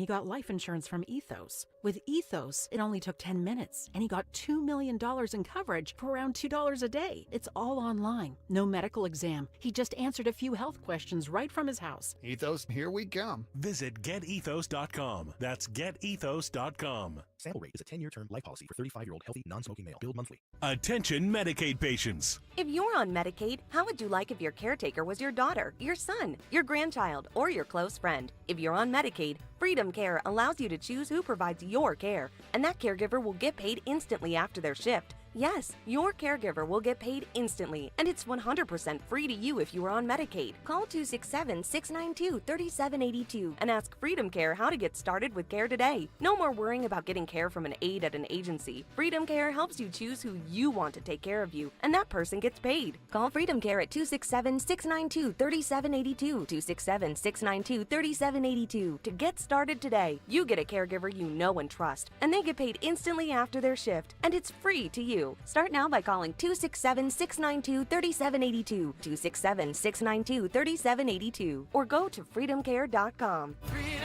he got life insurance from Ethos. With Ethos, it only took 10 minutes, and he got $2 million in coverage for around $2 a day. It's all online. No medical exam. He just answered a few health questions right from his house. Ethos, here we come. Visit getethos.com. That's getethos.com. Sample rate is a 10-year term life policy for 35-year-old healthy, non-smoking male. Billed monthly. Attention Medicaid patients. If you're on Medicaid, how would you like if your caretaker was your daughter, your son, your grandchild, or your close friend? If you're on Medicaid, Freedom Care allows you to choose who provides your care, and that caregiver will get paid instantly after their shift. Yes, your caregiver will get paid instantly, and it's 100% free to you if you are on Medicaid. Call 267-692-3782 and ask Freedom Care how to get started with care today. No more worrying about getting care from an aide at an agency. Freedom Care helps you choose who you want to take care of you, and that person gets paid. Call Freedom Care at 267-692-3782, 267-692-3782 to get started today. You get a caregiver you know and trust, and they get paid instantly after their shift, and it's free to you. Start now by calling 267-692-3782, 267-692-3782, or go to freedomcare.com. Freedom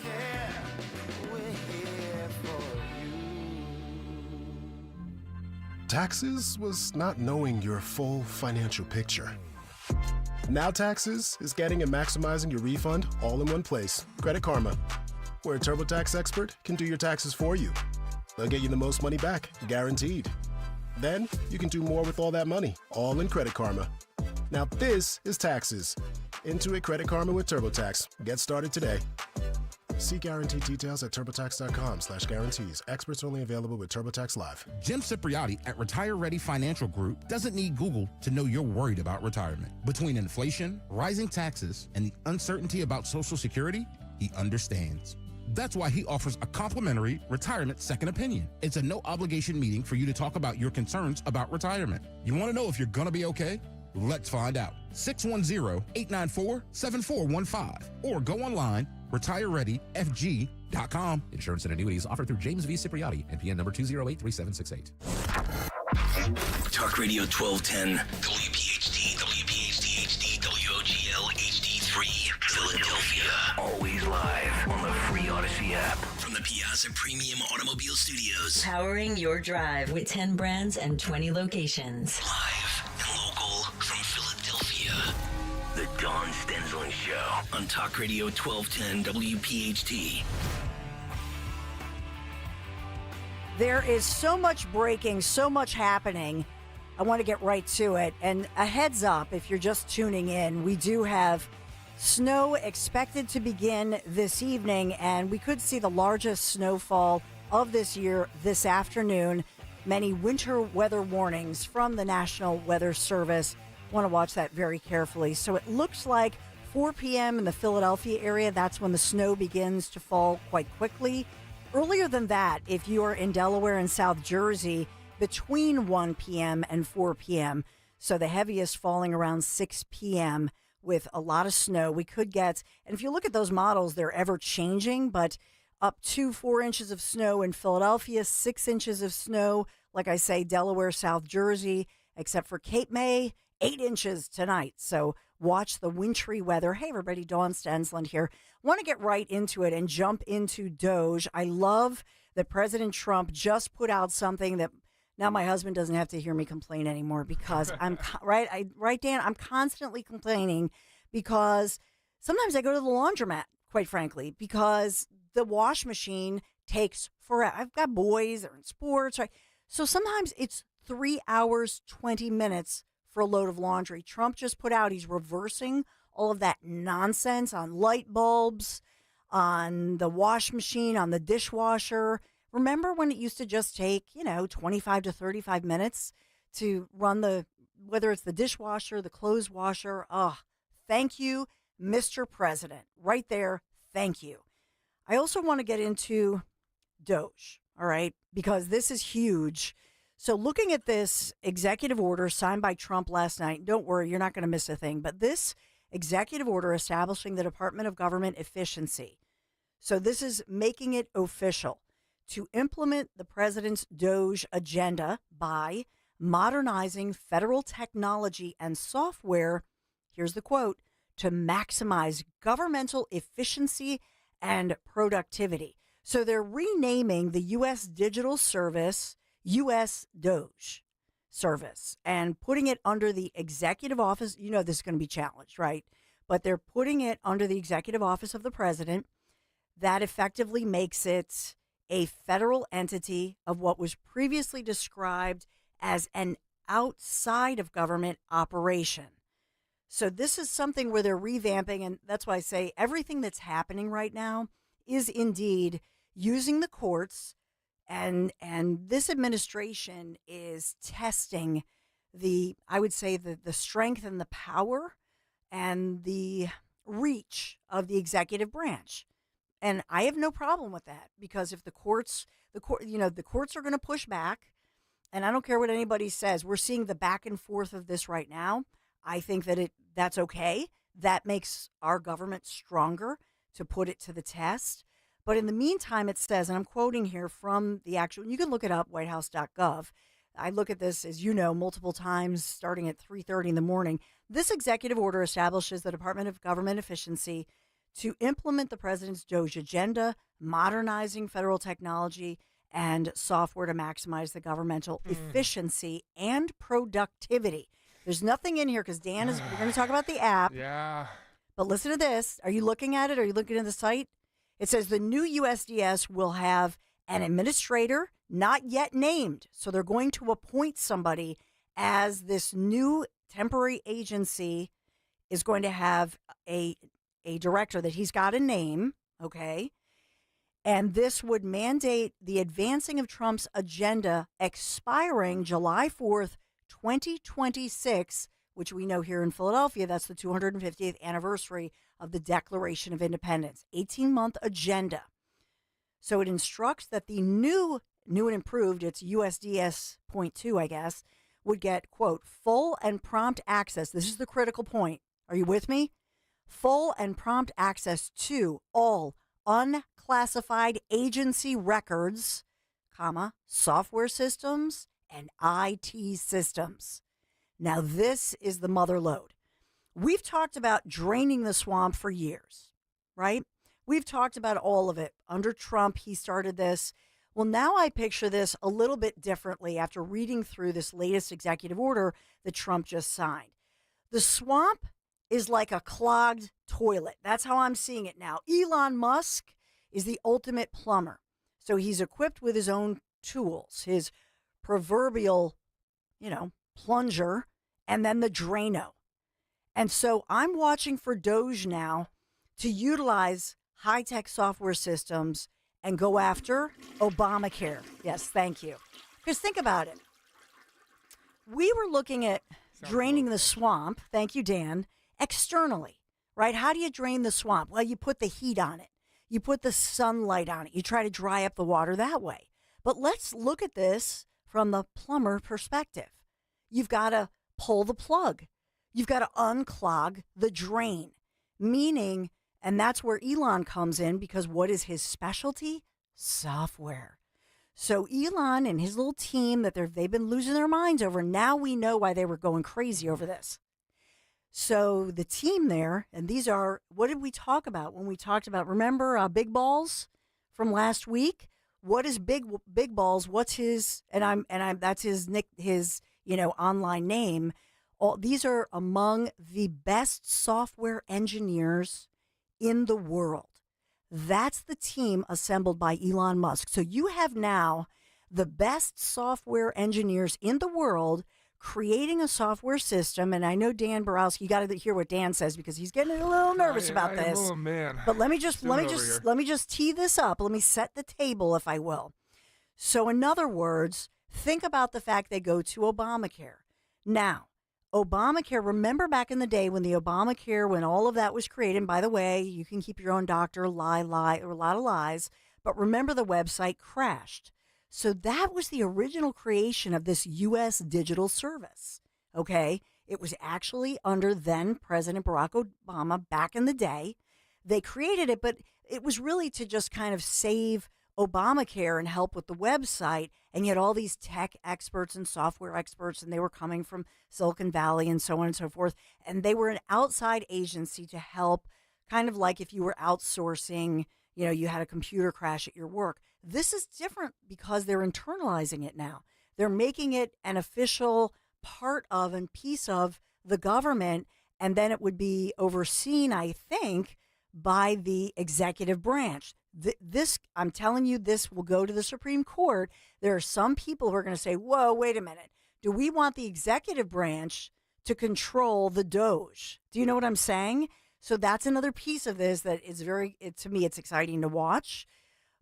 Care, we're here for you. Taxes was not knowing your full financial picture. Now Taxes is getting and maximizing your refund all in one place. Credit Karma, where a TurboTax expert can do your taxes for you. They'll get you the most money back, guaranteed. Then you can do more with all that money, all in Credit Karma. Now this is Taxes. Intuit Credit Karma with TurboTax. Get started today. See guaranteed details at turbotax.com/guarantees. Experts only available with TurboTax Live. Jim Cipriotti at Retire Ready Financial Group doesn't need Google to know you're worried about retirement. Between inflation, rising taxes, and the uncertainty about Social Security, he understands. That's why he offers a complimentary retirement second opinion. It's a no-obligation meeting for you to talk about your concerns about retirement. You want to know if you're going to be okay? Let's find out. 610-894-7415 or go online, retirereadyfg.com. Insurance and annuities offered through James V. Cipriotti, NPN number 2083768. Talk Radio 1210, WPHT, WPHT-HD, WOGL HD3, Philadelphia. Always live on the free Odyssey app. From the Piazza Premium Automobile Studios. Powering your drive with 10 brands and 20 locations. Live and local from Philadelphia. The Dawn Stensland Show on Talk Radio 1210 WPHT. There is so much breaking, so much happening. I want to get right to it. And a heads up, if you're just tuning in, we do have snow expected to begin this evening, and we could see the largest snowfall of this year this afternoon. Many winter weather warnings from the National Weather Service. Want to watch that very carefully. So it looks like 4 p.m. in the Philadelphia area, that's when the snow begins to fall quite quickly. Earlier than that, if you are in Delaware and South Jersey, between 1 p.m. and 4 p.m., so the heaviest falling around 6 p.m. with a lot of snow. We could get, and if you look at those models, they're ever changing, but up to 4 inches of snow in Philadelphia, 6 inches of snow, like I say, Delaware, South Jersey, except for Cape May, 8 inches tonight. So watch the wintry weather. Hey, everybody, Dawn Stensland here. Want to get right into it and jump into Doge. I love that President Trump just put out something that now my husband doesn't have to hear me complain anymore because I'm right, Dan, I'm constantly complaining because sometimes I go to the laundromat, quite frankly, because the wash machine takes forever. I've got boys, they're in sports, right? So sometimes it's 3 hours, 20 minutes for a load of laundry. Trump just put out, he's reversing all of that nonsense on light bulbs, on the wash machine, on the dishwasher. Remember when it used to just take, 25 to 35 minutes to run whether it's the dishwasher, the clothes washer? Oh, thank you, Mr. President. Right there, thank you. I also want to get into Doge, all right, because this is huge. So looking at this executive order signed by Trump last night, don't worry, you're not going to miss a thing, but this executive order establishing the Department of Government Efficiency. So this is making it official to implement the president's Doge agenda by modernizing federal technology and software, here's the quote, to maximize governmental efficiency and productivity. So they're renaming the U.S. Digital Service U.S. Doge Service and putting it under the executive office. You know this is going to be challenged, right? But they're putting it under the executive office of the president. That effectively makes it a federal entity of what was previously described as an outside of government operation. So this is something where they're revamping, and that's why I say everything that's happening right now is indeed using the courts, and this administration is testing I would say the strength and the power and the reach of the executive branch. And I have no problem with that, because if the courts are going to push back, and I don't care what anybody says, we're seeing the back and forth of this right now. I think that's okay. That makes our government stronger to put it to the test. But in the meantime, it says, and I'm quoting here from the actual, you can look it up, whitehouse.gov. I look at this, as you know, multiple times starting at 3:30 in the morning. This executive order establishes the Department of Government Efficiency to implement the president's DOGE agenda, modernizing federal technology and software to maximize the governmental efficiency and productivity. There's nothing in here because we're going to talk about the app. Yeah. But listen to this. Are you looking at it? Are you looking at the site? It says the new USDS will have an administrator not yet named. So they're going to appoint somebody as this new temporary agency is going to have a director that he's got a name, okay? And this would mandate the advancing of Trump's agenda expiring July 4th, 2026, which we know here in Philadelphia, that's the 250th anniversary of the Declaration of Independence, 18-month agenda. So it instructs that the new and improved, it's USDS.2, I guess, would get, quote, full and prompt access. This is the critical point. Are you with me? Full and prompt access to all unclassified agency records, software systems, and IT systems. Now, this is the mother lode. We've talked about draining the swamp for years, right? We've talked about all of it. Under Trump, he started this. Well, now I picture this a little bit differently after reading through this latest executive order that Trump just signed. The swamp is like a clogged toilet. That's how I'm seeing it now. Elon Musk is the ultimate plumber. So he's equipped with his own tools, his proverbial, plunger, and then the Drano. And so I'm watching for Doge now to utilize high-tech software systems and go after Obamacare. Yes, thank you. Because think about it. We were looking at draining the swamp, thank you, Dan, externally, right? How do you drain the swamp? Well, you put the heat on it. You put the sunlight on it. You try to dry up the water that way. But let's look at this from the plumber perspective. You've got to pull the plug. You've got to unclog the drain, meaning, and that's where Elon comes in, because what is his specialty? Software. So Elon and his little team that they've been losing their minds over, now we know why they were going crazy over this. So the team there, and these are, what did we talk about when we talked about, remember Big Balls from last week? What is Big Balls? What's his, that's his online name. These are among the best software engineers in the world. That's the team assembled by Elon Musk. So you have now the best software engineers in the world creating a software system. And I know Dan Borowski, you got to hear what Dan says because he's getting a little nervous about this. Oh man! But let me just tee this up. Let me set the table, if I will. So in other words, think about the fact they go to Obamacare. Now, Obamacare, remember back in the day when when all of that was created, and by the way, you can keep your own doctor, lie, or a lot of lies, but remember the website crashed. So that was the original creation of this U.S. digital service, okay? It was actually under then President Barack Obama back in the day. They created it, but it was really to just kind of save Obamacare and help with the website, and yet all these tech experts and software experts, and they were coming from Silicon Valley and so on and so forth, and they were an outside agency to help, kind of like if you were outsourcing, you had a computer crash at your work. This is different because they're internalizing it now. They're making it an official part of and piece of the government, and then it would be overseen, I think, by the executive branch. This, I'm telling you, this will go to the Supreme Court. There are some people who are going to say, whoa, wait a minute. Do we want the executive branch to control the Doge? Do you know what I'm saying? So that's another piece of this that is to me, it's exciting to watch.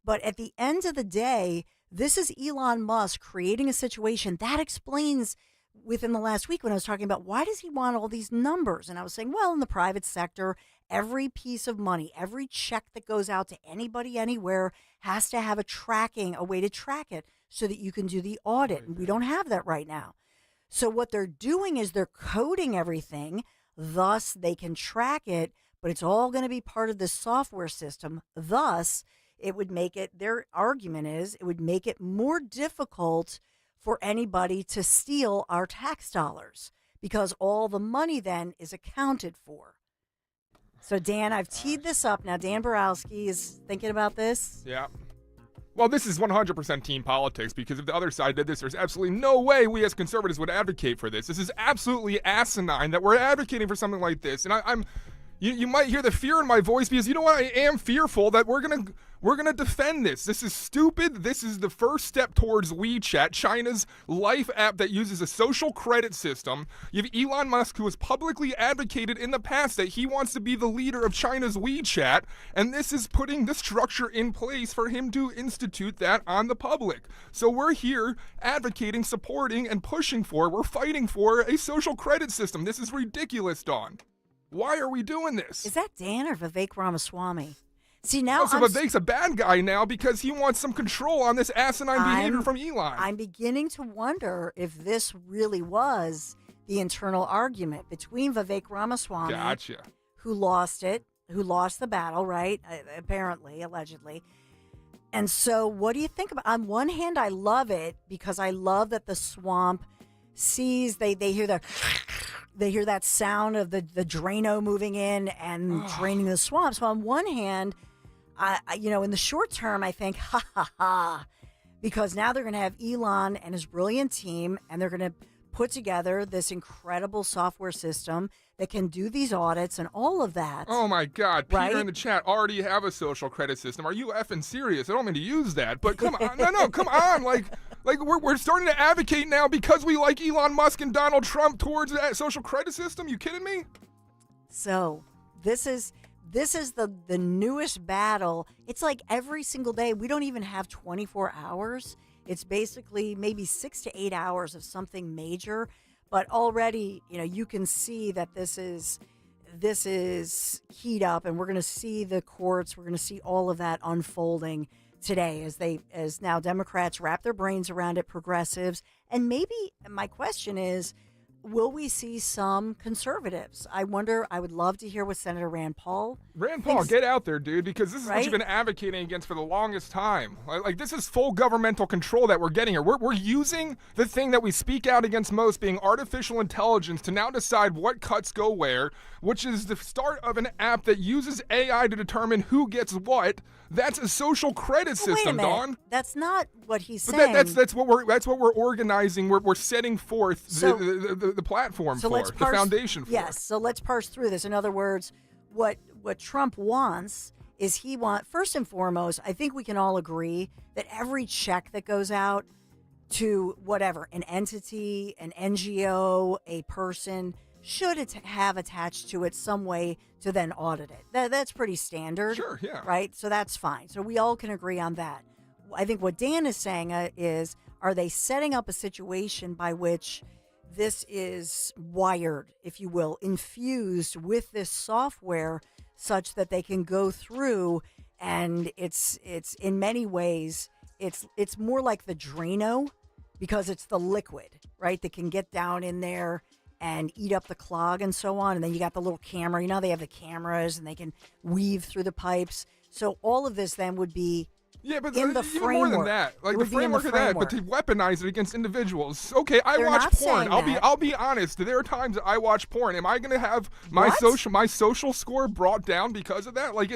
But at the end of the day, this is Elon Musk creating a situation that explains within the last week when I was talking about why does he want all these numbers? And I was saying, well, in the private sector, every piece of money, every check that goes out to anybody anywhere has to have a way to track it so that you can do the audit. And we don't have that right now. So what they're doing is they're coding everything, thus they can track it, but it's all going to be part of the software system. Thus, it would make it, their argument is, it would make it more difficult for anybody to steal our tax dollars because all the money then is accounted for. So, Dan, I've teed this up. Now, Dan Borowski is thinking about this. Yeah. Well, this is 100% team politics because if the other side did this, there's absolutely no way we as conservatives would advocate for this. This is absolutely asinine that we're advocating for something like this. And you might hear the fear in my voice because you know what? I am fearful that we're gonna defend this. This is stupid. This is the first step towards WeChat, China's life app that uses a social credit system. You have Elon Musk, who has publicly advocated in the past that he wants to be the leader of China's WeChat, and this is putting the structure in place for him to institute that on the public. So we're here advocating, supporting, and we're fighting for a social credit system. This is ridiculous, Dawn. Why are we doing this? Is that Dan or Vivek Ramaswamy? See, now so Vivek's a bad guy now because he wants some control on this asinine behavior from Elon. I'm beginning to wonder if this really was the internal argument between Vivek Ramaswamy, who lost the battle, right? Apparently, allegedly. And so what do you think about, on one hand, I love it because I love that the swamp sees, they hear that sound of the Drano moving in and draining the swamp. So on one hand, in the short term, I think, because now they're going to have Elon and his brilliant team, and they're going to put together this incredible software system that can do these audits and all of that. Oh my God, Peter right? in the chat already have a social credit system. Are you effing serious? I don't mean to use that, but come on, no, come on, like we're starting to advocate now because we like Elon Musk and Donald Trump towards that social credit system. You kidding me? So this is the newest battle. It's like every single day. We don't even have 24 hours. It's basically maybe 6 to 8 hours of something major. But already, you can see that this is heat up, and we're going to see the courts. We're going to see all of that unfolding today as now Democrats wrap their brains around it, progressives. And maybe my question is, will we see some conservatives? I wonder. I would love to hear what Senator Rand Paul thinks. Get out there, dude, because this is right? what you've been advocating against for the longest time. Like this is full governmental control that we're getting here. We're using the thing that we speak out against most, being artificial intelligence, to now decide what cuts go where, which is the start of an app that uses AI to determine who gets what. That's a social credit system, Dawn. That's not what he's saying. But that's what we're organizing. We're setting forth the platform for, the foundation for. Yes. So let's parse through this. In other words, what Trump wants is first and foremost, I think we can all agree that every check that goes out to whatever, an entity, an NGO, a person, should have attached to it some way to then audit it. That's pretty standard. Sure, yeah. Right? So that's fine. So we all can agree on that. I think what Dan is saying is, are they setting up a situation by which this is wired, if you will, infused with this software such that they can go through, and it's in many ways, it's more like the Drano, because it's the liquid, right, that can get down in there and eat up the clog and so on. And then you got the little camera. They have the cameras and they can weave through the pipes. So all of this then would be but in the even framework. more than that, like the framework of that, but to weaponize it against individuals. Okay, I watch porn. I'll be honest. There are times that I watch porn. Am I going to have my social score brought down because of that? Like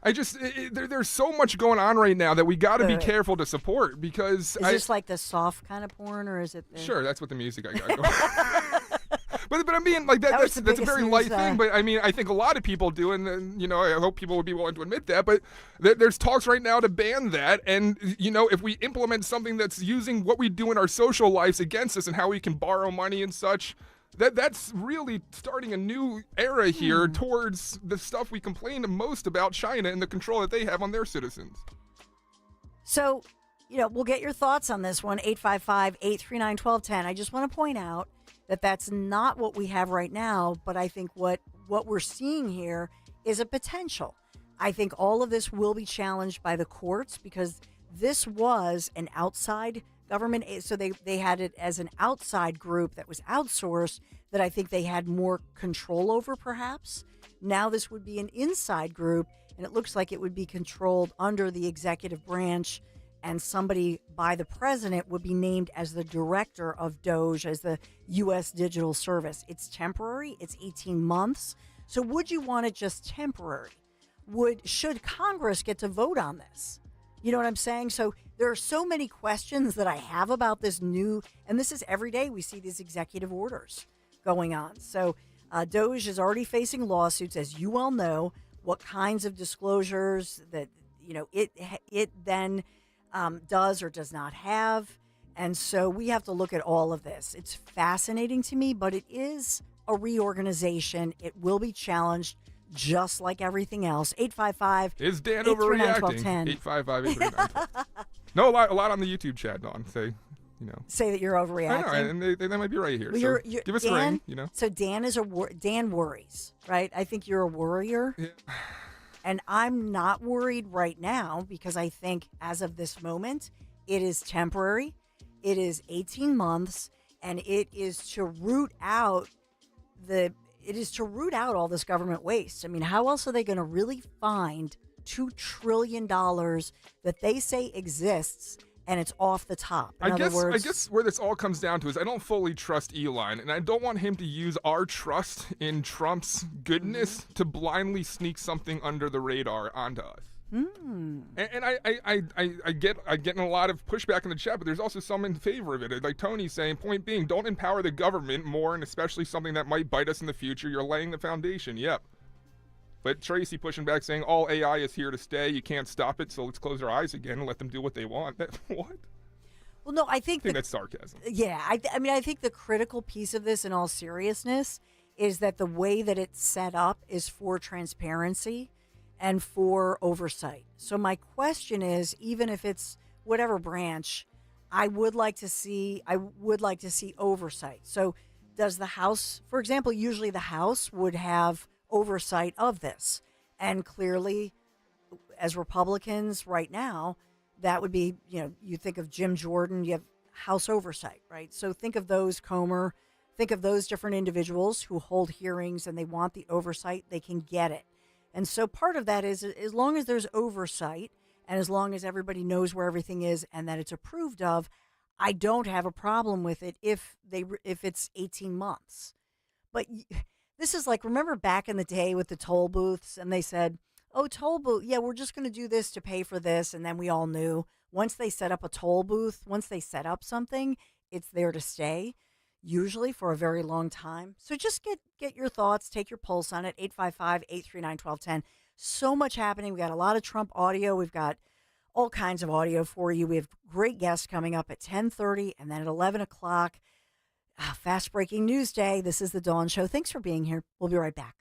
There's so much going on right now that we got to be careful to support because. Is this like the soft kind of porn, or is it? Sure, that's what the music I got going. But I mean, like that's a very light thing. But I mean, I think a lot of people do, and I hope people would be willing to admit that. But there's talks right now to ban that, and if we implement something that's using what we do in our social lives against us and how we can borrow money and such. That's really starting a new era here towards the stuff we complain most about China and the control that they have on their citizens. So, we'll get your thoughts on this one, 855-839-1210. I just want to point out that that's not what we have right now, but I think what we're seeing here is a potential. I think all of this will be challenged by the courts because this was an outside government, so they had it as an outside group that was outsourced that I think they had more control over, perhaps. Now this would be an inside group, and it looks like it would be controlled under the executive branch, and somebody by the president would be named as the director of DOGE, as the U.S. Digital Service. It's temporary. It's 18 months. So would you want it just temporary? Should Congress get to vote on this? You know what I'm saying? So there are so many questions that I have about this new, and this is every day we see these executive orders going on. So DOGE is already facing lawsuits, as you well know, what kinds of disclosures that, it then does or does not have. And so we have to look at all of this. It's fascinating to me, but it is a reorganization. It will be challenged. Just like everything else. 855. Is Dan overreacting? 855-839. No, a lot on the YouTube chat, Dawn. Say that you're overreacting. I know, and they might be right here. Well, so give us a ring, So Dan Dan worries, right? I think you're a worrier. Yeah. And I'm not worried right now because I think as of this moment, it is temporary. It is 18 months, and it is to root out all this government waste. I mean, how else are they going to really find $2 trillion that they say exists and it's off the top? I guess where this all comes down to is I don't fully trust Elon, and I don't want him to use our trust in Trump's goodness to blindly sneak something under the radar onto us. And I get a lot of pushback in the chat, but there's also some in favor of it. Like Tony saying, point being, don't empower the government more, and especially something that might bite us in the future. You're laying the foundation. Yep. But Tracy pushing back saying all AI is here to stay. You can't stop it, so let's close our eyes again and let them do what they want. What? Well, no, I think that's sarcasm. Yeah, I think the critical piece of this, in all seriousness, is that the way that it's set up is for transparency and for oversight. So my question is, even if it's whatever branch, I would like to see oversight. So does the House, for example, usually the House would have oversight of this. And clearly, as Republicans right now, that would be, you think of Jim Jordan, you have House oversight, right? So think of those, Comer, think of those different individuals who hold hearings and they want the oversight, they can get it. And so part of that is, as long as there's oversight and as long as everybody knows where everything is and that it's approved of, I don't have a problem with it if it's 18 months. But this is like, remember back in the day with the toll booths, and they said, oh, toll booth, yeah, we're just going to do this to pay for this. And then we all knew once they set up a toll booth, once they set up something, it's there to stay, usually for a very long time. So just get your thoughts, take your pulse on it, 855-839-1210. So much happening. We got a lot of Trump audio. We've got all kinds of audio for you. We have great guests coming up at 10:30 and then at 11 o'clock. Fast breaking news day. This is the Dawn Show. Thanks for being here. We'll be right back.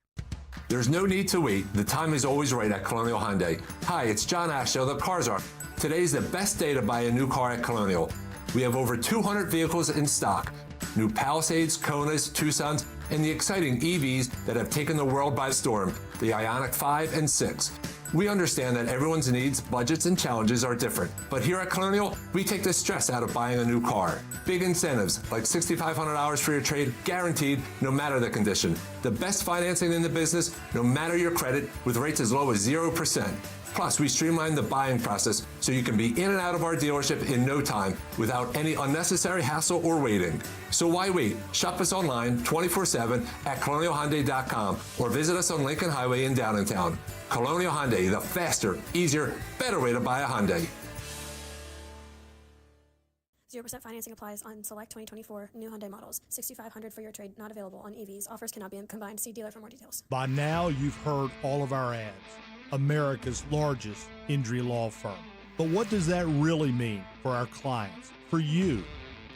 There's no need to wait. The time is always right at Colonial Hyundai. Hi, it's John Ashdale, the Cars Are. Today's the best day to buy a new car at Colonial. We have over 200 vehicles in stock. New Palisades, Konas, Tucsons, and the exciting EVs that have taken the world by storm, the Ioniq 5 and 6. We understand that everyone's needs, budgets, and challenges are different, but here at Colonial, we take the stress out of buying a new car. Big incentives, like $6,500 for your trade, guaranteed, no matter the condition. The best financing in the business, no matter your credit, with rates as low as 0%. Plus, we streamline the buying process so you can be in and out of our dealership in no time without any unnecessary hassle or waiting. So why wait? Shop us online 24/7 at colonialhyundai.com or visit us on Lincoln Highway in Downtown. Colonial Hyundai, the faster, easier, better way to buy a Hyundai. 0% financing applies on select 2024 new Hyundai models. $6,500 for your trade, not available on EVs. Offers cannot be combined. See dealer for more details. By now, you've heard all of our ads. America's largest injury law firm. But what does that really mean for our clients, for you?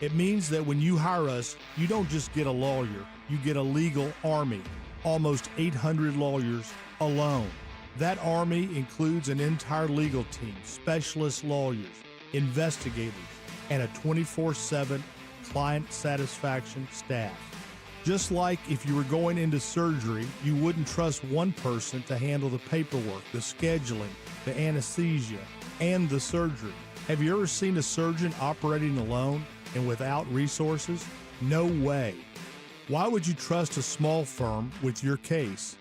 It means that when you hire us, you don't just get a lawyer, you get a legal army, almost 800 lawyers alone. That army includes an entire legal team, specialist lawyers, investigators, and a 24/7 client satisfaction staff. Just like if you were going into surgery, you wouldn't trust one person to handle the paperwork, the scheduling, the anesthesia, and the surgery. Have you ever seen a surgeon operating alone and without resources? No way. Why would you trust a small firm with your case?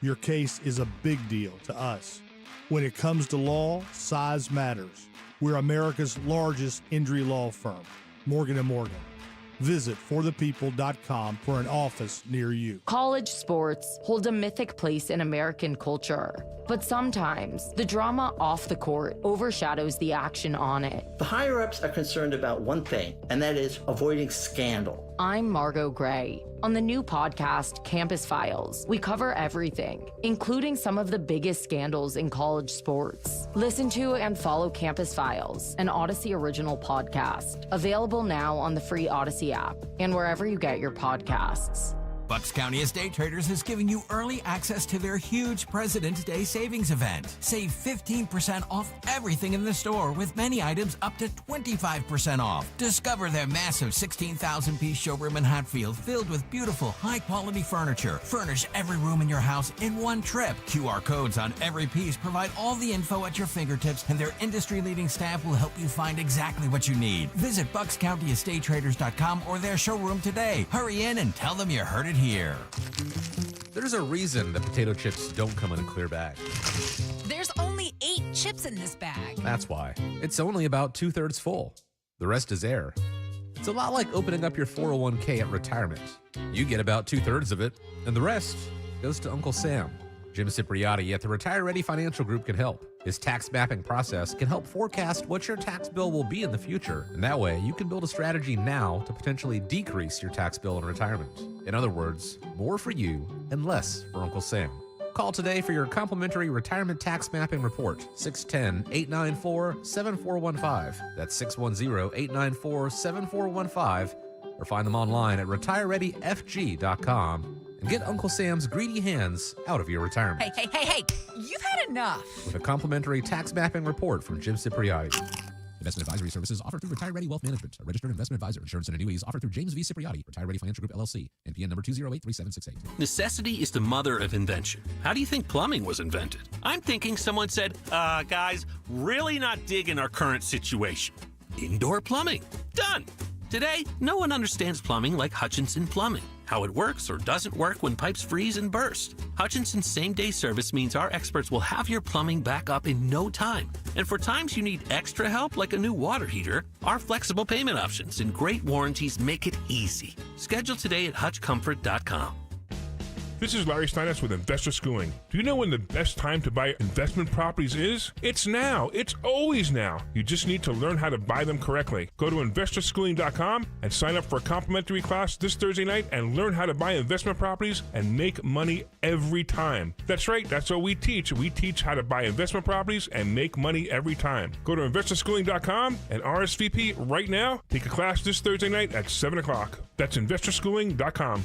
Your case is a big deal to us. When it comes to law, size matters. We're America's largest injury law firm, Morgan & Morgan. Visit forthepeople.com for an office near you. College sports hold a mythic place in American culture, but sometimes the drama off the court overshadows the action on it. The higher-ups are concerned about one thing, and that is avoiding scandal. I'm Margot Gray. On the new podcast, Campus Files, we cover everything, including some of the biggest scandals in college sports. Listen to and follow Campus Files, an Odyssey original podcast, available now on the free Odyssey app and wherever you get your podcasts. Bucks County Estate Traders is giving you early access to their huge President's Day savings event. Save 15% off everything in the store, with many items up to 25% off. Discover their massive 16,000-piece showroom in Hatfield filled with beautiful, high-quality furniture. Furnish every room in your house in one trip. QR codes on every piece provide all the info at your fingertips, and their industry-leading staff will help you find exactly what you need. Visit BucksCountyEstateTraders.com or their showroom today. Hurry in and tell them you heard it here. There's a reason that potato chips don't come in a clear bag. There's only 8 chips in this bag. That's why. It's only about 2/3 full. The rest is air. It's a lot like opening up your 401k at retirement. You get about 2/3 of it, and the rest goes to Uncle Sam. Jim Cipriotti at the Retire Ready Financial Group can help. His tax mapping process can help forecast what your tax bill will be in the future, and that way you can build a strategy now to potentially decrease your tax bill in retirement. In other words, more for you and less for Uncle Sam. Call today for your complimentary retirement tax mapping report, 610-894-7415. That's 610-894-7415, or find them online at retirereadyfg.com. And get Uncle Sam's greedy hands out of your retirement. Hey, you've had enough. With a complimentary tax mapping report from Jim Cipriotti. Investment advisory services offered through Retire Ready Wealth Management, a registered investment advisor. Insurance and annuities offered through James V. Cipriotti, Retire Ready Financial Group, LLC, NPN number 2083768. Necessity is the mother of invention. How do you think plumbing was invented? I'm thinking someone said, guys, really not digging our current situation. Indoor plumbing. Done. Today, no one understands plumbing like Hutchinson Plumbing. How it works or doesn't work when pipes freeze and burst. Hutchinson's same-day service means our experts will have your plumbing back up in no time. And for times you need extra help, like a new water heater, our flexible payment options and great warranties make it easy. Schedule today at hutchcomfort.com. This is Larry Steinitz with Investor Schooling. Do you know when the best time to buy investment properties is? It's now. It's always now. You just need to learn how to buy them correctly. Go to investorschooling.com and sign up for a complimentary class this Thursday night and learn how to buy investment properties and make money every time. That's right. That's what we teach. We teach how to buy investment properties and make money every time. Go to investorschooling.com and RSVP right now. Take a class this Thursday night at 7 o'clock. That's investorschooling.com.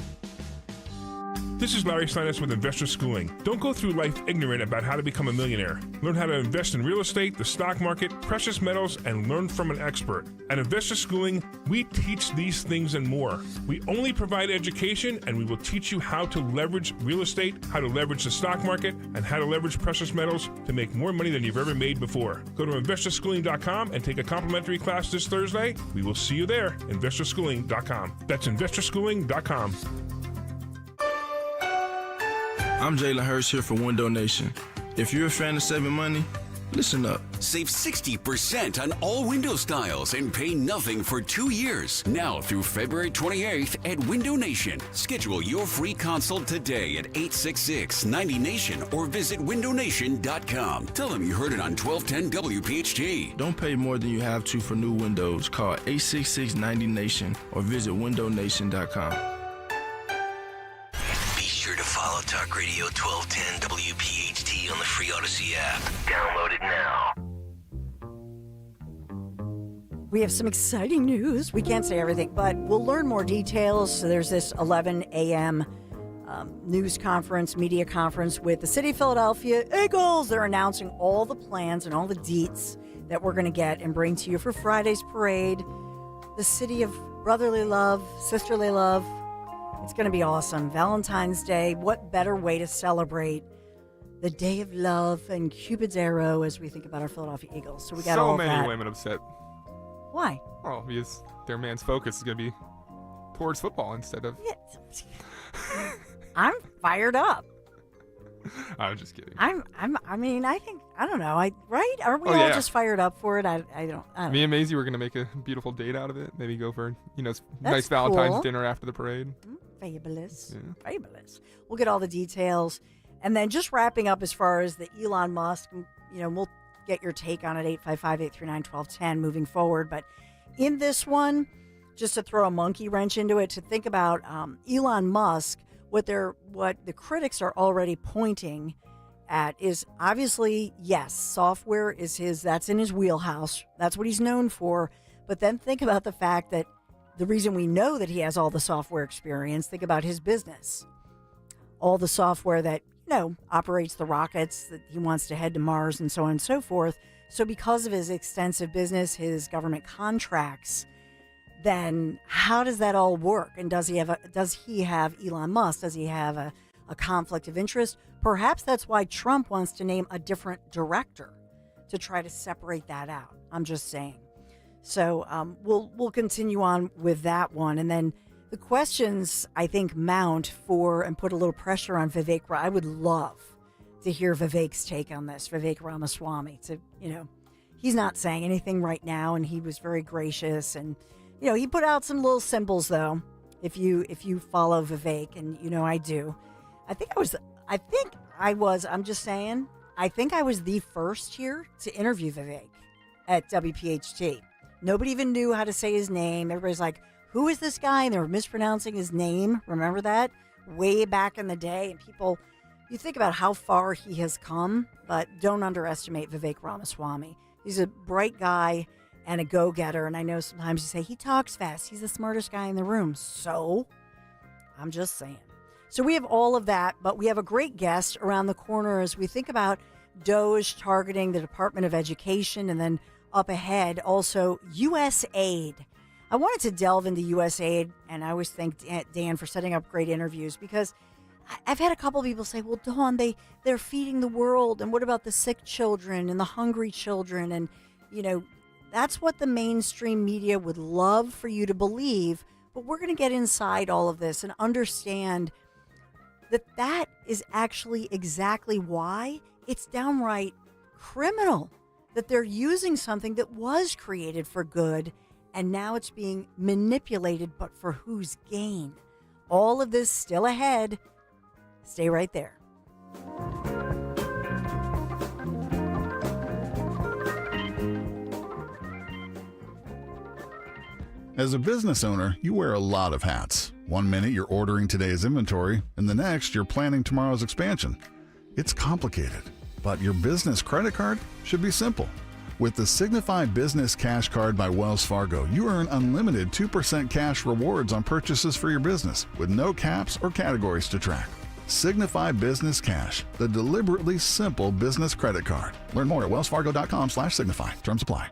This is Larry Steinitz with Investor Schooling. Don't go through life ignorant about how to become a millionaire. Learn how to invest in real estate, the stock market, precious metals, and learn from an expert. At Investor Schooling, we teach these things and more. We only provide education, and we will teach you how to leverage real estate, how to leverage the stock market, and how to leverage precious metals to make more money than you've ever made before. Go to investorschooling.com and take a complimentary class this Thursday. We will see you there, investorschooling.com. That's investorschooling.com. I'm Jalen Hurst here for One Donation. If you're a fan of saving money, Listen up. Save 60% on all window styles and pay nothing for 2 years. Now through February 28th at Window Nation. Schedule your free consult today at 866-90-NATION or visit windownation.com. Tell them you heard it on 1210 WPHT. Don't pay more than you have to for new windows. Call 866-90-NATION or visit windownation.com. Be sure to follow Talk Radio 1210 WPHT on the free Odyssey app. Download it now. We have some exciting news. We can't say everything, but we'll learn more details. So there's this 11 a.m. News conference, media conference with the City of Philadelphia Eagles. They're announcing all the plans and all the deets that we're going to get and bring to you for Friday's parade. The city of brotherly love, sisterly love. It's going to be awesome. Valentine's Day. What better way to celebrate the day of love and Cupid's arrow as we think about our Philadelphia Eagles. So we got so all many that. women upset. Why? Well, because their man's focus is going to be towards football instead of... I'm fired up. I'm just kidding. I think, I don't know. Right? Are we all just fired up for it? I don't Me and Maisie were going to make a beautiful date out of it. Maybe go for, nice That's Valentine's cool. dinner after the parade. Fabulous. Yeah. Fabulous. We'll get all the details. And then just wrapping up as far as the Elon Musk, we'll get your take on it, 855-839-1210 moving forward. But in this one, just to throw a monkey wrench into it, to think about Elon Musk, what the critics are already pointing at is obviously, yes, software is that's in his wheelhouse. That's what he's known for. But then think about the fact that the reason we know that he has all the software experience, think about his business. All the software that, operates the rockets that he wants to head to Mars and so on and so forth. So because of his extensive business, his government contracts, then how does that all work? And does he have Elon Musk? Does he have a conflict of interest? Perhaps that's why Trump wants to name a different director to try to separate that out. I'm just saying. So we'll continue on with that one. And then the questions, I think, mount for and put a little pressure on Vivek. I would love to hear Vivek's take on this, Vivek Ramaswamy. He's not saying anything right now, and he was very gracious. And, he put out some little symbols, though, if you follow Vivek, and, I do. I think I was, I'm just saying, I think I was the first here to interview Vivek at WPHT. Nobody even knew how to say his name. Everybody's like, who is this guy? And they were mispronouncing his name. Remember that? Way back in the day. And people, you think about how far he has come, but don't underestimate Vivek Ramaswamy. He's a bright guy and a go-getter. And I know sometimes you say, he talks fast. He's the smartest guy in the room. So, I'm just saying. So we have all of that, but we have a great guest around the corner as we think about DOGE targeting the Department of Education, and then up ahead, also USAID. I wanted to delve into USAID, and I always thank Dan for setting up great interviews, because I've had a couple of people say, well, Dawn, they're feeding the world, and what about the sick children and the hungry children? And, that's what the mainstream media would love for you to believe, but we're going to get inside all of this and understand that is actually exactly why it's downright criminal that they're using something that was created for good, and now it's being manipulated, but for whose gain? All of this still ahead. Stay right there. As a business owner, you wear a lot of hats. One minute you're ordering today's inventory, and the next you're planning tomorrow's expansion. It's complicated, but your business credit card should be simple. With the Signify Business Cash Card by Wells Fargo, you earn unlimited 2% cash rewards on purchases for your business, with no caps or categories to track. Signify Business Cash, the deliberately simple business credit card. Learn more at wellsfargo.com/signify. Terms apply.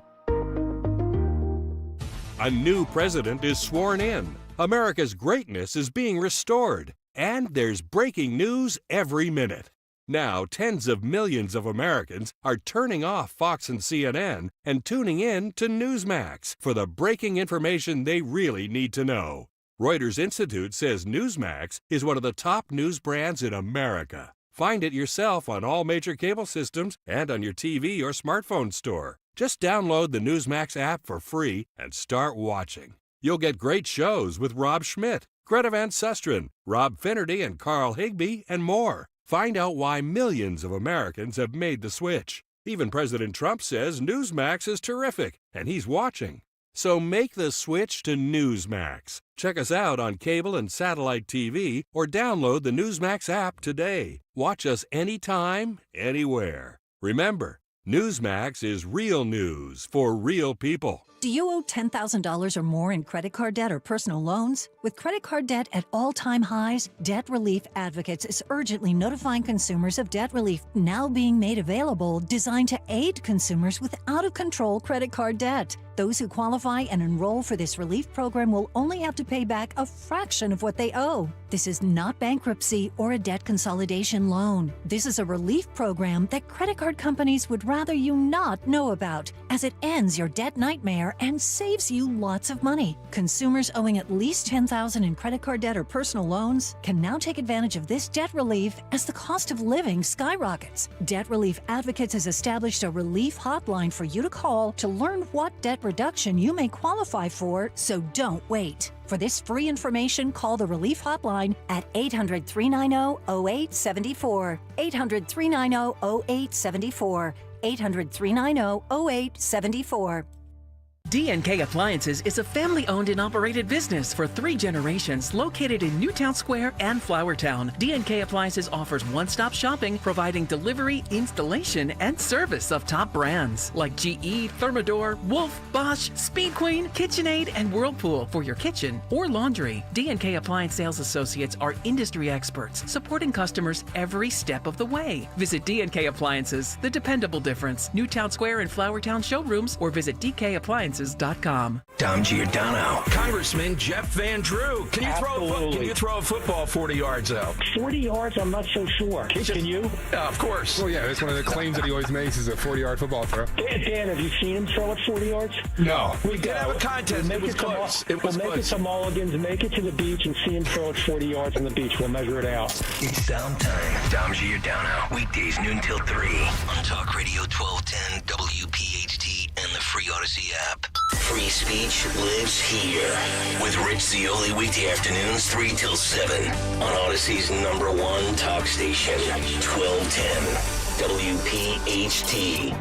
A new president is sworn in. America's greatness is being restored. And there's breaking news every minute. Now, tens of millions of Americans are turning off Fox and CNN and tuning in to Newsmax for the breaking information they really need to know. Reuters Institute says Newsmax is one of the top news brands in America. Find it yourself on all major cable systems and on your TV or smartphone store. Just download the Newsmax app for free and start watching. You'll get great shows with Rob Schmidt, Greta Van Susteren, Rob Finnerty, and Carl Higbie, and more. Find out why millions of Americans have made the switch. Even President Trump says Newsmax is terrific, and he's watching. So make the switch to Newsmax. Check us out on cable and satellite TV or download the Newsmax app today. Watch us anytime, anywhere. Remember, Newsmax is real news for real people. Do you owe $10,000 or more in credit card debt or personal loans? With credit card debt at all-time highs, Debt Relief Advocates is urgently notifying consumers of debt relief now being made available, designed to aid consumers with out-of-control credit card debt. Those who qualify and enroll for this relief program will only have to pay back a fraction of what they owe. This is not bankruptcy or a debt consolidation loan. This is a relief program that credit card companies would rather you not know about, as it ends your debt nightmare and saves you lots of money. Consumers owing at least $10,000 in credit card debt or personal loans can now take advantage of this debt relief as the cost of living skyrockets. Debt Relief Advocates has established a relief hotline for you to call to learn what debt reduction you may qualify for, so don't wait. For this free information, call the Relief Hotline at 800-390-0874. 800-390-0874. 800-390-0874. D&K Appliances is a family-owned and operated business for 3 generations located in Newtown Square and Flowertown. D&K Appliances offers one-stop shopping, providing delivery, installation, and service of top brands like GE, Thermador, Wolf, Bosch, Speed Queen, KitchenAid, and Whirlpool for your kitchen or laundry. D&K Appliance sales associates are industry experts, supporting customers every step of the way. Visit D&K Appliances, the dependable difference. Newtown Square and Flowertown showrooms, or visit DKappliances.com. Dom Giordano. Congressman Jeff Van Drew. Can you throw a football 40 yards out? 40 yards, I'm not so sure. Can you? Of course. Well, yeah, that's one of the claims that he always makes is a 40-yard football throw. Dan, have you seen him throw it 40 yards? No. We did have a contest. It was close. We'll make it to Mulligan's, make it to the beach, and see him throw it 40 yards on the beach. We'll measure it out. It's Dom time. Dom Giordano. Weekdays noon till 3 on Talk Radio 1210, WPHT, and the free Odyssey app. Free speech lives here with Rich Zioli weekday afternoons 3 till 7 on Odyssey's #1 talk station, 1210 WPHT.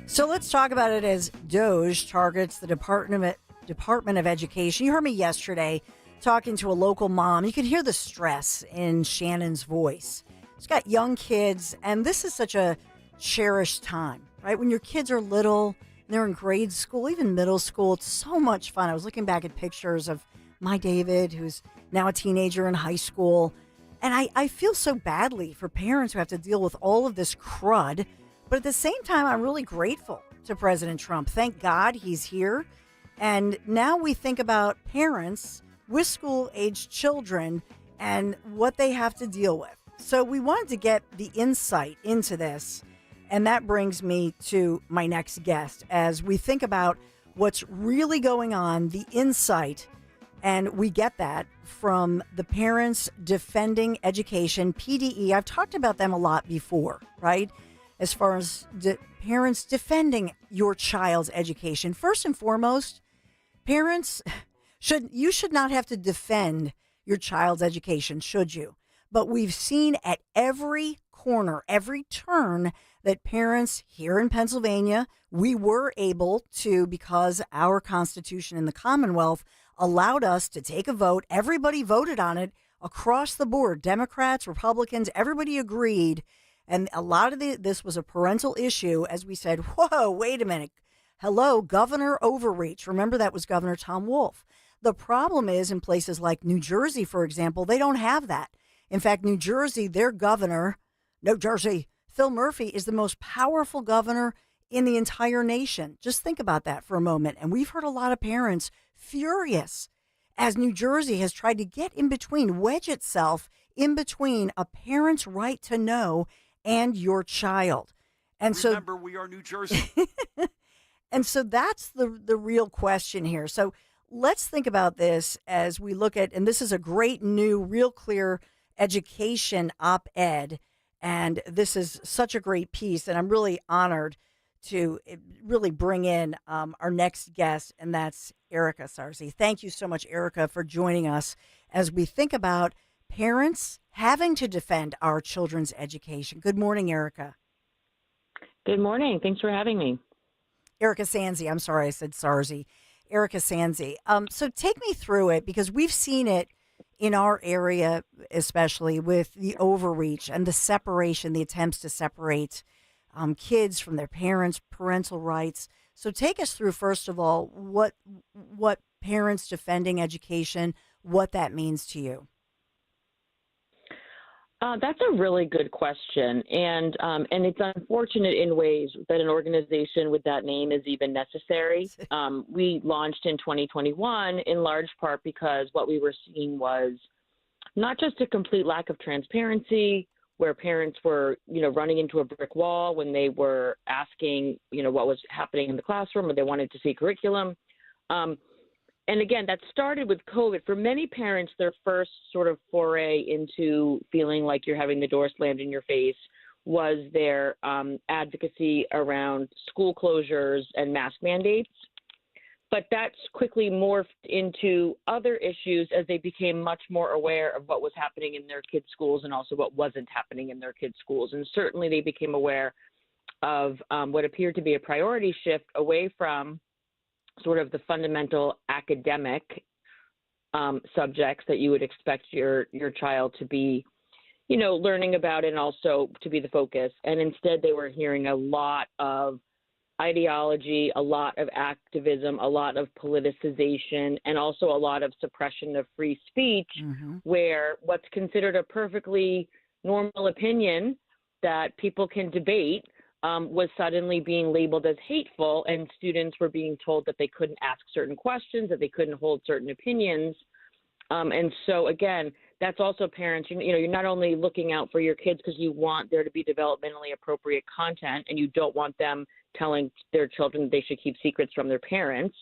So let's talk about it as DOJ targets the Department of Education. You heard me yesterday talking to a local mom. You could hear the stress in Shannon's voice. She's got young kids, and this is such a cherished time, right? When your kids are little, they're in grade school, even middle school, it's so much fun. I was looking back at pictures of my David, who's now a teenager in high school, and I feel so badly for parents who have to deal with all of this crud, but at the same time, I'm really grateful to President Trump. Thank God he's here, and now we think about parents with school-aged children and what they have to deal with. So we wanted to get the insight into this, and that brings me to my next guest as we think about what's really going on, the insight, and we get that from the Parents Defending Education, PDE. I've talked about them a lot before, right? As far as parents defending your child's education. First and foremost, parents should not have to defend your child's education, should you? But we've seen at every corner, every turn, that parents here in Pennsylvania, we were able to, because our Constitution in the Commonwealth allowed us to take a vote. Everybody voted on it across the board. Democrats, Republicans, everybody agreed. And a lot of this was a parental issue, as we said, whoa, wait a minute. Hello, Governor Overreach. Remember, that was Governor Tom Wolf. The problem is in places like New Jersey, for example, they don't have that. In fact, New Jersey, their governor, Phil Murphy, is the most powerful governor in the entire nation. Just think about that for a moment. And we've heard a lot of parents furious as New Jersey has tried to get in between, wedge itself in between a parent's right to know and your child. And Remember, we are New Jersey. And so that's the real question here. So let's think about this as we look at, and this is a great new, real clear education op-ed. And this is such a great piece. And I'm really honored to really bring in our next guest, and that's Erica Sarzi. Thank you so much, Erica, for joining us as we think about parents having to defend our children's education. Good morning, Erica. Good morning. Thanks for having me. Erica Sanzi. I'm sorry, I said Sarzi. Erica Sanzi. So take me through it, because we've seen it in our area, especially with the overreach and the separation, the attempts to separate kids from their parents, parental rights. So take us through, first of all, what parents defending education, what that means to you. That's a really good question, and it's unfortunate in ways that an organization with that name is even necessary. We launched in 2021 in large part because what we were seeing was not just a complete lack of transparency, where parents were, running into a brick wall when they were asking, what was happening in the classroom, or they wanted to see curriculum. And again, that started with COVID. For many parents, their first sort of foray into feeling like you're having the door slammed in your face was their advocacy around school closures and mask mandates. But that's quickly morphed into other issues as they became much more aware of what was happening in their kids' schools and also what wasn't happening in their kids' schools. And certainly they became aware of what appeared to be a priority shift away from sort of the fundamental academic subjects that you would expect your child to be, learning about and also to be the focus. And instead they were hearing a lot of ideology, a lot of activism, a lot of politicization, and also a lot of suppression of free speech, where what's considered a perfectly normal opinion that people can debate was suddenly being labeled as hateful, and students were being told that they couldn't ask certain questions, that they couldn't hold certain opinions. And so, again, that's also parents, you're not only looking out for your kids because you want there to be developmentally appropriate content and you don't want them telling their children they should keep secrets from their parents,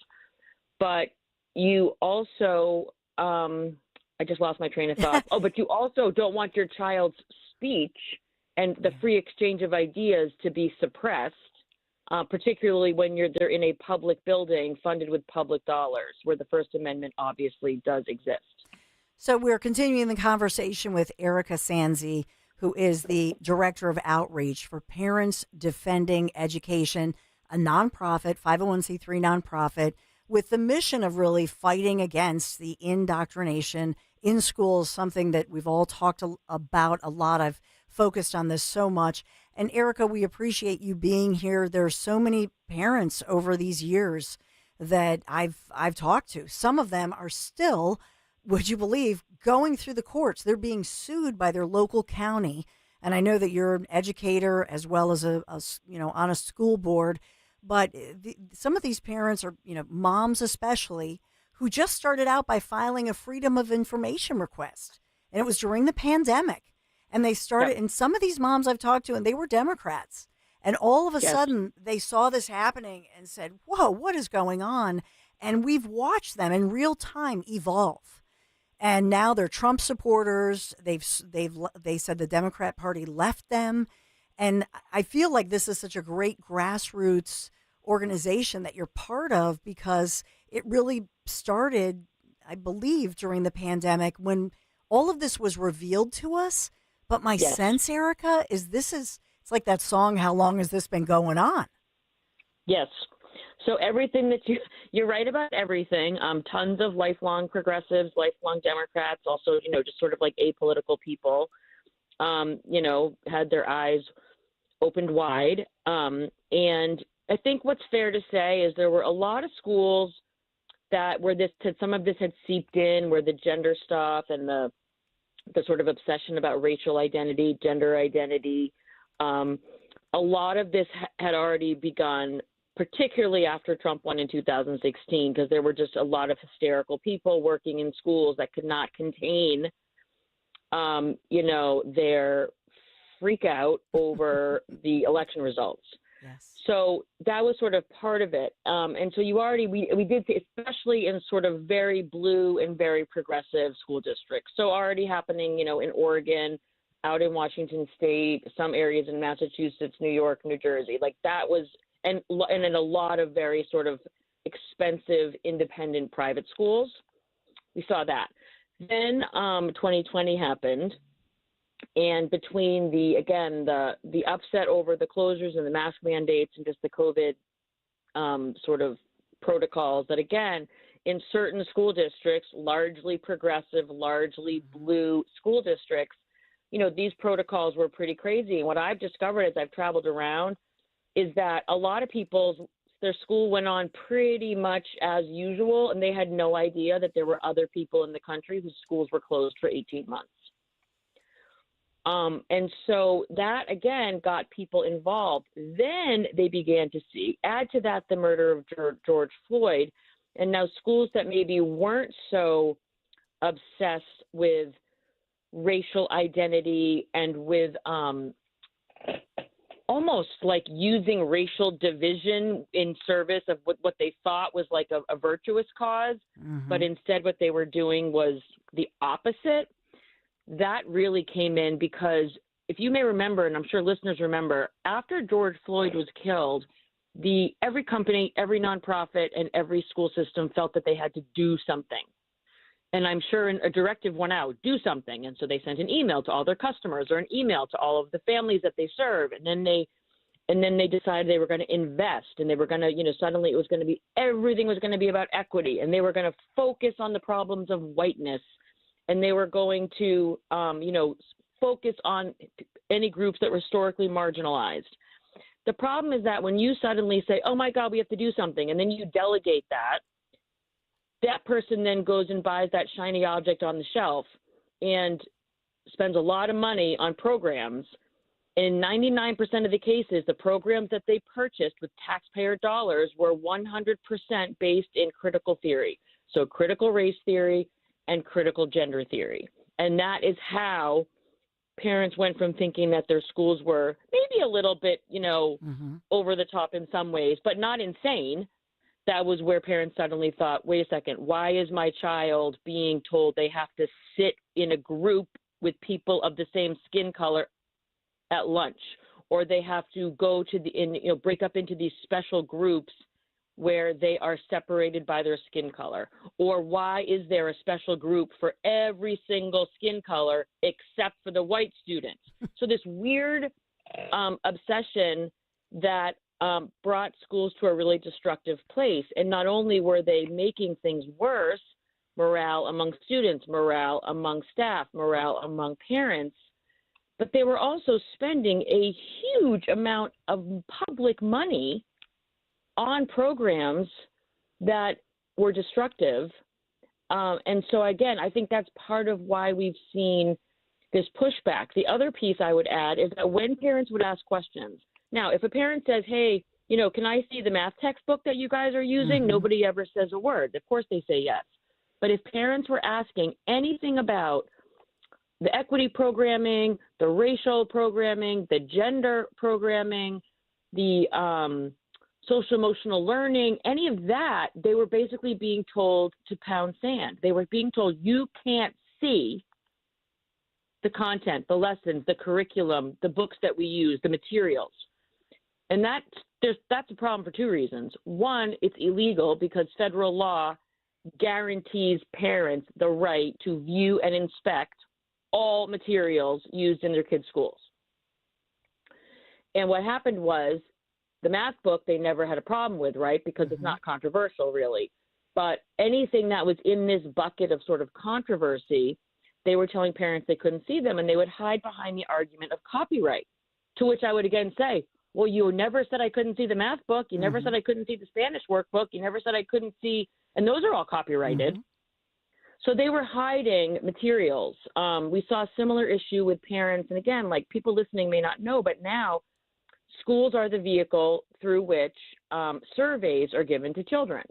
but you also, I just lost my train of thought. But you also don't want your child's speech and the free exchange of ideas to be suppressed, particularly when they're in a public building funded with public dollars, where the First Amendment obviously does exist. So we're continuing the conversation with Erica Sanzi, who is the Director of Outreach for Parents Defending Education, a nonprofit, 501c3 nonprofit, with the mission of really fighting against the indoctrination in schools, something that we've all talked about a lot. I've focused on this so much. And Erica, we appreciate you being here. There's so many parents over these years that I've talked to. Some of them are still, would you believe, going through the courts. They're being sued by their local county. And I know that you're an educator as well as on a school board. But some of these parents are, moms especially, who just started out by filing a Freedom of Information request. And it was during the pandemic. And they started, and some of these moms I've talked to, and they were Democrats. And all of a sudden, they saw this happening and said, whoa, what is going on? And we've watched them in real time evolve. And now they're Trump supporters. They said the Democrat Party left them. And I feel like this is such a great grassroots organization that you're part of, because it really started, I believe, during the pandemic when all of this was revealed to us. But my sense, Erica, is it's like that song, How Long Has This Been Going On? Yes. So everything that you're right about everything. Tons of lifelong progressives, lifelong Democrats, also, just sort of like apolitical people, had their eyes opened wide. And I think what's fair to say is there were a lot of schools where some of this had seeped in, where the gender stuff and the sort of obsession about racial identity, gender identity, a lot of this had already begun, particularly after Trump won in 2016, because there were just a lot of hysterical people working in schools that could not contain, their freak out over the election results. Yes. So that was sort of part of it. And so we did see, especially in sort of very blue and very progressive school districts. So already happening, in Oregon, out in Washington State, some areas in Massachusetts, New York, New Jersey, like that was, and in a lot of very sort of expensive independent private schools. We saw that. Then 2020 happened. And between the upset over the closures and the mask mandates and just the COVID sort of protocols that, again, in certain school districts, largely progressive, largely blue school districts, these protocols were pretty crazy. And what I've discovered as I've traveled around is that a lot of their school went on pretty much as usual, and they had no idea that there were other people in the country whose schools were closed for 18 months. And so that, again, got people involved. Then they began to add to that the murder of George Floyd. And now schools that maybe weren't so obsessed with racial identity and with almost like using racial division in service of what they thought was like a virtuous cause, but instead what they were doing was the opposite. That really came in because if you may remember, and I'm sure listeners remember, after George Floyd was killed, every company, every nonprofit, and every school system felt that they had to do something. And I'm sure a directive went out, do something. And so they sent an email to all their customers or an email to all of the families that they serve. And then they decided they were going to invest, and they were going to, suddenly it was going to be, everything was going to be about equity, and they were going to focus on the problems of whiteness. And they were going to, focus on any groups that were historically marginalized. The problem is that when you suddenly say, oh, my God, we have to do something, and then you delegate that person then goes and buys that shiny object on the shelf and spends a lot of money on programs. In 99% of the cases, the programs that they purchased with taxpayer dollars were 100% based in critical theory. So critical race theory and critical gender theory. And that is how parents went from thinking that their schools were maybe a little bit, over the top in some ways, but not insane. That was where parents suddenly thought, wait a second, why is my child being told they have to sit in a group with people of the same skin color at lunch, or they have to go to break up into these special groups where they are separated by their skin color? Or why is there a special group for every single skin color except for the white students? So this weird obsession that brought schools to a really destructive place. And not only were they making things worse, morale among students, morale among staff, morale among parents, but they were also spending a huge amount of public money on programs that were destructive. And so, again, I think that's part of why we've seen this pushback. The other piece I would add is that when parents would ask questions, now, if a parent says, hey, can I see the math textbook that you guys are using? Nobody ever says a word. Of course they say yes. But if parents were asking anything about the equity programming, the racial programming, the gender programming, the social emotional learning, any of that, they were basically being told to pound sand. They were being told, you can't see the content, the lessons, the curriculum, the books that we use, the materials. And that's a problem for two reasons. One, it's illegal because federal law guarantees parents the right to view and inspect all materials used in their kids' schools. And what happened was, the math book they never had a problem with, right? Because it's not controversial, really. But anything that was in this bucket of sort of controversy, they were telling parents they couldn't see them, and they would hide behind the argument of copyright, to which I would again say, well, you never said I couldn't see the math book. You never said I couldn't see the Spanish workbook. You never said I couldn't see, and those are all copyrighted. So they were hiding materials. We saw a similar issue with parents. And again, like people listening may not know, but now schools are the vehicle through which surveys are given to children.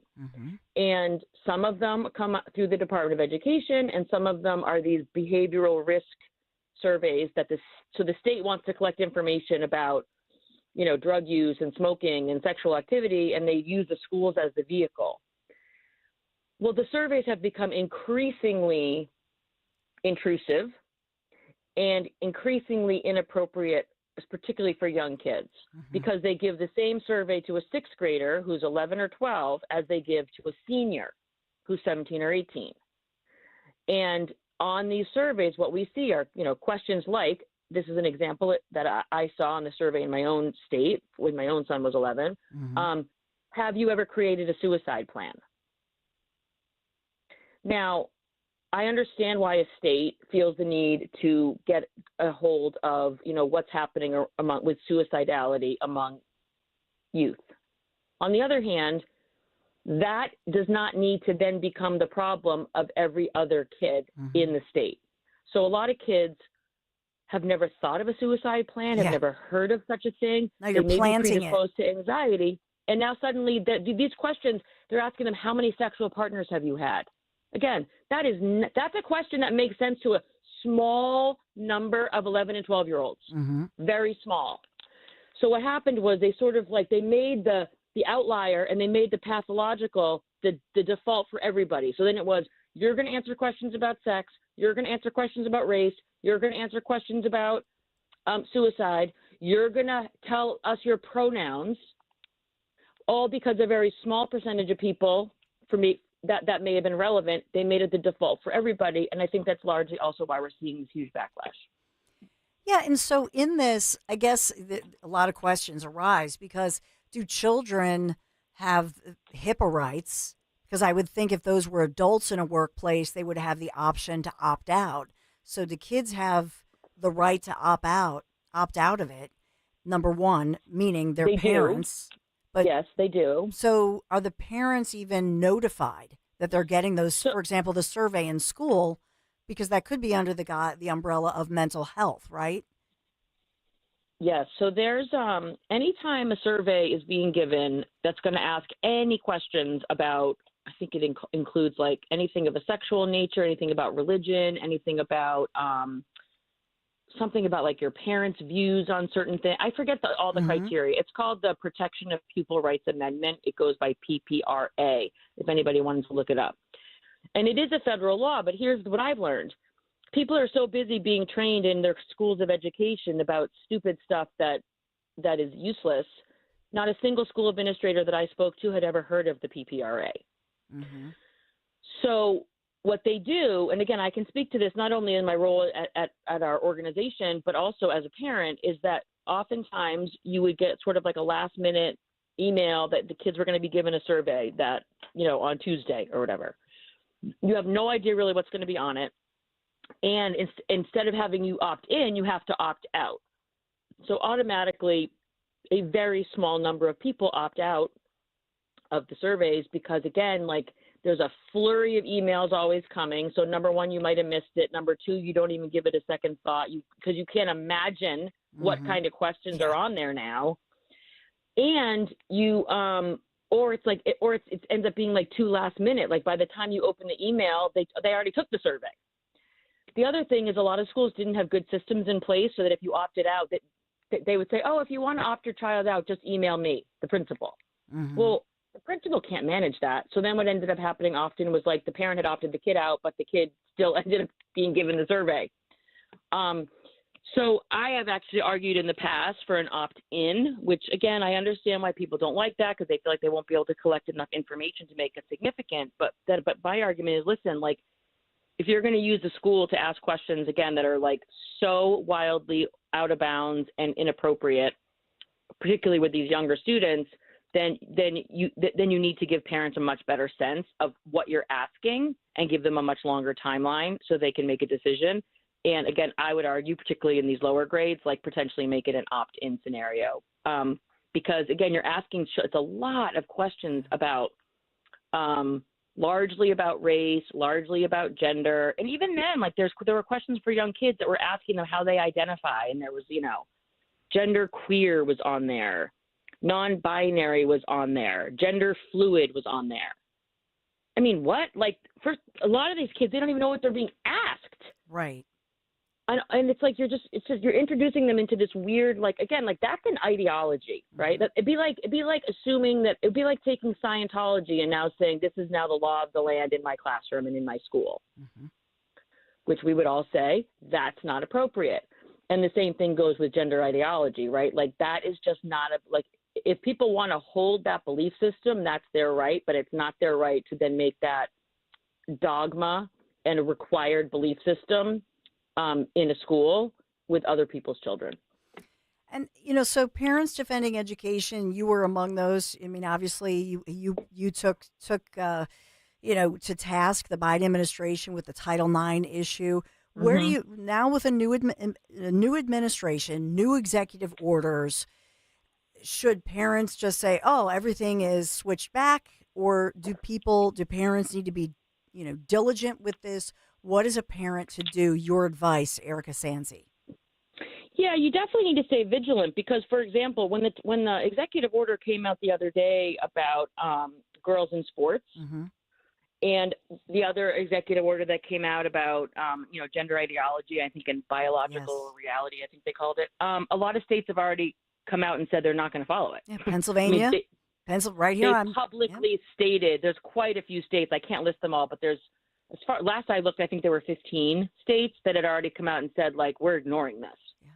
And some of them come through the Department of Education, and some of them are these behavioral risk surveys that so the state wants to collect information about drug use and smoking and sexual activity, and they use the schools as the vehicle. Well, the surveys have become increasingly intrusive and increasingly inappropriate, particularly for young kids, because they give the same survey to a sixth grader who's 11 or 12 as they give to a senior who's 17 or 18. And on these surveys, what we see are, questions like, this is an example that I saw in the survey in my own state when my own son was 11. Have you ever created a suicide plan? Now, I understand why a state feels the need to get a hold of, what's happening with suicidality among youth. On the other hand, that does not need to then become the problem of every other kid in the state. So a lot of kids have never thought of a suicide plan, have never heard of such a thing. Now you're planting it. They may be predisposed to anxiety. And now suddenly these questions, they're asking them, how many sexual partners have you had? Again, that's a question that makes sense to a small number of 11 and 12-year-olds, very small. So what happened was they sort of they made the outlier and they made the pathological the default for everybody. So then it was, you're going to answer questions about sex, you're going to answer questions about race, you're going to answer questions about suicide, you're going to tell us your pronouns, all because a very small percentage of people, for me, that may have been relevant, they made it the default for everybody. And I think that's largely also why we're seeing this huge backlash. Yeah, and so in this, I guess a lot of questions arise because do children have HIPAA rights? Because I would think if those were adults in a workplace, they would have the option to opt out. So do kids have the right to opt out of it? Number one, meaning their parents. But yes, they do. So are the parents even notified that they're getting those, for example, the survey in school, because that could be under the umbrella of mental health, right? Yes. So there's anytime a survey is being given that's going to ask any questions about, I think it includes anything of a sexual nature, anything about religion, anything about something about your parents' views on certain things. I forget all the criteria. It's called the Protection of Pupil Rights Amendment. It goes by PPRA, if anybody wanted to look it up. And it is a federal law, but here's what I've learned. People are so busy being trained in their schools of education about stupid stuff that is useless. Not a single school administrator that I spoke to had ever heard of the PPRA. So what they do, and again, I can speak to this not only in my role at our organization, but also as a parent, is that oftentimes you would get sort of a last minute email that the kids were going to be given a survey that, on Tuesday or whatever. You have no idea really what's going to be on it. And instead of having you opt in, you have to opt out. So automatically, a very small number of people opt out of the surveys because, again, there's a flurry of emails always coming. So number one, you might have missed it. Number two, you don't even give it a second thought because you can't imagine what kind of questions are on there now. And you, it ends up being too last minute. By the time you open the email, they already took the survey. The other thing is a lot of schools didn't have good systems in place so that if you opted out, that they would say, oh, if you want to opt your child out, just email me, the principal. Well, the principal can't manage that. So then what ended up happening often was the parent had opted the kid out, but the kid still ended up being given the survey. So I have actually argued in the past for an opt-in, which, again, I understand why people don't like that because they feel like they won't be able to collect enough information to make it significant. But my argument is, listen, if you're going to use the school to ask questions, again, that are so wildly out of bounds and inappropriate, particularly with these younger students, then you need to give parents a much better sense of what you're asking and give them a much longer timeline so they can make a decision. And again, I would argue, particularly in these lower grades, potentially make it an opt-in scenario. Because again, you're asking, it's a lot of questions about, largely about race, largely about gender. And even then, there were questions for young kids that were asking them how they identify. And there was, gender queer was on there. Non-binary was on there. Gender fluid was on there. I mean, what? For a lot of these kids, they don't even know what they're being asked. Right. and it's like you're introducing them into this weird, like, again, like that's an ideology, right? That it'd be like assuming that it'd be like taking Scientology and now saying this is now the law of the land in my classroom and in my school, which we would all say that's not appropriate. And the same thing goes with gender ideology, right? Like that is just not if people want to hold that belief system, that's their right, but it's not their right to then make that dogma and a required belief system in a school with other people's children. And, so Parents Defending Education, you were among those. I mean, obviously you took to task the Biden administration with the Title IX issue. Where do you, now with a new administration, new executive orders, should parents just say, oh, everything is switched back? Or do parents need to be, diligent with this? What is a parent to do? Your advice, Erica Sanzi. Yeah, you definitely need to stay vigilant because, for example, when the executive order came out the other day about girls in sports, and the other executive order that came out about gender ideology, I think, and biological reality, I think they called it. A lot of states have already come out and said they're not going to follow it. Yeah, Pennsylvania, right here. They publicly stated there's quite a few states. I can't list them all, but there's. Last I looked, I think there were 15 states that had already come out and said, like, we're ignoring this. Yeah.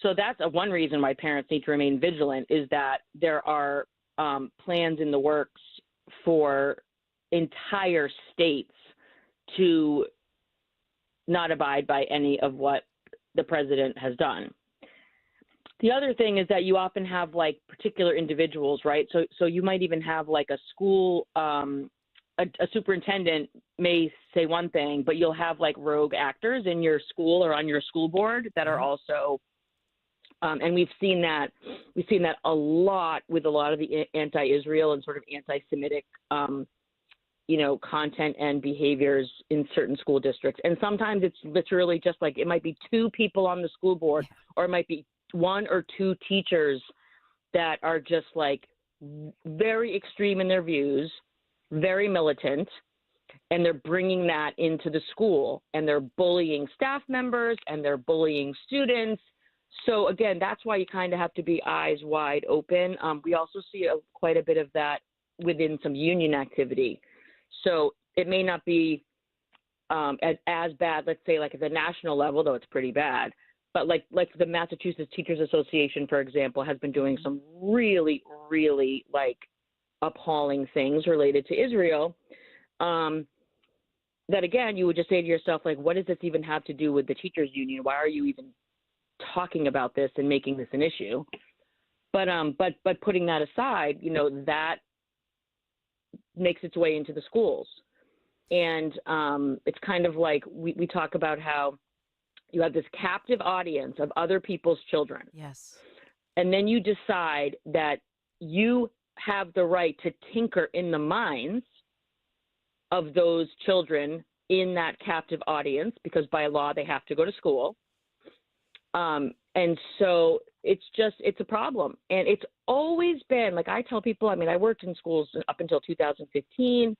So that's one reason why parents need to remain vigilant is that there are plans in the works for entire states to not abide by any of what the president has done. The other thing is that you often have, like, particular individuals, right? So you might even have, like, a school a superintendent may say one thing, but you'll have like rogue actors in your school or on your school board that are also, and we've seen that a lot with a lot of the anti-Israel and sort of anti-Semitic, content and behaviors in certain school districts. And sometimes it's literally just like, it might be two people on the school board, or it might be one or two teachers that are just like very extreme in their views, very militant, and they're bringing that into the school, and they're bullying staff members and they're bullying students. So again, that's why you kind of have to be eyes wide open. We also see quite a bit of that within some union activity. So it may not be as bad, let's say, like at the national level, though it's pretty bad. But like the Massachusetts Teachers Association, for example, has been doing some really, really like appalling things related to Israel, that again, you would just say to yourself, like, what does this even have to do with the teachers union? Why are you even talking about this and making this an issue? But putting that aside, that makes its way into the schools. And it's kind of like we talk about how you have this captive audience of other people's children. Yes. And then you decide that you have the right to tinker in the minds of those children in that captive audience, because by law they have to go to school. And so it's a problem. And it's always been, like I tell people, I mean, I worked in schools up until 2015.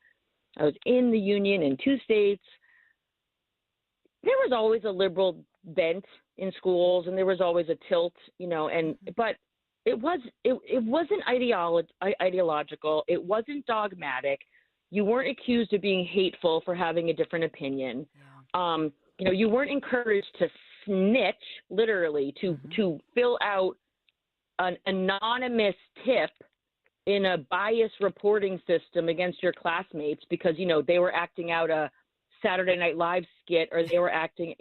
I was in the union in 2 states. There was always a liberal bent in schools, and there was always a tilt, but it wasn't ideological. It wasn't dogmatic. You weren't accused of being hateful for having a different opinion. Yeah. You weren't encouraged to snitch, literally, to fill out an anonymous tip in a bias reporting system against your classmates because, they were acting out a Saturday Night Live skit, or they were acting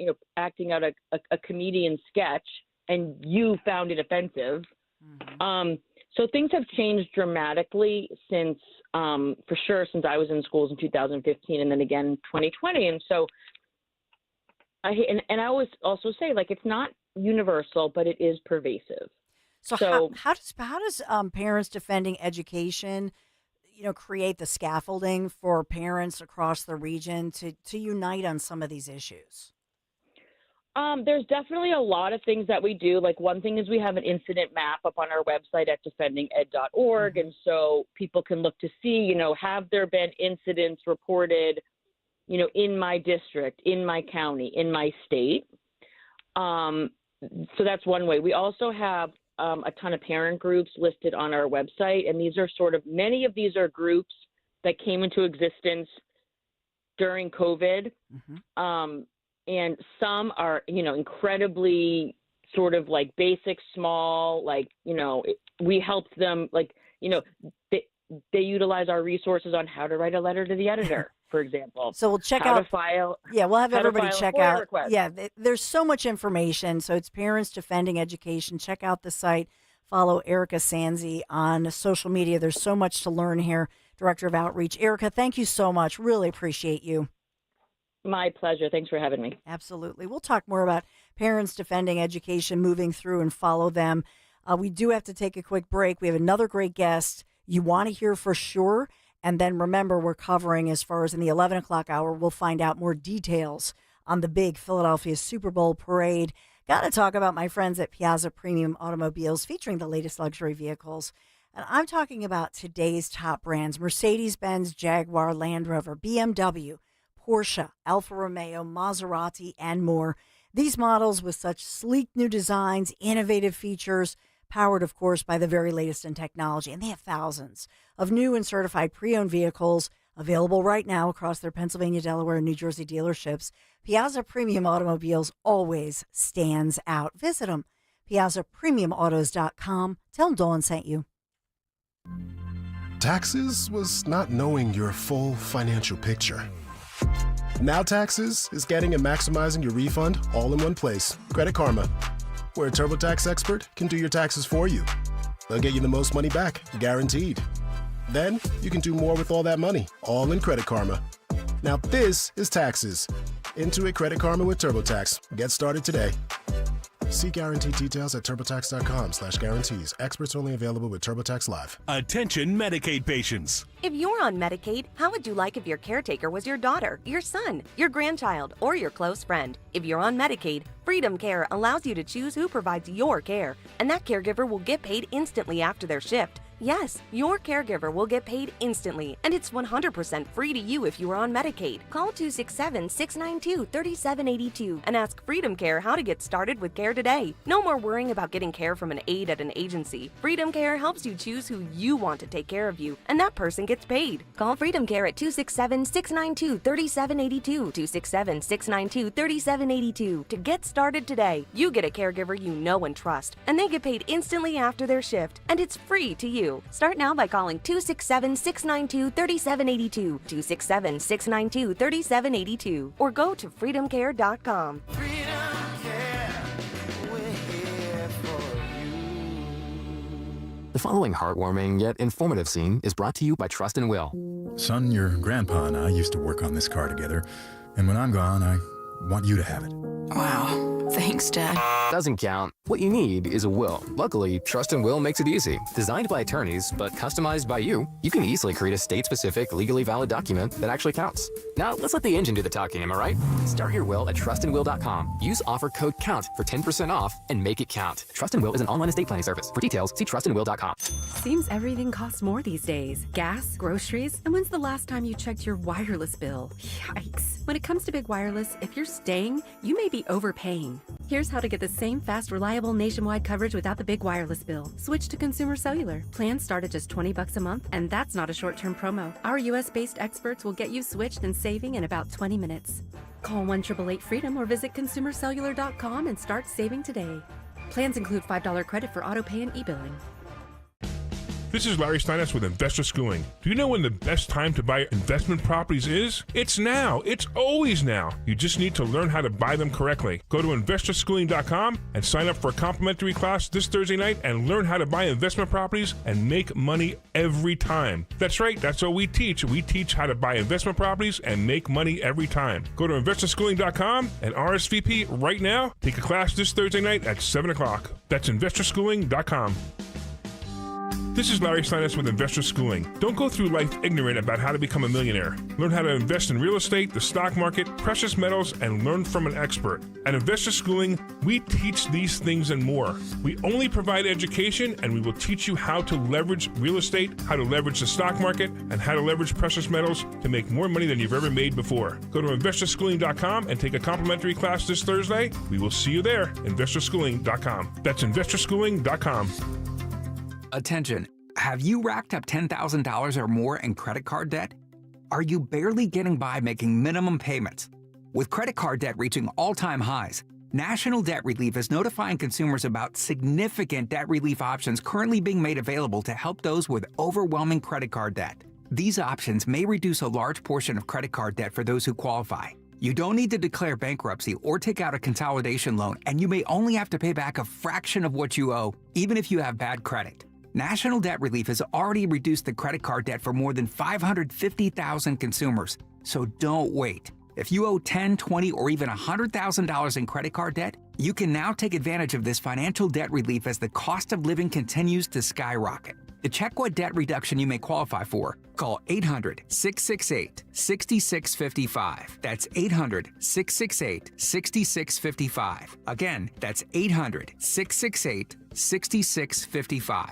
out a comedian sketch, and you found it offensive. Mm-hmm. So things have changed dramatically since I was in schools in 2015 and then again in 2020. And so I always also say, like, it's not universal, but it is pervasive. So how does Parents Defending Education, create the scaffolding for parents across the region to unite on some of these issues? There's definitely a lot of things that we do. Like, one thing is we have an incident map up on our website at defendinged.org. Mm-hmm. And so people can look to see, have there been incidents reported, in my district, in my county, in my state. So that's one way. We also have a ton of parent groups listed on our website, and these are many of these are groups that came into existence during COVID, and some are, incredibly sort of like basic, small, we helped them, they utilize our resources on how to write a letter to the editor, for example. So we'll check how out. to file. Yeah, we'll have how to everybody file a check FOIA out. request. Yeah, there's so much information. So it's Parents Defending Education. Check out the site. Follow Erica Sanzi on social media. There's so much to learn here. Director of Outreach. Erica, thank you so much. Really appreciate you. My pleasure. Thanks for having me. Absolutely. We'll talk more about Parents Defending Education, moving through and follow them. We do have to take a quick break. We have another great guest you want to hear for sure. And then remember, we're covering, as far as in the 11 o'clock hour, we'll find out more details on the big Philadelphia Super Bowl parade. Got to talk about my friends at Piazza Premium Automobiles, featuring the latest luxury vehicles. And I'm talking about today's top brands: Mercedes-Benz, Jaguar, Land Rover, BMW, Porsche, Alfa Romeo, Maserati, and more. These models with such sleek new designs, innovative features, powered, of course, by the very latest in technology. And they have thousands of new and certified pre-owned vehicles available right now across their Pennsylvania, Delaware, and New Jersey dealerships. Piazza Premium Automobiles always stands out. Visit them, PiazzaPremiumAutos.com. Tell them Dawn sent you. Taxes was not knowing your full financial picture. Now taxes is getting and maximizing your refund all in one place. Credit Karma, where a TurboTax expert can do your taxes for you. They'll get you the most money back, guaranteed. Then you can do more with all that money, all in Credit Karma. Now this is taxes. Intuit Credit Karma with TurboTax. Get started today. See guarantee details at TurboTax.com/guarantees. Experts only available with TurboTax Live. Attention Medicaid patients. If you're on Medicaid, how would you like if your caretaker was your daughter, your son, your grandchild, or your close friend? If you're on Medicaid, Freedom Care allows you to choose who provides your care, and that caregiver will get paid instantly after their shift. Yes, your caregiver will get paid instantly, and it's 100% free to you if you are on Medicaid. Call 267-692-3782 and ask Freedom Care how to get started with care today. No more worrying about getting care from an aide at an agency. Freedom Care helps you choose who you want to take care of you, and that person gets paid. Call Freedom Care at 267-692-3782, 267-692-3782 to get started today. You get a caregiver you know and trust, and they get paid instantly after their shift, and it's free to you. Start now by calling 267-692-3782, 267-692-3782, or go to freedomcare.com. The following heartwarming yet informative scene is brought to you by Trust and Will. Son, your grandpa and I used to work on this car together, and when I'm gone, I want you to have it. Wow. Thanks, Dad. Doesn't count. What you need is a will. Luckily, Trust and Will makes it easy. Designed by attorneys, but customized by you can easily create a state-specific, legally valid document that actually counts. Now, let's let the engine do the talking, am I right? Start your will at trustandwill.com. Use offer code COUNT for 10% off and make it count. Trust and Will is an online estate planning service. For details, see trustandwill.com. Seems everything costs more these days. Gas, groceries, and when's the last time you checked your wireless bill? Yikes. When it comes to big wireless, if you're staying, you may be overpaying. Here's how to get the same fast, reliable nationwide coverage without the big wireless bill. Switch to Consumer Cellular. Plans start at just $20 a month, and that's not a short-term promo. Our U.S.-based experts will get you switched and saving in about 20 minutes. Call 1-888-FREEDOM or visit consumercellular.com and start saving today. Plans include $5 credit for auto pay and e-billing. This is Larry Steinitz with Investor Schooling. Do you know when the best time to buy investment properties is? It's now. It's always now. You just need to learn how to buy them correctly. Go to investorschooling.com and sign up for a complimentary class this Thursday night and learn how to buy investment properties and make money every time. That's right. That's what we teach. We teach how to buy investment properties and make money every time. Go to investorschooling.com and RSVP right now. Take a class this Thursday night at 7 o'clock. That's investorschooling.com. This is Larry Steinitz with Investor Schooling. Don't go through life ignorant about how to become a millionaire. Learn how to invest in real estate, the stock market, precious metals, and learn from an expert. At Investor Schooling, we teach these things and more. We only provide education, and we will teach you how to leverage real estate, how to leverage the stock market, and how to leverage precious metals to make more money than you've ever made before. Go to investorschooling.com and take a complimentary class this Thursday. We will see you there. investorschooling.com. That's investorschooling.com. Attention. Have you racked up $10,000 or more in credit card debt? Are you barely getting by making minimum payments? With credit card debt reaching all-time highs, National Debt Relief is notifying consumers about significant debt relief options currently being made available to help those with overwhelming credit card debt. These options may reduce a large portion of credit card debt for those who qualify. You don't need to declare bankruptcy or take out a consolidation loan, and you may only have to pay back a fraction of what you owe, even if you have bad credit. National Debt Relief has already reduced the credit card debt for more than 550,000 consumers, so don't wait. If you owe $10,000, $20,000, or even $100,000 in credit card debt, you can now take advantage of this financial debt relief as the cost of living continues to skyrocket. To check what debt reduction you may qualify for, call 800-668-6655. That's 800-668-6655. Again, that's 800-668-6655.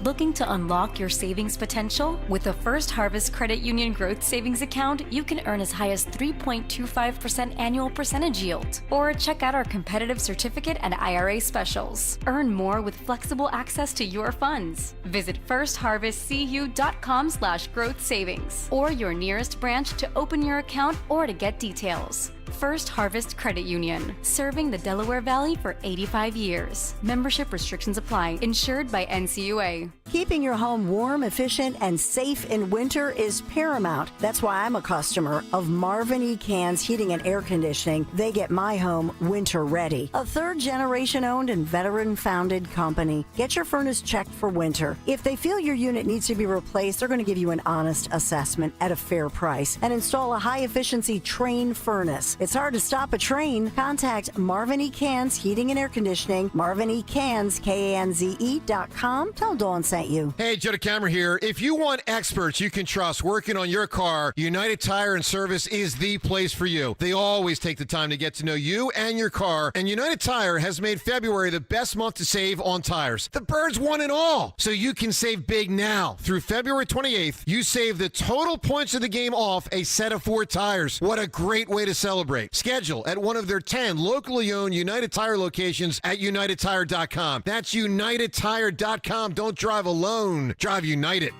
Looking to unlock your savings potential? With the First Harvest Credit Union Growth Savings Account, you can earn as high as 3.25% annual percentage yield. Or check out our competitive certificate and IRA specials. Earn more with flexible access to your funds. Visit firstharvestcu.com/growth savings or your nearest branch to open your account or to get details. First Harvest Credit Union, serving the Delaware Valley for 85 years. Membership restrictions apply. Insured by NCUA. Keeping your home warm, efficient, and safe in winter is paramount. That's why I'm a customer of Marvin E. Cans Heating and Air Conditioning. They get my home winter ready. A third-generation owned and veteran-founded company. Get your furnace checked for winter. If they feel your unit needs to be replaced, they're going to give you an honest assessment at a fair price and install a high-efficiency Train furnace. It's hard to stop a train. Contact Marvin E. Cans Heating and Air Conditioning. Marvin E. Cans, KANZE.com. Tell Dawn sent you. Hey, Joe DeCamera here. If you want experts you can trust working on your car, United Tire and Service is the place for you. They always take the time to get to know you and your car, and United Tire has made February the best month to save on tires. The birds won it all, so you can save big now. Through February 28th, you save the total points of the game off a set of 4 tires. What a great way to celebrate. Schedule at one of their 10 locally owned United Tire locations at UnitedTire.com. That's UnitedTire.com. Don't drive alone. Drive United.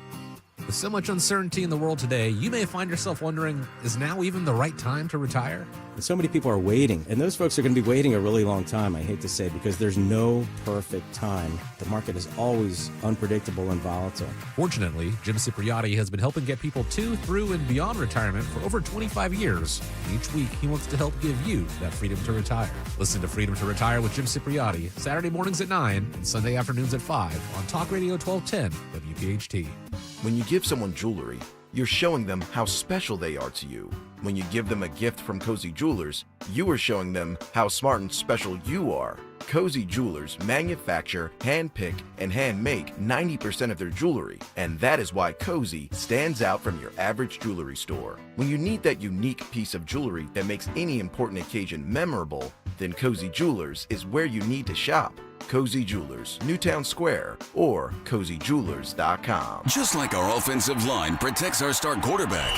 With so much uncertainty in the world today, you may find yourself wondering, is now even the right time to retire? And so many people are waiting, and those folks are going to be waiting a really long time, I hate to say, because there's no perfect time. The market is always unpredictable and volatile. Fortunately, Jim Cipriotti has been helping get people to, through, and beyond retirement for over 25 years. Each week, he wants to help give you that freedom to retire. Listen to Freedom to Retire with Jim Cipriotti, Saturday mornings at 9 and Sunday afternoons at 5 on Talk Radio 1210 WPHT. When you give someone jewelry, you're showing them how special they are to you. When you give them a gift from Cozy Jewelers, you are showing them how smart and special you are. Cozy Jewelers manufacture, handpick, and hand-make 90% of their jewelry, and that is why Cozy stands out from your average jewelry store. When you need that unique piece of jewelry that makes any important occasion memorable, then Cozy Jewelers is where you need to shop. Cozy Jewelers, Newtown Square, or CozyJewelers.com. Just like our offensive line protects our star quarterback,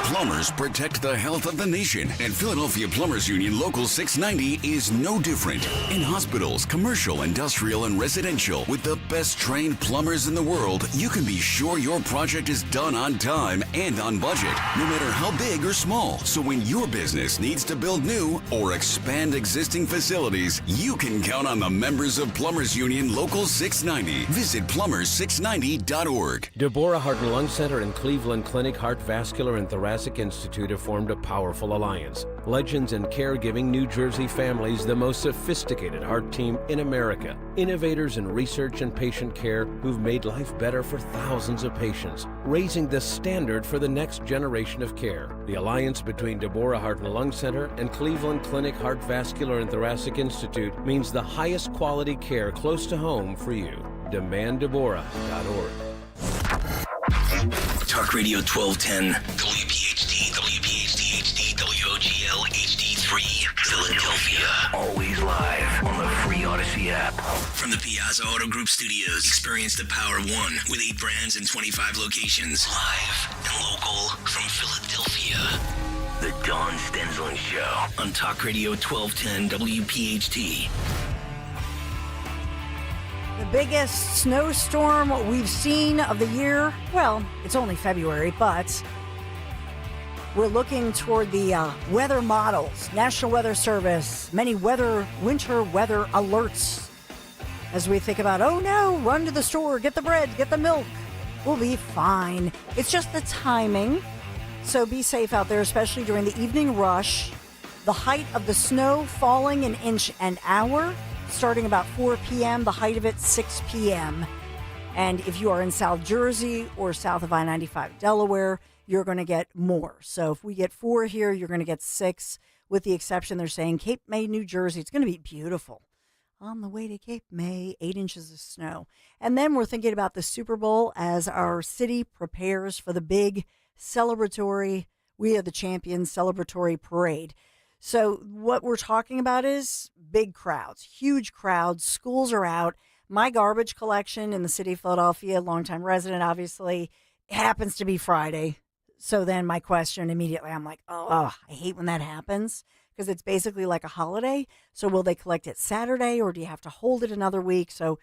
plumbers protect the health of the nation. And Philadelphia Plumbers Union Local 690 is no different. In hospitals, commercial, industrial, and residential, with the best trained plumbers in the world, you can be sure your project is done on time and on budget, no matter how big or small. So when your business needs to build new or expand existing facilities, you can count on the members of Plumbers Union Local 690. Visit plumbers690.org. Deborah Heart and Lung Center and Cleveland Clinic Heart, Vascular, and Thoracic Institute have formed a powerful alliance. Legends in caregiving New Jersey families, the most sophisticated heart team in America. Innovators in research and patient care who've made life better for thousands of patients, raising the standard for the next generation of care. The alliance between Deborah Heart and Lung Center and Cleveland Clinic Heart, Vascular, and Thoracic Institute means the highest quality care close to home for you. DemandDeborah.org. Talk Radio 1210, WPHT, WPHT HD, WOGL HD3, Philadelphia. Always live on the free Odyssey app. From the Piazza Auto Group Studios, experience the power of one with 8 brands and 25 locations. Live and local from Philadelphia. The Dawn Stensland Show on Talk Radio 1210 WPHT. The biggest snowstorm we've seen of the year. Well, it's only February, but we're looking toward the weather models, National Weather Service, many winter weather alerts. As we think about, oh no, run to the store, get the bread, get the milk. We'll be fine. It's just the timing. So be safe out there, especially during the evening rush. The height of the snow falling an inch an hour, starting about 4 p.m., the height of it 6 p.m. And if you are in South Jersey or south of I-95 Delaware, you're going to get more. So if we get 4 here, you're going to get 6, with the exception they're saying Cape May, New Jersey. It's going to be beautiful. On the way to Cape May, 8 inches of snow. And then we're thinking about the Super Bowl as our city prepares for the big celebratory, We Are the Champions celebratory parade. So what we're talking about is big crowds, huge crowds. Schools are out. My garbage collection in the city of Philadelphia, longtime resident, obviously, happens to be Friday. So then my question immediately, I'm like, oh, I hate when that happens because it's basically like a holiday. So will they collect it Saturday or do you have to hold it another week? So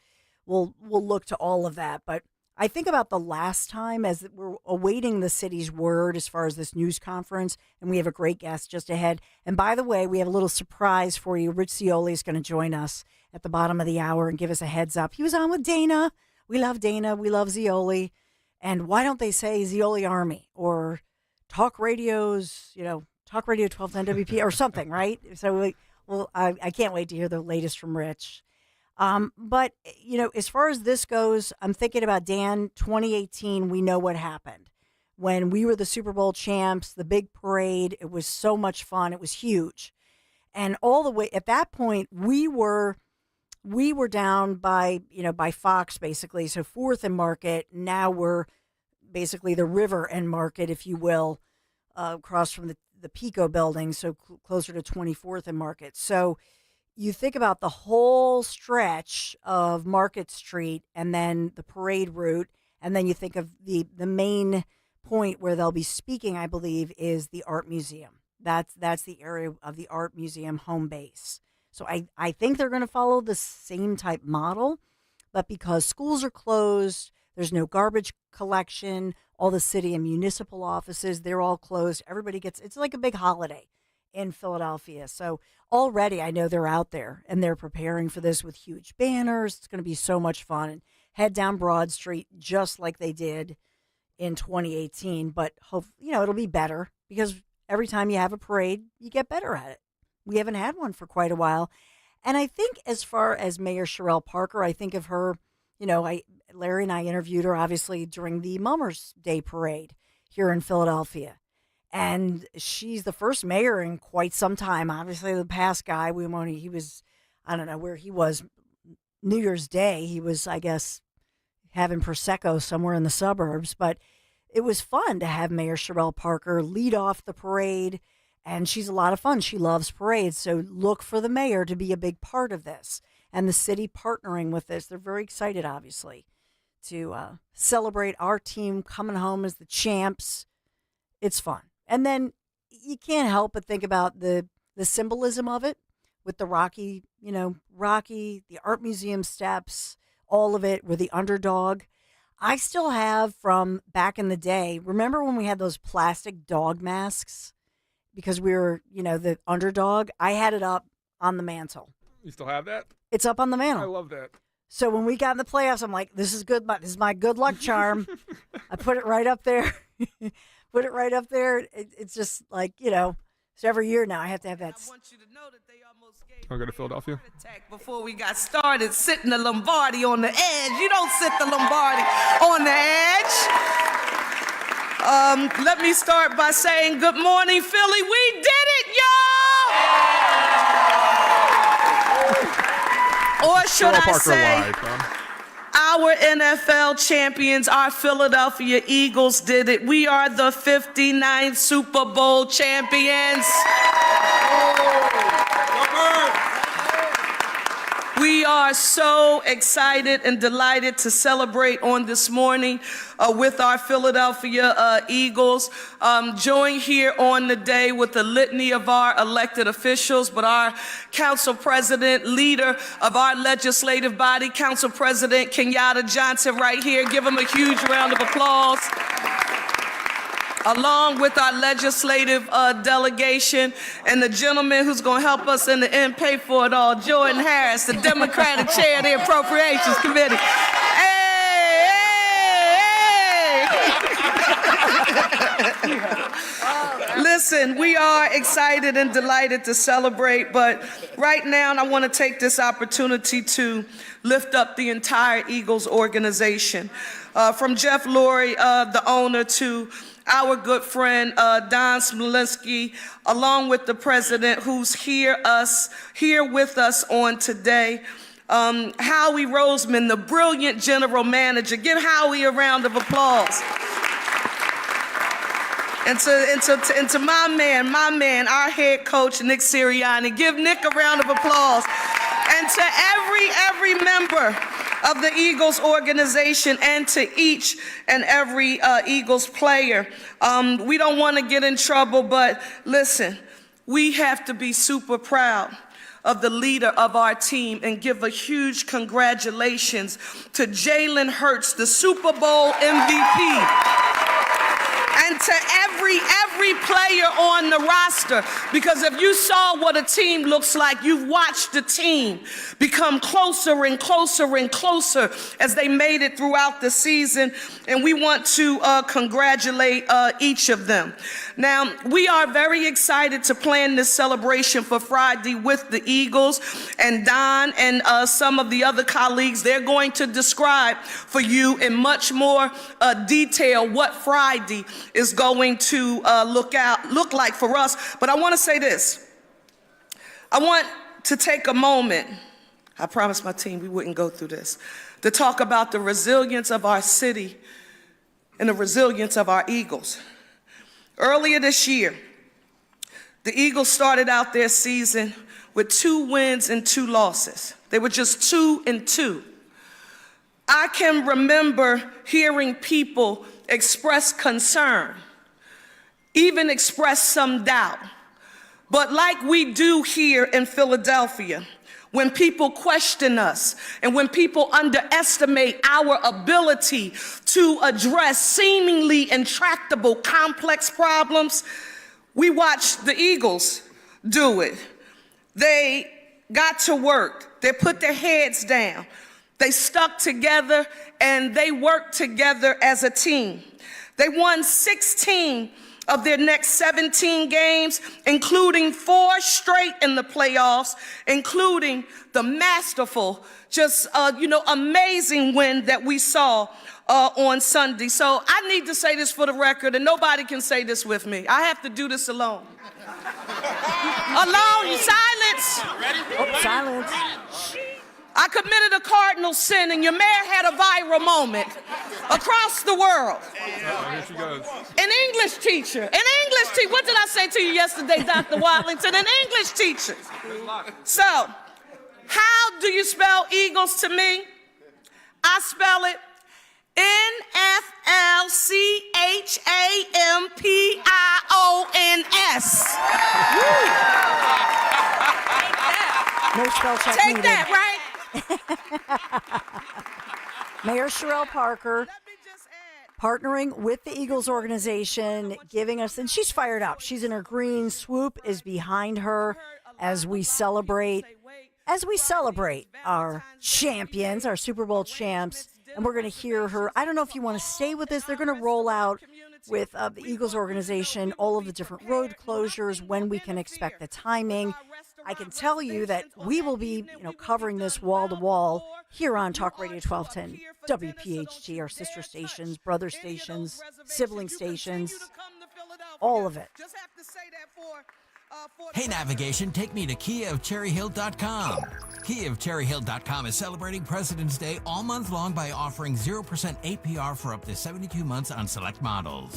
we'll look to all of that. But I think about the last time as we're awaiting the city's word as far as this news conference, and we have a great guest just ahead. And by the way, we have a little surprise for you. Rich Zioli is going to join us at the bottom of the hour and give us a heads up. He was on with Dana. We love Dana. We love Zioli. And why don't they say Zioli Army or Talk Radio's, Talk Radio 1210 WP or something, right? So I can't wait to hear the latest from Rich. But, as far as this goes, I'm thinking about Dan, 2018, we know what happened. When we were the Super Bowl champs, the big parade, it was so much fun. It was huge. And all the way, at that point, we were down by Fox, basically. So 4th and Market. Now we're basically the River and Market, if you will, across from the Pico building, so closer to 24th and Market. So you think about the whole stretch of Market Street and then the parade route, and then you think of the main point where they'll be speaking, I believe, is the Art Museum. That's the area of the Art Museum home base. So I think they're going to follow the same type model, but because schools are closed, there's no garbage collection, all the city and municipal offices, they're all closed. Everybody it's like a big holiday in Philadelphia. So already I know they're out there and they're preparing for this with huge banners. It's going to be so much fun. And head down Broad Street just like they did in 2018. But it'll be better because every time you have a parade, you get better at it. We haven't had one for quite a while. And I think as far as Mayor Sherelle Parker, I think of her, Larry and I interviewed her obviously during the Mummers Day parade here in Philadelphia. And she's the first mayor in quite some time. Obviously, the past guy, he was, I don't know where he was, New Year's Day. He was, I guess, having Prosecco somewhere in the suburbs. But it was fun to have Mayor Sherelle Parker lead off the parade. And she's a lot of fun. She loves parades. So look for the mayor to be a big part of this. And the city partnering with this. They're very excited, obviously, to celebrate our team coming home as the champs. It's fun. And then you can't help but think about the symbolism of it with the Rocky, the Art Museum steps, all of it. We're the underdog. I still have from back in the day, remember when we had those plastic dog masks because we were, the underdog? I had it up on the mantle. You still have that? It's up on the mantle. I love that. So when we got in the playoffs, I'm like, this is good. This is my good luck charm. I put it right up there. Put it right up there. It's just like, so every year now I have to have that. I'll go to Philadelphia. Before we got started, sitting the Lombardi on the edge. You don't sit the Lombardi on the edge. Let me start by saying good morning, Philly. We did it, y'all! Or should I say, Our NFL champions, our Philadelphia Eagles, did it. We are the 59th Super Bowl champions. We are so excited and delighted to celebrate on this morning with our Philadelphia Eagles. Joined here on the day with the litany of our elected officials, but our council president, leader of our legislative body, Council President Kenyatta Johnson, right here. Give him a huge round of applause. Along with our legislative delegation and the gentleman who's going to help us in the end pay for it all, Jordan Harris, the Democratic chair of the Appropriations Committee. Hey, hey, hey. Listen, we are excited and delighted to celebrate, but right now I want to take this opportunity to lift up the entire Eagles organization. From Jeff Lurie, the owner, to our good friend Don Smolinski, along with the president who's here with us on today. Howie Roseman, the brilliant general manager. Give Howie a round of applause. And to my man, our head coach, Nick Sirianni. Give Nick a round of applause. And to every member of the Eagles organization, and to each and every Eagles player. We don't want to get in trouble, but listen, we have to be super proud of the leader of our team and give a huge congratulations to Jalen Hurts, the Super Bowl MVP. And to every player on the roster, because if you saw what a team looks like, you've watched the team become closer and closer and closer as they made it throughout the season, and we want to congratulate each of them. Now, we are very excited to plan this celebration for Friday with the Eagles, and Don and some of the other colleagues, they're going to describe for you in much more detail what Friday is going to look like for us. But I want to say this. I want to take a moment, I promised my team we wouldn't go through this, to talk about the resilience of our city and the resilience of our Eagles. Earlier this year, the Eagles started out their season with 2 wins and 2 losses. They were just 2-2. I can remember hearing people express concern, even express some doubt. But like we do here in Philadelphia, when people question us and when people underestimate our ability to address seemingly intractable, complex problems, we watch the Eagles do it. They got to work. They put their heads down. They stuck together and they worked together as a team. They won 16 of their next 17 games, including 4 straight in the playoffs, including the masterful, just amazing win that we saw on Sunday. So I need to say this for the record, and nobody can say this with me. I have to do this alone. Alone, silence. Ready? Oh, silence. I committed a cardinal sin, and your mayor had a viral moment across the world. Here she goes. An English teacher. What did I say to you yesterday, Dr. Watlington? An English teacher. So, how do you spell Eagles to me? I spell it NFLCHAMPIONS. No spell check Take needed. that, right? Mayor Sherelle Parker partnering with the Eagles organization, giving us, and she's fired up. She's in her green. Swoop is behind her as we celebrate our champions, our Super Bowl champs. And we're going to hear her. I don't know if you want to stay with this. They're going to roll out with the Eagles organization all of the different road closures, when we can expect the timing. I can tell you that we will be, covering this wall to wall here on Talk Radio 1210, WPHT, our sister stations, brother stations, sibling stations, all of it. Just have to say that for Hey, navigation, take me to KiaofCherryHill.com. KiaofCherryHill.com is celebrating President's Day all month long by offering 0% APR for up to 72 months on select models.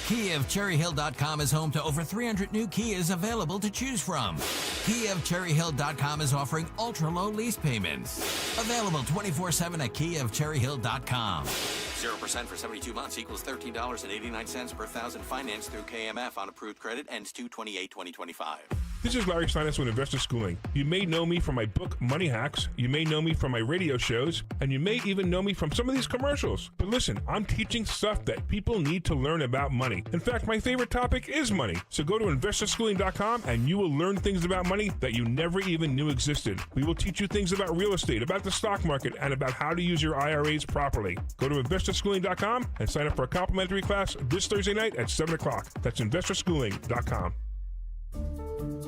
KiaofCherryHill.com is home to over 300 new Kias available to choose from. KiaofCherryHill.com is offering ultra-low lease payments. Available 24/7 at KiaofCherryHill.com. 0% for 72 months equals $13.89 per thousand financed through KMF on approved credit, ends 2/28/2025. This is Larry Steinitz with Investor Schooling. You may know me from my book, Money Hacks. You may know me from my radio shows. And you may even know me from some of these commercials. But listen, I'm teaching stuff that people need to learn about money. In fact, my favorite topic is money. So go to investorschooling.com and you will learn things about money that you never even knew existed. We will teach you things about real estate, about the stock market, and about how to use your IRAs properly. Go to investorschooling.com and sign up for a complimentary class this Thursday night at 7 o'clock. That's investorschooling.com.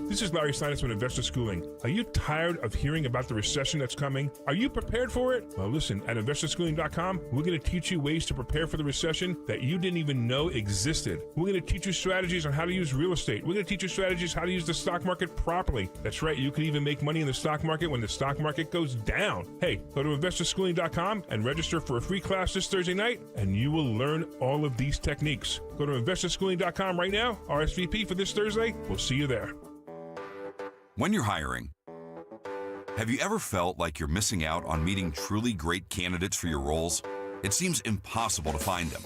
This is Larry Steinitz with Investor Schooling. Are you tired of hearing about the recession that's coming? Are you prepared for it? Well, listen, at investorschooling.com, we're going to teach you ways to prepare for the recession that you didn't even know existed. We're going to teach you strategies on how to use real estate. We're going to teach you strategies how to use the stock market properly. That's right, you can even make money in the stock market when the stock market goes down. Hey, go to investorschooling.com and register for a free class this Thursday night, and you will learn all of these techniques. Go to investorschooling.com right now, RSVP for this Thursday. We'll see you there. When you're hiring, have you ever felt like you're missing out on meeting truly great candidates for your roles? It seems impossible to find them,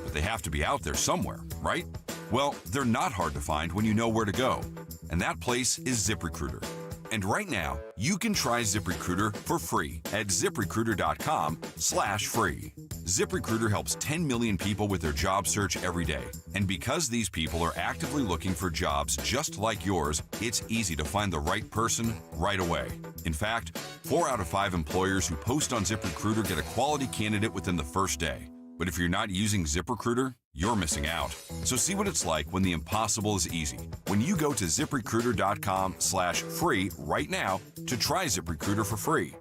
but they have to be out there somewhere, right? Well, they're not hard to find when you know where to go, and that place is ZipRecruiter. And right now, you can try ZipRecruiter for free at ZipRecruiter.com/free. ZipRecruiter helps 10 million people with their job search every day. And because these people are actively looking for jobs just like yours, it's easy to find the right person right away. In fact, 4 out of 5 employers who post on ZipRecruiter get a quality candidate within the first day. But if you're not using ZipRecruiter, you're missing out. So see what it's like when the impossible is easy. When you go to ZipRecruiter.com/free right now to try ZipRecruiter for free.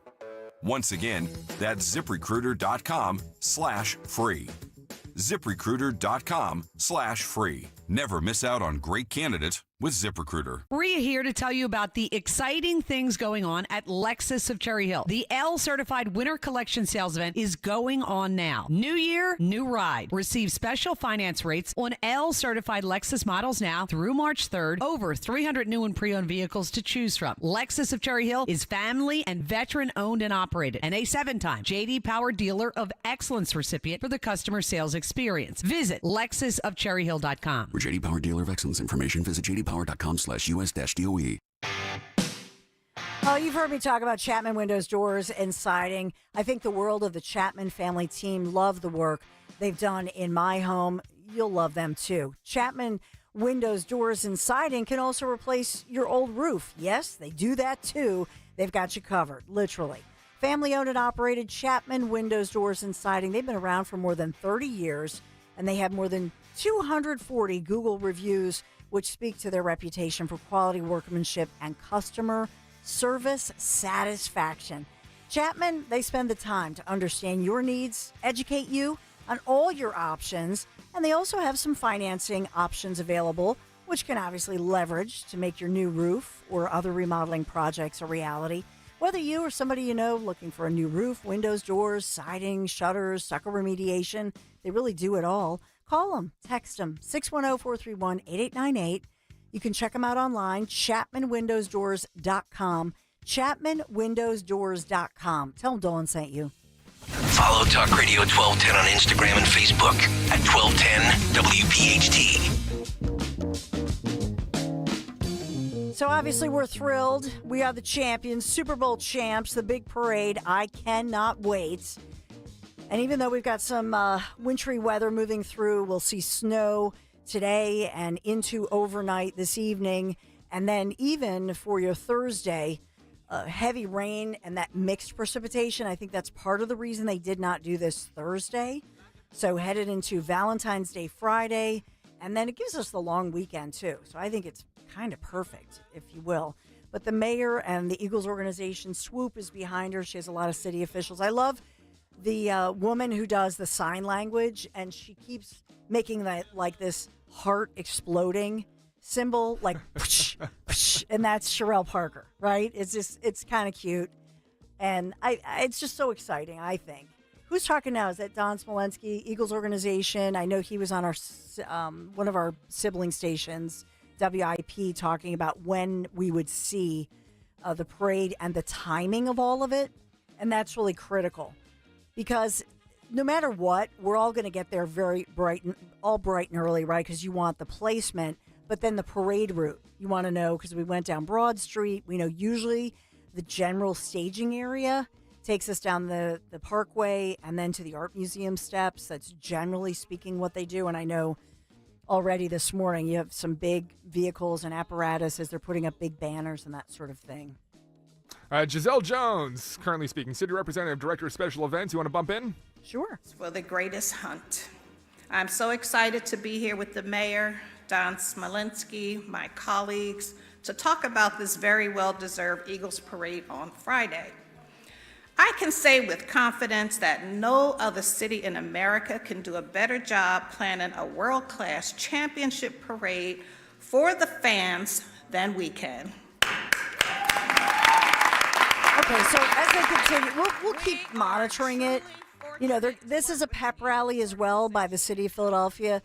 Once again, that's ZipRecruiter.com/free. ZipRecruiter.com/free. Never miss out on great candidates with ZipRecruiter. Maria here to tell you about the exciting things going on at Lexus of Cherry Hill. The L-certified winter collection sales event is going on now. New year, new ride. Receive special finance rates on L-certified Lexus models now through March 3rd. Over 300 new and pre-owned vehicles to choose from. Lexus of Cherry Hill is family and veteran owned and operated, and a 7-time J.D. Power Dealer of Excellence recipient for the customer sales experience. Visit LexusofCherryHill.com. For J.D. Power Dealer of Excellence information, visit jdpower.com/US-DOE. Oh, you've heard me talk about Chapman Windows, Doors, and Siding. I think the world of the Chapman family team love the work they've done in my home. You'll love them too. Chapman Windows, Doors, and Siding can also replace your old roof. Yes, they do that too. They've got you covered, literally. Family-owned and operated Chapman Windows, Doors, and Siding. They've been around for more than 30 years, and they have more than 240 Google reviews, which speak to their reputation for quality workmanship and customer service satisfaction. Chapman, they spend the time to understand your needs, educate you on all your options, and they also have some financing options available, which can obviously leverage to make your new roof or other remodeling projects a reality. Whether you or somebody you know looking for a new roof, windows, doors, siding, shutters, stucco remediation, they really do it all. Call them, text them, 610-431-8898. You can check them out online, ChapmanWindowsDoors.com, ChapmanWindowsDoors.com. Tell them Dolan sent you. Follow Talk Radio 1210 on Instagram and Facebook at 1210 WPHT. So obviously we're thrilled. We are the champions, Super Bowl champs, the big parade. I cannot wait. And even though we've got some wintry weather moving through, we'll see snow today and into overnight this evening. And then even for your Thursday, heavy rain and that mixed precipitation. I think that's part of the reason they did not do this Thursday. So headed into Valentine's Day Friday. And then it gives us the long weekend too. So I think it's kind of perfect, if you will. But the mayor and the Eagles organization, Swoop, is behind her. She has a lot of city officials. I love the woman who does the sign language, and she keeps making that like this heart exploding symbol, like, and that's Sherelle Parker, right? It's kind of cute. And it's just so exciting, I think. Who's talking now? Is that Don Smolensky, Eagles organization? I know he was on our one of our sibling stations, WIP, talking about when we would see the parade and the timing of all of it. And that's really critical because no matter what, we're all going to get there very bright and early, right? Because you want the placement, but then the parade route. You want to know, because we went down Broad Street. We know usually the general staging area takes us down the Parkway and then to the Art Museum steps. That's generally speaking what they do. And I know already this morning you have some big vehicles and apparatus as they're putting up big banners and that sort of thing. Giselle Jones, currently speaking, City Representative, Director of Special Events. You want to bump in? Sure. For the greatest hunt. I'm so excited to be here with the mayor, Don Smolensky, my colleagues, to talk about this very well-deserved Eagles Parade on Friday. I can say with confidence that no other city in America can do a better job planning a world-class championship parade for the fans than we can. Okay, so as they continue, we'll keep monitoring it. You know, this is a pep rally as well by the city of Philadelphia.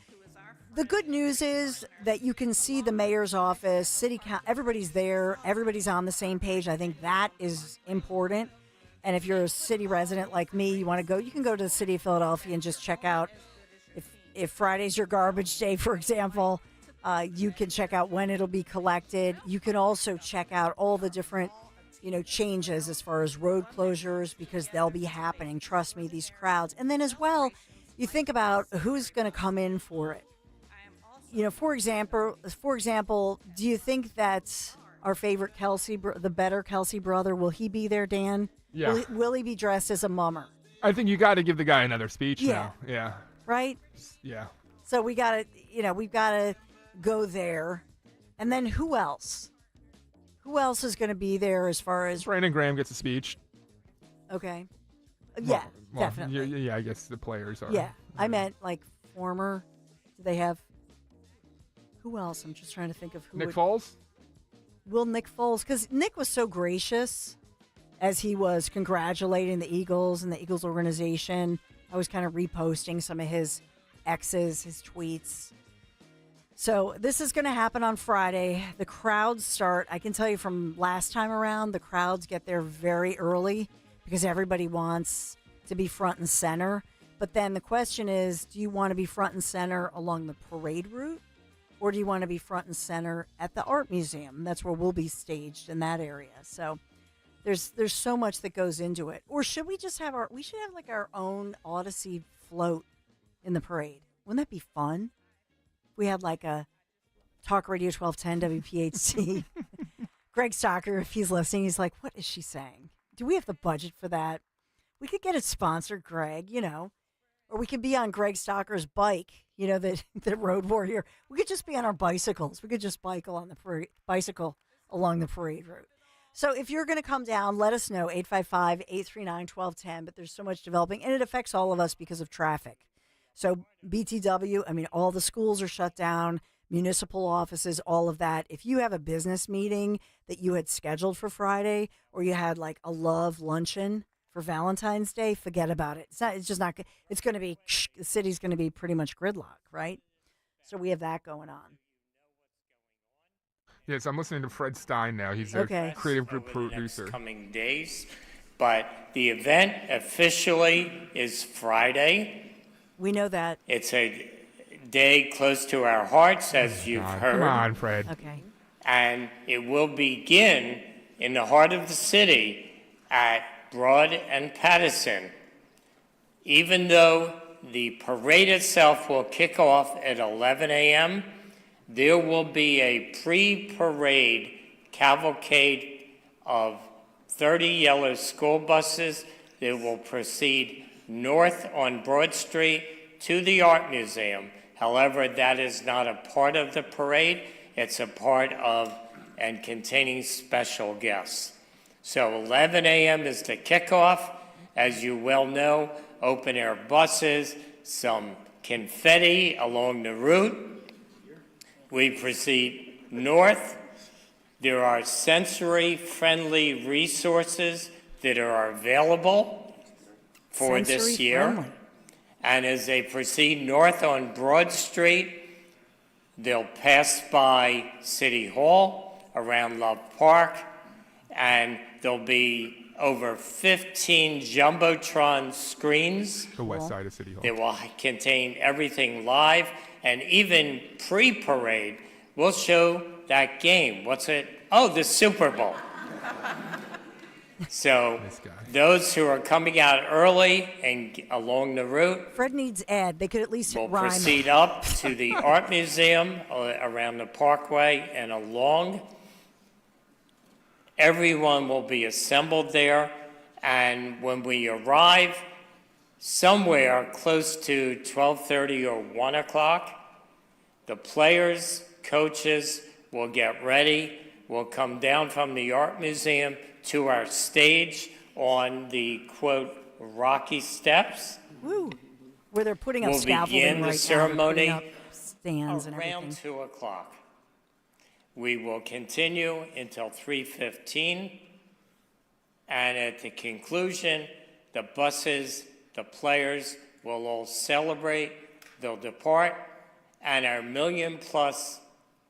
The good news is that you can see the mayor's office, city council, everybody's there, everybody's on the same page. I think that is important. And if you're a city resident like me, you want to go, you can go to the city of Philadelphia and just check out, if Friday's your garbage day, for example, you can check out when it'll be collected. You can also check out all the different changes as far as road closures, because they'll be happening. Trust me, these crowds. And then as well, you think about who's going to come in for it. For example, do you think that our favorite Kelsey, the better Kelsey brother, will he be there, Dan? Yeah. Will he be dressed as a mummer? I think you got to give the guy another speech now. Yeah. Right? Yeah. So we've got to go there. And then who else? Who else is going to be there as far as... Brandon Graham gets a speech. Okay. Yeah, definitely. Yeah, I guess the players are. Yeah. I meant like former... Do they have... Who else? I'm just trying to think of who... Nick Foles? Will Nick Foles... Because Nick was so gracious as he was congratulating the Eagles and the Eagles organization. I was kind of reposting some of his exes, his tweets. So this is going to happen on Friday. The crowds start, I can tell you from last time around, the crowds get there very early because everybody wants to be front and center. But then the question is, do you want to be front and center along the parade route, or do you want to be front and center at the Art Museum? That's where we'll be staged in that area. So there's so much that goes into it. Or should we just have like our own Odyssey float in the parade? Wouldn't that be fun? We had like a Talk Radio 1210 WPHT. Greg Stocker, if he's listening, he's like, what is she saying? Do we have the budget for that? We could get it sponsored, Greg, or we could be on Greg Stocker's bike, the Road Warrior. We could just be on our bicycles. We could just bicycle along the parade route. So if you're going to come down, let us know, 855-839-1210. But there's so much developing, and it affects all of us because of traffic. So BTW, all the schools are shut down, municipal offices, all of that. If you have a business meeting that you had scheduled for Friday, or you had like a love luncheon for Valentine's Day, forget about it. It's going to be, the city's going to be pretty much gridlock, right? So we have that going on. Yes, I'm listening to Fred Stein now. He's a creative group producer. Coming days, but the event officially is Friday. We know that. It's a day close to our hearts, as you've heard. Come on, Fred. Okay. And it will begin in the heart of the city at Broad and Patterson. Even though the parade itself will kick off at 11 a.m., there will be a pre-parade cavalcade of 30 yellow school buses that will proceed north on Broad Street to the Art Museum. However, that is not a part of the parade. It's a part of and containing special guests. So 11 a.m. is the kickoff. As you well know, open air buses, some confetti along the route. We proceed north, there are sensory-friendly resources that are available for this year. Sensory-friendly. And as they proceed north on Broad Street, they'll pass by City Hall, around Love Park, and there'll be over 15 Jumbotron screens. The west side of City Hall. That will contain everything live, and even pre-parade, we'll show that game. What's it? Oh, the Super Bowl. So those who are coming out early and along the route Fred needs Ed. They could at least will rhyme. proceed up to the Art Museum around the Parkway and along. Everyone will be assembled there, and when we arrive somewhere close to 12:30 or 1 o'clock, the players, coaches will get ready. We'll come down from the Art Museum to our stage on the, quote, Rocky Steps. Woo. Where they're putting up We'll scaffolding begin the right ceremony now. They're putting up stands and around everything. 2 o'clock. We will continue until 3:15, and at the conclusion, the buses, the players will all celebrate, they'll depart, and our million-plus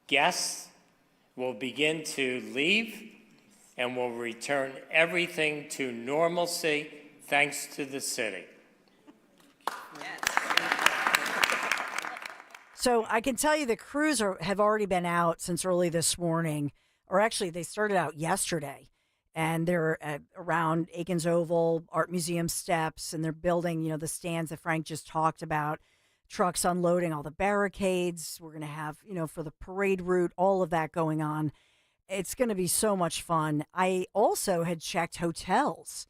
guests will begin to leave, and will return everything to normalcy thanks to the city. So I can tell you the crews have already been out since early this morning, or actually they started out yesterday, and they're around Aikens Oval, Art Museum steps, and they're building, the stands that Frank just talked about, trucks unloading all the barricades. We're going to have, for the parade route, all of that going on. It's going to be so much fun. I also had checked hotels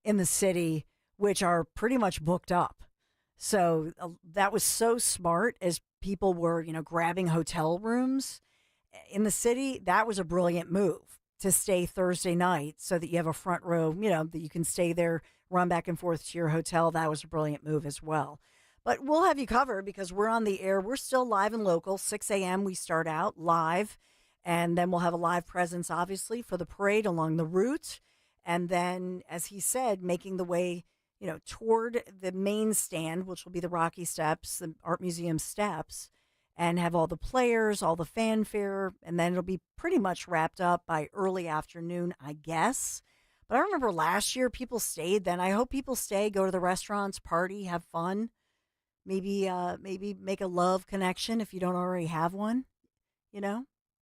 in the city, which are pretty much booked up. So that was so smart as people were, grabbing hotel rooms in the city. That was a brilliant move to stay Thursday night so that you have a front row, that you can stay there, run back and forth to your hotel. That was a brilliant move as well. But we'll have you covered because we're on the air. We're still live and local. 6 a.m. we start out live, and then we'll have a live presence, obviously, for the parade along the route. And then, as he said, making the way toward the main stand, which will be the Rocky Steps, the Art Museum steps, and have all the players, all the fanfare, and then it'll be pretty much wrapped up by early afternoon, I guess. But I remember last year people stayed then. I hope people stay, go to the restaurants, party, have fun, maybe make a love connection if you don't already have one.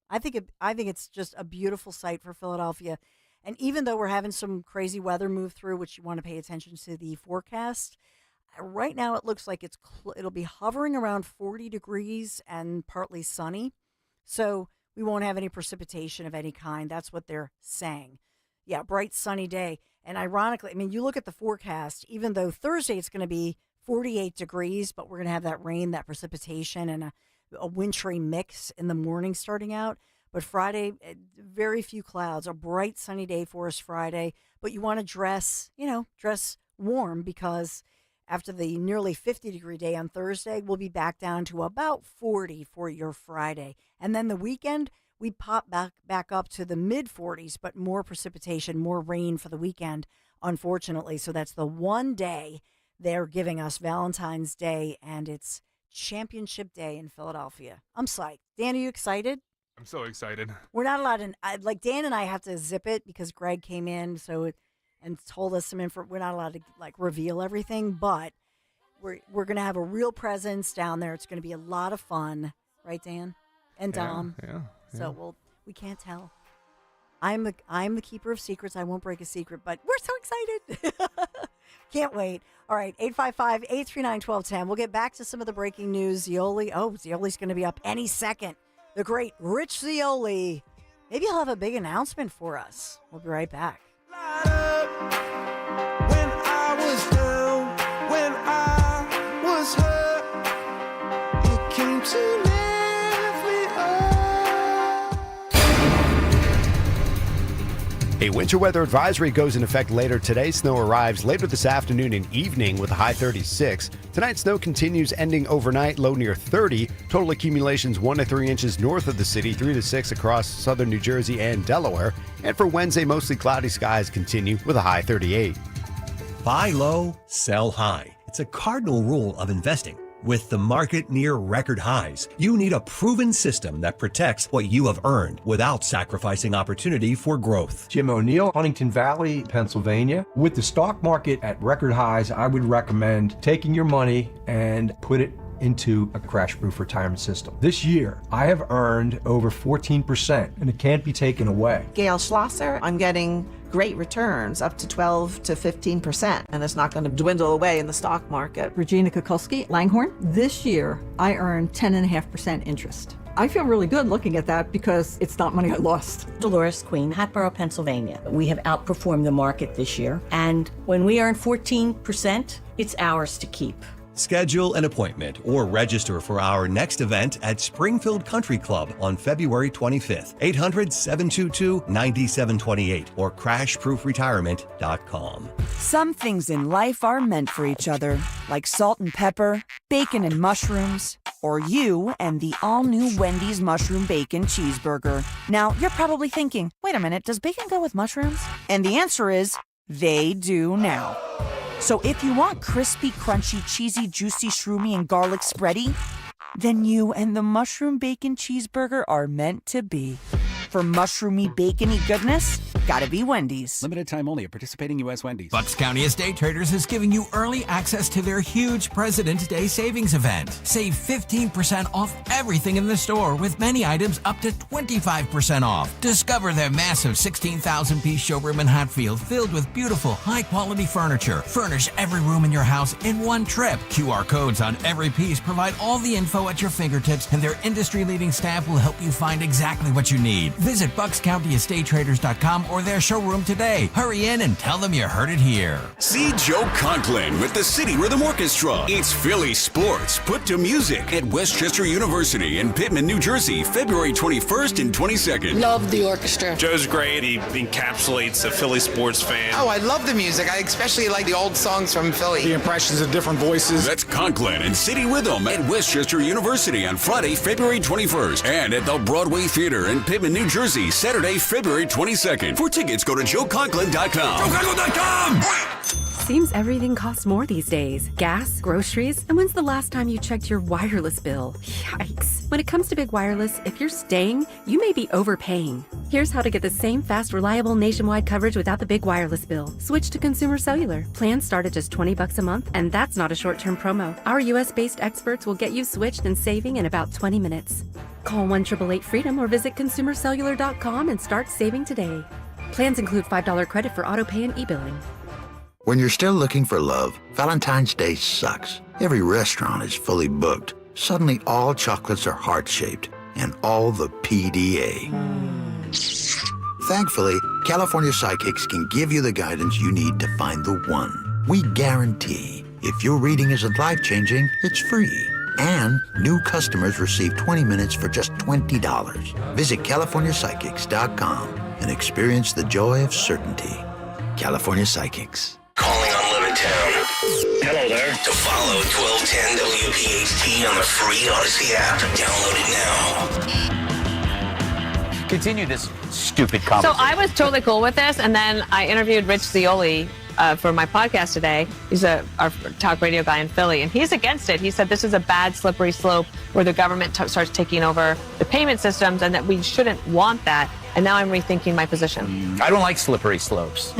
I think it's just a beautiful sight for Philadelphia. And even though we're having some crazy weather move through, which you want to pay attention to the forecast, right now it looks like it'll be hovering around 40 degrees and partly sunny. So we won't have any precipitation of any kind. That's what they're saying. Yeah, bright sunny day. And ironically, you look at the forecast, even though Thursday it's going to be 48 degrees, but we're going to have that rain, that precipitation, and a wintry mix in the morning starting out. But Friday, very few clouds, a bright sunny day for us Friday. But you want to dress warm because after the nearly 50-degree day on Thursday, we'll be back down to about 40 for your Friday. And then the weekend, we pop back up to the mid-40s, but more precipitation, more rain for the weekend, unfortunately. So that's the one day they're giving us, Valentine's Day, and it's Championship Day in Philadelphia. I'm psyched. Dan, are you excited? I'm so excited. We're not allowed to, Dan and I have to zip it because Greg came in and told us some info. We're not allowed to reveal everything, but we're going to have a real presence down there. It's going to be a lot of fun. Right, Dan? And Dom. Yeah. So we can't tell. I'm the keeper of secrets. I won't break a secret, but we're so excited. Can't wait. All right, 855-839-1210. We'll get back to some of the breaking news. Zioli's going to be up any second. The great Rich Zioli. Maybe he'll have a big announcement for us. We'll be right back. When I was down, when I was hurt, you came to lift me up. A winter weather advisory goes in effect later today. Snow arrives later this afternoon and evening with a high 36. Tonight, snow continues, ending overnight, low near 30. Total accumulations 1 to 3 inches north of the city, 3 to 6 across southern New Jersey and Delaware. And for Wednesday, mostly cloudy skies continue with a high 38. Buy low, sell high. It's a cardinal rule of investing. With the market near record highs, you need a proven system that protects what you have earned without sacrificing opportunity for growth. Jim O'Neill, Huntington Valley, Pennsylvania. With the stock market at record highs, I would recommend taking your money and put it into a crash-proof retirement system. This year, I have earned over 14%, and it can't be taken away. Gail Schlosser, I'm getting great returns, up to 12 to 15%, and it's not going to dwindle away in the stock market. Regina Kukulski, Langhorne. This year, I earned 10.5% interest. I feel really good looking at that because it's not money I lost. Dolores Queen, Hatboro, Pennsylvania. We have outperformed the market this year, and when we earn 14%, it's ours to keep. Schedule an appointment or register for our next event at Springfield Country Club on February 25th. 800-722-9728 or crashproofretirement.com. Some things in life are meant for each other, like salt and pepper, bacon and mushrooms, or you and the all-new Wendy's Mushroom Bacon Cheeseburger. Now, you're probably thinking, wait a minute, does bacon go with mushrooms? And the answer is, they do now. So if you want crispy, crunchy, cheesy, juicy, shroomy, and garlic spready, then you and the Mushroom Bacon Cheeseburger are meant to be. For mushroomy, bacony goodness, gotta be Wendy's. Limited time only at participating U.S. Wendy's. Bucks County Estate Traders is giving you early access to their huge President's Day savings event. Save 15% off everything in the store, with many items up to 25% off. Discover their massive 16,000-piece showroom in Hatfield filled with beautiful, high-quality furniture. Furnish every room in your house in one trip. QR codes on every piece provide all the info at your fingertips, and their industry-leading staff will help you find exactly what you need. Visit BucksCountyEstateTraders.com or their showroom today. Hurry in and tell them you heard it here. See Joe Conklin with the City Rhythm Orchestra. It's Philly sports put to music at Westchester University in Pittman, New Jersey, February 21st and 22nd. Love the orchestra. Joe's great. He encapsulates a Philly sports fan. Oh, I love the music. I especially like the old songs from Philly. The impressions of different voices. That's Conklin and City Rhythm at Westchester University on Friday, February 21st, and at the Broadway Theater in Pittman, New Jersey, Saturday, February 22nd. For tickets, go to joeconklin.com. joeconklin.com! Seems everything costs more these days. Gas, groceries, and when's the last time you checked your wireless bill? Yikes. When it comes to Big Wireless, if you're staying, you may be overpaying. Here's how to get the same fast, reliable nationwide coverage without the big wireless bill. Switch to Consumer Cellular. Plans start at just $20 a month, and that's not a short-term promo. Our US-based experts will get you switched and saving in about 20 minutes. Call 1-888-FREEDOM or visit consumercellular.com and start saving today. Plans include $5 credit for autopay and e-billing. When you're still looking for love, Valentine's Day sucks. Every restaurant is fully booked. Suddenly, all chocolates are heart-shaped, and all the PDA. Thankfully, California Psychics can give you the guidance you need to find the one. We guarantee if your reading isn't life-changing, it's free. And new customers receive 20 minutes for just $20. Visit CaliforniaPsychics.com and experience the joy of certainty. California Psychics. Calling on Levittown. Hello there. To follow 1210 WPHT on the free Odyssey app. Download it now. Continue this stupid conversation. So I was totally cool with this, and then I interviewed Rich Zeoli for my podcast today. He's our talk radio guy in Philly, and he's against it. He said this is a bad slippery slope where the government starts taking over the payment systems, and that we shouldn't want that. And now I'm rethinking my position. I don't like slippery slopes.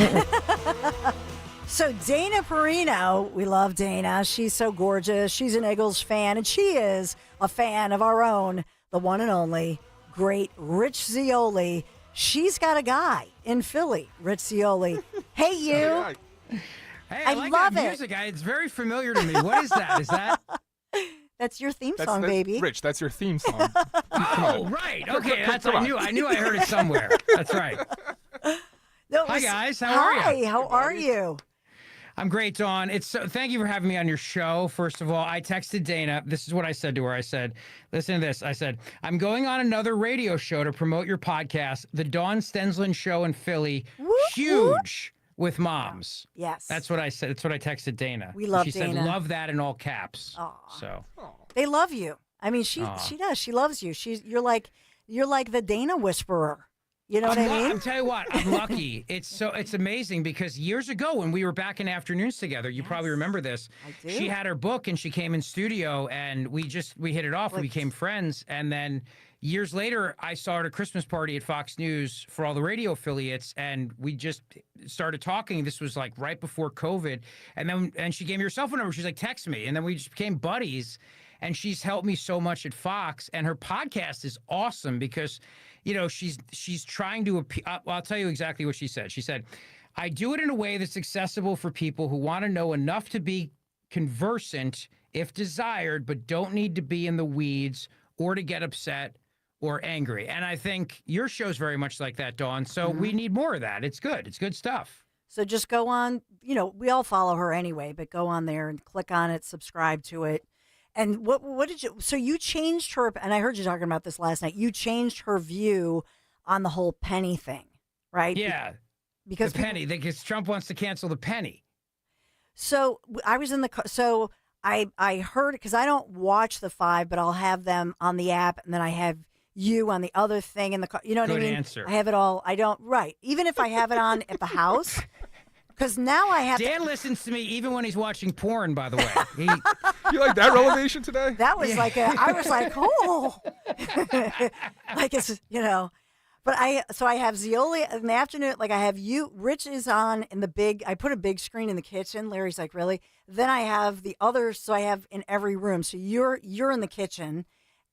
So Dana Perino, we love Dana. She's so gorgeous. She's an Eagles fan, and she is a fan of our own, the one and only, great Rich Zeoli. She's got a guy in Philly, Rich Zeoli. Hey, you. Hey, I like love that it. music. It's very familiar to me. What is that? Is that? That's your theme song, baby. Rich, that's your theme song. Oh, right. Okay, I knew I heard it somewhere. That's right. No, Hi, guys. How are you? Hi, how are you? I'm great, Dawn. Thank you for having me on your show. First of all, I texted Dana. This is what I said to her. I said, listen to this. I said, I'm going on another radio show to promote your podcast, The Dawn Stensland Show in Philly. Huge with moms. Yes. That's what I said. That's what I texted Dana. We love She Dana. said, love that in all caps. Aw. So They love you. I mean, she does. She loves you. You're like the Dana whisperer. You know what I mean? I'm tell you what, I'm lucky. It's amazing because years ago when we were back in afternoons together, you probably remember this. I do. She had her book and she came in studio and we hit it off. We became friends. And then years later, I saw her at a Christmas party at Fox News for all the radio affiliates, and we just started talking. This was like right before COVID, and she gave me her cell phone number. She's like, text me, and then we just became buddies. And she's helped me so much at Fox, and her podcast is awesome because, you know, she's trying to I'll tell you exactly what she said. She said, I do it in a way that's accessible for people who want to know enough to be conversant if desired, but don't need to be in the weeds or to get upset or angry. And I think your show's very much like that, Dawn. So we need more of that. It's good. It's good stuff. So just go on, you know, we all follow her anyway, but go on there and click on it, subscribe to it. And what did so you changed her, and I heard you talking about this last night, you changed her view on the whole penny thing, right? Yeah. Because the penny, because Trump wants to cancel the penny. So I was in the car, so I heard it, because I don't watch the 5, but I'll have them on the app, and then I have you on the other thing in the car. You know what I mean? Good answer. I have it all. I don't, right. Even if I have it on at the house, because now I have Dan listens to me even when he's watching porn, by the way. You like that revelation today? That was I was like, oh. Like it's, you know. But I have Zioli in the afternoon, like I have you, Rich is on in the big, I put a big screen in the kitchen. Larry's like, really? Then I have the others, so I have in every room. So you're in the kitchen,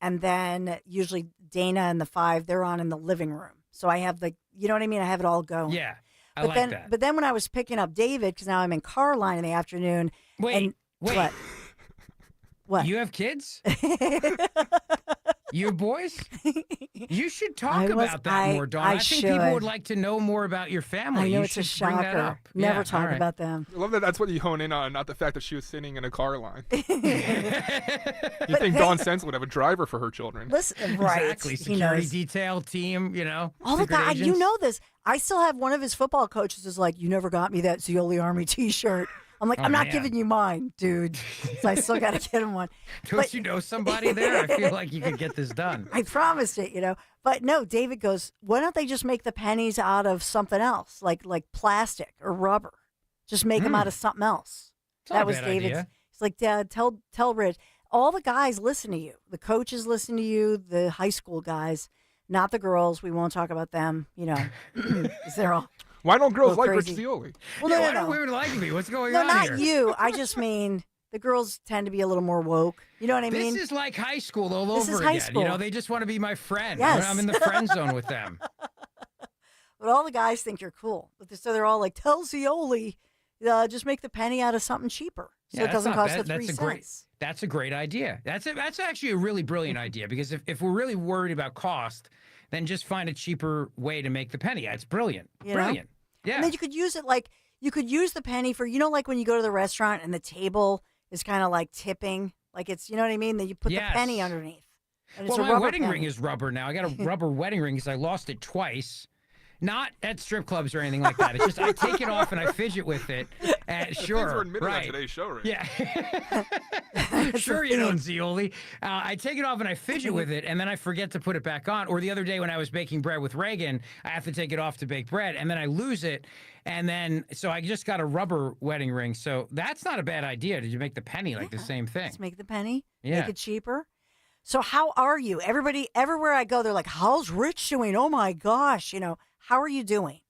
and then usually Dana and the 5, they're on in the living room. So I have you know what I mean? I have it all going. Yeah. But then when I was picking up David, because now I'm in car line in the afternoon. Wait. What? You have kids? You have boys? You should talk about that more, Dawn. I think people would like to know more about your family. I know, you it's a should bring that shocker. up. Never Yeah, talk all right. about them. I love that that's what you hone in on, not the fact that she was sitting in a car line. You think Dawn Sense would have a driver for her children. Listen, right. Exactly. He Security knows. detail team, you know. All the secret guys, you agents. know this. I still have one of his football coaches is like, you never got me that Zioli Army T-shirt. I'm like, Oh, I'm not man. giving you mine, dude. So I still got to get him one. Don't you know somebody there? I feel like you could get this done. I promised it, you know. But no, David goes, why don't they just make the pennies out of something else, like plastic or rubber? Just make them out of something else. It's not That a was bad David's. idea. He's like, Dad, tell Rich. All the guys listen to you. The coaches listen to you. The high school guys, not the girls. We won't talk about them. You know, 'cause they're all. Why don't girls Little like crazy. Rich Zioli? Well, Yeah, no, why no, don't no. women like me? What's going No, on not here? you. I just mean the girls tend to be a little more woke. You know what I mean? This is like high school all This over is high again. school. You know, they just want to be my friend. Yes. I'm in the friend zone with them. But all the guys think you're cool. So they're all like, tell Zioli, just make the penny out of something cheaper. So it that's doesn't not cost bad. the 3 cents. That's a great idea. That's actually a really brilliant idea, because if we're really worried about cost, then just find a cheaper way to make the penny. It's brilliant. You know? Brilliant. Yeah. And then you could use it like, you could use the penny for, you know, like when you go to the restaurant and the table is kind of like tipping, like it's, you know what I mean? Then you put the penny Yes. underneath. And it's Well, a my rubber wedding penny. ring is rubber now. I got a rubber wedding ring because I lost it twice. Not at strip clubs or anything like that. It's just I take it off and I fidget with it. And Things sure, were admitted right? on today's show, right? Yeah. Sure, you know, Zioli. I take it off and I fidget with it, and then I forget to put it back on. Or the other day when I was baking bread with Reagan, I have to take it off to bake bread, and then I lose it. And then, so I just got a rubber wedding ring. So that's not a bad idea. Did you make the penny like the same thing? Just make the penny, Yeah. make it cheaper. So how are you? Everybody, everywhere I go, they're like, how's Rich doing? Oh my gosh, you know, how are you doing?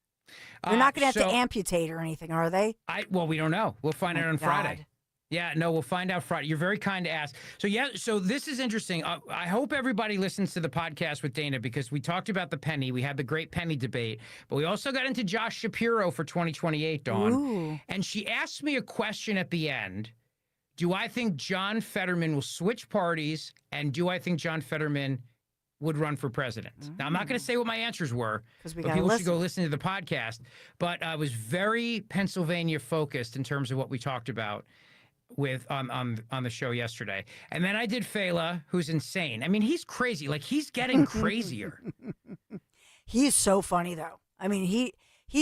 They're not going to have to amputate or anything, are they? Well, we don't know. We'll find Oh, out on God. Friday. Yeah, no, we'll find out Friday. You're very kind to ask. So, yeah, so this is interesting. I hope everybody listens to the podcast with Dana, because we talked about the penny. We had the great penny debate, but we also got into Josh Shapiro for 2028, Dawn. Ooh. And she asked me a question at the end. Do I think John Fetterman will switch parties? And do I think John Fetterman would run for president. Now, I'm not going to say what my answers were, because people should go listen to the podcast. But I was very Pennsylvania focused in terms of what we talked about with on the show yesterday. And then I did Fela, who's insane. I mean, he's crazy. Like, he's getting crazier. He is so funny, though. I mean, he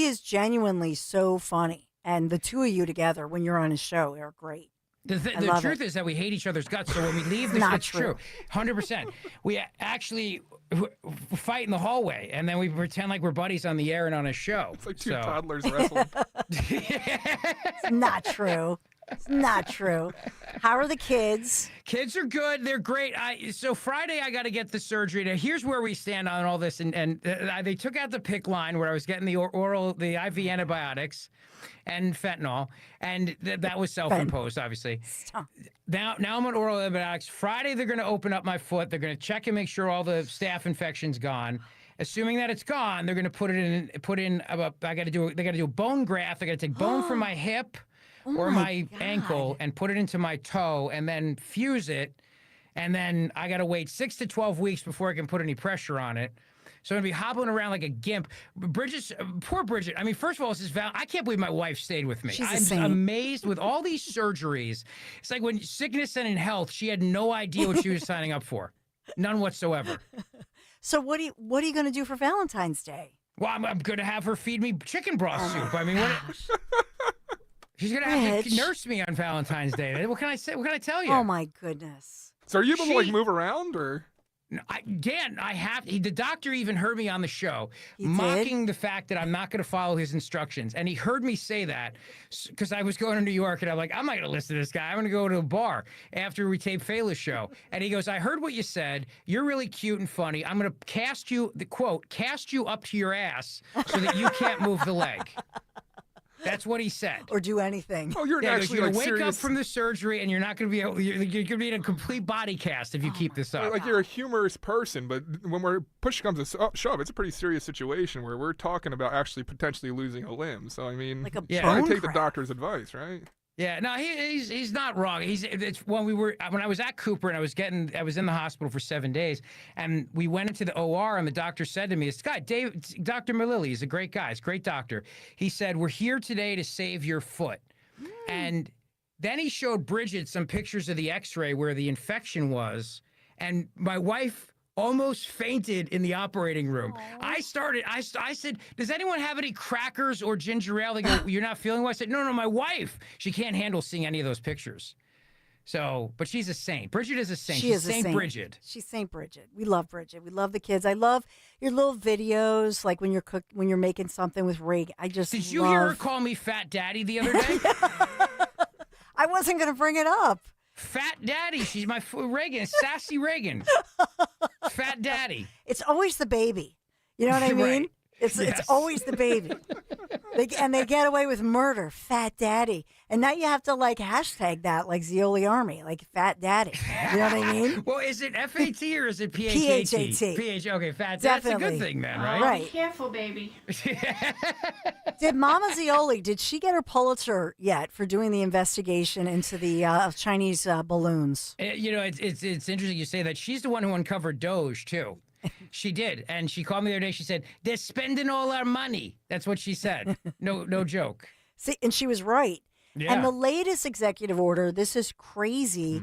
is genuinely so funny. And the two of you together, when you're on his show, are great. The truth is that we hate each other's guts. So when we leave, it's true. 100%. We actually fight in the hallway, and then we pretend like we're buddies on the air and on a show. It's like two toddlers wrestling. It's not true. It's not true. How are the kids? Kids are good. They're great. So Friday, I got to get the surgery. Now, here's where we stand on all this. And they took out the PICC line where I was getting the IV antibiotics and fentanyl, and that was self-imposed, obviously. Stop. Now I'm on oral antibiotics. Friday, they're going to open up my foot. They're going to check and make sure all the staph infection's gone. Assuming that it's gone, they're going to put in. They got to do a bone graft. They got to take bone from my hip. Or my ankle and put it into my toe and then fuse it. And then I got to wait 6 to 12 weeks before I can put any pressure on it. So I'm going to be hobbling around like a gimp. Poor Bridget. I mean, first of all, I can't believe my wife stayed with me. I'm amazed with all these surgeries. It's like when sickness and in health, she had no idea what she was signing up for. None whatsoever. So what are you going to do for Valentine's Day? Well, I'm going to have her feed me chicken broth soup. I mean, what? She's going to have to nurse me on Valentine's Day. What can I say? What can I tell you? Oh, my goodness. So are you able to, like, move around, or? Dan, the doctor even heard me on the show mocking the fact that I'm not going to follow his instructions. And he heard me say that because I was going to New York, and I'm like, I'm not going to listen to this guy. I'm going to go to a bar after we tape Fela's show. And he goes, I heard what you said. You're really cute and funny. I'm going to cast you up to your ass so that you can't move the leg. That's what he said. Or do anything. Oh, you're actually going to like wake serious... up from the surgery, and you're not going to be able. You're going to be in a complete body cast if you keep this up. Like, you're a humorous person, but when push comes to shove, it's a pretty serious situation where we're talking about actually potentially losing a limb. So I mean, like try to take the doctor's advice, right? Yeah, no, he's not wrong. It's when I was at Cooper and I was in the hospital for 7 days, and we went into the OR, and the doctor said to me, "This guy, Dr. Malili, is a great guy. He's a great doctor." He said, "We're here today to save your foot," and then he showed Bridget some pictures of the X-ray where the infection was, and my wife almost fainted in the operating room. I said, does anyone have any crackers or ginger ale? They go, you're not feeling well? I said, no, my wife. She can't handle seeing any of those pictures. So, but she's a saint. Bridget is a saint. She's Saint Bridget. She's Saint Bridget. We love Bridget. We love the kids. I love your little videos, like when you're making something with Reagan. Did you hear her call me Fat Daddy the other day? I wasn't going to bring it up. Fat Daddy. She's my Reagan, sassy Reagan. Fat Daddy. It's always the baby. You know what I mean? Right. It's always the baby. They get away with murder, Fat Daddy. And now you have to like hashtag that like Zioli Army, like Fat Daddy. You know what I mean? Well, is it FAT or is it PHAT? PHAT. Okay, Fat. Definitely. That's a good thing then, right? Right. Be careful, baby. Did Mama Zioli, did she get her Pulitzer yet for doing the investigation into the Chinese balloons? You know, it's interesting you say that. She's the one who uncovered Doge, too. She did. And she called me the other day. She said, they're spending all our money. That's what she said. No joke. See, and she was right. Yeah. And the latest executive order, this is crazy,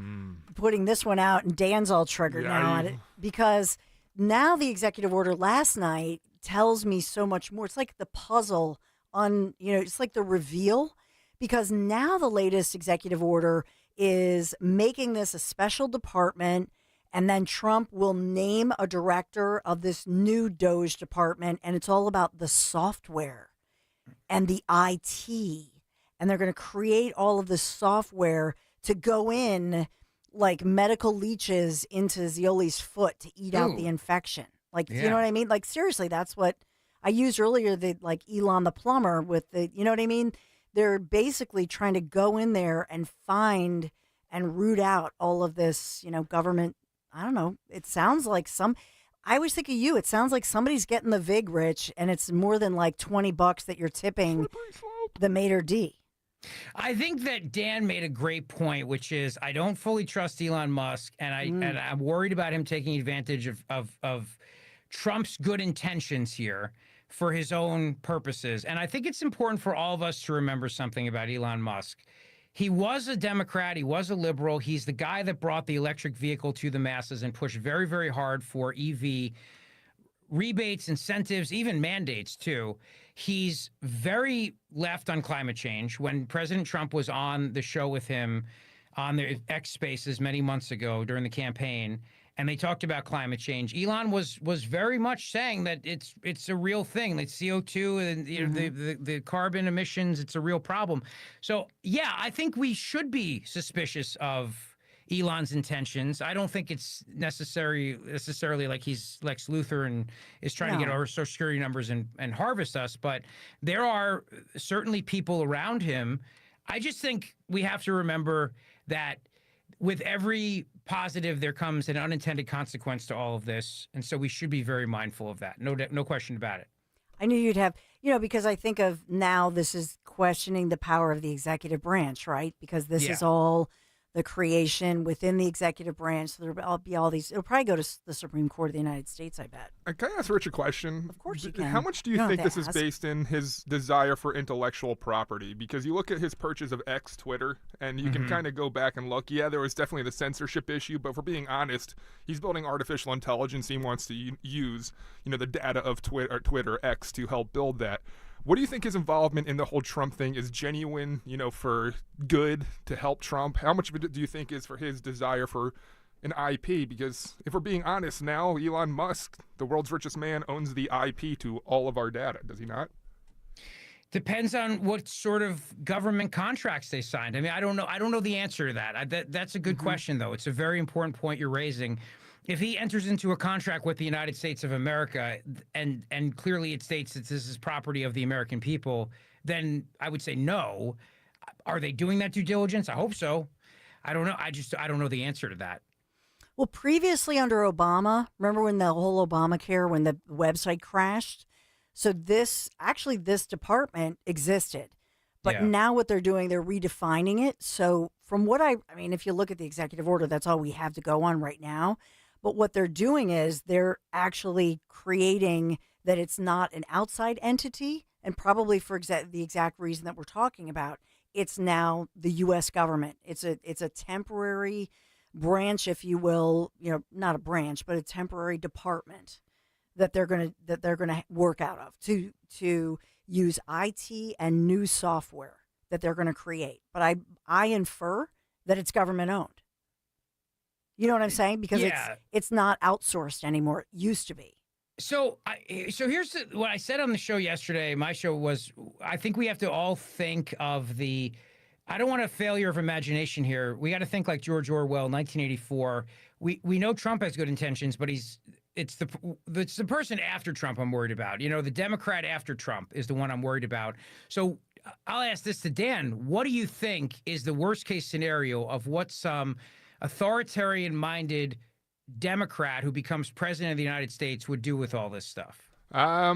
putting this one out, and Dan's all triggered now at it, because now the executive order last night tells me so much more. It's like the puzzle it's like the reveal, because now the latest executive order is making this a special department, and then Trump will name a director of this new Doge department, and it's all about the software and the IT. And they're going to create all of this software to go in like medical leeches into Zioli's foot to eat out the infection. Like, you know what I mean? Like, seriously, that's what I used earlier, like Elon the plumber with the, you know what I mean? They're basically trying to go in there and find and root out all of this, government. I don't know. It sounds like I always think of you. It sounds like somebody's getting the vig, Rich, and it's more than like $20 that you're tipping the maitre d'. I think that Dan made a great point, which is I don't fully trust Elon Musk, and I'm worried about him taking advantage of Trump's good intentions here for his own purposes. And I think it's important for all of us to remember something about Elon Musk. He was a Democrat. He was a liberal. He's the guy that brought the electric vehicle to the masses and pushed very, very hard for EV rebates, incentives, even mandates too. He's very left on climate change. When President Trump was on the show with him on the X Spaces many months ago during the campaign, and they talked about climate change, Elon was very much saying that it's a real thing, like CO2 and the carbon emissions, it's a real problem. So yeah, I think we should be suspicious of Elon's intentions. I don't think it's necessarily like he's Lex Luthor and is trying to get our Social Security numbers and harvest us, but there are certainly people around him. I just think we have to remember that with every positive, there comes an unintended consequence to all of this, and so we should be very mindful of that. No question about it. I knew you'd have, because I think of now this is questioning the power of the executive branch, right? Because this is all the creation within the executive branch. So there'll be all these. It'll probably go to the Supreme Court of the United States, I bet. Can I ask Rich a question? Of course you can. How much do you think this is based in his desire for intellectual property? Because you look at his purchase of X, Twitter, and you can kind of go back and look. Yeah, there was definitely the censorship issue, but if we're being honest, he's building artificial intelligence. He wants to use, the data of Twitter X to help build that. What do you think his involvement in the whole Trump thing is genuine, for good to help Trump? How much of it do you think is for his desire for an IP? Because if we're being honest now, Elon Musk, the world's richest man, owns the IP to all of our data, does he not? Depends on what sort of government contracts they signed. I mean, I don't know the answer to that. That's a good question, though. It's a very important point you're raising. If he enters into a contract with the United States of America and clearly it states that this is property of the American people, then I would say no. Are they doing that due diligence? I hope so. I don't know. I don't know the answer to that. Well, previously under Obama, remember when the whole Obamacare, when the website crashed? So this department existed. But now what they're doing, they're redefining it. So from what I mean, if you look at the executive order, that's all we have to go on right now. But what they're doing is they're actually creating that it's not an outside entity, and probably for the exact reason that we're talking about, it's now the U.S. government. It's a temporary branch, if you will, not a branch, but a temporary department that they're gonna work out of to use IT and new software that they're going to create. But I infer that it's government owned. You know what I'm saying? Because it's not outsourced anymore. It used to be. So here's what I said on the show yesterday. My show was, I think we have to all think of I don't want a failure of imagination here. We got to think like George Orwell, 1984. We know Trump has good intentions, but it's the person after Trump I'm worried about. The Democrat after Trump is the one I'm worried about. So I'll ask this to Dan. What do you think is the worst case scenario of what some authoritarian-minded Democrat who becomes president of the United States would do with all this stuff? I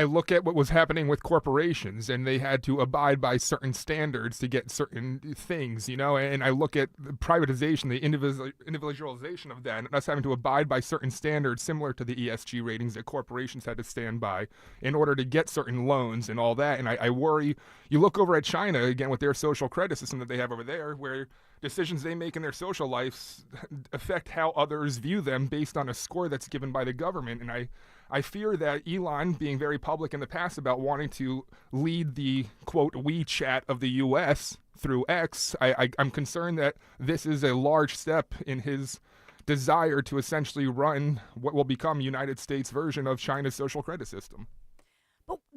look at what was happening with corporations, and they had to abide by certain standards to get certain things, and I look at the privatization, the individualization of that, and us having to abide by certain standards similar to the ESG ratings that corporations had to stand by in order to get certain loans and all that. And I worry, you look over at China, again, with their social credit system that they have over there, where decisions they make in their social lives affect how others view them based on a score that's given by the government. And I fear that Elon, being very public in the past about wanting to lead the, quote, WeChat of the U.S. through X, I'm concerned that this is a large step in his desire to essentially run what will become United States version of China's social credit system.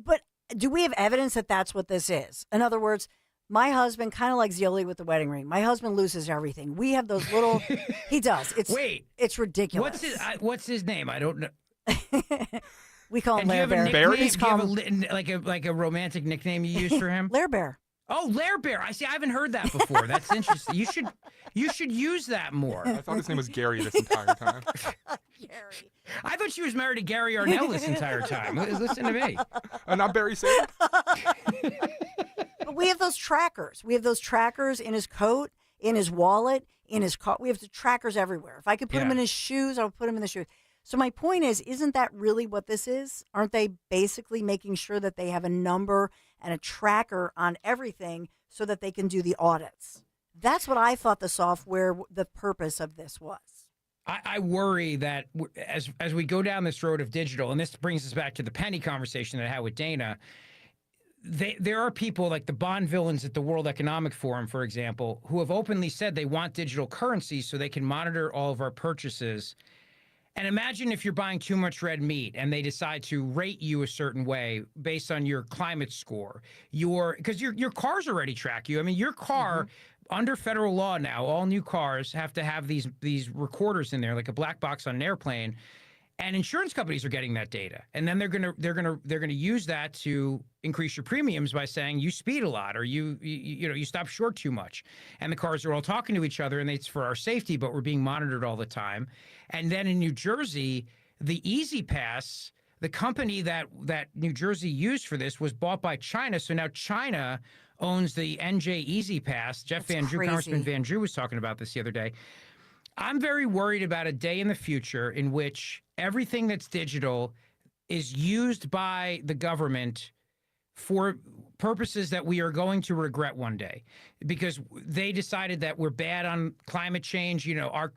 But do we have evidence that that's what this is? In other words, my husband, kind of like Zioli with the wedding ring, my husband loses everything. We have those little, he does. It's ridiculous. What's his name? I don't know. We call him Lair Bear. Do you have like a romantic nickname you use for him? Lair Bear. Oh, Lair Bear. I haven't heard that before. That's interesting. You should use that more. I thought his name was Gary this entire time. Gary. I thought she was married to Gary Arnell this entire time. Listen to me. Not Barry Sanders? But we have those trackers. We have those trackers in his coat, in his wallet, in his car. We have the trackers everywhere. If I could put them in his shoes, I would put them in the shoes. So my point is, isn't that really what this is? Aren't they basically making sure that they have a number and a tracker on everything so that they can do the audits? That's what I thought the purpose of this was. I worry that as we go down this road of digital, and this brings us back to the penny conversation that I had with Dana, there are people like the Bond villains at the World Economic Forum, for example, who have openly said they want digital currency so they can monitor all of our purchases. And imagine if you're buying too much red meat and they decide to rate you a certain way based on your climate score. Because your cars already track you. I mean, your car, under federal law now, all new cars have to have these recorders in there, like a black box on an airplane. And insurance companies are getting that data, and then they're gonna use that to increase your premiums by saying you speed a lot or you stop short too much, and the cars are all talking to each other, and it's for our safety, but we're being monitored all the time. And then in New Jersey, the Easy Pass, the company that New Jersey used for this, was bought by China, so now China owns the NJ Easy Pass. Congressman Van Drew was talking about this the other day. I'm very worried about a day in the future in which everything that's digital is used by the government for purposes that we are going to regret one day, because they decided that we're bad on climate change. You know,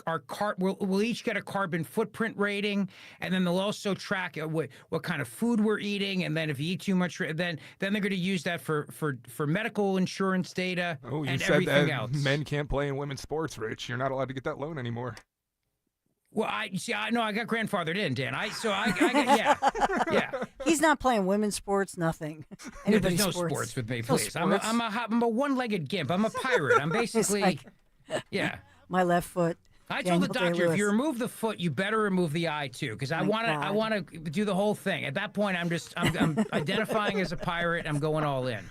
we'll each get a carbon footprint rating, and then they'll also track what kind of food we're eating, and then if you eat too much, then they're going to use that for medical insurance data and everything else. Men can't play in women's sports, Rich. You're not allowed to get that loan anymore. Well, I got grandfathered in, Dan. Yeah. He's not playing women's sports, nothing. There's no sports with me, please. I'm a one-legged gimp. I'm a pirate. I'm basically, my left foot. I told the doctor, if you remove the foot, you better remove the eye too, because I want to do the whole thing. At that point, I'm identifying as a pirate. I'm going all in.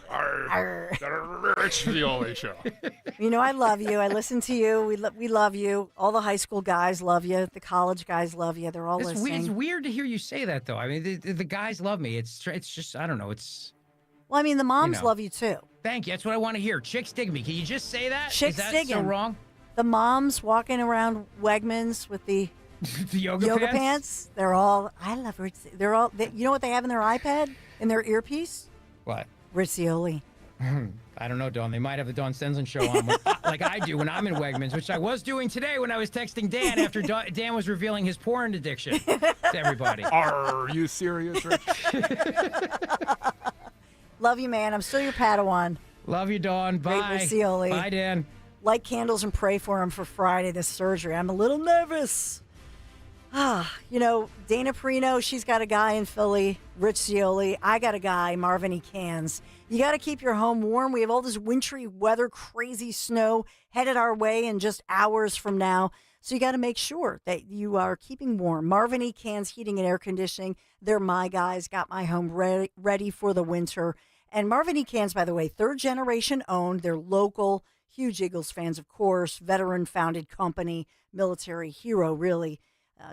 Rich Violi Show. You know, I love you. I listen to you. We love you. All the high school guys love you. The college guys love you. They're all listening. It's weird to hear you say that, though. I mean, the guys love me. It's just, I don't know. Well, I mean, the moms love you too. Thank you. That's what I want to hear. Chicks dig me. Can you just say that? Chicks Is that digging. so wrong? The moms walking around Wegmans with the yoga pants. They're all, I love Rich. You know what they have in their iPad? In their earpiece? What? Rich Violi. I don't know, Dawn. They might have the Dawn Stenson show on like I do when I'm in Wegmans, which I was doing today when I was texting Dan after Dan was revealing his porn addiction to everybody. Are you serious, Rich? Love you, man. I'm still your Padawan. Love you, Dawn. Bye. Great Rich Violi. Bye, Dan. Light candles and pray for him for Friday, this surgery. I'm a little nervous. You know, Dana Perino, she's got a guy in Philly, Rich Zioli. I got a guy, Marvin E. Cans. You got to keep your home warm. We have all this wintry weather, crazy snow headed our way in just hours from now. So you got to make sure that you are keeping warm. Marvin E. Cans Heating and Air Conditioning. They're my guys. Got my home ready for the winter. And Marvin E. Cans, by the way, third generation owned. They're local. Huge Eagles fans, of course, veteran-founded company, military hero, really,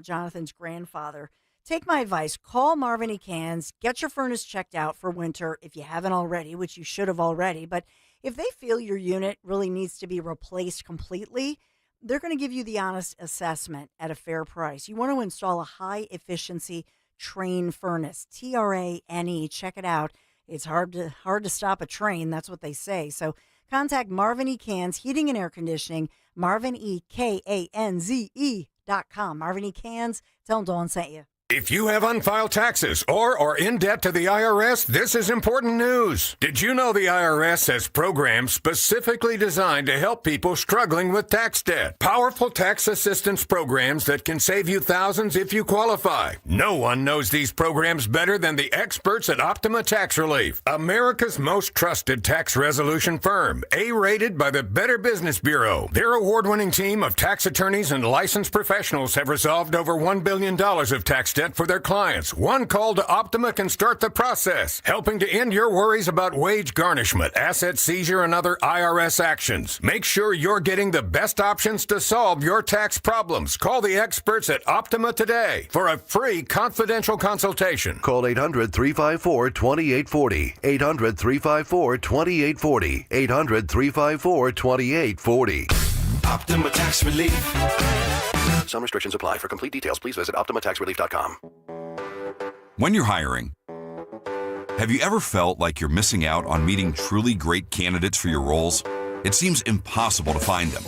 Jonathan's grandfather. Take my advice. Call Marvin E. Cans. Get your furnace checked out for winter if you haven't already, which you should have already. But if they feel your unit really needs to be replaced completely, they're going to give you the honest assessment at a fair price. You want to install a high-efficiency train furnace, TRANE. Check it out. It's hard to stop a train. That's what they say. So contact Marvin E. Cans Heating and Air Conditioning, MarvinEKanze.com. Marvin E. Cans, tell them Dawn sent you. If you have unfiled taxes or are in debt to the IRS, this is important news. Did you know the IRS has programs specifically designed to help people struggling with tax debt? Powerful tax assistance programs that can save you thousands if you qualify. No one knows these programs better than the experts at Optima Tax Relief, America's most trusted tax resolution firm, A-rated by the Better Business Bureau. Their award-winning team of tax attorneys and licensed professionals have resolved over $1 billion of tax debt debt for their clients. One call to Optima can start the process, helping to end your worries about wage garnishment, asset seizure, and other IRS actions. Make sure you're getting the best options to solve your tax problems. Call the experts at Optima today for a free confidential consultation. Call 800-354-2840. 800-354-2840. 800-354-2840. Optima Tax Relief. Some restrictions apply. For complete details, please visit OptimaTaxRelief.com. When you're hiring, have you ever felt like you're missing out on meeting truly great candidates for your roles? It seems impossible to find them,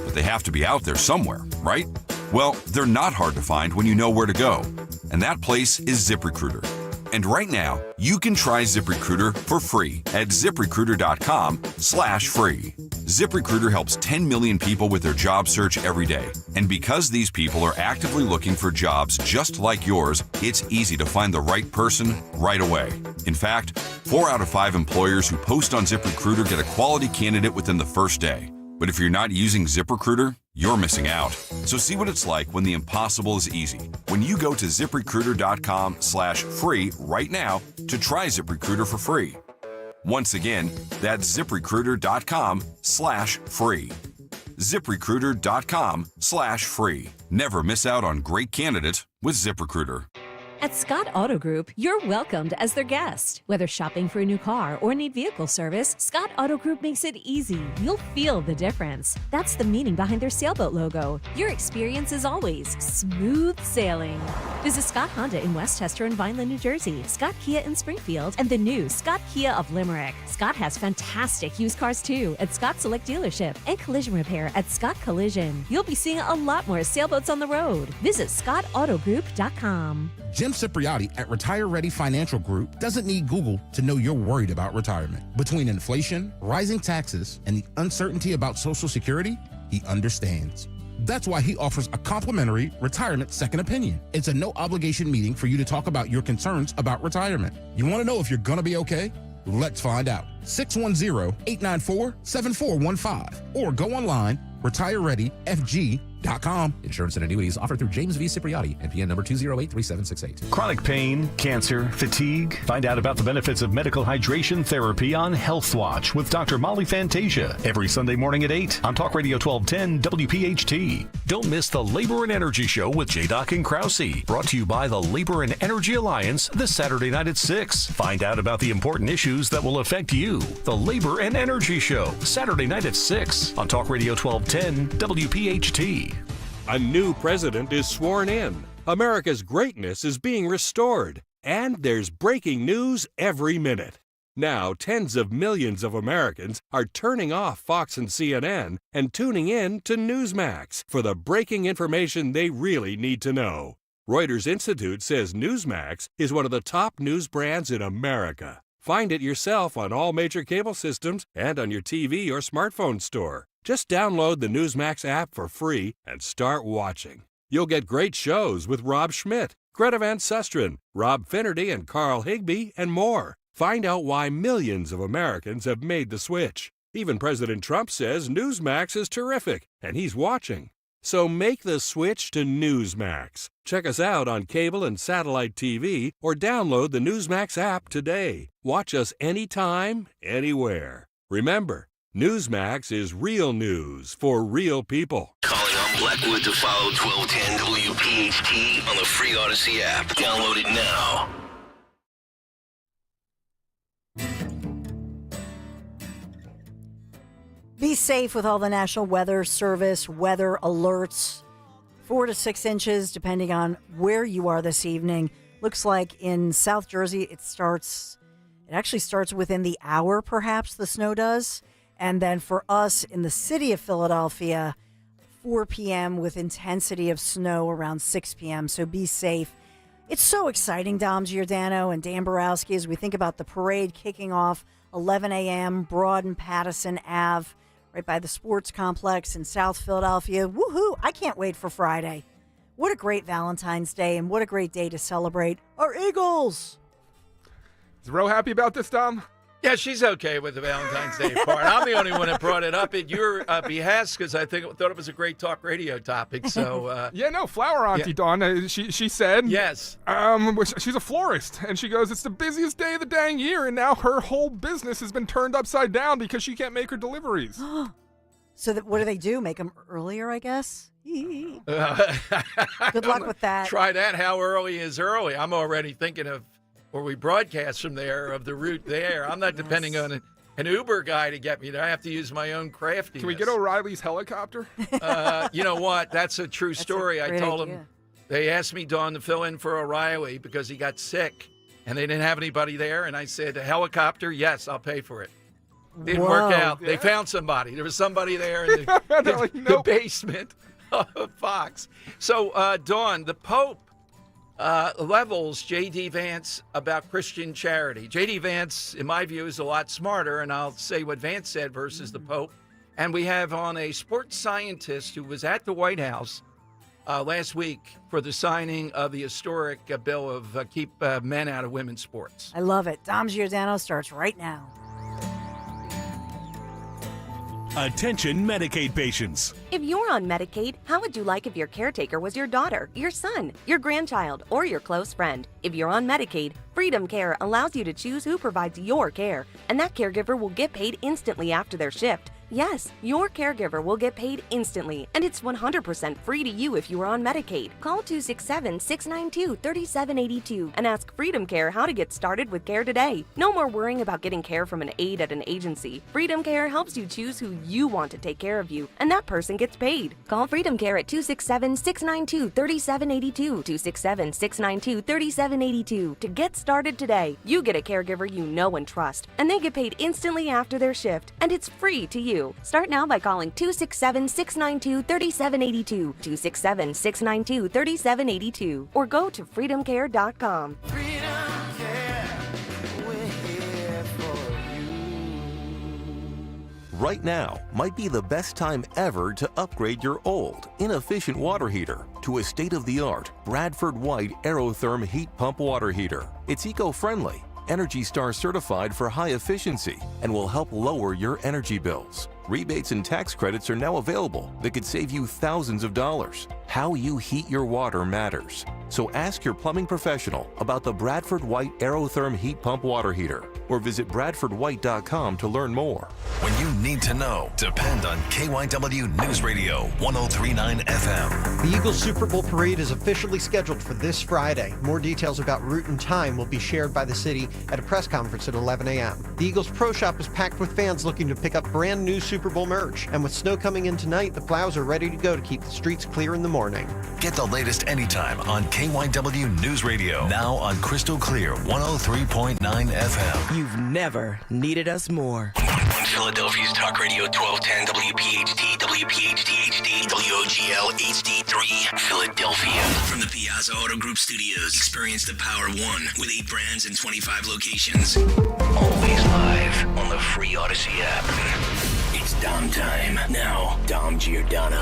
but they have to be out there somewhere, right? Well, they're not hard to find when you know where to go, and that place is ZipRecruiter. And right now, you can try ZipRecruiter for free at ZipRecruiter.com/free. ZipRecruiter helps 10 million people with their job search every day. And because these people are actively looking for jobs just like yours, it's easy to find the right person right away. In fact, 4 out of 5 employers who post on ZipRecruiter get a quality candidate within the first day. But if you're not using ZipRecruiter, you're missing out. So see what it's like when the impossible is easy. When you go to ZipRecruiter.com/free right now to try ZipRecruiter for free. Once again, that's ZipRecruiter.com/free. ZipRecruiter.com/free. Never miss out on great candidates with ZipRecruiter. At Scott Auto Group, you're welcomed as their guest. Whether shopping for a new car or need vehicle service, Scott Auto Group makes it easy. You'll feel the difference. That's the meaning behind their sailboat logo. Your experience is always smooth sailing. Visit Scott Honda in West Chester and Vineland, New Jersey, Scott Kia in Springfield, and the new Scott Kia of Limerick. Scott has fantastic used cars too at Scott Select Dealership and collision repair at Scott Collision. You'll be seeing a lot more sailboats on the road. Visit ScottAutogroup.com. Jim Cipriotti at Retire Ready Financial Group doesn't need Google to know you're worried about retirement. Between inflation, rising taxes, and the uncertainty about Social Security, he understands. That's why he offers a complimentary retirement second opinion. It's a no-obligation meeting for you to talk about your concerns about retirement. You want to know if you're going to be okay? Let's find out. 610-894-7415 or go online, retirereadyfg.com. Insurance and annuities offered through James V. Cipriotti, NPN number 2083768. Chronic pain, cancer, fatigue. Find out about the benefits of medical hydration therapy on Health Watch with Dr. Molly Fantasia every Sunday morning at 8 on Talk Radio 1210 WPHT. Don't miss the Labor and Energy Show with J-Doc and Krause, brought to you by the Labor and Energy Alliance this Saturday night at 6. Find out about the important issues that will affect you. The Labor and Energy Show, Saturday night at 6 on Talk Radio 1210 WPHT. A new president is sworn in. America's greatness is being restored. And there's breaking news every minute. Now, tens of millions of Americans are turning off Fox and CNN and tuning in to Newsmax for the breaking information they really need to know. Reuters Institute says Newsmax is one of the top news brands in America. Find it yourself on all major cable systems and on your TV or smartphone store. Just download the Newsmax app for free and start watching. You'll get great shows with Rob Schmidt, Greta Van Susteren, Rob Finnerty, and Carl Higbie, and more. Find out why millions of Americans have made the switch. Even President Trump says Newsmax is terrific, and he's watching. So make the switch to Newsmax. Check us out on cable and satellite TV or download the Newsmax app today. Watch us anytime, anywhere. Remember, Newsmax is real news for real people. Calling on Blackwood to follow 1210 WPHT on the free Odyssey app. Download it now. Be safe with all the National Weather Service weather alerts. 4 to 6 inches, depending on where you are this evening. Looks like in South Jersey, it actually starts within the hour, perhaps, the snow does. And then for us in the city of Philadelphia, 4 p.m. with intensity of snow around 6 p.m. So be safe. It's so exciting, Dom Giordano and Dan Borowski, as we think about the parade kicking off 11 a.m. Broad and Pattison Ave, right by the sports complex in South Philadelphia. Woohoo! I can't wait for Friday. What a great Valentine's Day, and what a great day to celebrate our Eagles. Is Ro happy about this, Dom? Yeah, she's okay with the Valentine's Day part. I'm the only one that brought it up at your behest because I thought it was a great talk radio topic. So yeah, no, flower auntie Dawn. She said yes. She's a florist, and she goes, it's the busiest day of the dang year, and now her whole business has been turned upside down because she can't make her deliveries. So what do they do? Make them earlier, I guess. Good luck with that. Try that. How early is early? I'm already thinking of. Or we broadcast from there of the route there. I'm not depending on an Uber guy to get me there. I have to use my own craftiness. Can we get O'Reilly's helicopter? You know what? That's a true story. I told him they asked me, Dawn, to fill in for O'Reilly because he got sick and they didn't have anybody there. And I said, a helicopter? Yes, I'll pay for it. Didn't work out. Yeah. They found somebody. There was somebody there in the basement of Fox. So, Dawn, the Pope levels J.D. Vance about Christian charity. J.D. Vance, in my view, is a lot smarter, and I'll say what Vance said versus the Pope. And we have on a sports scientist who was at the White House last week for the signing of the historic bill of keep men out of women's sports. I love it. Dom Giordano starts right now. Attention Medicaid patients. If you're on Medicaid, how would you like if your caretaker was your daughter, your son, your grandchild, or your close friend? If you're on Medicaid, Freedom Care allows you to choose who provides your care, and that caregiver will get paid instantly after their shift. Yes, your caregiver will get paid instantly, and it's 100% free to you if you are on Medicaid. Call 267-692-3782 and ask Freedom Care how to get started with care today. No more worrying about getting care from an aide at an agency. Freedom Care helps you choose who you want to take care of you, and that person gets paid. Call Freedom Care at 267-692-3782, 267-692-3782 to get started today. You get a caregiver you know and trust, and they get paid instantly after their shift, and it's free to you. Start now by calling 267-692-3782, 267-692-3782, or go to freedomcare.com. Right now might be the best time ever to upgrade your old, inefficient water heater to a state-of-the-art Bradford White Aerotherm heat pump water heater. It's eco-friendly, Energy Star certified for high efficiency, and will help lower your energy bills. Rebates and tax credits are now available that could save you thousands of dollars. How you heat your water matters. So ask your plumbing professional about the Bradford White Aerotherm heat pump water heater, or visit bradfordwhite.com to learn more. When you need to know, depend on KYW News Radio 1039 FM. The Eagles Super Bowl parade is officially scheduled for this Friday. More details about route and time will be shared by the city at a press conference at 11 a.m. The Eagles Pro Shop is packed with fans looking to pick up brand new Super Bowl merch. And with snow coming in tonight, the plows are ready to go to keep the streets clear in the morning. Get the latest anytime on KYW News Radio. Now on Crystal Clear 103.9 FM. You've never needed us more. Philadelphia's Talk Radio 1210 WPHT, WPHT HD, WOGL HD3, Philadelphia. From the Piazza Auto Group Studios, experience the power of one with 8 brands and 25 locations. Always live on the free Odyssey app. It's Dom time. Now, Dom Giordano.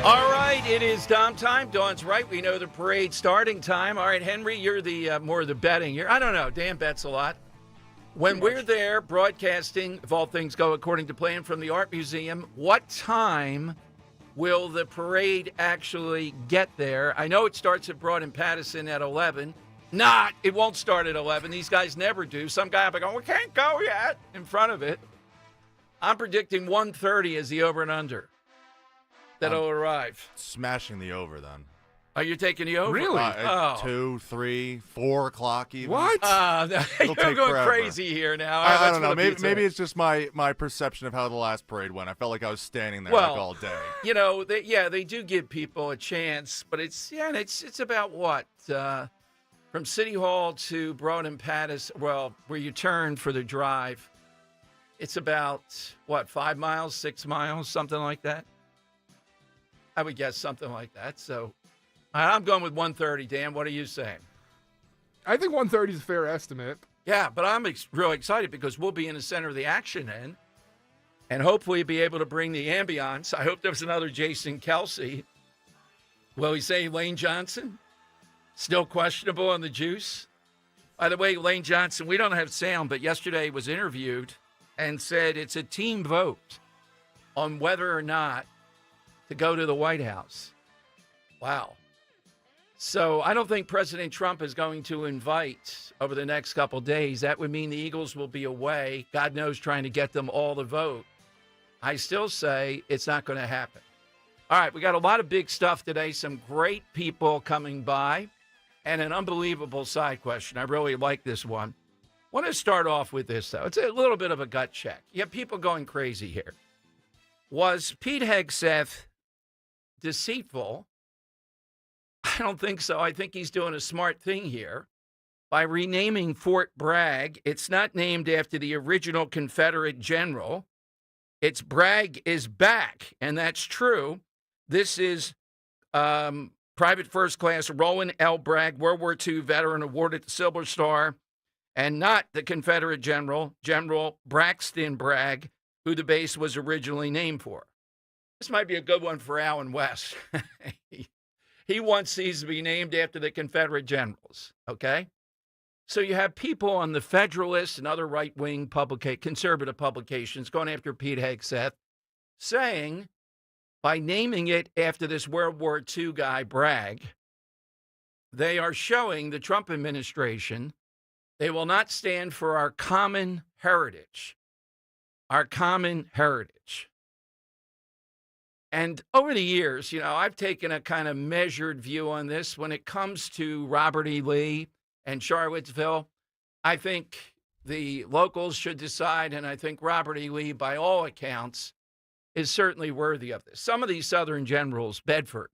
All right, it is Dom time. Dawn's right. We know the parade starting time. All right, Henry, you're the more of the betting here. I don't know. Dan bets a lot. When we're there broadcasting, if all things go according to plan from the Art Museum, what time will the parade actually get there? I know it starts at Broad and Pattison at 11. It won't start at 11. These guys never do. Some guy will be going, we can't go yet, in front of it. I'm predicting 1:30 is the over and under that'll arrive. Smashing the over, then. Oh, you're taking the over? Really? 2, 3, 4 o'clock even. What? You're going forever. Crazy here now. I don't know. Maybe it's just my perception of how the last parade went. I felt like I was standing there all day. You know, they do give people a chance, but it's about what? From City Hall to Broad and Pattison, where you turn for the drive, it's about, 5 miles, 6 miles, something like that? I would guess something like that. So I'm going with 1:30. Dan, what are you saying? I think 1:30 is a fair estimate. Yeah, but I'm really excited because we'll be in the center of the action then, and hopefully be able to bring the ambiance. I hope there's another Jason Kelsey. Will he say Lane Johnson? Still questionable on the juice? By the way, Lane Johnson, we don't have sound, but yesterday was interviewed and said it's a team vote on whether or not to go to the White House. Wow. So I don't think President Trump is going to invite over the next couple days. That would mean the Eagles will be away, God knows, trying to get them all to vote. I still say it's not going to happen. All right, we got a lot of big stuff today, some great people coming by, and an unbelievable side question. I really like this one. I want to start off with this, though. It's a little bit of a gut check. You have people going crazy here. Was Pete Hegseth deceitful? I don't think so. I think he's doing a smart thing here by renaming Fort Bragg. It's not named after the original Confederate general. It's Bragg is back, and that's true. This is Private First Class Rowan L. Bragg, World War II veteran, awarded the Silver Star, and not the Confederate general, General Braxton Bragg, who the base was originally named for. This might be a good one for Alan West. He wants these to be named after the Confederate generals, okay? So you have people on the Federalist and other right-wing conservative publications going after Pete Hegseth, saying by naming it after this World War II guy, Bragg, they are showing the Trump administration they will not stand for our common heritage. Our common heritage. And over the years, I've taken a kind of measured view on this. When it comes to Robert E. Lee and Charlottesville, I think the locals should decide, and I think Robert E. Lee, by all accounts, is certainly worthy of this. Some of these Southern generals, Bedford,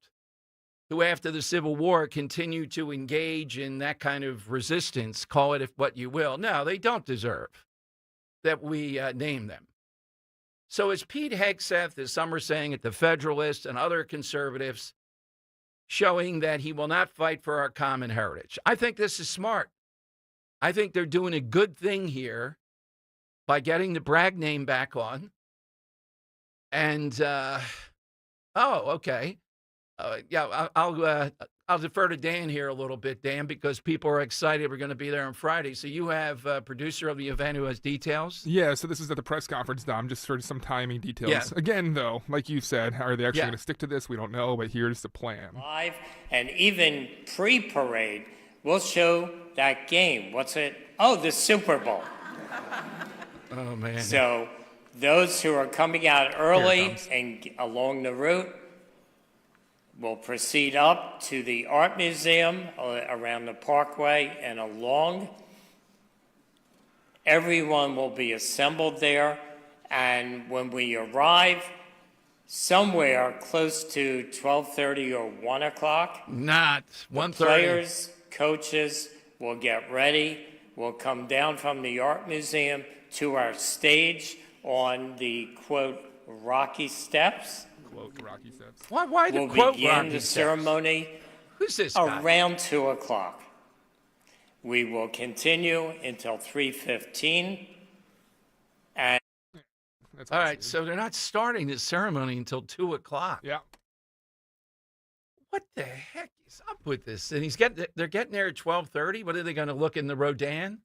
who after the Civil War continued to engage in that kind of resistance, call it what you will, no, they don't deserve that we name them. So is Pete Hegseth, as some are saying at the Federalist and other conservatives, showing that he will not fight for our common heritage? I think this is smart. I think they're doing a good thing here by getting the Bragg name back on. And, okay. I'll defer to Dan here a little bit, Dan, because people are excited we're going to be there on Friday. So you have a producer of the event who has details? Yeah, so this is at the press conference, Dom, just for some timing details. Yeah. Again, though, like you said, are they actually going to stick to this? We don't know, but here's the plan. Live and even pre-parade, we'll show that game. What's it? Oh, the Super Bowl. Oh, man. So those who are coming out early and along the route, we'll proceed up to the Art Museum around the Parkway and along. Everyone will be assembled there, and when we arrive somewhere close to 12:30 or 1 o'clock, not 1:30. Players, coaches will get ready. We'll come down from the Art Museum to our stage on the, quote, Rocky Steps. Quote, Rocky Steps. Why the we'll quote begin Rocky the Steps? ceremony Who's this guy? around 2 o'clock. We will continue until 3:15. And all right, so they're not starting the ceremony until 2 o'clock. Yeah. What the heck is up with this? And they're getting there at 12:30. What are they going to look in the Rodin?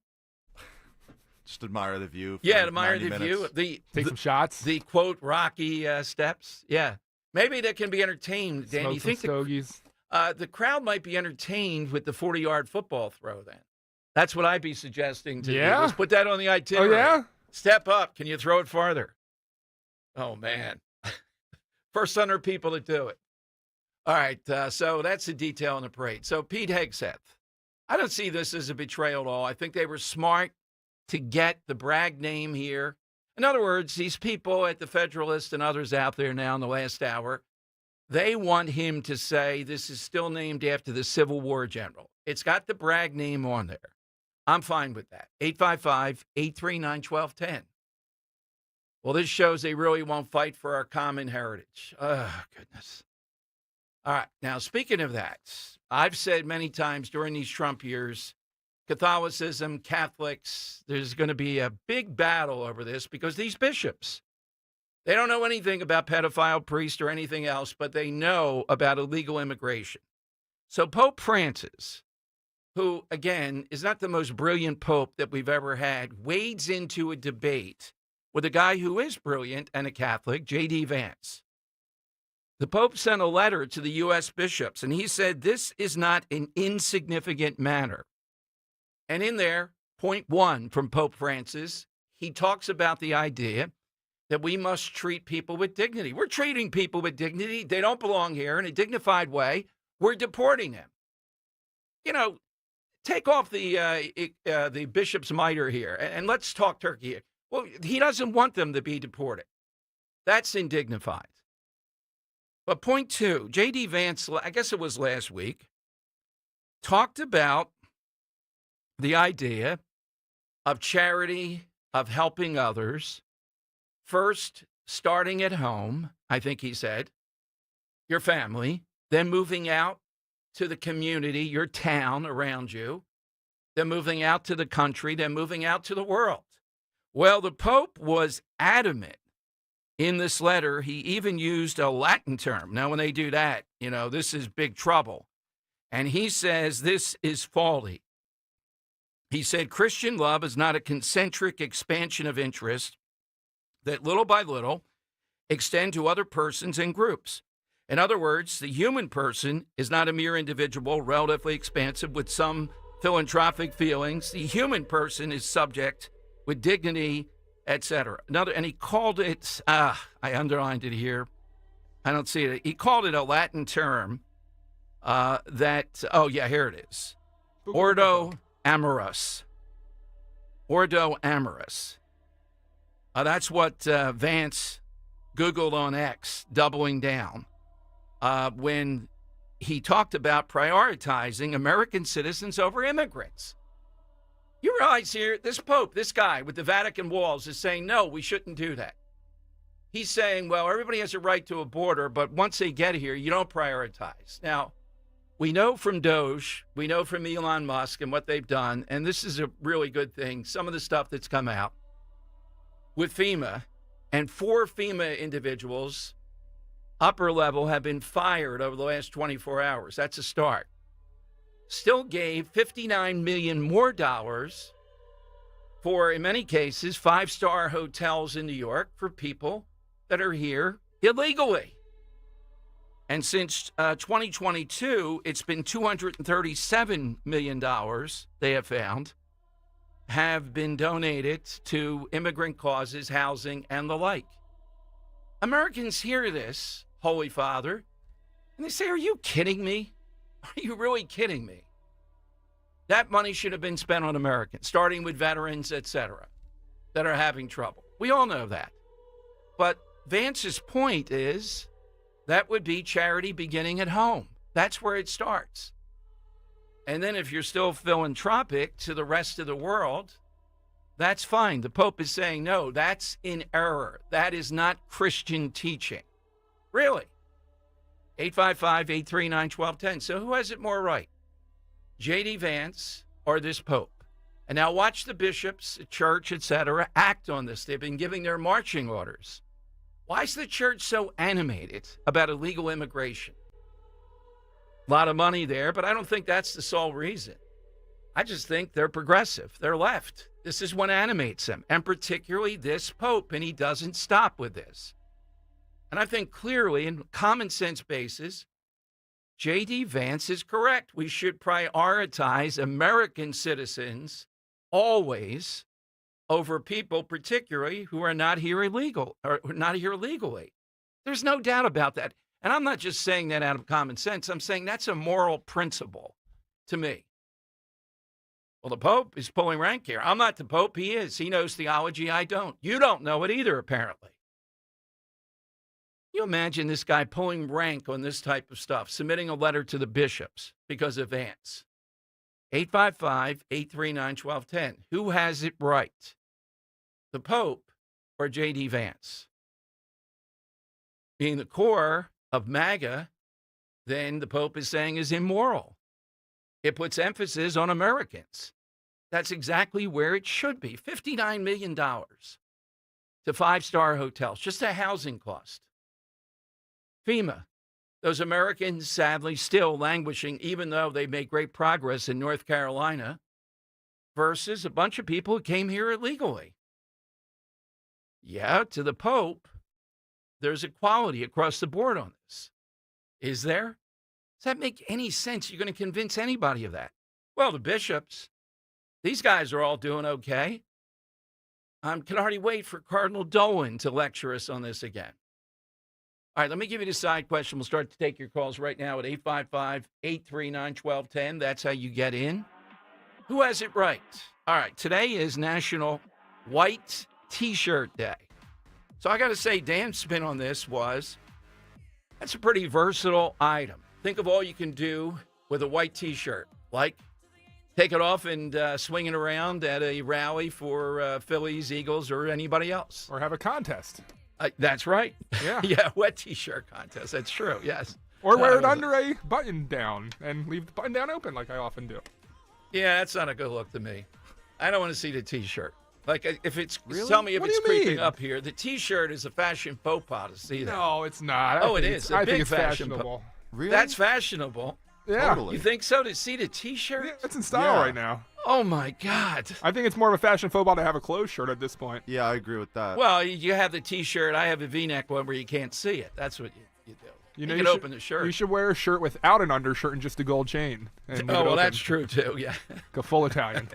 Just admire the view. Yeah, admire the view. Take some shots. The quote Rocky steps. Yeah, maybe they can be entertained. Dan, you think the crowd might be entertained with the 40-yard football throw? Then that's what I'd be suggesting to you. Let's put that on the itinerary. Oh yeah. Step up. Can you throw it farther? Oh man, first 100 people to do it. All right, so that's the detail in the parade. So Pete Hegseth, I don't see this as a betrayal at all. I think they were smart to get the Bragg name here. In other words, these people at the Federalist and others out there now in the last hour, they want him to say this is still named after the Civil War general. It's got the Bragg name on there. I'm fine with that. 855-839-1210. Well, this shows they really won't fight for our common heritage. Oh, goodness. All right. Now, speaking of that, I've said many times during these Trump years, Catholicism, Catholics, there's going to be a big battle over this because these bishops, they don't know anything about pedophile priests or anything else, but they know about illegal immigration. So Pope Francis, who, again, is not the most brilliant pope that we've ever had, wades into a debate with a guy who is brilliant and a Catholic, J.D. Vance. The Pope sent a letter to the U.S. bishops, and he said this is not an insignificant matter. And in there, point 1 from Pope Francis, he talks about the idea that we must treat people with dignity. We're treating people with dignity. They don't belong here in a dignified way. We're deporting them. You know, take off the bishop's mitre here, and let's talk Turkey here. Well, he doesn't want them to be deported. That's indignified. But point 2, J.D. Vance, I guess it was last week, talked about the idea of charity, of helping others, first starting at home, I think he said, your family, then moving out to the community, your town around you, then moving out to the country, then moving out to the world. Well, the Pope was adamant in this letter. He even used a Latin term. Now, when they do that, you know, this is big trouble. And he says this is faulty. He said, Christian love is not a concentric expansion of interest that little by little extend to other persons and groups. In other words, the human person is not a mere individual, relatively expansive with some philanthropic feelings. The human person is subject with dignity, etc. And he called it, I underlined it here. I don't see it. He called it a Latin term here it is. Ordo Amoris. Ordo Amoris. That's what Vance Googled on X, doubling down, when he talked about prioritizing American citizens over immigrants. You realize here, this Pope, this guy with the Vatican walls is saying, no, we shouldn't do that. He's saying, well, everybody has a right to a border, but once they get here, you don't prioritize. Now, we know from Doge, we know from Elon Musk and what they've done, and this is a really good thing, some of the stuff that's come out with FEMA, and 4 FEMA individuals, upper level, have been fired over the last 24 hours. That's a start. Still gave $59 million more dollars for, in many cases, 5-star hotels in New York for people that are here illegally. And since 2022, it's been $237 million, they have found, have been donated to immigrant causes, housing, and the like. Americans hear this, Holy Father, and they say, are you kidding me? Are you really kidding me? That money should have been spent on Americans, starting with veterans, etc., that are having trouble. We all know that. But Vance's point is that would be charity beginning at home. That's where it starts. And then if you're still philanthropic to the rest of the world, that's fine. The Pope is saying, no, that's in error. That is not Christian teaching. Really? 855-839-1210. So who has it more right? J.D. Vance or this Pope? And now watch the bishops, the church, etc., act on this. They've been giving their marching orders. Why is the church so animated about illegal immigration? A lot of money there, but I don't think that's the sole reason. I just think they're progressive. They're left. This is what animates them, and particularly this Pope, and he doesn't stop with this. And I think clearly, in common sense basis, J.D. Vance is correct. We should prioritize American citizens always over people, particularly who are not here illegal or not here illegally. There's no doubt about that. And I'm not just saying that out of common sense. I'm saying that's a moral principle to me. Well, the Pope is pulling rank here. I'm not the Pope. He is. He knows theology. I don't. You don't know it either, apparently. You imagine this guy pulling rank on this type of stuff, submitting a letter to the bishops because of Vance. 855-839-1210. Who has it right? The Pope or J.D. Vance? Being the core of MAGA, then the Pope is saying is immoral. It puts emphasis on Americans. That's exactly where it should be. $59 million to 5-star hotels, just a housing cost. FEMA, Those Americans, sadly, still languishing, even though they made great progress in North Carolina, versus a bunch of people who came here illegally. Yeah, to the Pope, there's equality across the board on this. Is there? Does that make any sense? You're going to convince anybody of that? Well, the bishops, these guys are all doing okay. I can hardly wait for Cardinal Dolan to lecture us on this again. All right, let me give you the side question. We'll start to take your calls right now at 855-839-1210. That's how you get in. Who has it right? All right, today is National White T-Shirt Day. So I got to say, Dan's spin on this was, that's a pretty versatile item. Think of all you can do with a white T-shirt, like take it off and swing it around at a rally for Phillies, Eagles, or anybody else. Or have a contest. That's right. Yeah. Yeah, wet T-shirt contest. That's true, yes. Or wear it under a button down and leave the button down open like I often do. Yeah, that's not a good look to me. I don't want to see the T-shirt. Like, if it's, really? Tell me if what it's do you creeping mean? up here. The T-shirt is a fashion faux pas to see that. No, it's not. Oh, it is. I A think big it's fashion fashionable. Really? That's fashionable. Yeah. Totally. You think so? To see the T-shirt? Yeah, it's in style right now. Oh, my God. I think it's more of a fashion faux pas to have a closed shirt at this point. Yeah, I agree with that. Well, you have the T-shirt. I have a V-neck one where you can't see it. That's what you do. You can open the shirt. You should wear a shirt without an undershirt and just a gold chain. And leave it open. That's true, too, yeah. Go full Italian.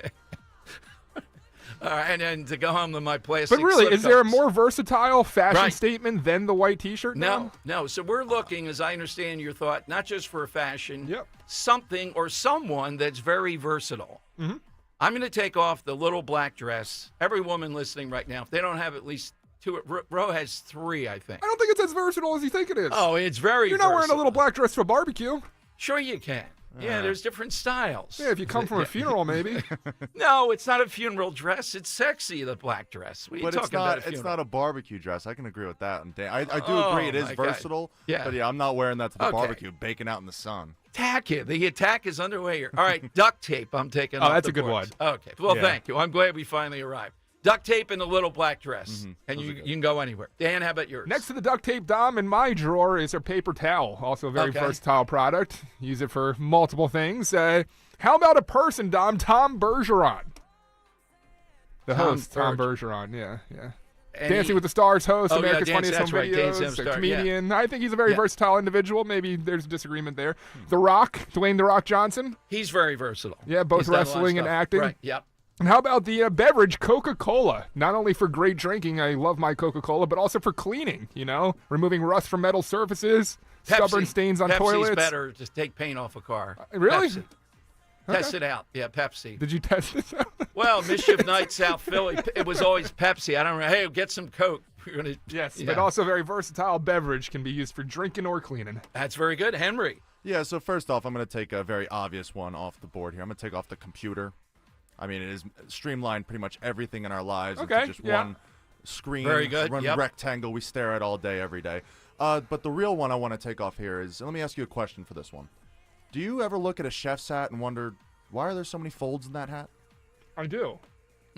All right, and then to go home to my plastic But really, slip is there a cups. more versatile fashion Right. statement than the white T-shirt now? No. So we're looking, as I understand your thought, not just for fashion, Yep. something or someone that's very versatile. Mm-hmm. I'm going to take off the little black dress. Every woman listening right now, if they don't have at least two, Ro has three, I think. I don't think it's as versatile as you think it is. Oh, it's very You're not wearing a versatile. little black dress to a barbecue. Sure you can. Yeah, there's different styles. Yeah, if you come from a funeral, maybe. No, it's not a funeral dress. It's sexy, the black dress. What are you But talking about? it's not a barbecue dress. I can agree with that. And I do agree it is my God. versatile. Yeah. But yeah, I'm not wearing that to the Okay. barbecue, baking out in the sun. Tack it. The attack is underway here. All right, duct tape I'm taking Oh, off that's the a good boards. one. Okay. Well, Yeah. thank you. I'm glad we finally arrived. Duct tape and a little black dress. Mm-hmm. And you can go anywhere. Dan, how about yours? Next to the duct tape, Dom, in my drawer is a paper towel. Also a very Okay. versatile product. Use it for multiple things. How about a person, Dom? Tom Bergeron. The host, Tom Bergeron. Yeah. And Dancing with the Stars host, Oh, yeah, America's Dance- Funniest that's Home right, Dancing with Videos, the a Stars, comedian. I think he's a very Yeah. versatile individual. Maybe there's a disagreement there. The Rock, Dwayne The Rock Johnson. He's very versatile. Yeah, both He's done a lot of wrestling and stuff. acting. Right, yep. And how about the beverage Coca-Cola? Not only for great drinking, I love my Coca-Cola, but also for cleaning, removing rust from metal surfaces, stubborn stains on Pepsi's toilets. better to take paint off a car. Really? Pepsi. Test it out. Yeah, Pepsi. Did you test this out? Well, Mischief Night, South Philly, it was always Pepsi. I don't know. Hey, get some Coke. We're gonna, Yes, but also very versatile beverage, can be used for drinking or cleaning. That's very good. Henry. Yeah, so first off, I'm going to take a very obvious one off the board here. I'm going to take off the computer. I mean, it has streamlined pretty much everything in our lives Okay, into just yeah. one screen, Very good, one yep. rectangle we stare at all day, every day. But the real one I want to take off here is, let me ask you a question for this one. Do you ever look at a chef's hat and wonder, why are there so many folds in that hat? I do.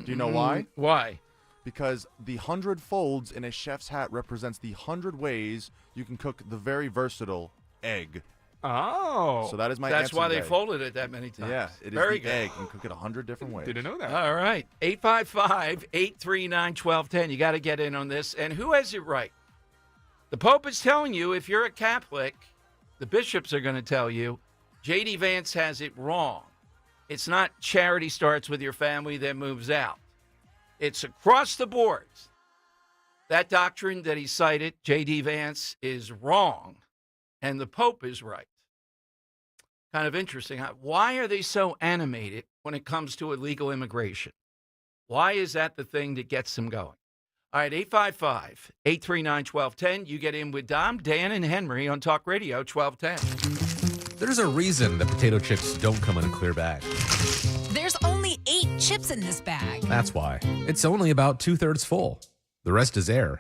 Do you know why? Why? Because the 100 folds in a chef's hat represents the 100 ways you can cook the very versatile egg. Oh. So that is my That's answer why they today. folded it that many times. Yeah, it is Very the good. egg. You can cook it 100 different ways. Didn't know that. All right. 855-839-1210. You got to get in on this. And who has it right? The Pope is telling you, if you're a Catholic, the bishops are going to tell you, J.D. Vance has it wrong. It's not charity starts with your family, then moves out. It's across the board. That doctrine that he cited, J.D. Vance, is wrong, and the Pope is right. Kind of interesting. Why are they so animated when it comes to illegal immigration? Why is that the thing that gets them going? All right, 855-839-1210. You get in with Dom, Dan, and Henry on Talk Radio 1210. There's a reason that potato chips don't come in a clear bag. There's only 8 chips in this bag. That's why. It's only about 2/3 full. The rest is air.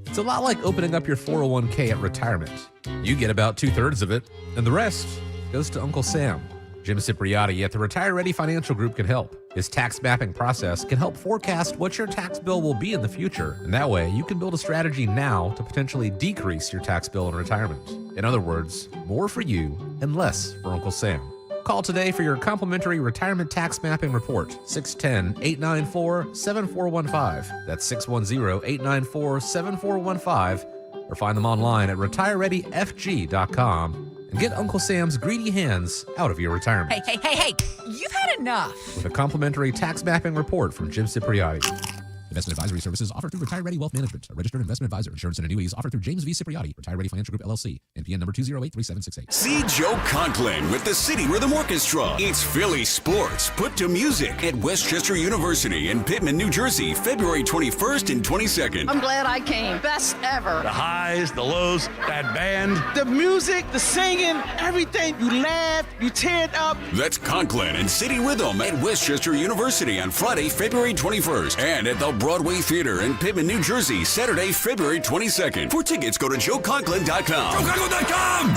It's a lot like opening up your 401k at retirement. You get about 2/3 of it, and the rest goes to Uncle Sam. Jim Cipriotti at the Retire Ready Financial Group can help. His tax mapping process can help forecast what your tax bill will be in the future, and that way you can build a strategy now to potentially decrease your tax bill in retirement. In other words, more for you and less for Uncle Sam. Call today for your complimentary retirement tax mapping report, 610-894-7415. That's 610-894-7415. Or find them online at retirereadyfg.com and get Uncle Sam's greedy hands out of your retirement. Hey, you've had enough. With a complimentary tax mapping report from Jim Cipriotti. Investment advisory services offered through Retire Ready Wealth Management, a registered investment advisor. Insurance and annuities offered through James V. Cipriotti, Retire Ready Financial Group, LLC, NPN number 2083768. See Joe Conklin with the City Rhythm Orchestra. It's Philly sports put to music at Westchester University in Pittman, New Jersey, February 21st and 22nd. I'm glad I came. Best ever. The highs, the lows, that band. The music, the singing, everything. You laugh, you tear it up. That's Conklin and City Rhythm at Westchester University on Friday, February 21st, and at the Broadway Theater in Pittman, New Jersey, Saturday, February 22nd. For tickets, go to joeconklin.com. joeconklin.com!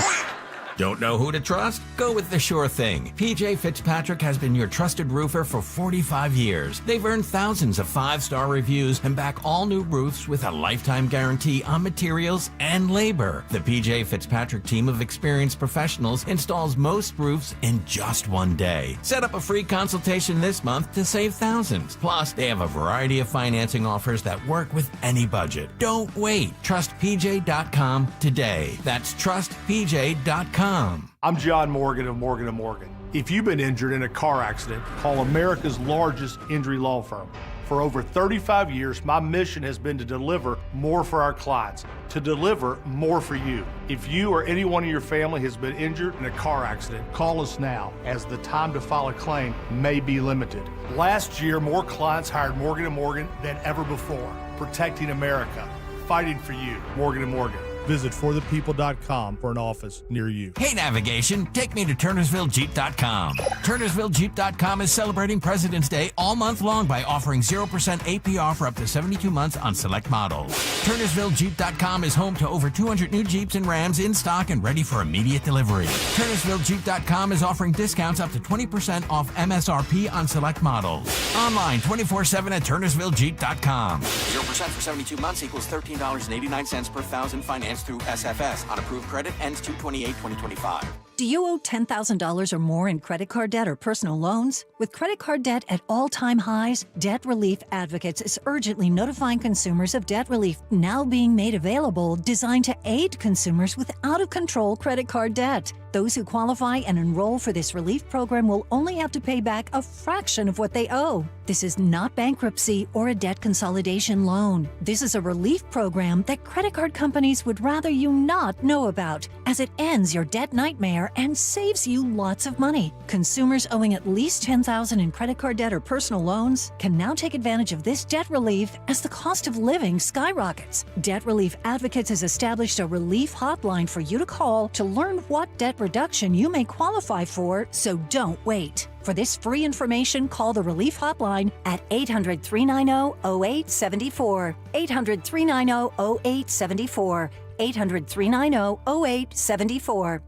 Don't know who to trust? Go with the sure thing. PJ Fitzpatrick has been your trusted roofer for 45 years. They've earned thousands of 5-star reviews and back all new roofs with a lifetime guarantee on materials and labor. The PJ Fitzpatrick team of experienced professionals installs most roofs in just one day. Set up a free consultation this month to save thousands. Plus, they have a variety of financing offers that work with any budget. Don't wait. Trust PJ.com today. That's trustpj.com. I'm John Morgan of Morgan & Morgan. If you've been injured in a car accident, call America's largest injury law firm. For over 35 years, my mission has been to deliver more for our clients, to deliver more for you. If you or anyone in your family has been injured in a car accident, call us now, as the time to file a claim may be limited. Last year, more clients hired Morgan & Morgan than ever before, protecting America, fighting for you. Morgan & Morgan. Visit forthepeople.com for an office near you. Hey, navigation, take me to TurnersvilleJeep.com. TurnersvilleJeep.com is celebrating President's Day all month long by offering 0% APR for up to 72 months on select models. TurnersvilleJeep.com is home to over 200 new Jeeps and Rams in stock and ready for immediate delivery. TurnersvilleJeep.com is offering discounts up to 20% off MSRP on select models. Online 24/7 at TurnersvilleJeep.com. 0% for 72 months equals $13.89 per thousand financed through SFS. On approved credit ends 2/28/2025. Do you owe $10,000 or more in credit card debt or personal loans? With credit card debt at all-time highs, Debt Relief Advocates is urgently notifying consumers of debt relief now being made available, designed to aid consumers with out-of-control credit card debt. Those who qualify and enroll for this relief program will only have to pay back a fraction of what they owe. This is not bankruptcy or a debt consolidation loan. This is a relief program that credit card companies would rather you not know about, as it ends your debt nightmare and saves you lots of money. Consumers owing at least $10,000 in credit card debt or personal loans can now take advantage of this debt relief as the cost of living skyrockets. Debt Relief Advocates has established a relief hotline for you to call to learn what debt reduction you may qualify for, so don't wait. For this free information, call the Relief Hotline at 800-390-0874. 800-390-0874. 800-390-0874.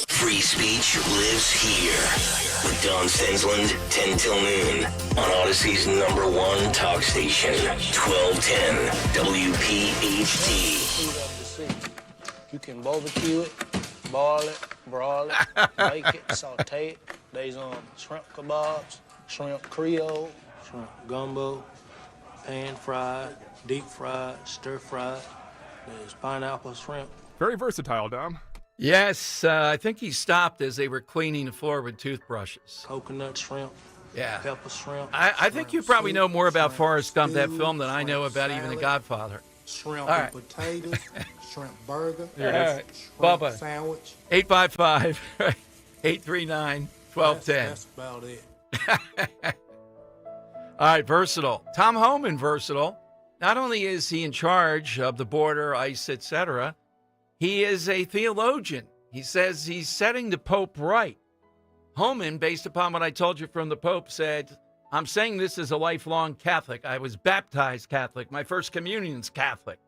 Free speech lives here. With Don Stensland, 10 till noon. On Odyssey's #1 talk station, 1210 WPHT. You can barbecue it, boil it, broil it, bake it, saute it. There's shrimp kebabs, shrimp creole, shrimp gumbo, pan fried, deep fried, stir fried. There's pineapple shrimp. Very versatile, Dom. Yes, I think he stopped as they were cleaning the floor with toothbrushes. Coconut shrimp. Yeah. Pepper shrimp. I think you probably know more about Forrest Gump, that film, than I know about even The Godfather. Shrimp All right. and potatoes, shrimp burger, All right. shrimp Bubba. sandwich. 855-839-1210. That's about it. All right, Versatile. Tom Homan, Versatile. Not only is he in charge of the border, ICE, etc., he is a theologian. He says he's setting the Pope right. Homan, based upon what I told you from the Pope, said, I'm saying this as a lifelong Catholic. I was baptized Catholic. My first communion's Catholic.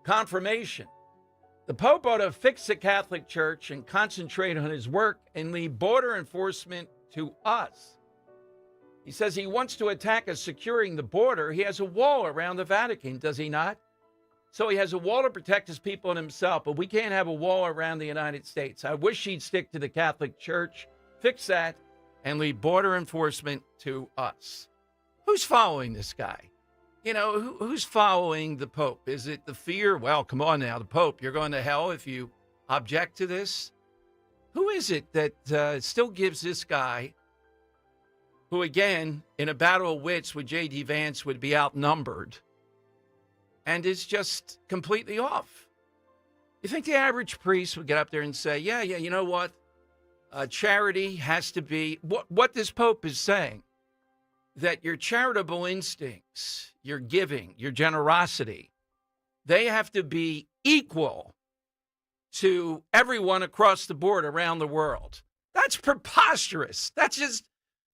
Confirmation. The Pope ought to fix the Catholic Church and concentrate on his work and leave border enforcement to us. He says he wants to attack us securing the border. He has a wall around the Vatican, does he not? So he has a wall to protect his people and himself, but we can't have a wall around the United States. I wish he'd stick to the Catholic Church, fix that, and leave border enforcement to us. Who's following this guy? You know, who's following the Pope? Is it the fear? Well, come on now, the Pope, you're going to hell if you object to this. Who is it that still gives this guy, who again, in a battle of wits with J.D. Vance would be outnumbered, and is just completely off? You think the average priest would get up there and say, yeah, you know what? Charity has to be, what this Pope is saying, that your charitable instincts, your giving, your generosity, they have to be equal to everyone across the board around the world. That's preposterous. That's just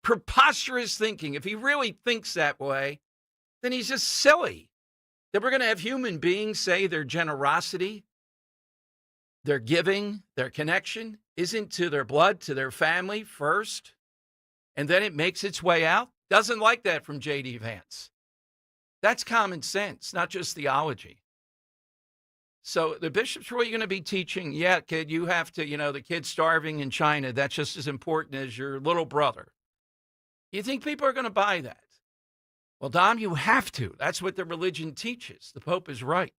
preposterous thinking. If he really thinks that way, then he's just silly. That we're going to have human beings say their generosity, their giving, their connection isn't to their blood, to their family first, and then it makes its way out. Doesn't like that from J.D. Vance. That's common sense, not just theology. So the bishop's really going to be teaching, yeah, kid, you have to, the kid's starving in China. That's just as important as your little brother. You think people are going to buy that? Well, Dom, you have to. That's what the religion teaches. The Pope is right.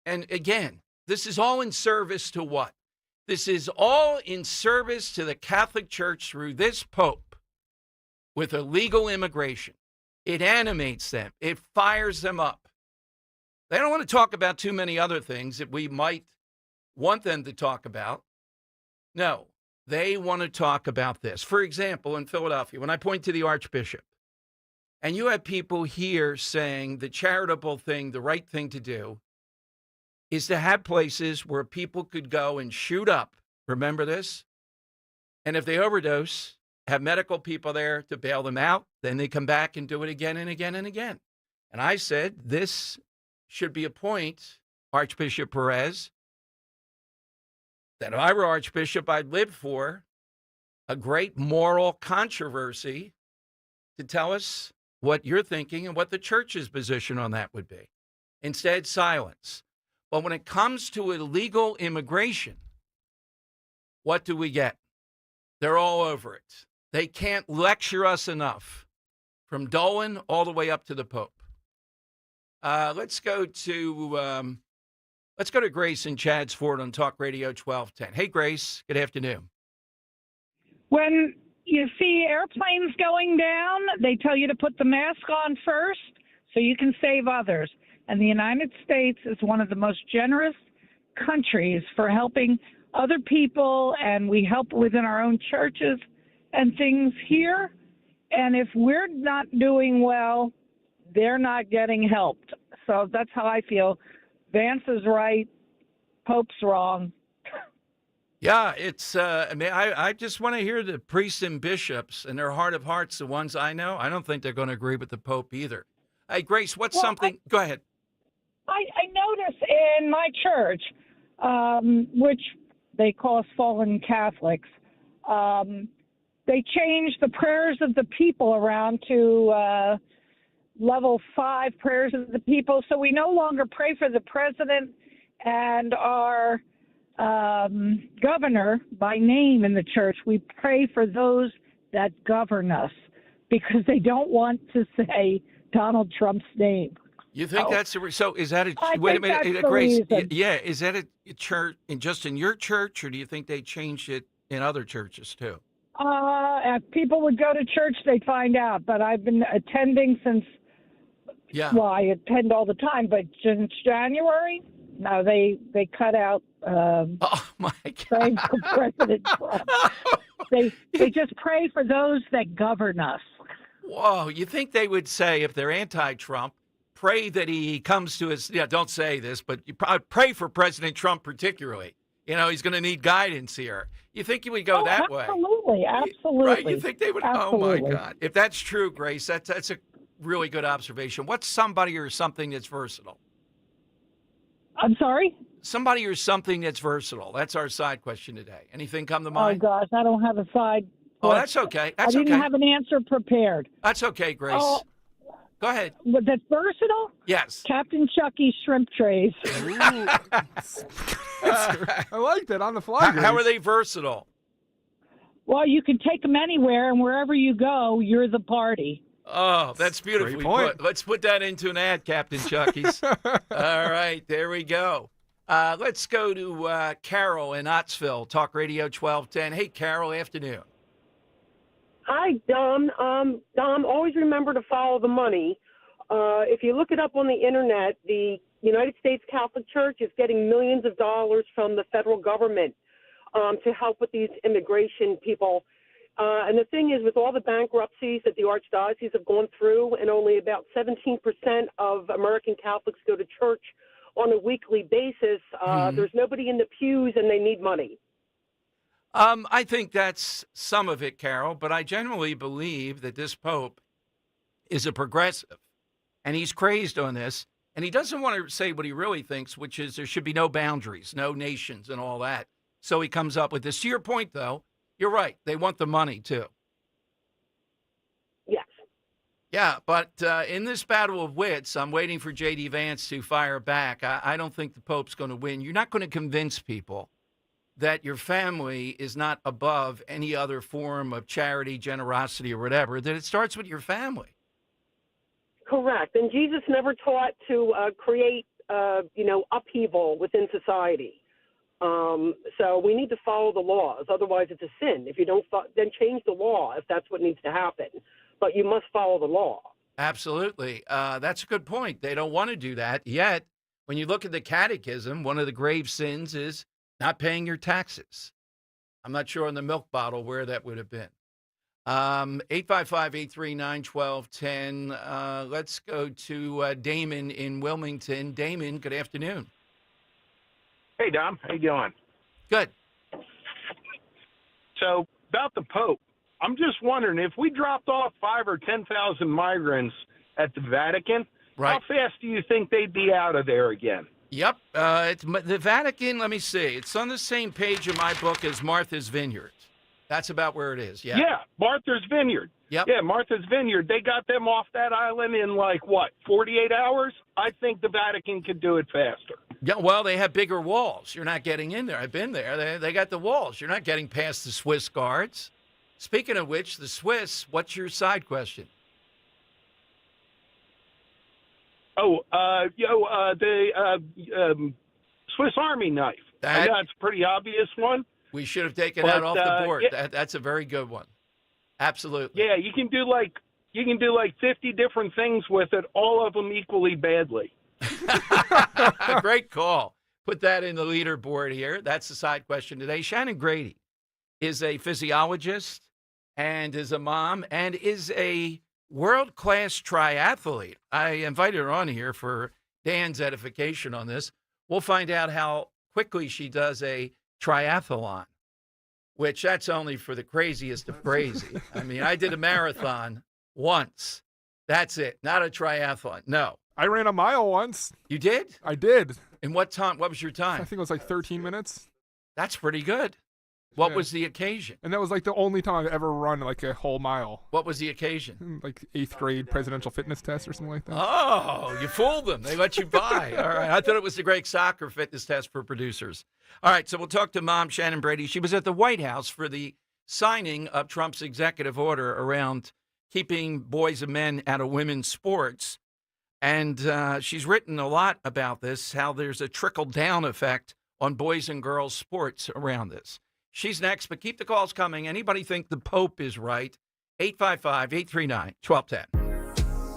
And again, this is all in service to what? This is all in service to the Catholic Church through this Pope with illegal immigration. It animates them. It fires them up. They don't want to talk about too many other things that we might want them to talk about. No, they want to talk about this. For example, in Philadelphia, when I point to the Archbishop, and you have people here saying the charitable thing, the right thing to do, is to have places where people could go and shoot up. Remember this? And if they overdose, have medical people there to bail them out. Then they come back and do it again and again and again. And I said, this should be a point, Archbishop Perez, that if I were Archbishop, I'd live for a great moral controversy to tell us what you're thinking and what the church's position on that would be. Instead, silence. But when it comes to illegal immigration, what do we get? They're all over it. They can't lecture us enough, from Dolan all the way up to the Pope. Let's go to Grace in Chad's Ford on Talk Radio 1210. Hey, Grace. Good afternoon. When you see airplanes going down, they tell you to put the mask on first so you can save others. And the United States is one of the most generous countries for helping other people, and we help within our own churches and things here. And if we're not doing well, they're not getting helped. So that's how I feel. Vance is right. Pope's wrong. Yeah, it's, I just want to hear the priests and bishops and their heart of hearts, the ones I know. I don't think they're going to agree with the Pope either. Hey, Grace, what's something? Go ahead. I notice in my church, which they call us fallen Catholics, they changed the prayers of the people around to level 5 prayers of the people. So we no longer pray for the president and our governor by name in the church. We pray for those that govern us because they don't want to say Donald Trump's name. You think that's so? Is that I wait a think minute, that's the Grace? reason. Yeah, is that a church just in your church, or do you think they changed it in other churches too? If people would go to church, they'd find out. But I've been attending since. Yeah. Well, I attend all the time, but since January, no, they cut out. Oh my God! Praying for President Trump. They just pray for those that govern us. Whoa! You think they would say if they're anti-Trump, pray that he comes to us? Yeah, don't say this, but you probably pray for President Trump particularly. He's going to need guidance here. You think you would go that way? Absolutely. Right? You think they would? Absolutely. Oh my God! If that's true, Grace, that's a really good observation. What's somebody or something that's versatile? I'm sorry? Somebody or something that's versatile. That's our side question today. Anything come to mind? Oh, gosh, I don't have a side. Oh, that's okay. That's I didn't okay. have an answer prepared. That's okay, Grace. Oh, Go ahead. That's versatile? Yes. Captain Chucky's shrimp trays. I like that on the fly. How are they versatile? Well, you can take them anywhere, and wherever you go, you're the party. Oh, that's beautifully put. Let's put that into an ad, Captain Chucky's. All right, there we go. Let's go to Carol in Ottsville, Talk Radio 1210. Hey, Carol, afternoon. Hi, Dom. Dom, always remember to follow the money. If you look it up on the internet, the United States Catholic Church is getting millions of dollars from the federal government to help with these immigration people. And the thing is, with all the bankruptcies that the archdiocese have gone through, and only about 17% of American Catholics go to church on a weekly basis, there's nobody in the pews, and they need money. I think that's some of it, Carol, but I generally believe that this Pope is a progressive, and he's crazed on this, and he doesn't want to say what he really thinks, which is there should be no boundaries, no nations, and all that. So he comes up with this. To your point, though, you're right. They want the money, too. Yes. Yeah, but in this battle of wits, I'm waiting for J.D. Vance to fire back. I don't think the Pope's going to win. You're not going to convince people that your family is not above any other form of charity, generosity, or whatever, that it starts with your family. Correct. And Jesus never taught to create, upheaval within society. So we need to follow the laws. Otherwise, it's a sin. If you don't, then change the law if that's what needs to happen. But you must follow the law. Absolutely. That's a good point. They don't want to do that. Yet, when you look at the catechism, one of the grave sins is not paying your taxes. I'm not sure on the milk bottle where that would have been. 855-839-1210. Let's go to Damon in Wilmington. Damon, good afternoon. Hey, Dom. How you doing? Good. So, about the Pope, I'm just wondering, if we dropped off 5,000 or 10,000 migrants at the Vatican, how fast do you think they'd be out of there again? Yep. It's the Vatican, let me see. It's on the same page in my book as Martha's Vineyard. That's about where it is, yeah. Yeah, Martha's Vineyard. Yep. Yeah, Martha's Vineyard. They got them off that island in 48 hours? I think the Vatican could do it faster. Yeah, well, they have bigger walls. You're not getting in there. I've been there. They got the walls. You're not getting past the Swiss guards. Speaking of which, the Swiss, what's your side question? The Swiss Army knife. I know it's a pretty obvious one. We should have taken that off the board. Yeah. That's a very good one. Absolutely. Yeah, you can do 50 different things with it, all of them equally badly. Great call. Put that in the leaderboard here. That's the side question today. Shannon Grady is a physiologist and is a mom and is a world-class triathlete. I invited her on here for Dan's edification on this. We'll find out how quickly she does a triathlon, which that's only for the craziest of crazy. I mean, I did a marathon once. That's it. Not a triathlon. No. I ran a mile once. You did? I did. In what time? What was your time? I think it was 13 minutes. That's pretty good. What was the occasion? And that was the only time I've ever run a whole mile. What was the occasion? 8th grade presidential fitness test or something like that. Oh, you fooled them. They let you by. All right. I thought it was the great soccer fitness test for producers. All right. So we'll talk to Mom Shannon Brady. She was at the White House for the signing of Trump's executive order around keeping boys and men out of women's sports. And she's written a lot about this, how there's a trickle-down effect on boys and girls sports around this. She's next, but keep the calls coming. Anybody think the Pope is right? 855-839-1210.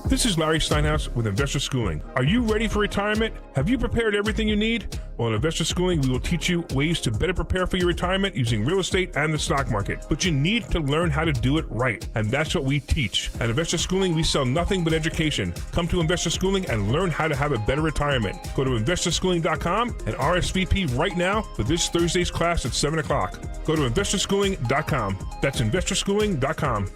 This is Larry Steinhaus with Investor Schooling. Are you ready for retirement? Have you prepared everything you need? Well, at Investor Schooling, we will teach you ways to better prepare for your retirement using real estate and the stock market. But you need to learn how to do it right, and that's what we teach. At Investor Schooling, we sell nothing but education. Come to Investor Schooling and learn how to have a better retirement. Go to investorschooling.com and RSVP right now for this Thursday's class at 7 o'clock. Go to investorschooling.com. That's investorschooling.com.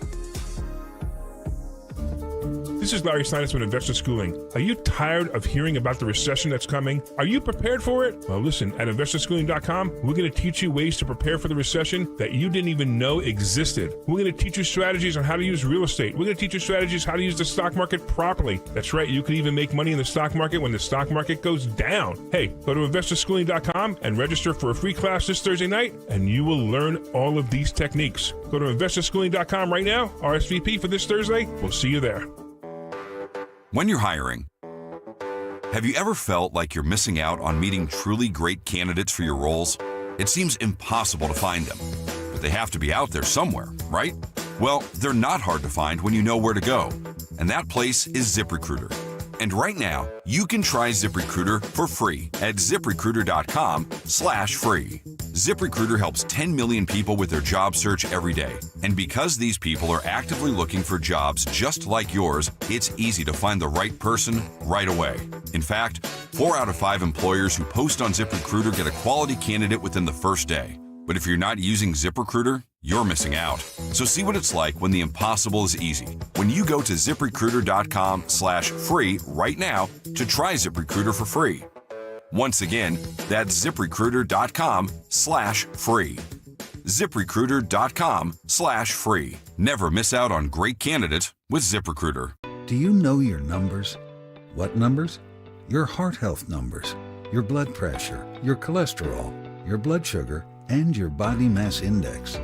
This This is Larry Steinitz with Investor Schooling. Are you tired of hearing about the recession that's coming? Are you prepared for it? Well, listen, at investorschooling.com, we're going to teach you ways to prepare for the recession that you didn't even know existed. We're going to teach you strategies on how to use real estate. We're going to teach you strategies how to use the stock market properly. That's right, you can even make money in the stock market when the stock market goes down. Hey, go to investorschooling.com and register for a free class this Thursday night, and you will learn all of these techniques. Go to investorschooling.com right now, RSVP for this Thursday. We'll see you there. When you're hiring, have you ever felt like you're missing out on meeting truly great candidates for your roles? It seems impossible to find them, but they have to be out there somewhere, right? Well, they're not hard to find when you know where to go, and that place is ZipRecruiter. And right now, you can try ZipRecruiter for free at ZipRecruiter.com/free. ZipRecruiter helps 10 million people with their job search every day. And because these people are actively looking for jobs just like yours, it's easy to find the right person right away. In fact, 4 out of 5 employers who post on ZipRecruiter get a quality candidate within the first day. But if you're not using ZipRecruiter, you're missing out. So see what it's like when the impossible is easy. When you go to ZipRecruiter.com/free right now to try ZipRecruiter for free. Once again, that's ZipRecruiter.com/free. ZipRecruiter.com/free. Never miss out on great candidates with ZipRecruiter. Do you know your numbers? What numbers? Your heart health numbers, your blood pressure, your cholesterol, your blood sugar, and your body mass index.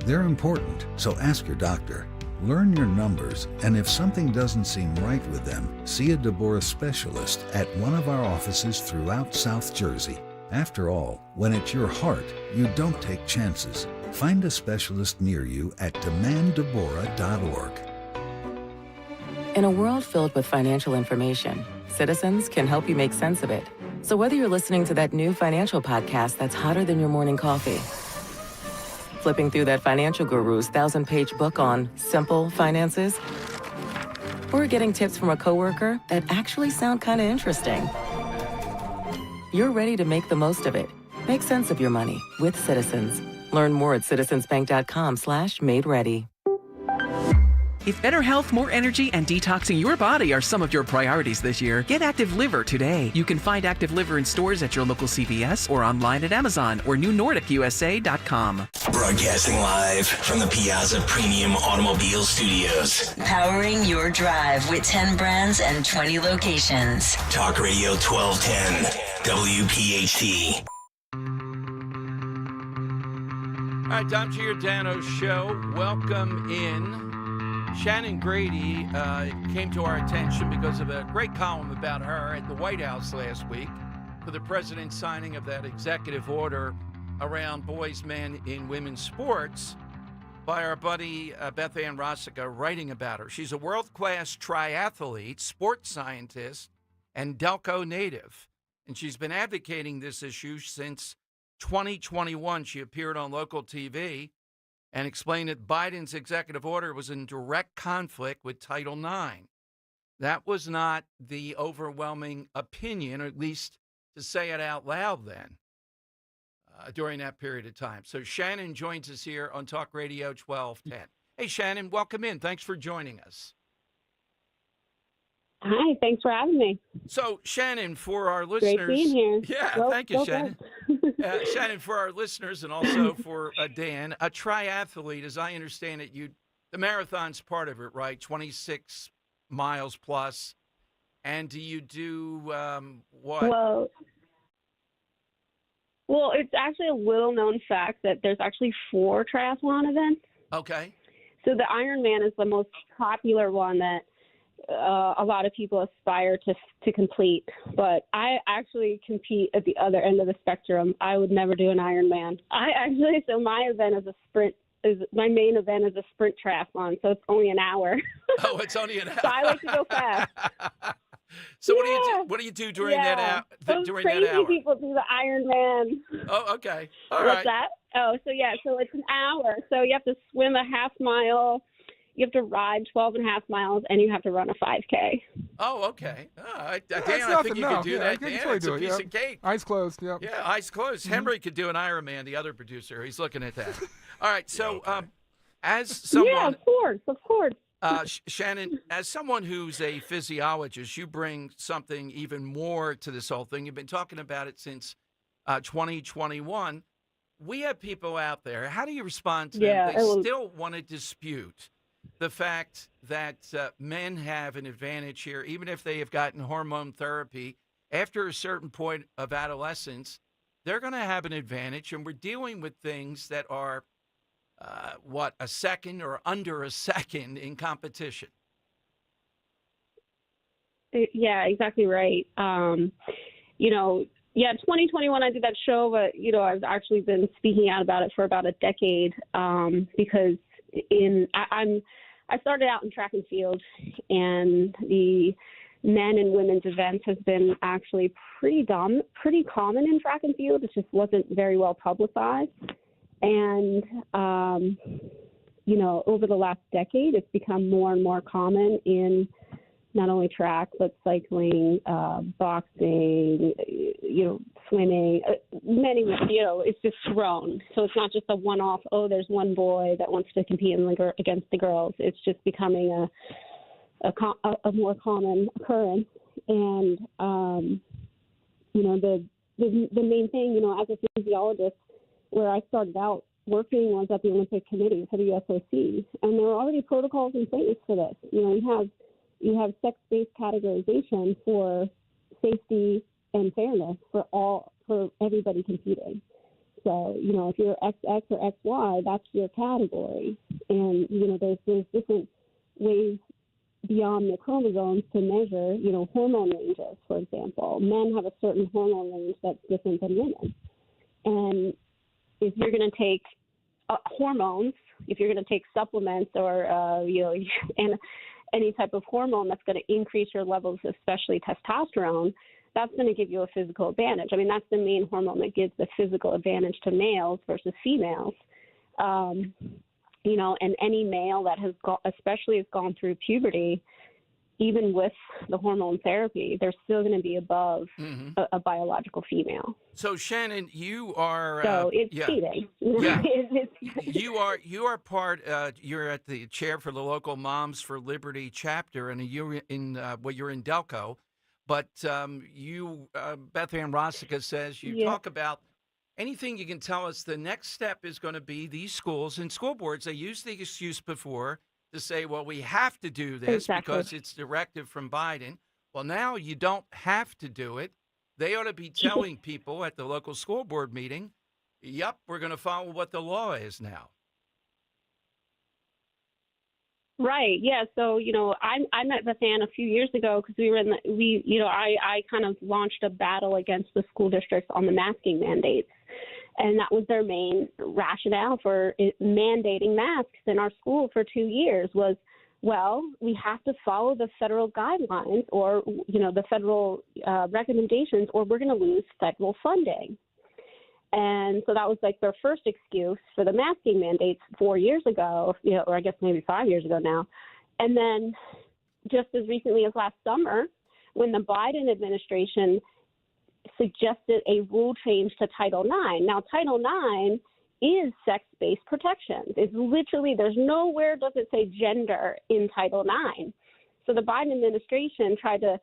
They're important, so ask your doctor. Learn your numbers, and if something doesn't seem right with them, see a Deborah specialist at one of our offices throughout South Jersey. After all, when it's your heart, you don't take chances. Find a specialist near you at demanddeborah.org. In a world filled with financial information, Citizens can help you make sense of it. So whether you're listening to that new financial podcast that's hotter than your morning coffee, flipping through that financial guru's 1,000-page book on simple finances, or getting tips from a coworker that actually sound kind of interesting, you're ready to make the most of it. Make sense of your money with Citizens. Learn more at citizensbank.com/made-ready. If better health, more energy, and detoxing your body are some of your priorities this year, get Active Liver today. You can find Active Liver in stores at your local CVS or online at Amazon or newnordicusa.com. Broadcasting live from the Piazza Premium Automobile Studios. Powering your drive with 10 brands and 20 locations. Talk Radio 1210, WPHT. All right, Dom Giordano Show. Welcome in. Shannon Grady came to our attention because of a great column about her at the White House last week for the president's signing of that executive order around boys, men, in women's sports by our buddy Beth Ann Rossica writing about her. She's a world-class triathlete, sports scientist, and Delco native. And she's been advocating this issue since 2021. She appeared on local TV and explained that Biden's executive order was in direct conflict with Title IX. That was not the overwhelming opinion, or at least to say it out loud then, during that period of time. So Shannon joins us here on Talk Radio 1210. Hey, Shannon, welcome in. Thanks for joining us. Hi, thanks for having me. So, Shannon, for our listeners... Great being here. Yeah, thank you, Shannon. Shannon, for our listeners and also for Dan, a triathlete, as I understand it, the marathon's part of it, right? 26 miles plus. And do you do what? Well, it's actually a little-known fact that there's actually 4 triathlon events. Okay. So the Ironman is the most popular one that a lot of people aspire to complete, but I actually compete at the other end of the spectrum. I would never do an Ironman. So my event is my main event is a sprint triathlon, so it's only an hour. Oh, it's only an hour. So I like to go fast. So what do you do during that hour? During crazy that hour? People do the Ironman. Oh, okay. All What's right. that? Oh, so it's an hour. So you have to swim a half mile. You have to ride 12 and a half miles, and you have to run a 5K. Oh, okay. Dan, I nothing, think you no. could do Yeah, that. you can Dan, totally it's do a it, piece yeah. of cake. Eyes closed, yep. Yeah, eyes closed. Henry could do an Ironman, the other producer. He's looking at that. All right, so as someone... Yeah, of course. Shannon, as someone who's a physiologist, you bring something even more to this whole thing. You've been talking about it since 2021. We have people out there. How do you respond to them? They still want to dispute the fact that men have an advantage here, even if they have gotten hormone therapy. After a certain point of adolescence, they're going to have an advantage, and we're dealing with things that are, a second or under a second in competition. Yeah, exactly right. 2021 I did that show, but I've actually been speaking out about it for about a decade because I started out in track and field, and the men and women's events has been actually pretty common in track and field. It just wasn't very well publicized. And, over the last decade, it's become more and more common in not only track, but cycling, boxing, swimming, it's just grown. So it's not just a one-off, there's one boy that wants to compete against the girls. It's just becoming a more common occurrence. And, the main thing, as a physiologist, where I started out working was at the Olympic Committee for the WSOC, and there are already protocols in place for this. You have sex-based categorization for safety and fairness for everybody competing. So, if you're XX or XY, that's your category. And, there's different ways beyond the chromosomes to measure, hormone ranges, for example. Men have a certain hormone range that's different than women. And if you're going to take hormones, if you're going to take supplements or, and any type of hormone that's going to increase your levels, especially testosterone, that's going to give you a physical advantage. I mean, that's the main hormone that gives the physical advantage to males versus females. And any male that has gone through puberty, even with the hormone therapy, they're still going to be above a biological female. So Shannon, you are. So it's cheating. Yeah. You are part. You're at the chair for the local Moms for Liberty chapter, and you're in Delco. But Beth Ann Rossica says you talk about anything you can tell us. The next step is going to be these schools and school boards. They used the excuse before to say, well, we have to do this because it's directive from Biden. Well, now you don't have to do it. They ought to be telling people at the local school board meeting, yep, we're going to follow what the law is now. Right. Yeah. So, I met Beth Ann a few years ago because I kind of launched a battle against the school districts on the masking mandates. And that was their main rationale for mandating masks in our school for 2 years was, well, we have to follow the federal guidelines or, the federal recommendations, or we're going to lose federal funding. And so that was like their first excuse for the masking mandates 4 years ago, or I guess maybe 5 years ago now. And then just as recently as last summer, when the Biden administration suggested a rule change to Title IX. Now, Title IX is sex-based protections. It's literally, there's nowhere does it say gender in Title IX. So the Biden administration tried to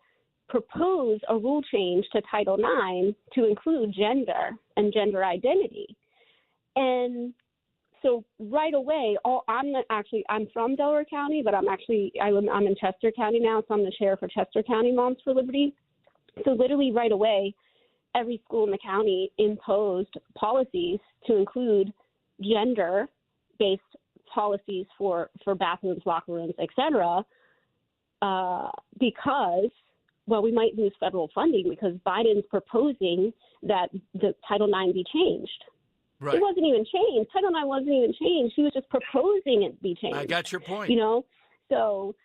propose a rule change to Title IX to include gender and gender identity. And so right away, I'm from Delaware County, but I'm in Chester County now, so I'm the chair for Chester County Moms for Liberty. So literally right away, every school in the county imposed policies to include gender-based policies for bathrooms, locker rooms, et cetera, because, well, we might lose federal funding because Biden's proposing that the Title IX be changed. Right. It wasn't even changed. Title IX wasn't even changed. He was just proposing it be changed. I got your point. So,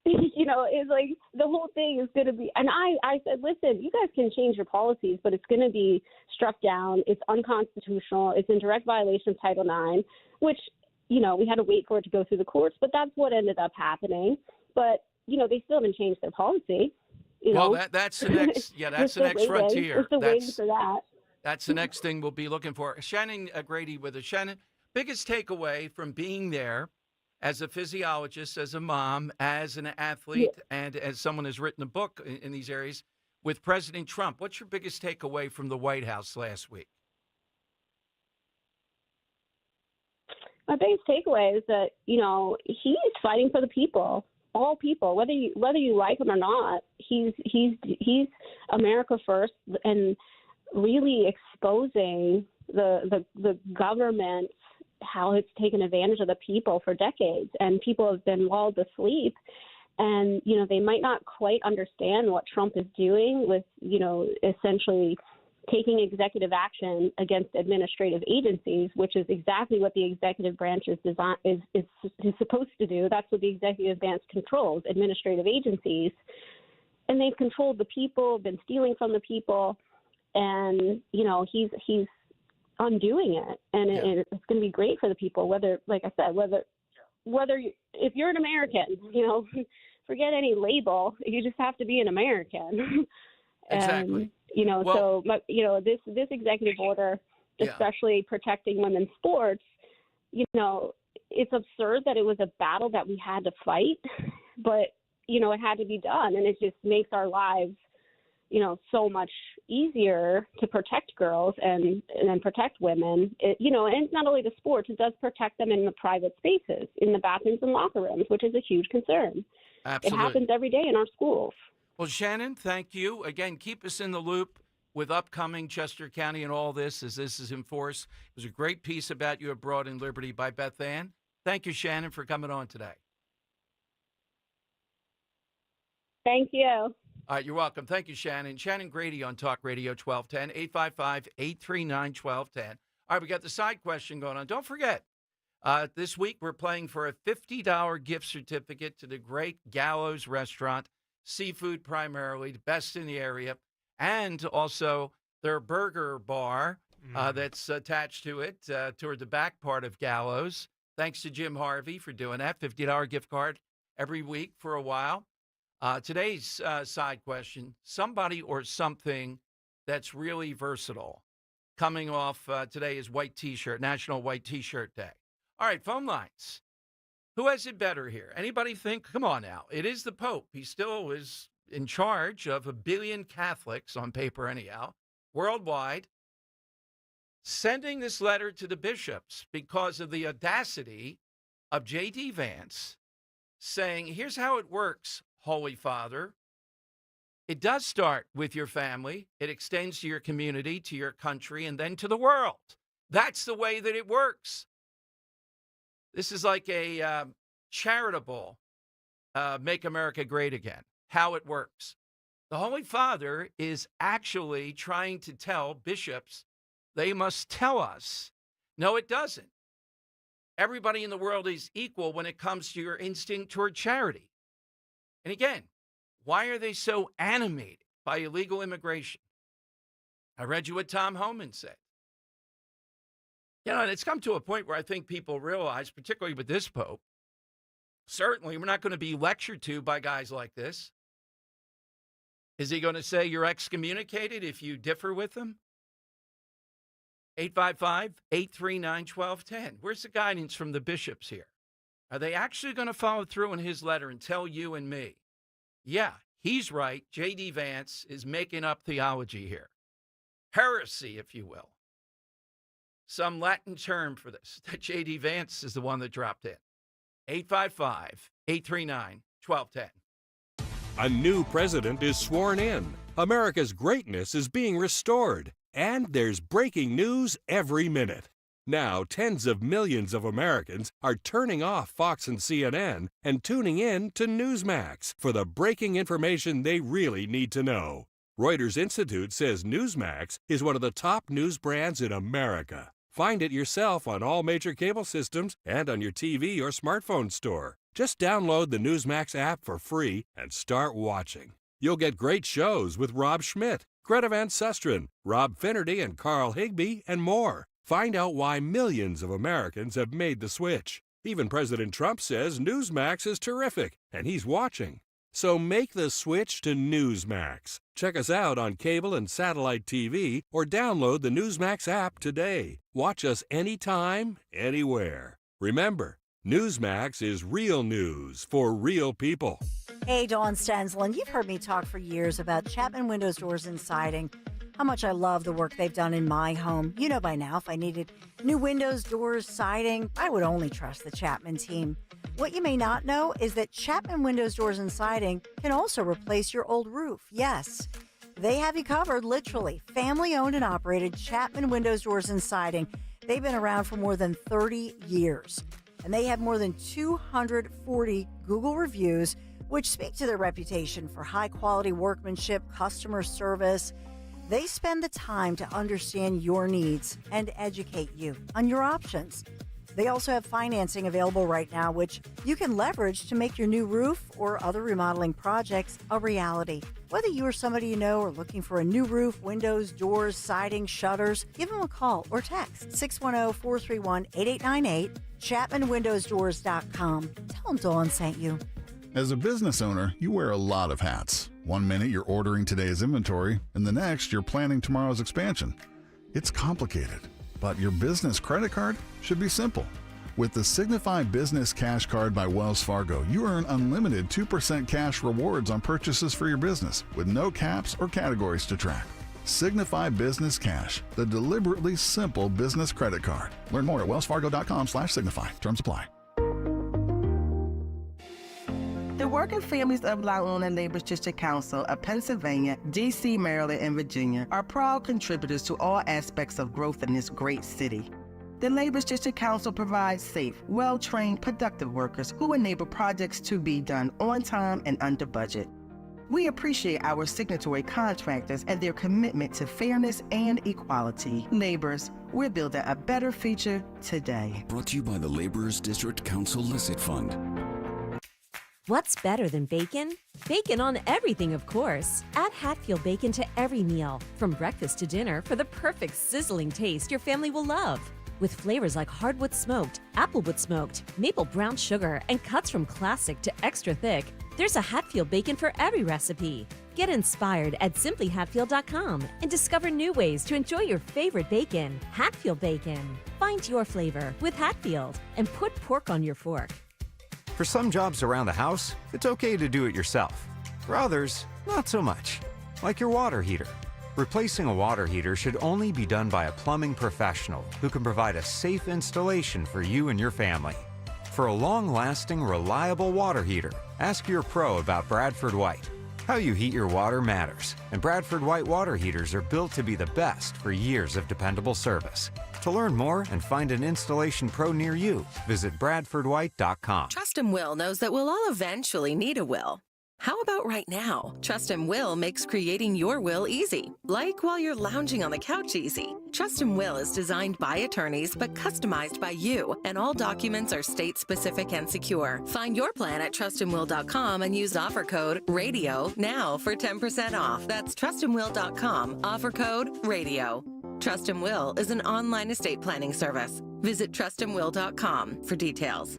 it's like the whole thing is going to be, and I said, listen, you guys can change your policies, but it's going to be struck down. It's unconstitutional. It's in direct violation of Title IX, which, we had to wait for it to go through the courts, but that's what ended up happening. But, they still haven't changed their policy. Well, that's the next, that's the next frontier. We're still waiting for that. That's the next thing we'll be looking for. Shannon Grady with us. Shannon, biggest takeaway from being there as a physiologist, as a mom, as an athlete, and as someone who's written a book in these areas with President Trump. What's your biggest takeaway from the White House last week? My biggest takeaway is that, he's fighting for the people, all people, whether you like him or not. He's America first, and really exposing the government, how it's taken advantage of the people for decades, and people have been lulled to sleep. And, they might not quite understand what Trump is doing with, essentially taking executive action against administrative agencies, which is exactly what the executive branch is supposed to do. That's what the executive branch controls, administrative agencies. And they've controlled the people, been stealing from the people, and, he's undoing it. And it's going to be great for the people, whether, like I said, if you're an American, forget any label, you just have to be an American. Exactly. This executive order, especially protecting women's sports, it's absurd that it was a battle that we had to fight, but, it had to be done. And it just makes our lives, so much easier to protect girls and protect women. And it's not only the sports, it does protect them in the private spaces, in the bathrooms and locker rooms, which is a huge concern. Absolutely. It happens every day in our schools. Well, Shannon, thank you. Again, keep us in the loop with upcoming Chester County and all this as this is enforced. It was a great piece about you abroad in Liberty by Beth Ann. Thank you, Shannon, for coming on today. Thank you. All right, you're welcome. Thank you, Shannon. Shannon Grady on Talk Radio 1210, 855-839-1210. All right, we got the side question going on. Don't forget, this week we're playing for a $50 gift certificate to the great Gallows Restaurant, seafood primarily, the best in the area, and also their burger bar that's attached to it toward the back part of Gallows. Thanks to Jim Harvey for doing that. $50 gift card every week for a while. Today's side question, somebody or something that's really versatile. Coming off today is White T-shirt, National White T-shirt Day. All right, phone lines. Who has it better here? Anybody think? Come on now. It is the Pope. He still is in charge of 1 billion Catholics, on paper anyhow, worldwide, sending this letter to the bishops because of the audacity of J.D. Vance saying, here's how it works, Holy Father. It does start with your family. It extends to your community, to your country, and then to the world. That's the way that it works. This is like a charitable Make America Great Again, how it works. The Holy Father is actually trying to tell bishops they must tell us. No, it doesn't. Everybody in the world is equal when it comes to your instinct toward charity. And again, why are they so animated by illegal immigration? I read you what Tom Homan said. And it's come to a point where I think people realize, particularly with this Pope, certainly we're not going to be lectured to by guys like this. Is he going to say you're excommunicated if you differ with him? 855-839-1210. Where's the guidance from the bishops here? Are they actually going to follow through in his letter and tell you and me, yeah, he's right, J.D. Vance is making up theology here? Heresy, if you will. Some Latin term for this. That J.D. Vance is the one that dropped in. 855-839-1210. A new president is sworn in. America's greatness is being restored. And there's breaking news every minute. Now, tens of millions of Americans are turning off Fox and CNN and tuning in to Newsmax for the breaking information they really need to know. Reuters Institute says Newsmax is one of the top news brands in America. Find it yourself on all major cable systems and on your TV or smartphone store. Just download the Newsmax app for free and start watching. You'll get great shows with Rob Schmidt, Greta Van Susteren, Rob Finnerty, and Carl Higbie, and more. Find out why millions of Americans have made the switch. Even President Trump says Newsmax is terrific, and he's watching. So make the switch to Newsmax. Check us out on cable and satellite TV, or download the Newsmax app today. Watch us anytime, anywhere. Remember, Newsmax is real news for real people. Hey, Dawn Stenslin, you've heard me talk for years about Chapman Windows, Doors, and Siding, how much I love the work they've done in my home. You know by now, if I needed new windows, doors, siding, I would only trust the Chapman team. What you may not know is that Chapman Windows, Doors, and Siding can also replace your old roof. Yes, they have you covered, literally. Family-owned and operated Chapman Windows, Doors, and Siding. They've been around for more than 30 years, and they have more than 240 Google reviews, which speak to their reputation for high-quality workmanship, customer service. They spend the time to understand your needs and educate you on your options. They also have financing available right now, which you can leverage to make your new roof or other remodeling projects a reality. Whether you or somebody you know are looking for a new roof, windows, doors, siding, shutters, give them a call or text 610-431-8898, ChapmanWindowsDoors.com. Tell them Dawn sent you. As a business owner, you wear a lot of hats. One minute you're ordering today's inventory, and the next you're planning tomorrow's expansion. It's complicated, but your business credit card should be simple. With the Signify Business Cash Card by Wells Fargo, you earn unlimited 2% cash rewards on purchases for your business with no caps or categories to track. Signify Business Cash, the deliberately simple business credit card. Learn more at wellsfargo.com/signify. Terms apply. The working families of La Una Labor District Council of Pennsylvania, D.C., Maryland, and Virginia are proud contributors to all aspects of growth in this great city. The Labor District Council provides safe, well-trained, productive workers who enable projects to be done on time and under budget. We appreciate our signatory contractors and their commitment to fairness and equality. Laborers, we're building a better future today. Brought to you by the Laborers District Council Licit Fund. What's better than bacon? Bacon on everything, of course. Add Hatfield bacon to every meal, from breakfast to dinner, for the perfect sizzling taste your family will love. With flavors like hardwood smoked, applewood smoked, maple brown sugar, and cuts from classic to extra thick, there's a Hatfield bacon for every recipe. Get inspired at simplyhatfield.com and discover new ways to enjoy your favorite bacon. Hatfield bacon. Find your flavor with Hatfield and put pork on your fork. For some jobs around the house, it's okay to do it yourself. For others, not so much. Like your water heater. Replacing a water heater should only be done by a plumbing professional who can provide a safe installation for you and your family. For a long-lasting, reliable water heater, ask your pro about Bradford White. How you heat your water matters, and Bradford White water heaters are built to be the best for years of dependable service. To learn more and find an installation pro near you, visit bradfordwhite.com. Trust and Will knows that we'll all eventually need a will. How about right now? Trust and Will makes creating your will easy, like while you're lounging on the couch easy. Trust and Will is designed by attorneys but customized by you, and all documents are state-specific and secure. Find your plan at trustandwill.com and use offer code RADIO now for 10% off. That's trustandwill.com, offer code RADIO. Trust and Will is an online estate planning service. Visit trustandwill.com for details.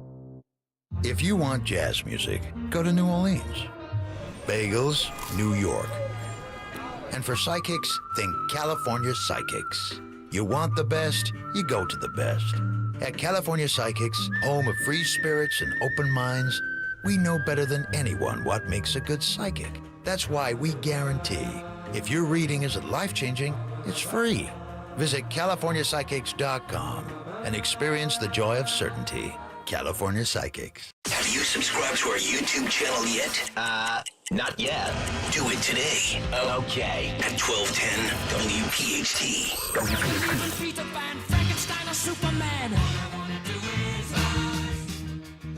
If you want jazz music, go to New Orleans. Bagels, New York. And for psychics, think California Psychics. You want the best, you go to the best. At California Psychics, home of free spirits and open minds, we know better than anyone what makes a good psychic. That's why we guarantee, if your reading isn't life-changing, it's free. Visit CaliforniaPsychics.com and experience the joy of certainty. California Psychics. Have you subscribed to our YouTube channel yet? Not yet. Do it today. Okay. At 1210 WPHT.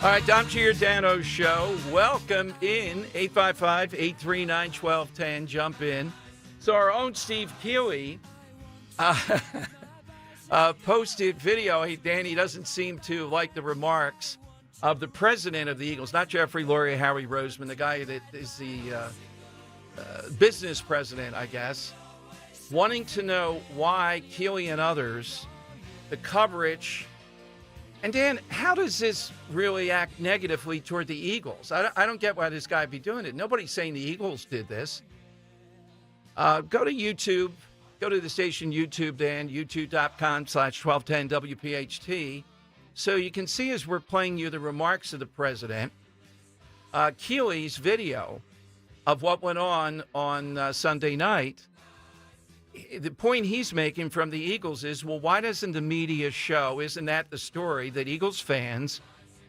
All right, Dom Giordano Show. Welcome in. 855-839-1210. Jump in. So our own Steve Keeley posted video. Danny doesn't seem to like the remarks of the president of the Eagles, not Jeffrey Lurie, Harry Roseman, the guy that is the business president, I guess, wanting to know why Keeley and others, the coverage. And Dan, how does this really act negatively toward the Eagles? I don't get why this guy be doing it. Nobody's saying the Eagles did this. Go to YouTube. Go to the station YouTube, Dan, youtube.com/1210 WPHT. So you can see as we're playing you the remarks of the president, Keeley's video of what went on Sunday night. The point he's making from the Eagles is, well, why doesn't the media show, isn't that the story, that Eagles fans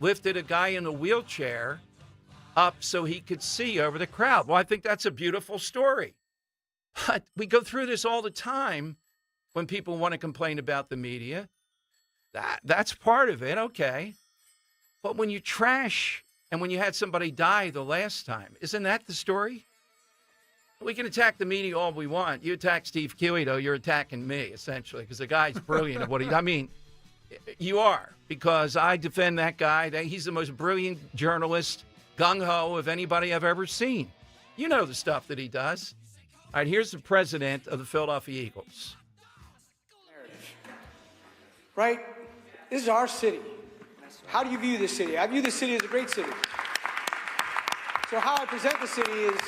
lifted a guy in a wheelchair up so he could see over the crowd? Well, I think that's a beautiful story. But we go through this all the time when people want to complain about the media. That's part of it, okay. But when you trash and when you had somebody die the last time, isn't that the story? We can attack the media all we want. You attack Steve Keeley, though, you're attacking me, essentially, because the guy's brilliant at what I mean, you are, because I defend that guy. He's the most brilliant journalist, gung-ho, of anybody I've ever seen. You know the stuff that he does. All right, here's the president of the Philadelphia Eagles. Right? This is our city. How do you view this city? I view this city as a great city. So how I present the city is,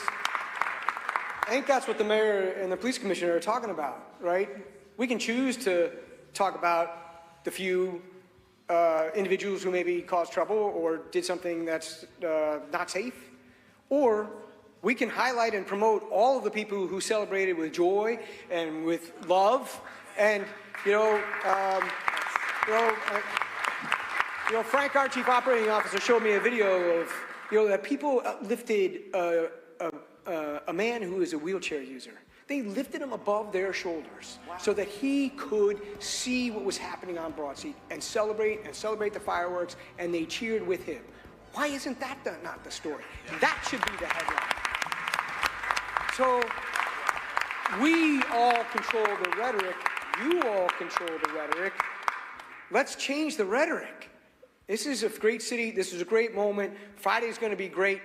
I think that's what the mayor and the police commissioner are talking about, right? We can choose to talk about the few individuals who maybe caused trouble or did something that's not safe, or we can highlight and promote all of the people who celebrated with joy and with love. And, Frank, our chief operating officer, showed me a video of, that people lifted a man who is a wheelchair user. They lifted him above their shoulders so that he could see what was happening on Broad Street and celebrate the fireworks, and they cheered with him. Why isn't that not the story? That should be the headline. So we all control the rhetoric. You all control the rhetoric. Let's change the rhetoric. This is a great city. This is a great moment. Friday's going to be great.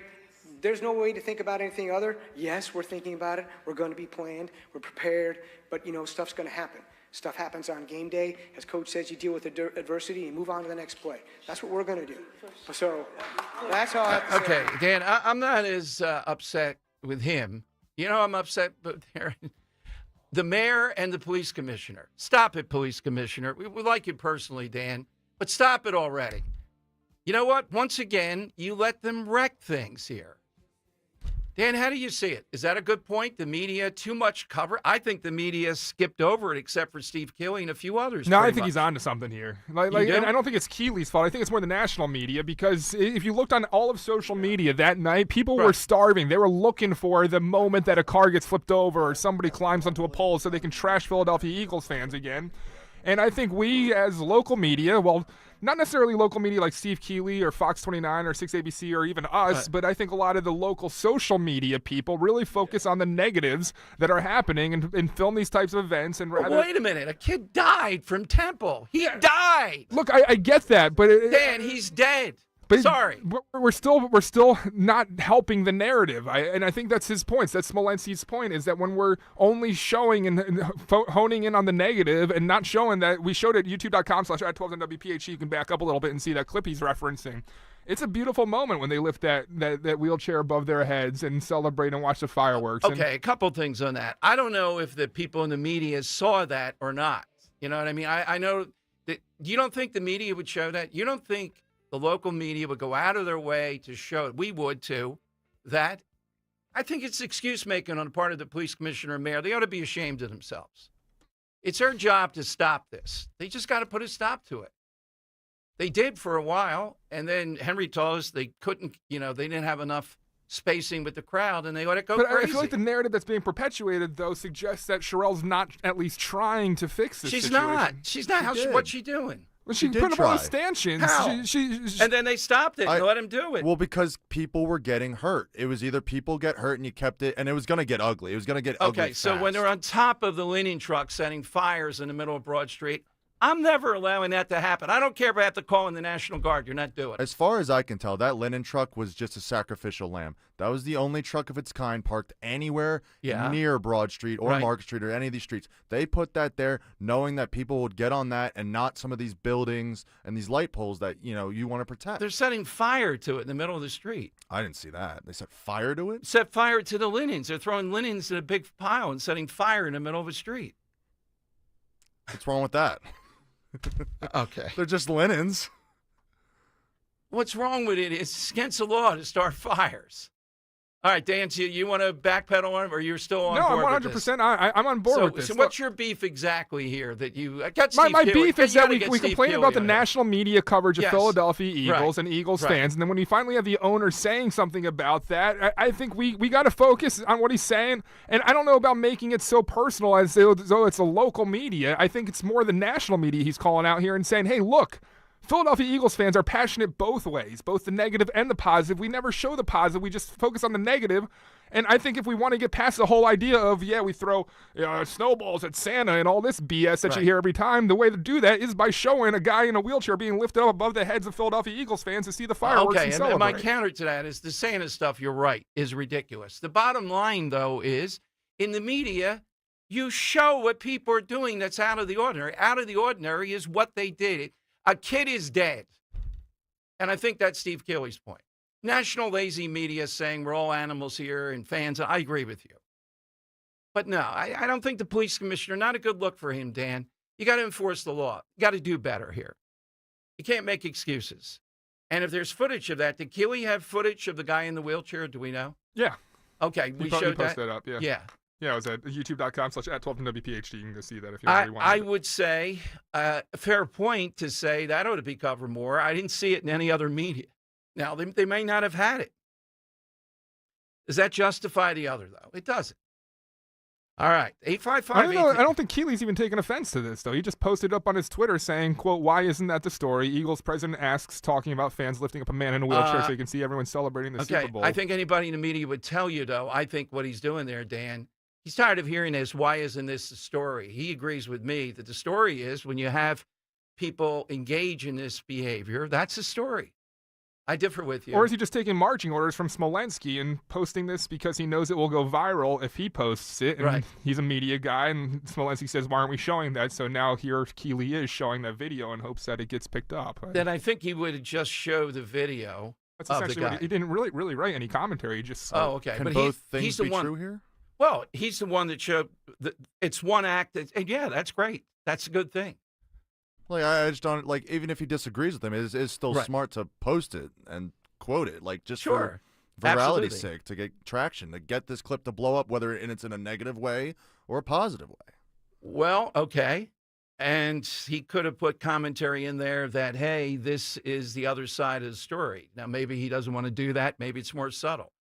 There's no way to think about anything other. Yes, we're thinking about it. We're going to be planned. We're prepared. But, stuff's going to happen. Stuff happens on game day. As Coach says, you deal with adversity and move on to the next play. That's what we're going to do. So that's how I have to say. Okay, Dan, I'm not as upset with him. I'm upset with the mayor and the police commissioner. Stop it, police commissioner. We like you personally, Dan, but stop it already. You know what? Once again, you let them wreck things here. Dan, how do you see it? Is that a good point? The media, too much cover? I think the media skipped over it except for Steve Keeley and a few others. No, I think he's on to something here. And I don't think it's Keeley's fault. I think it's more the national media, because if you looked on all of social media that night, people were starving. They were looking for the moment that a car gets flipped over or somebody climbs onto a pole so they can trash Philadelphia Eagles fans again. And I think we as local media, well, not necessarily local media like Steve Keeley or Fox 29 or 6ABC or even us, but I think a lot of the local social media people really focus on the negatives that are happening and film these types of events. And well, wait a minute. A kid died from Temple. He died. Look, I get that, but Dan, he's dead. But sorry, we're still not helping the narrative, and I think that's his point. That's Smolensky's point, is that when we're only showing and honing in on the negative and not showing that, we showed it at youtube.com/@12 on WPHT. You can back up a little bit and see that clip he's referencing. It's a beautiful moment when they lift that wheelchair above their heads and celebrate and watch the fireworks. Okay, a couple things on that. I don't know if the people in the media saw that or not. You know what I mean? I know that you don't think the media would show that. You don't think the local media would go out of their way to show it. We would, too. That, I think it's excuse-making on the part of the police commissioner and mayor. They ought to be ashamed of themselves. It's their job to stop this. They just got to put a stop to it. They did for a while, and then Henry told us they couldn't, they didn't have enough spacing with the crowd, and they let it go crazy. I feel like the narrative that's being perpetuated, though, suggests that Sherelle's not at least trying to fix this situation. She's not. What's she doing? Well, she put up all the stanchions. How? And then they stopped it and let him do it. Well, because people were getting hurt. It was either people get hurt and you kept it, and it was going to get ugly. It was going to get ugly Okay, so when they're on top of the linen truck setting fires in the middle of Broad Street, I'm never allowing that to happen. I don't care if I have to call in the National Guard. You're not doing it. As far as I can tell, that linen truck was just a sacrificial lamb. That was the only truck of its kind parked anywhere near Broad Street or Market Street or any of these streets. They put that there knowing that people would get on that and not some of these buildings and these light poles that, you want to protect. They're setting fire to it in the middle of the street. I didn't see that. They set fire to it? Set fire to the linens. They're throwing linens in a big pile and setting fire in the middle of a street. What's wrong with that? Okay. They're just linens. What's wrong with it is it's against the law to start fires. All right, Dan, so you want to backpedal on him, or you're still on board? No, I'm 100%. I'm on board with this. So what's your beef exactly here that you got? My beef is that we complain about the national media coverage of Philadelphia Eagles and Eagles fans, and then when we finally have the owner saying something about that, I think we got to focus on what he's saying. And I don't know about making it so personal as though it's a local media. I think it's more the national media he's calling out here and saying, hey, look, Philadelphia Eagles fans are passionate both ways, both the negative and the positive. We never show the positive. We just focus on the negative. And I think if we want to get past the whole idea of, we throw snowballs at Santa and all this BS that you hear every time, the way to do that is by showing a guy in a wheelchair being lifted up above the heads of Philadelphia Eagles fans to see the fireworks and celebrate. And my counter to that is the Santa stuff, you're right, is ridiculous. The bottom line, though, is in the media, you show what people are doing that's out of the ordinary. Out of the ordinary is what they did. A kid is dead. And I think that's Steve Keeley's point. National lazy media saying we're all animals here and fans. I agree with you. But no, I don't think the police commissioner, not a good look for him, Dan. You got to enforce the law. You got to do better here. You can't make excuses. And if there's footage of that, did Keeley have footage of the guy in the wheelchair? Do we know? Yeah. Okay, we showed that. That up, yeah. Yeah. Yeah, it was at youtube.com/@12WPHT. You can go see that if you really want. I would say a fair point to say that ought to be covered more. I didn't see it in any other media. Now, they may not have had it. Does that justify the other, though? It doesn't. All right, 855. I don't think Keeley's even taking offense to this, though. He just posted up on his Twitter saying, quote, why isn't that the story? Eagles president asks, talking about fans lifting up a man in a wheelchair so you can see everyone celebrating the Super Bowl. I think anybody in the media would tell you, though, I think what he's doing there, Dan, he's tired of hearing this, why isn't this the story? He agrees with me that the story is when you have people engage in this behavior, that's the story. I differ with you. Or is he just taking marching orders from Smolensky and posting this because he knows it will go viral if he posts it? And he's a media guy, and Smolensky says, why aren't we showing that? So now here Keeley is showing that video in hopes that it gets picked up. Then I think he would just show the video. That's essentially what he didn't really write any commentary. He just okay. Can but both things he's the be one, true here? Well, he's the one that showed it's one act. And yeah, that's great. That's a good thing. Like, I just don't, like, even if he disagrees with him, it's still smart to post it and quote it, like, just for virality's sake, to get traction, to get this clip to blow up, whether it's in a negative way or a positive way. Well, okay. And he could have put commentary in there that, hey, this is the other side of the story. Now, maybe he doesn't want to do that. Maybe it's more subtle.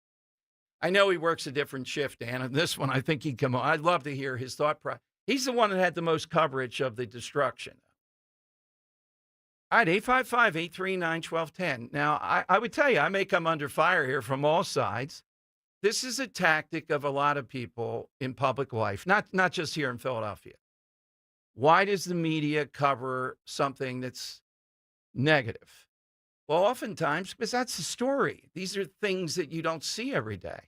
I know he works a different shift, Dan. And this one, I think he'd come on. I'd love to hear his thought process. He's the one that had the most coverage of the destruction. All right, 855-839-1210. Now, I would tell you, I may come under fire here from all sides. This is a tactic of a lot of people in public life, not just here in Philadelphia. Why does the media cover something that's negative? Well, oftentimes, because that's the story. These are things that you don't see every day.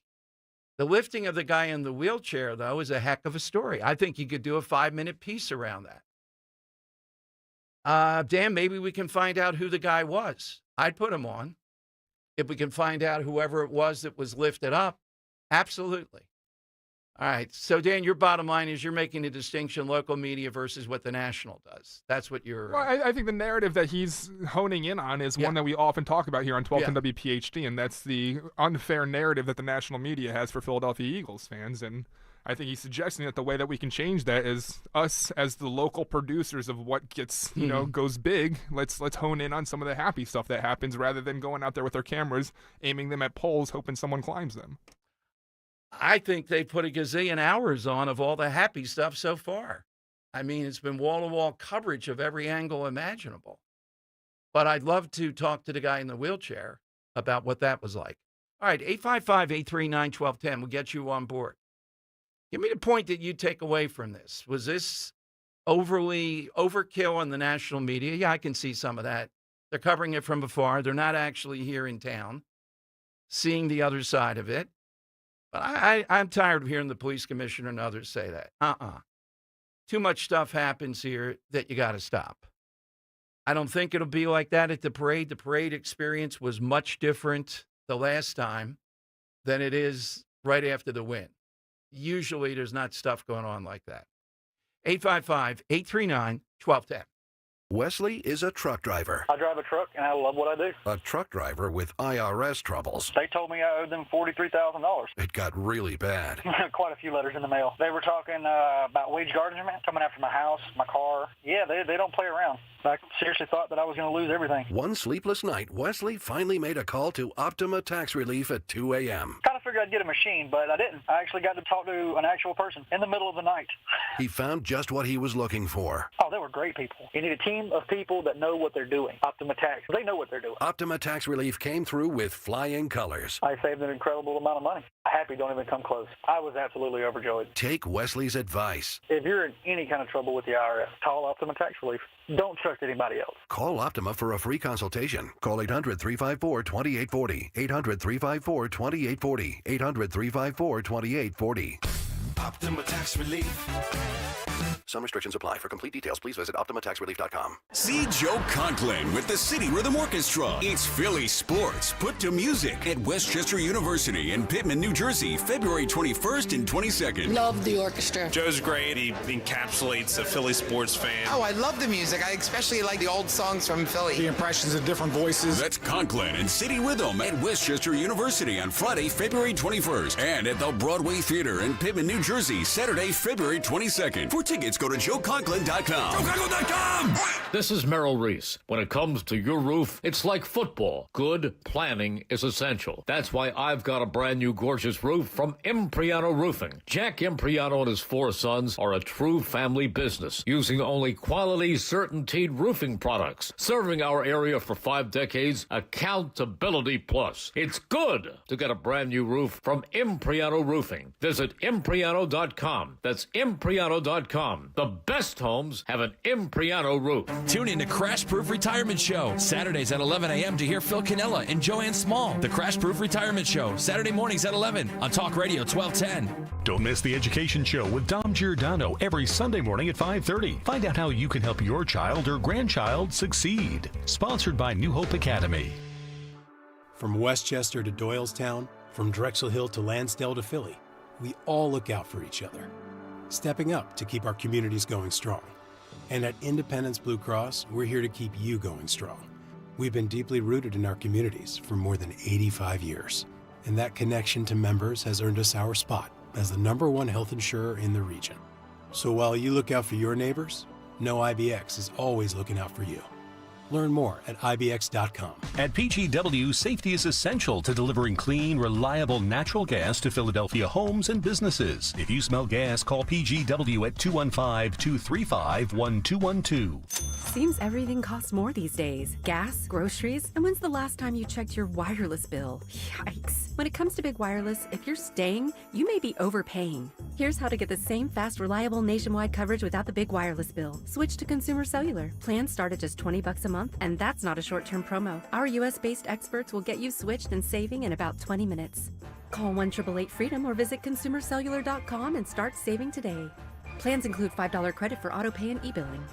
The lifting of the guy in the wheelchair, though, is a heck of a story. I think you could do a 5-minute piece around that. Dan, maybe we can find out who the guy was. I'd put him on. If we can find out whoever it was that was lifted up, absolutely. All right. So, Dan, your bottom line is you're making a distinction, local media versus what the national does. That's what you're... Well, I think the narrative that he's honing in on is one that we often talk about here on 1210 WPHT, and that's the unfair narrative that the national media has for Philadelphia Eagles fans. And I think he's suggesting that the way that we can change that is us as the local producers of what gets, goes big. Let's hone in on some of the happy stuff that happens rather than going out there with our cameras, aiming them at poles, hoping someone climbs them. I think they put a gazillion hours on of all the happy stuff so far. I mean, it's been wall-to-wall coverage of every angle imaginable. But I'd love to talk to the guy in the wheelchair about what that was like. All right, 855-839-1210 will get you on board. Give me the point that you take away from this. Was this overkill in the national media? Yeah, I can see some of that. They're covering it from afar. They're not actually here in town, seeing the other side of it. But I'm tired of hearing the police commissioner and others say that. Too much stuff happens here that you got to stop. I don't think it'll be like that at the parade. The parade experience was much different the last time than it is right after the win. Usually there's not stuff going on like that. 855-839-1210. Wesley is a truck driver. I drive a truck, and I love what I do. A truck driver with IRS troubles. They told me I owed them $43,000. It got really bad. Quite a few letters in the mail. They were talking about wage garnishment, coming after my house, my car. Yeah, they don't play around. I seriously thought that I was going to lose everything. One sleepless night, Wesley finally made a call to Optima Tax Relief at 2 a.m. Kind of figured I'd get a machine, but I didn't. I actually got to talk to an actual person in the middle of the night. He found just what he was looking for. Oh, they were great people. You need a team of people that know what they're doing. Optima Tax, they know what they're doing. Optima Tax Relief came through with flying colors. I saved an incredible amount of money. Happy don't even come close. I was absolutely overjoyed. Take Wesley's advice. If you're in any kind of trouble with the IRS, call Optima Tax Relief. Don't trust anybody else. Call Optima for a free consultation. Call 800-354-2840. 800-354-2840. 800-354-2840. Optima Tax Relief. Some restrictions apply. For complete details, please visit OptimaTaxRelief.com. See Joe Conklin with the City Rhythm Orchestra. It's Philly sports put to music at Westchester University in Pittman, New Jersey, February 21st and 22nd. Love the orchestra. Joe's great. He encapsulates a Philly sports fan. Oh, I love the music. I especially like the old songs from Philly. The impressions of different voices. That's Conklin and City Rhythm at Westchester University on Friday, February 21st, and at the Broadway Theater in Pittman, New Jersey, Saturday, February 22nd. For tickets, go to JoeConklin.com. JoeConklin.com! This is Merrill Reese. When it comes to your roof, it's like football. Good planning is essential. That's why I've got a brand new gorgeous roof from Impriano Roofing. Jack Impriano and his 4 sons are a true family business, using only quality, certainteed roofing products. Serving our area for 5 decades, accountability plus. It's good to get a brand new roof from Impriano Roofing. Visit Impriano.com. That's Impriano.com. The best homes have an Impriano roof. Tune in to Crash Proof Retirement Show, Saturdays at 11 a.m. to hear Phil Cannella and Joanne Small. The Crash Proof Retirement Show, Saturday mornings at 11 on Talk Radio 1210. Don't miss the Education Show with Dom Giordano every Sunday morning at 5:30. Find out how you can help your child or grandchild succeed. Sponsored by New Hope Academy. From Westchester to Doylestown, from Drexel Hill to Lansdale to Philly, we all look out for each other, stepping up to keep our communities going strong. And at Independence Blue Cross, we're here to keep you going strong. We've been deeply rooted in our communities for more than 85 years, and that connection to members has earned us our spot as the #1 health insurer in the region. So while you look out for your neighbors, know IBX is always looking out for you. Learn more at IBX.com. At PGW, safety is essential to delivering clean, reliable natural gas to Philadelphia homes and businesses. If you smell gas, call PGW at 215-235-1212. Seems everything costs more these days. Gas, groceries, and when's the last time you checked your wireless bill? Yikes. When it comes to big wireless, if you're staying, you may be overpaying. Here's how to get the same fast, reliable nationwide coverage without the big wireless bill. Switch to Consumer Cellular. Plans start at just $20 a month, and that's not a short-term promo. Our U.S.-based experts will get you switched and saving in about 20 minutes. Call 1-888-FREEDOM or visit ConsumerCellular.com and start saving today. Plans include $5 credit for autopay and e-billing.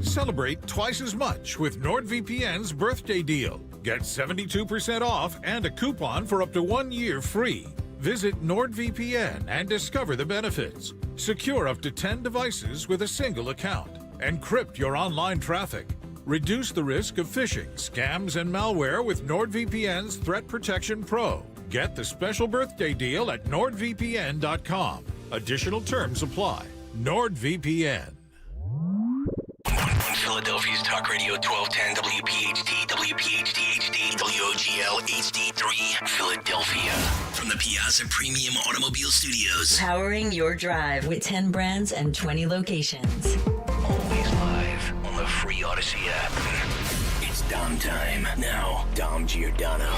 Celebrate twice as much with NordVPN's birthday deal. Get 72% off and a coupon for up to 1 year free. Visit NordVPN and discover the benefits. Secure up to 10 devices with a single account. Encrypt your online traffic. Reduce the risk of phishing, scams, and malware with NordVPN's Threat Protection Pro. Get the special birthday deal at NordVPN.com. Additional terms apply. NordVPN. Philadelphia's Talk Radio 1210 WPHT, WPHT HD, WOGL HD3, Philadelphia. From the Piazza Premium Automobile Studios. Powering your drive with 10 brands and 20 locations. Always live on the free Odyssey app. It's Dom time. Now, Dom Giordano.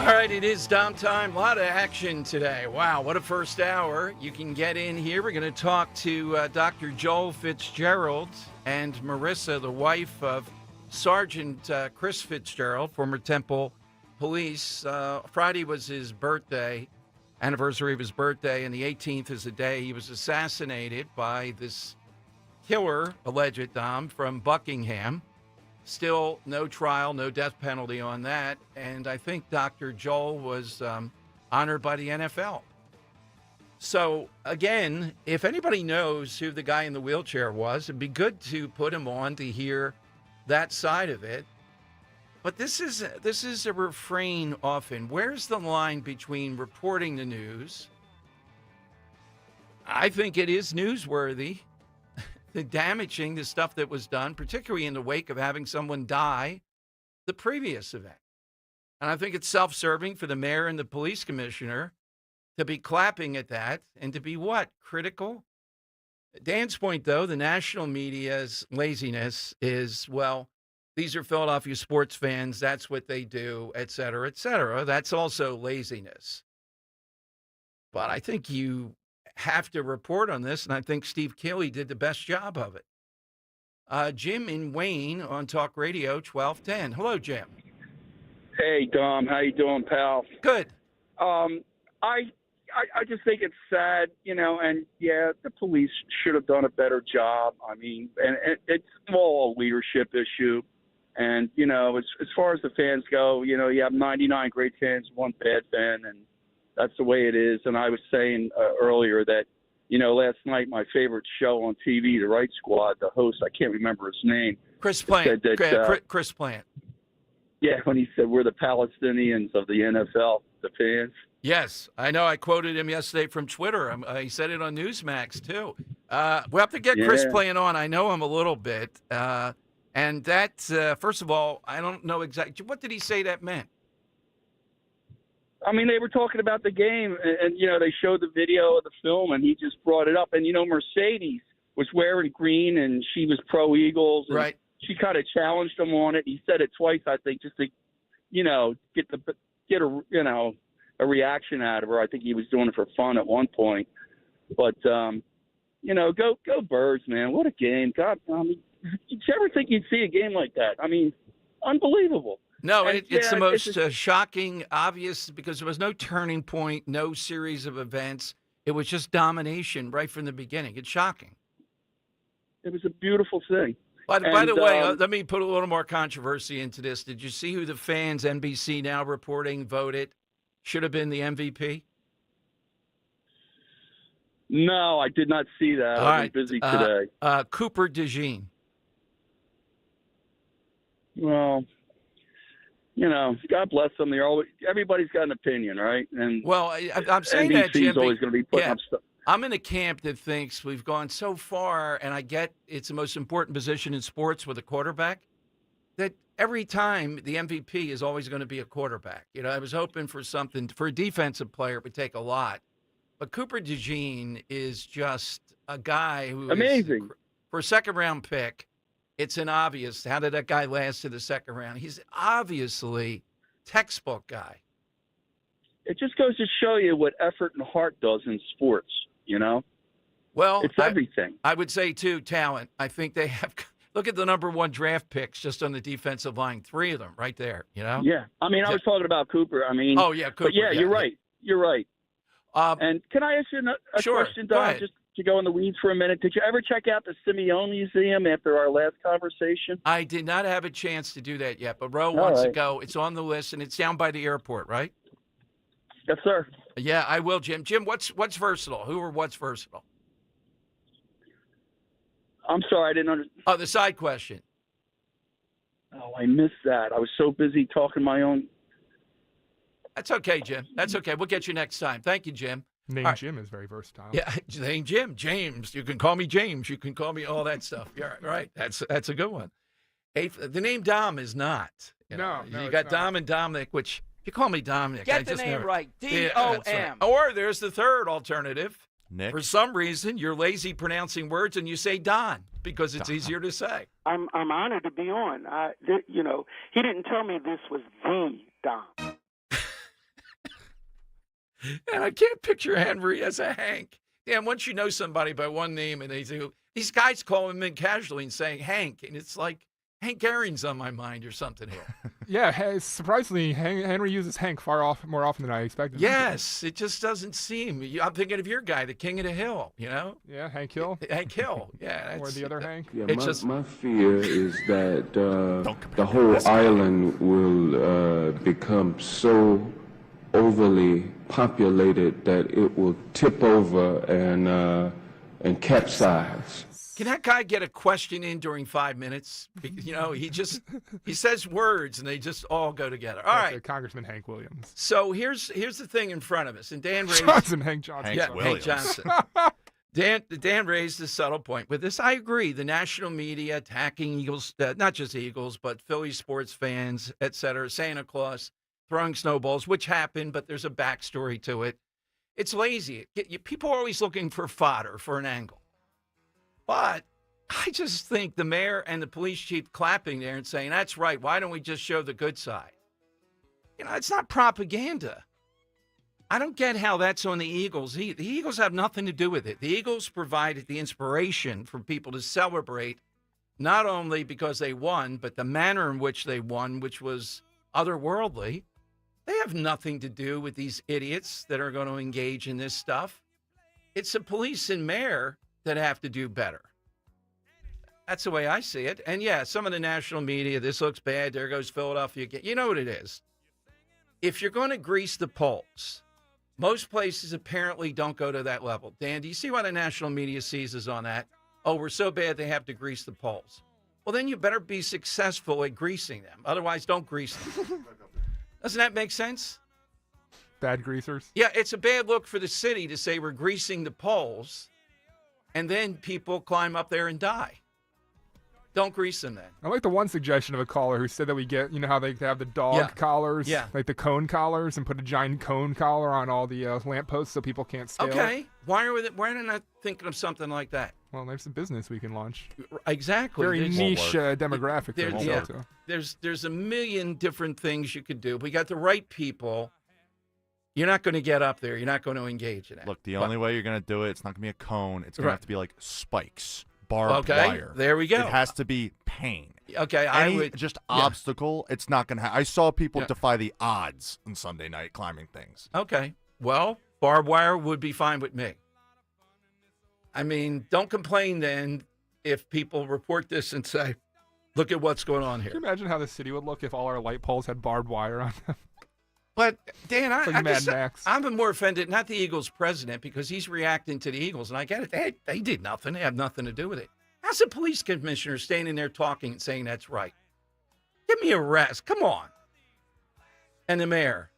All right, it is Dom time. A lot of action today. Wow, what a first hour. You can get in here. We're going to talk to Dr. Joel Fitzgerald and Marissa, the wife of Sergeant Chris Fitzgerald, former Temple Police. Friday was his birthday, anniversary of his birthday, and the 18th is the day he was assassinated by this killer, alleged Dom, from Buckingham. Still no trial, no death penalty on that. And I think Dr. Joel was honored by the NFL. So, again, if anybody knows who the guy in the wheelchair was, it'd be good to put him on to hear that side of it. But this is a refrain often. Where's the line between reporting the news? I think it is newsworthy, the damaging, the stuff that was done, particularly in the wake of having someone die the previous event. And I think it's self-serving for the mayor and the police commissioner to be clapping at that and to be what? Critical? Dan's point, though, the national media's laziness is, well, these are Philadelphia sports fans. That's what they do, et cetera, et cetera. That's also laziness. But I think you have to report on this, and I think Steve Keeley did the best job of it. Jim in Wayne on Talk Radio 1210. Hello, Jim. Hey, Dom. How you doing, pal? Good. I just think it's sad, and yeah, the police should have done a better job. I mean, and it's all a leadership issue. And, as far as the fans go, you have 99 great fans, one bad fan, and that's the way it is. And I was saying earlier that, last night my favorite show on TV, The Right Squad, the host, I can't remember his name. Chris Plant. Chris Plant. Yeah, when he said we're the Palestinians of the NFL, the fans. Yes, I know. I quoted him yesterday from Twitter. He said it on Newsmax, too. We'll have to get Chris Plant on. I know him a little bit. And that, first of all, I don't know exactly. What did he say that meant? I mean, they were talking about the game, and they showed the video of the film, and he just brought it up. And, Mercedes was wearing green, and she was pro-Eagles. And right. She kind of challenged him on it. He said it twice, I think, just to, get a reaction out of her. I think he was doing it for fun at one point. But, go Birds, man. What a game. God, I mean, did you ever think you'd see a game like that? I mean, unbelievable. No, it's the most shocking, obvious, because there was no turning point, no series of events. It was just domination right from the beginning. It's shocking. It was a beautiful thing. By the way, let me put a little more controversy into this. Did you see who the fans, NBC now reporting, voted should have been the MVP? No, I did not see that. I've been busy today. Cooper DeJean. Well, God bless them. Everybody's got an opinion, right? And I'm saying NBC's that, Jim. Always going to be putting up stuff. I'm in a camp that thinks we've gone so far, and I get it's the most important position in sports with a quarterback, that every time the MVP is always going to be a quarterback. I was hoping for something. For a defensive player, it would take a lot. But Cooper DeJean is just a guy who amazing. For a second-round pick, it's an obvious. How did that guy last to the second round? He's obviously textbook guy. It just goes to show you what effort and heart does in sports, Well, it's everything. I would say, too, talent. I think they have – look at the number one draft picks just on the defensive line, 3 of them right there, Yeah. I mean, I was talking about Cooper. I mean – oh, yeah, Cooper. But you're right. You're right. And can I ask you a question, Don, just to go in the weeds for a minute? Did you ever check out the Simeone Museum after our last conversation? I did not have a chance to do that yet, but Ro wants to go. It's on the list, and it's down by the airport, right? Yes, sir. Yeah, I will, Jim. Jim, what's versatile? Who or what's versatile? I'm sorry, I didn't understand. Oh, the side question. Oh, I missed that. I was so busy talking my own. That's okay, Jim. That's okay. We'll get you next time. Thank you, Jim. Name Jim is very versatile. Yeah, name Jim. James. You can call me James. You can call me all that stuff. Yeah, right. That's a good one. The name Dom is not. You got Dom and Dominic, which if you call me Dominic, get the name right. D-O-M. Right. Or there's the third alternative. Nick. For some reason, you're lazy pronouncing words and you say Don because it's easier to say. I'm honored to be on. He didn't tell me this was the Don. And I can't picture Henry as a Hank. Damn, once you know somebody by one name and they do, these guys call him in casually and saying Hank, and it's like Hank Aaron's on my mind or something here. Yeah, surprisingly, Henry uses Hank more often than I expected. Yes, it just doesn't seem. I'm thinking of your guy, the King of the Hill, Yeah, Hank Hill. Hank Hill, yeah. Or the other Hank. Yeah, my fear is that the whole island will become so overly populated that it will tip over and capsize. Can that guy get a question in during 5 minutes? You know, he says words and they just all go together. All right. Congressman Hank Williams. So here's the thing in front of us. And Dan raised Hank Johnson. Hank Johnson. Dan raised a subtle point with this. I agree. The national media attacking Eagles, not just Eagles, but Philly sports fans, et cetera, Santa Claus, throwing snowballs, which happened, but there's a backstory to it. It's lazy. People are always looking for fodder, for an angle. But I just think the mayor and the police chief clapping there and saying, that's right, why don't we just show the good side? You know, it's not propaganda. I don't get how that's on the Eagles. The Eagles have nothing to do with it. The Eagles provided the inspiration for people to celebrate, not only because they won, but the manner in which they won, which was otherworldly. They have nothing to do with these idiots that are going to engage in this stuff. It's the police and mayor that have to do better. That's the way I see it. And yeah, some of the national media, this looks bad, there goes Philadelphia again. You know what it is. If you're going to grease the polls, most places apparently don't go to that level. Dan, do you see why the national media seizes on that? Oh, we're so bad they have to grease the polls. Well, then you better be successful at greasing them. Otherwise, don't grease them. Doesn't that make sense? Bad greasers? Yeah, it's a bad look for the city to say we're greasing the polls, and then people climb up there and die. Don't grease them then. I like the one suggestion of a caller who said that we get, you know how they have the dog collars? Yeah. Like the cone collars, and put a giant cone collar on all the lampposts so people can't scale it. Why are they not thinking of something like that? Well, there's a business we can launch. Exactly. Very niche demographic. There's a million different things you could do. We got the right people. You're not going to get up there. You're not going to engage in it. Look, the only way you're going to do it, it's not going to be a cone. It's going to have to be like spikes, barbed wire. There we go. It has to be pain. Okay, obstacle. It's not going to. I saw people defy the odds on Sunday night climbing things. Okay, well, barbed wire would be fine with me. I mean, don't complain then if people report this and say, "Look at what's going on here." Can you imagine how the city would look if all our light poles had barbed wire on them? But, Dan, I'm more offended, not the Eagles president, because he's reacting to the Eagles, and I get it. They did nothing. They have nothing to do with it. How's the police commissioner standing there talking and saying that's right? Give me a rest. Come on. And the mayor.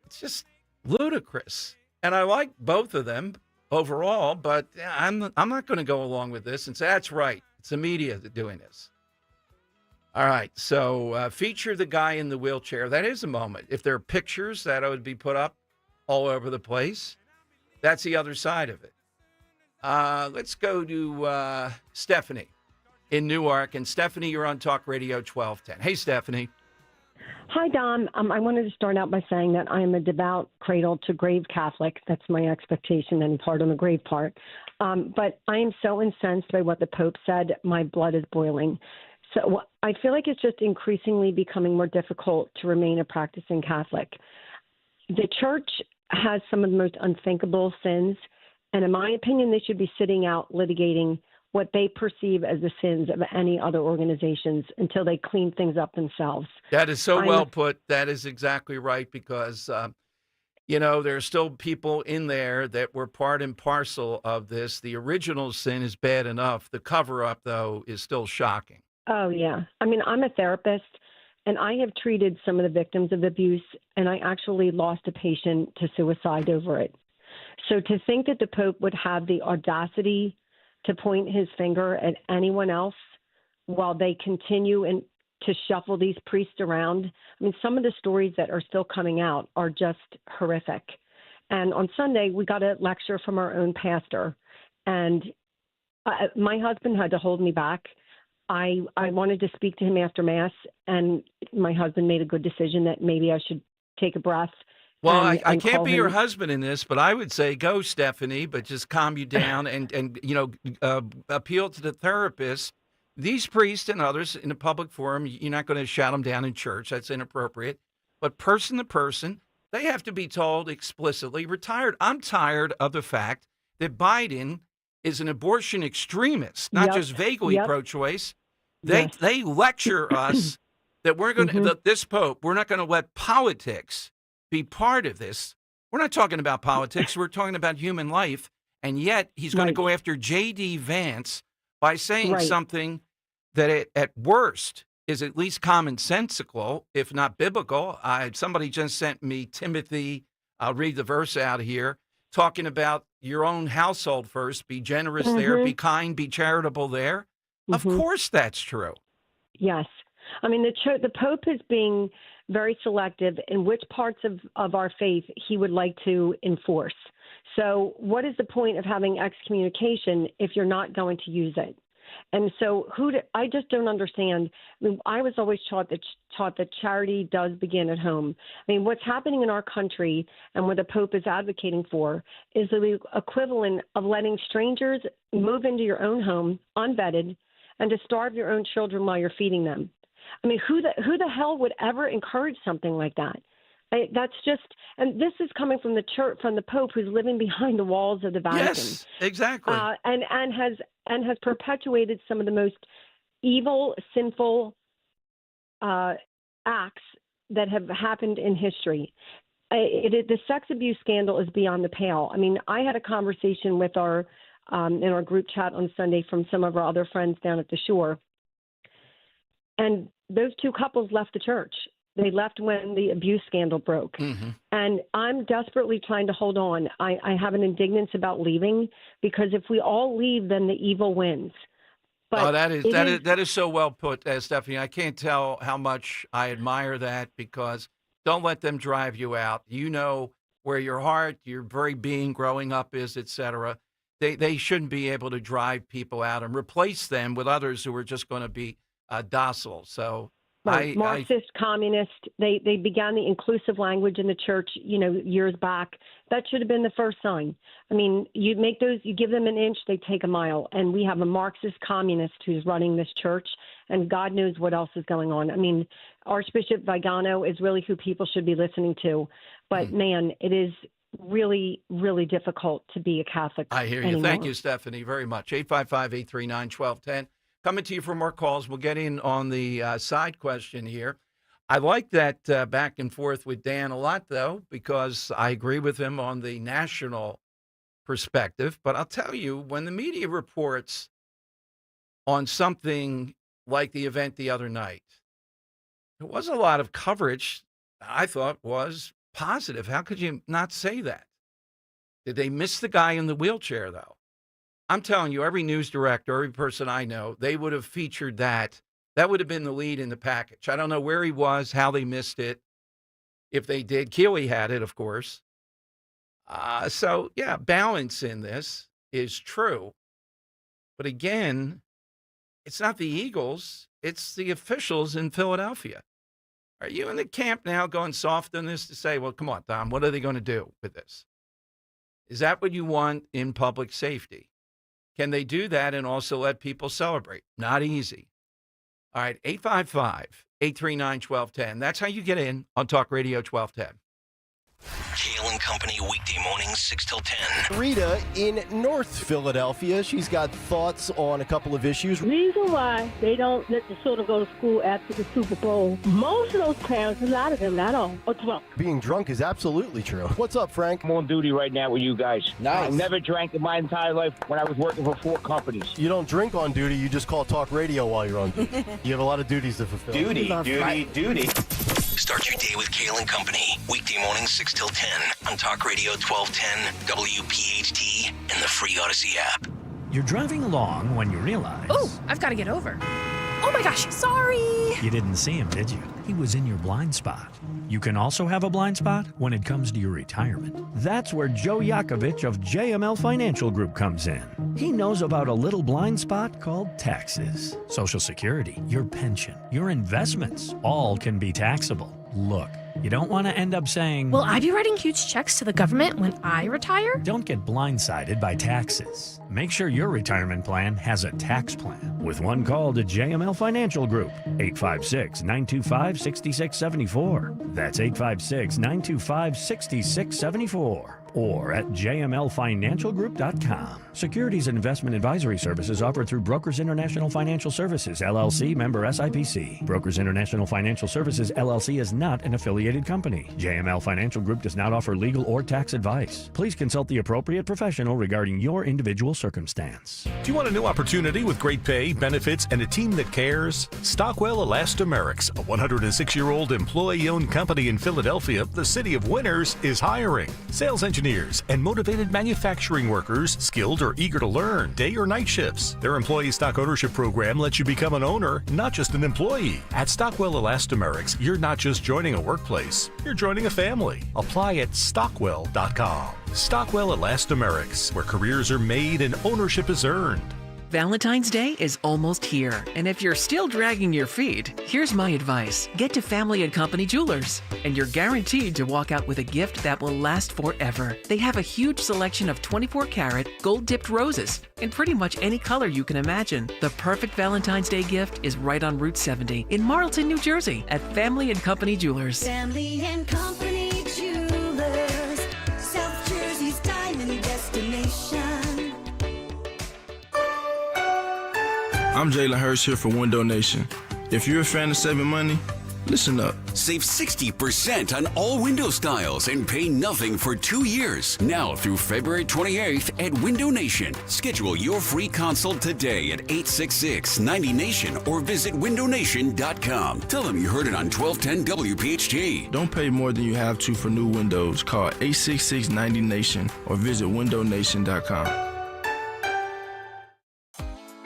It's just ludicrous. And I like both of them overall, but I'm not going to go along with this and say that's right. It's the media that's doing this. All right, so feature the guy in the wheelchair. That is a moment. If there are pictures, that would be put up all over the place. That's the other side of it. Let's go to Stephanie in Newark. And Stephanie, you're on Talk Radio 1210. Hey, Stephanie. Hi, Dom. I wanted to start out by saying that I am a devout cradle-to-grave Catholic. That's my expectation, and part on the grave part. But I am so incensed by what the Pope said, my blood is boiling. So I feel like it's just increasingly becoming more difficult to remain a practicing Catholic. The church has some of the most unthinkable sins, and in my opinion, they should be sitting out litigating what they perceive as the sins of any other organizations until they clean things up themselves. That is so well put. That is exactly right, because, there are still people in there that were part and parcel of this. The original sin is bad enough. The cover-up, though, is still shocking. Oh, yeah. I mean, I'm a therapist, and I have treated some of the victims of abuse, and I actually lost a patient to suicide over it. So to think that the Pope would have the audacity to point his finger at anyone else while they continue to shuffle these priests around. I mean, some of the stories that are still coming out are just horrific. And on Sunday, we got a lecture from our own pastor, and my husband had to hold me back. I wanted to speak to him after Mass, and my husband made a good decision that maybe I should take a breath. Well, I can't be your husband in this, but I would say go, Stephanie, but just calm you down and appeal to the therapist. These priests and others in a public forum, you're not going to shout them down in church. That's inappropriate. But person to person, they have to be told explicitly, retired. I'm tired of the fact that Biden is an abortion extremist, not just vaguely pro-choice. They lecture us that we're going to, this Pope, we're not going to let politics be part of this. We're not talking about politics. We're talking about human life. And yet he's going to go after J.D. Vance by saying something that at worst is at least commonsensical, if not biblical. Somebody just sent me Timothy, I'll read the verse out here, talking about your own household first. Be generous there, be kind, be charitable there. Of course that's true. Yes. I mean, the Pope is being very selective in which parts of our faith he would like to enforce. So what is the point of having excommunication if you're not going to use it? And so I just don't understand. I mean, I was always taught that charity does begin at home. I mean, what's happening in our country and what the Pope is advocating for is the equivalent of letting strangers move into your own home unvetted and to starve your own children while you're feeding them. I mean, who the hell would ever encourage something like that? That's just, and this is coming from the church, from the Pope, who's living behind the walls of the Vatican. Yes, exactly. And has perpetuated some of the most evil, sinful acts that have happened in history. The sex abuse scandal is beyond the pale. I mean, I had a conversation with in our group chat on Sunday from some of our other friends down at the shore, and those two couples left the church. They left when the abuse scandal broke. And I'm desperately trying to hold on. I have an indignance about leaving, because if we all leave, then the evil wins. But that is so well put, Stephanie. I can't tell how much I admire that, because don't let them drive you out. You know where your heart, your very being growing up is, etc. They shouldn't be able to drive people out and replace them with others who are just going to be docile. So Marxist, communist, they began the inclusive language in the church, years back. That should have been the first sign. I mean, you give them an inch, they take a mile. And we have a Marxist communist who's running this church, and God knows what else is going on. I mean, Archbishop Vigano is really who people should be listening to. But man, it is really, really difficult to be a Catholic. I hear you. Anymore. Thank you, Stephanie, very much. 855-839-1210. Coming to you for more calls. We'll get in on the side question here. I like that back and forth with Dan a lot, though, because I agree with him on the national perspective. But I'll tell you, when the media reports on something like the event the other night, there was a lot of coverage I thought was positive. How could you not say that? Did they miss the guy in the wheelchair, though? I'm telling you, every news director, every person I know, they would have featured that. That would have been the lead in the package. I don't know where he was, how they missed it. If they did, Keeley had it, of course. So, yeah, balance in this is true. But again, it's not the Eagles. It's the officials in Philadelphia. Are you in the camp now going soft on this to say, well, come on, Tom, what are they going to do with this? Is that what you want in public safety? Can they do that and also let people celebrate? Not easy. All right, 855-839-1210. That's how you get in on Talk Radio 1210. Kale and Company weekday mornings 6 till 10. Rita in North Philadelphia. She's got thoughts on a couple of issues. Reason why they don't let the children go to school after the Super Bowl. Most of those parents, a lot of them, not all, are drunk. Being drunk is absolutely true. What's up, Frank? I'm on duty right now with you guys. Nice. I never drank in my entire life when I was working for 4 companies. You don't drink on duty. You just call talk radio while you're on duty. You have a lot of duties to fulfill. Duty. Start your day with Kale and Company. Weekday mornings 6 till 10 on Talk Radio 1210, WPHT, and the free Odyssey app. You're driving along when you realize... Oh, I've got to get over. Oh my gosh, sorry. You didn't see him, did you? He was in your blind spot. You can also have a blind spot when it comes to your retirement. That's where Joe Yakovich of JML Financial Group comes in. He knows about a little blind spot called taxes. Social Security, your pension, your investments, all can be taxable. Look, you don't want to end up saying, will I be writing huge checks to the government when I retire? Don't get blindsided by taxes. Make sure your retirement plan has a tax plan. With one call to JML Financial Group, 856-925-6674. That's 856-925-6674. or at jmlfinancialgroup.com. Securities and investment advisory services offered through Brokers International Financial Services, LLC, member SIPC. Brokers International Financial Services, LLC is not an affiliated company. JML Financial Group does not offer legal or tax advice. Please consult the appropriate professional regarding your individual circumstance. Do you want a new opportunity with great pay, benefits, and a team that cares? Stockwell Elastomerics, a 106-year-old employee-owned company in Philadelphia, the city of winners, is hiring sales engineers and motivated manufacturing workers, skilled or eager to learn, day or night shifts. Their employee stock ownership program lets you become an owner, not just an employee. At Stockwell Elastomerics, you're not just joining a workplace, you're joining a family. Apply at stockwell.com. Stockwell Elastomerics, where careers are made and ownership is earned. Valentine's Day is almost here, and if you're still dragging your feet, here's my advice. Get to Family & Company Jewelers, and you're guaranteed to walk out with a gift that will last forever. They have a huge selection of 24-karat, gold-dipped roses in pretty much any color you can imagine. The perfect Valentine's Day gift is right on Route 70 in Marlton, New Jersey at Family & Company Jewelers. Family & Company Jewelers, South Jersey's diamond destination. I'm Jalen Hurst here for Window Nation. If you're a fan of saving money, listen up. Save 60% on all window styles and pay nothing for 2 years. Now through February 28th at Window Nation. Schedule your free consult today at 866-90-NATION or visit windownation.com. Tell them you heard it on 1210 WPHT. Don't pay more than you have to for new windows. Call 866-90-NATION or visit windownation.com.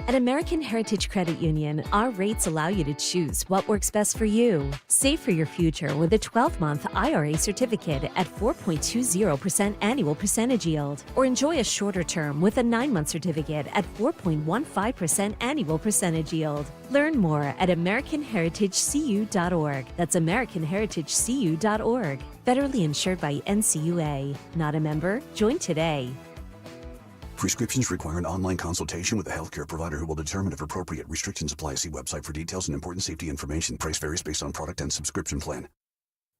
At American Heritage Credit Union, our rates allow you to choose what works best for you. Save for your future with a 12-month IRA certificate at 4.20% annual percentage yield, or enjoy a shorter term with a 9-month certificate at 4.15% annual percentage yield. Learn more at AmericanHeritageCU.org. That's AmericanHeritageCU.org. Federally insured by NCUA. Not a member? Join today. Prescriptions require an online consultation with a healthcare provider who will determine if appropriate. Restrictions apply. See website for details and important safety information. Price varies based on product and subscription plan.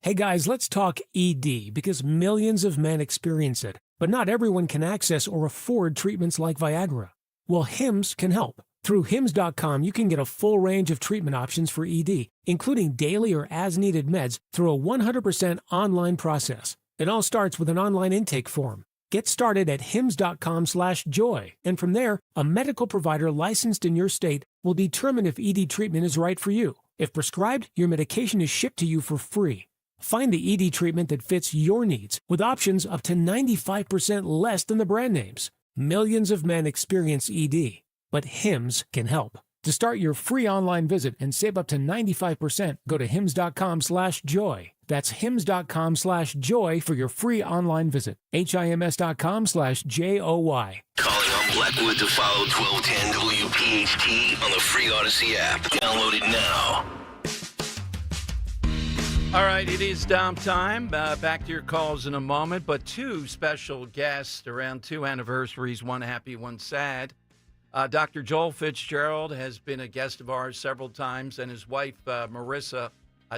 Hey guys, let's talk ED because millions of men experience it, but not everyone can access or afford treatments like Viagra. Well, Hims can help. Through Hims.com, you can get a full range of treatment options for ED, including daily or as-needed meds through a 100% online process. It all starts with an online intake form. Get started at hims.com/joy, and from there, a medical provider licensed in your state will determine if ED treatment is right for you. If prescribed, your medication is shipped to you for free. Find the ED treatment that fits your needs with options up to 95% less than the brand names. Millions of men experience ED, but Hims can help. To start your free online visit and save up to 95%, go to hims.com/joy. That's hims.com/joy for your free online visit. HIMS.com/JOY. Calling on Blackwood to follow 1210 WPHT on the free Odyssey app. Download it now. All right, it is Dom time. Back to your calls in a moment, but two special guests around two anniversaries, one happy, one sad. Dr. Joel Fitzgerald has been a guest of ours several times, and his wife, Marissa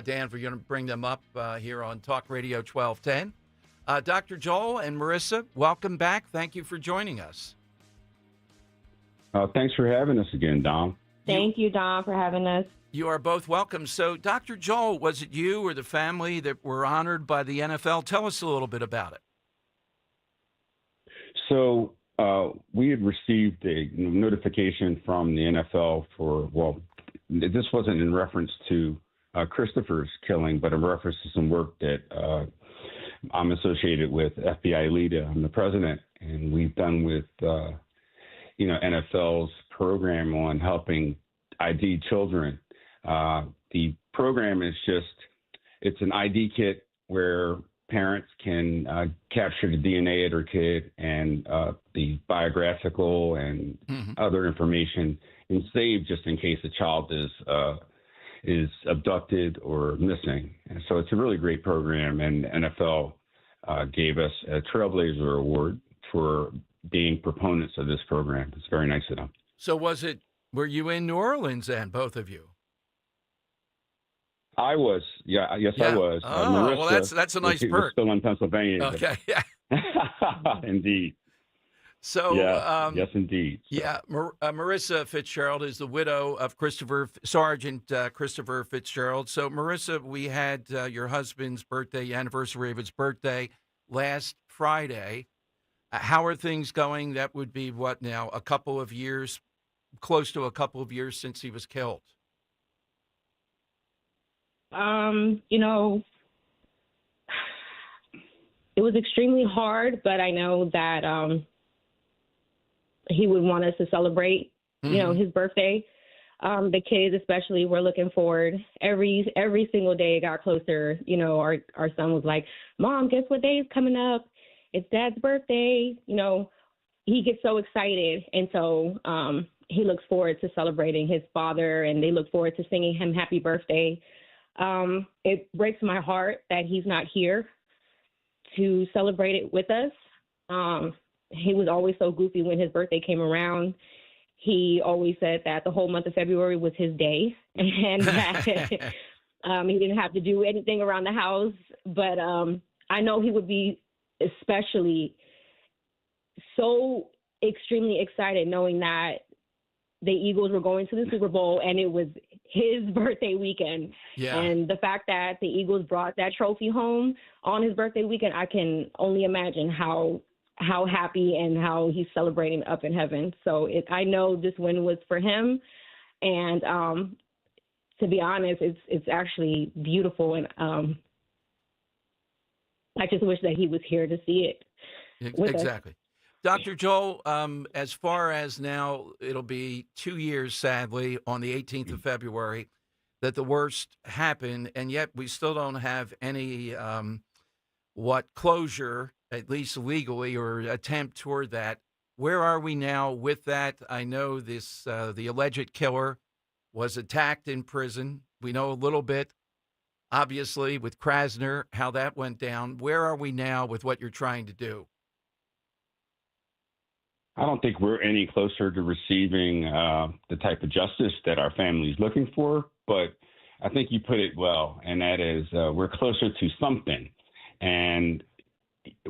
Danforth. You're going to bring them up here on Talk Radio 1210. Dr. Joel and Marissa, welcome back. Thank you for joining us. Thanks for having us again, Dom. Thank you, Dom, for having us. You are both welcome. So, Dr. Joel, was it you or the family that were honored by the NFL? Tell us a little bit about it. So, we had received a notification from the NFL this wasn't in reference to Christopher's killing, but in reference to some work that I'm associated with FBI Leader. I'm the president, and we've done with, NFL's program on helping ID children. The program is it's an ID kit where parents can capture the DNA of their kid and the biographical and other information and save just in case a child is abducted or missing. And so it's a really great program, and NFL gave us a Trailblazer Award for being proponents of this program. It's very nice of them. So were you in New Orleans then, both of you? I was. Yes, I was. Oh, well, that's a nice perk. We're still in Pennsylvania. Okay, yeah. Indeed. So, yes, indeed. So. Yeah, Marissa Fitzgerald is the widow of Sergeant Christopher Fitzgerald. So, Marissa, we had your husband's birthday, anniversary of his birthday last Friday. How are things going? That would be what now? A couple of years, close to a couple of years since he was killed. It was extremely hard, but I know that he would want us to celebrate, his birthday. The kids especially were looking forward. Every single day it got closer. Our son was like, "Mom, guess what day is coming up? It's Dad's birthday." He gets so excited. And so he looks forward to celebrating his father, and they look forward to singing him happy birthday. It breaks my heart that he's not here to celebrate it with us. He was always so goofy when his birthday came around. He always said that the whole month of February was his day, and that he didn't have to do anything around the house. But I know he would be especially so extremely excited knowing that the Eagles were going to the Super Bowl and it was his birthday weekend. Yeah. And the fact that the Eagles brought that trophy home on his birthday weekend, I can only imagine how happy and how he's celebrating up in heaven. So I know this win was for him. And to be honest, it's actually beautiful. And I just wish that he was here to see it. Exactly. Dr. Joel, as far as now, it'll be 2 years, sadly, on the 18th of February, that the worst happened, and yet we still don't have any closure, at least legally, or attempt toward that. Where are we now with that? I know this the alleged killer was attacked in prison. We know a little bit, obviously, with Krasner, how that went down. Where are we now with what you're trying to do? I don't think we're any closer to receiving the type of justice that our family is looking for, but I think you put it well, and that is we're closer to something. And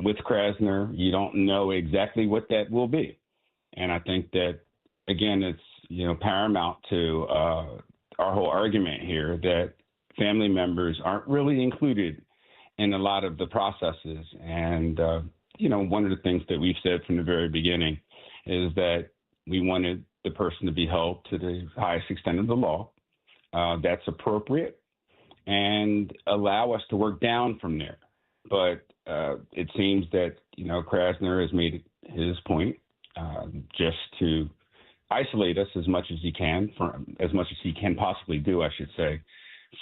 with Krasner, you don't know exactly what that will be. And I think that, again, it's paramount to our whole argument here that family members aren't really included in a lot of the processes. And, one of the things that we've said from the very beginning is that we wanted the person to be held to the highest extent of the law. That's appropriate, and allow us to work down from there. But it seems that, Krasner has made his point just to isolate us as much as he can, possibly do, I should say,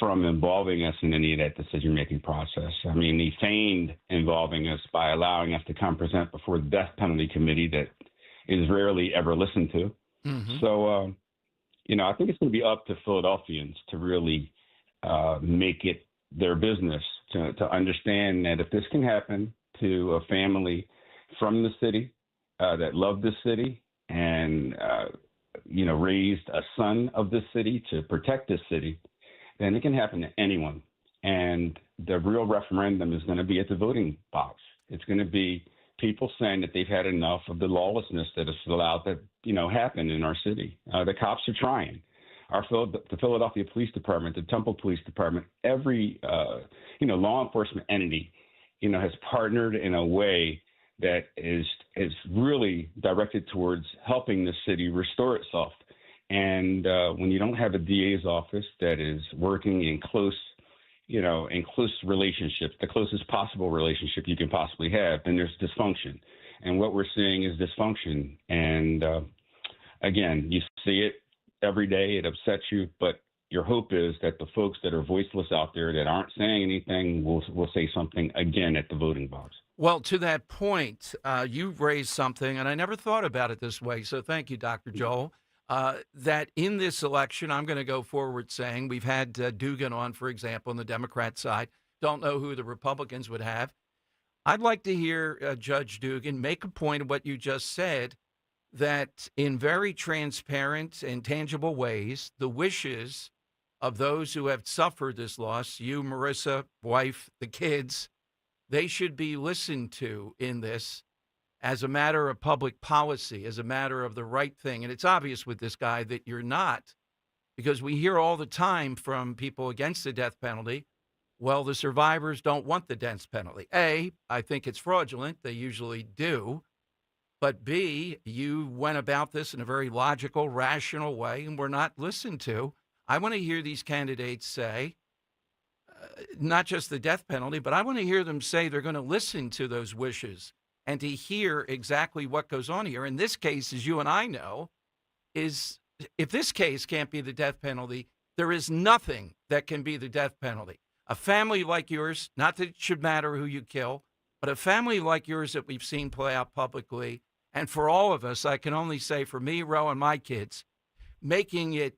from involving us in any of that decision-making process. I mean, he feigned involving us by allowing us to come present before the death penalty committee that is rarely ever listened to. Mm-hmm. So, I think it's going to be up to Philadelphians to really make it their business to understand that if this can happen to a family from the city that loved the city and, raised a son of the city to protect this city, then it can happen to anyone. And the real referendum is going to be at the voting box. It's going to be people saying that they've had enough of the lawlessness that is allowed to, happen in our city. The cops are trying. The Philadelphia Police Department, the Temple Police Department, every, law enforcement entity, has partnered in a way that is really directed towards helping the city restore itself. And when you don't have a DA's office that is working in close relationships, the closest possible relationship you can possibly have, then there's dysfunction. And what we're seeing is dysfunction. And again, you see it every day. It upsets you. But your hope is that the folks that are voiceless out there that aren't saying anything will say something again at the voting box. Well, to that point, you've raised something, and I never thought about it this way. So thank you, Dr. Joel. That in this election, I'm going to go forward saying we've had Dugan on, for example, on the Democrat side. Don't know who the Republicans would have. I'd like to hear Judge Dugan make a point of what you just said, that in very transparent and tangible ways, the wishes of those who have suffered this loss, you, Marissa, wife, the kids, they should be listened to in this as a matter of public policy, as a matter of the right thing. And it's obvious with this guy that you're not, because we hear all the time from people against the death penalty, well, the survivors don't want the death penalty. A, I think it's fraudulent. They usually do. But B, you went about this in a very logical, rational way, and were not listened to. I want to hear these candidates say, not just the death penalty, but I want to hear them say they're going to listen to those wishes and to hear exactly what goes on here. In this case, as you and I know, is if this case can't be the death penalty, there is nothing that can be the death penalty. A family like yours, not that it should matter who you kill, but a family like yours that we've seen play out publicly, and for all of us, I can only say for me, Ro, and my kids, making it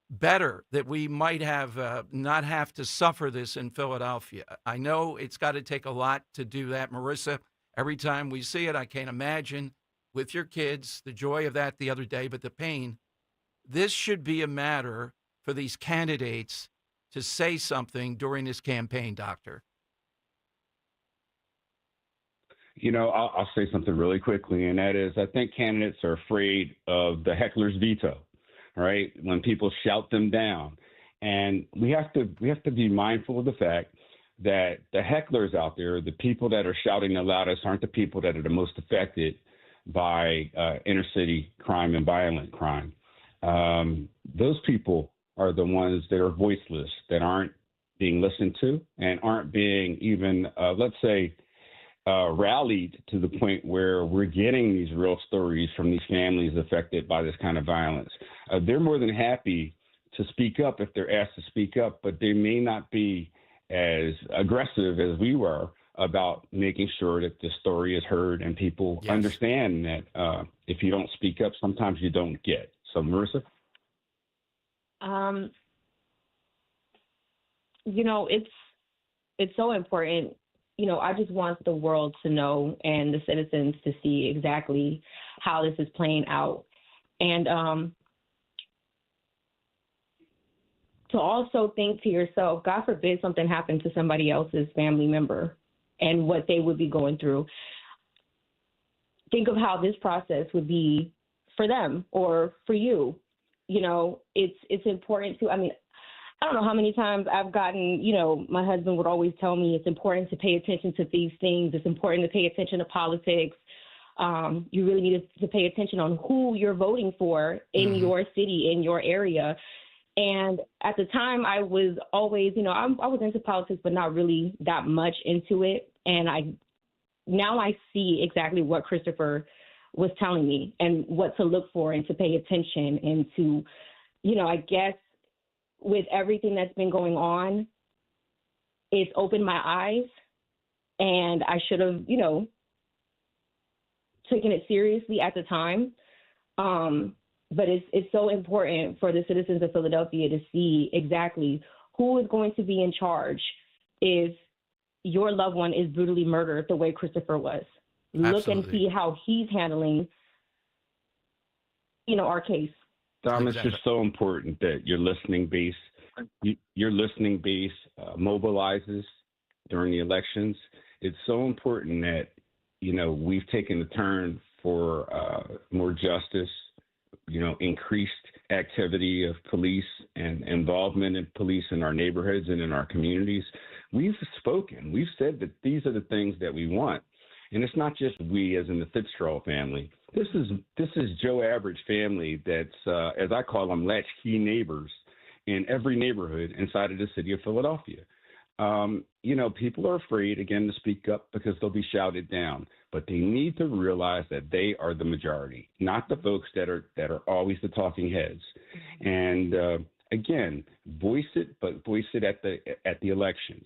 better that we might have not have to suffer this in Philadelphia. I know it's got to take a lot to do that, Marissa. Every time we see it, I can't imagine with your kids, the joy of that the other day, but the pain. This should be a matter for these candidates to say something during this campaign, Doctor. You know, I'll say something really quickly, and that is I think candidates are afraid of the heckler's veto, right? When people shout them down. And we have to be mindful of the fact that the hecklers out there, the people that are shouting the loudest, aren't the people that are the most affected by inner city crime and violent crime. Those people are the ones that are voiceless, that aren't being listened to and aren't being even, let's say, rallied to the point where we're getting these real stories from these families affected by this kind of violence. They're more than happy to speak up if they're asked to speak up, but they may not be as aggressive as we were about making sure that the story is heard and people understand that if you don't speak up, sometimes you don't get. So, Marissa? You know, it's so important. You know, I just want the world to know and the citizens to see exactly how this is playing out. And to also think to yourself, God forbid something happened to somebody else's family member and what they would be going through. Think of how this process would be for them or for you. You know, it's important to, I mean, I don't know how many times I've gotten, you know, my husband would always tell me it's important to pay attention to these things. It's important to pay attention to politics. You really need to pay attention on who you're voting for in your city, in your area. And at the time I was always, you know, I was into politics, but not really that much into it. And now I see exactly what Christopher was telling me and what to look for and to pay attention and to, you know, I guess with everything that's been going on, it's opened my eyes, and I should have, you know, taken it seriously at the time. But it's so important for the citizens of Philadelphia to see exactly who is going to be in charge if your loved one is brutally murdered the way Christopher was. Look and see how he's handling, you know, our case. Dom, it's just so important that your listening base mobilizes during the elections. It's so important that, you know, we've taken a turn for more justice, you know, increased activity of police and involvement in police in our neighborhoods and in our communities. We've spoken. We've said that these are the things that we want. And it's not just we as in the Fitzgerald family. This is Joe Average family that's, as I call them, latchkey neighbors in every neighborhood inside of the city of Philadelphia. You know, people are afraid, again, to speak up because they'll be shouted down. But they need to realize that they are the majority, not the folks that are always the talking heads. And again, voice it, but voice it at the elections.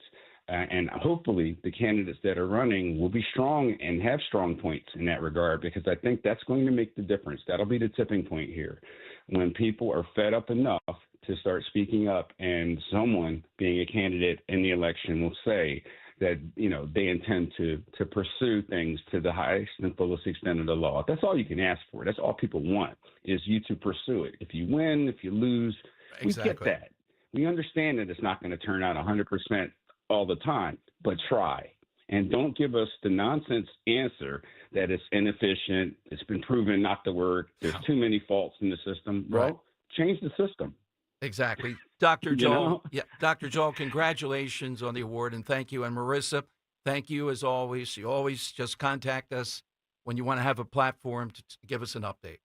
And hopefully the candidates that are running will be strong and have strong points in that regard, because I think that's going to make the difference. That'll be the tipping point here. When people are fed up enough to start speaking up, and someone being a candidate in the election will say that, you know, they intend to pursue things to the highest and fullest extent of the law. That's all you can ask for. That's all people want, is you to pursue it. If you win, if you lose, we get that. We understand that it's not going to turn out 100% all the time, but try. and don't give us the nonsense answer that it's inefficient, it's been proven not to work, there's too many faults in the system. Well, change the system. Exactly. Dr. Joel, Dr. Joel, congratulations on the award, and thank you. And Marissa, thank you as always. You always just contact us when you want to have a platform to give us an update.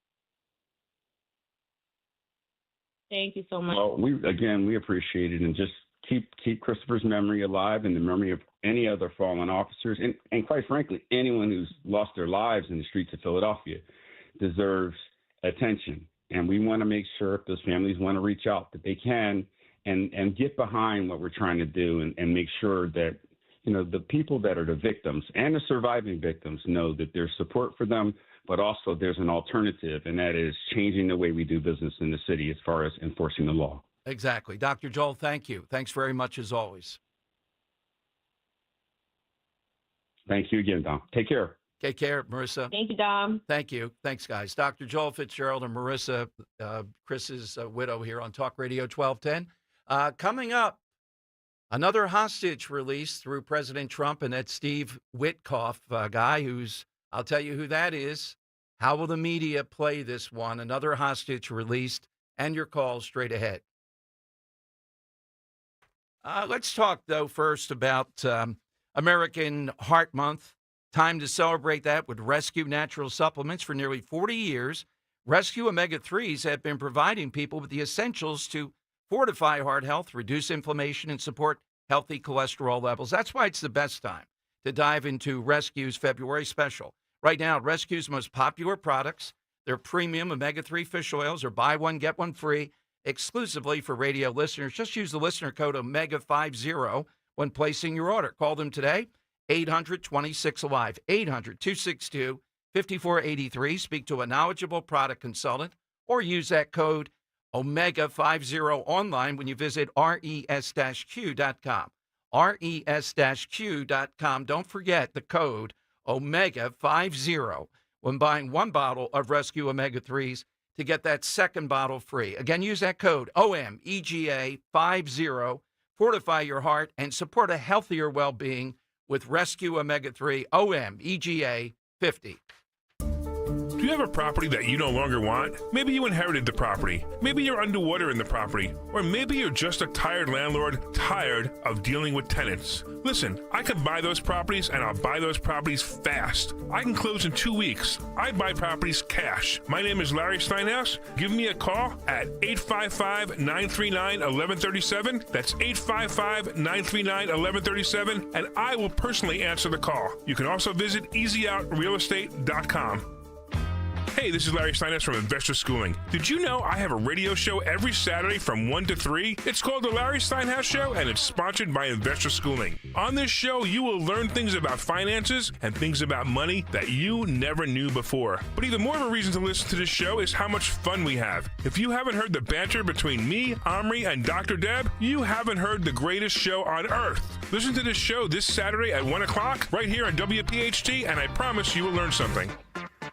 Thank you so much. Well, we appreciate it, and just keep Christopher's memory alive and the memory of any other fallen officers, and quite frankly, anyone who's lost their lives in the streets of Philadelphia deserves attention. And we want to make sure if those families want to reach out that they can and get behind what we're trying to do and make sure that, the people that are the victims and the surviving victims know that there's support for them, but also there's an alternative, and that is changing the way we do business in the city as far as enforcing the law. Exactly. Dr. Joel, thank you. Thanks very much as always. Thank you again, Dom. Take care. Take care, Marissa. Thank you, Dom. Thank you. Thanks, guys. Dr. Joel Fitzgerald and Marissa, Chris's widow here on Talk Radio 1210. Coming up, another hostage released through President Trump, and that's Steve Witkoff, a guy who's, I'll tell you who that is. How will the media play this one? Another hostage released, and your calls straight ahead. Let's talk, though, first about American Heart Month. Time to celebrate that with Rescue Natural Supplements. For nearly 40 years, Rescue Omega-3s have been providing people with the essentials to fortify heart health, reduce inflammation, and support healthy cholesterol levels. That's why it's the best time to dive into Rescue's February special. Right now, Rescue's most popular products, their premium omega-3 fish oils, are buy one, get one free, exclusively for radio listeners. Just use the listener code OMEGA50 when placing your order. Call them today, 800-26-ALIVE, 800-262-5483. Speak to a knowledgeable product consultant or use that code OMEGA50 online when you visit res-q.com. res-q.com. Don't forget the code OMEGA50 when buying one bottle of Rescue Omega-3s to get that second bottle free. Again, use that code OMEGA50. Fortify your heart and support a healthier well-being with Rescue Omega-3 OMEGA50. Do you have a property that you no longer want? Maybe you inherited the property. Maybe you're underwater in the property. Or maybe you're just a tired landlord, tired of dealing with tenants. Listen, I can buy those properties, and I'll buy those properties fast. I can close in 2 weeks. I buy properties cash. My name is Larry Steinhaus. Give me a call at 855-939-1137. That's 855-939-1137, and I will personally answer the call. You can also visit easyOutRealEstate.com. Hey, this is Larry Steinhaus from Investor Schooling. Did you know I have a radio show every Saturday from 1 to 3? It's called The Larry Steinhaus Show, and it's sponsored by Investor Schooling. On this show, you will learn things about finances and things about money that you never knew before. But even more of a reason to listen to this show is how much fun we have. If you haven't heard the banter between me, Omri, and Dr. Deb, you haven't heard the greatest show on earth. Listen to this show this Saturday at 1 o'clock right here on WPHT, and I promise you will learn something.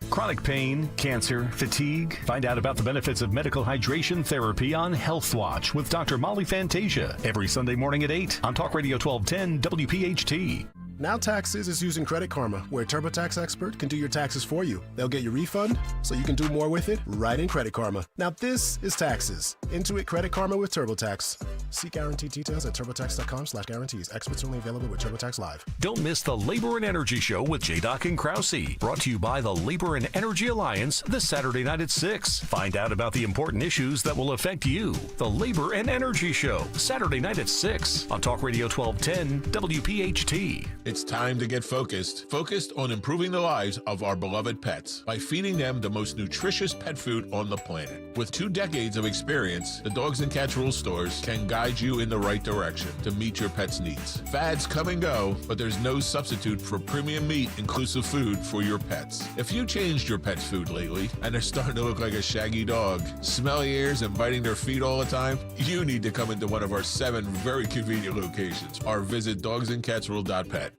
Chronic pain, cancer, fatigue. Find out about the benefits of medical hydration therapy on Health Watch with Dr. Molly Fantasia every Sunday morning at 8 on Talk Radio 1210 WPHT. Now Taxes is using Credit Karma, where a TurboTax expert can do your taxes for you. They'll get your refund so you can do more with it right in Credit Karma. Now this is taxes. Intuit Credit Karma with TurboTax. See guaranteed details at turbotax.com/guarantees. Experts only available with TurboTax Live. Don't miss the Labor and Energy Show with J-Doc and Krause. Brought to you by the Labor and Energy Alliance this Saturday night at 6. Find out about the important issues that will affect you. The Labor and Energy Show, Saturday night at 6 on Talk Radio 1210 WPHT. It's time to get focused on improving the lives of our beloved pets by feeding them the most nutritious pet food on the planet. With 2 decades of experience, the Dogs and Cats Rules stores can guide you in the right direction to meet your pet's needs. Fads come and go, but there's no substitute for premium meat inclusive food for your pets. If you changed your pet's food lately and they're starting to look like a shaggy dog, smelly ears and biting their feet all the time, you need to come into one of our 7 very convenient locations or visit dogsandcatsrule.pet.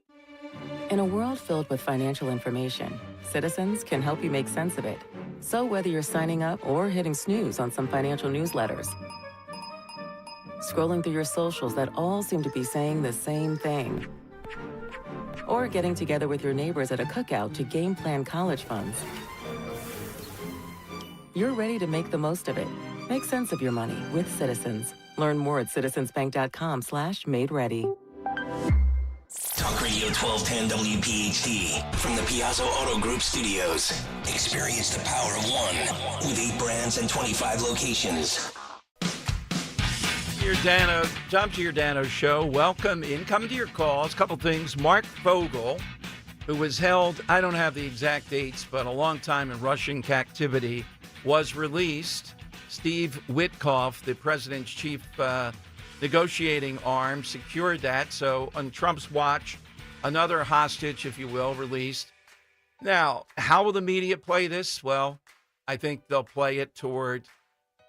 In a world filled with financial information, Citizens can help you make sense of it. So whether you're signing up or hitting snooze on some financial newsletters, scrolling through your socials that all seem to be saying the same thing, or getting together with your neighbors at a cookout to game plan college funds. You're ready to make the most of it. Make sense of your money with Citizens. Learn more at citizensbank.com/made-ready. Talk Radio 1210 WPHT from the Piazza Auto Group studios. Experience the power of one with 8 brands and 25 locations. Tom Giordano's show. Welcome in. Come to your calls. Couple things. Mark Vogel, who was held, I don't have the exact dates, but a long time in Russian captivity, was released. Steve Witkoff, the president's chief negotiating arm, secured that. So on Trump's watch, another hostage, if you will, released. Now, how will the media play this? Well, I think they'll play it toward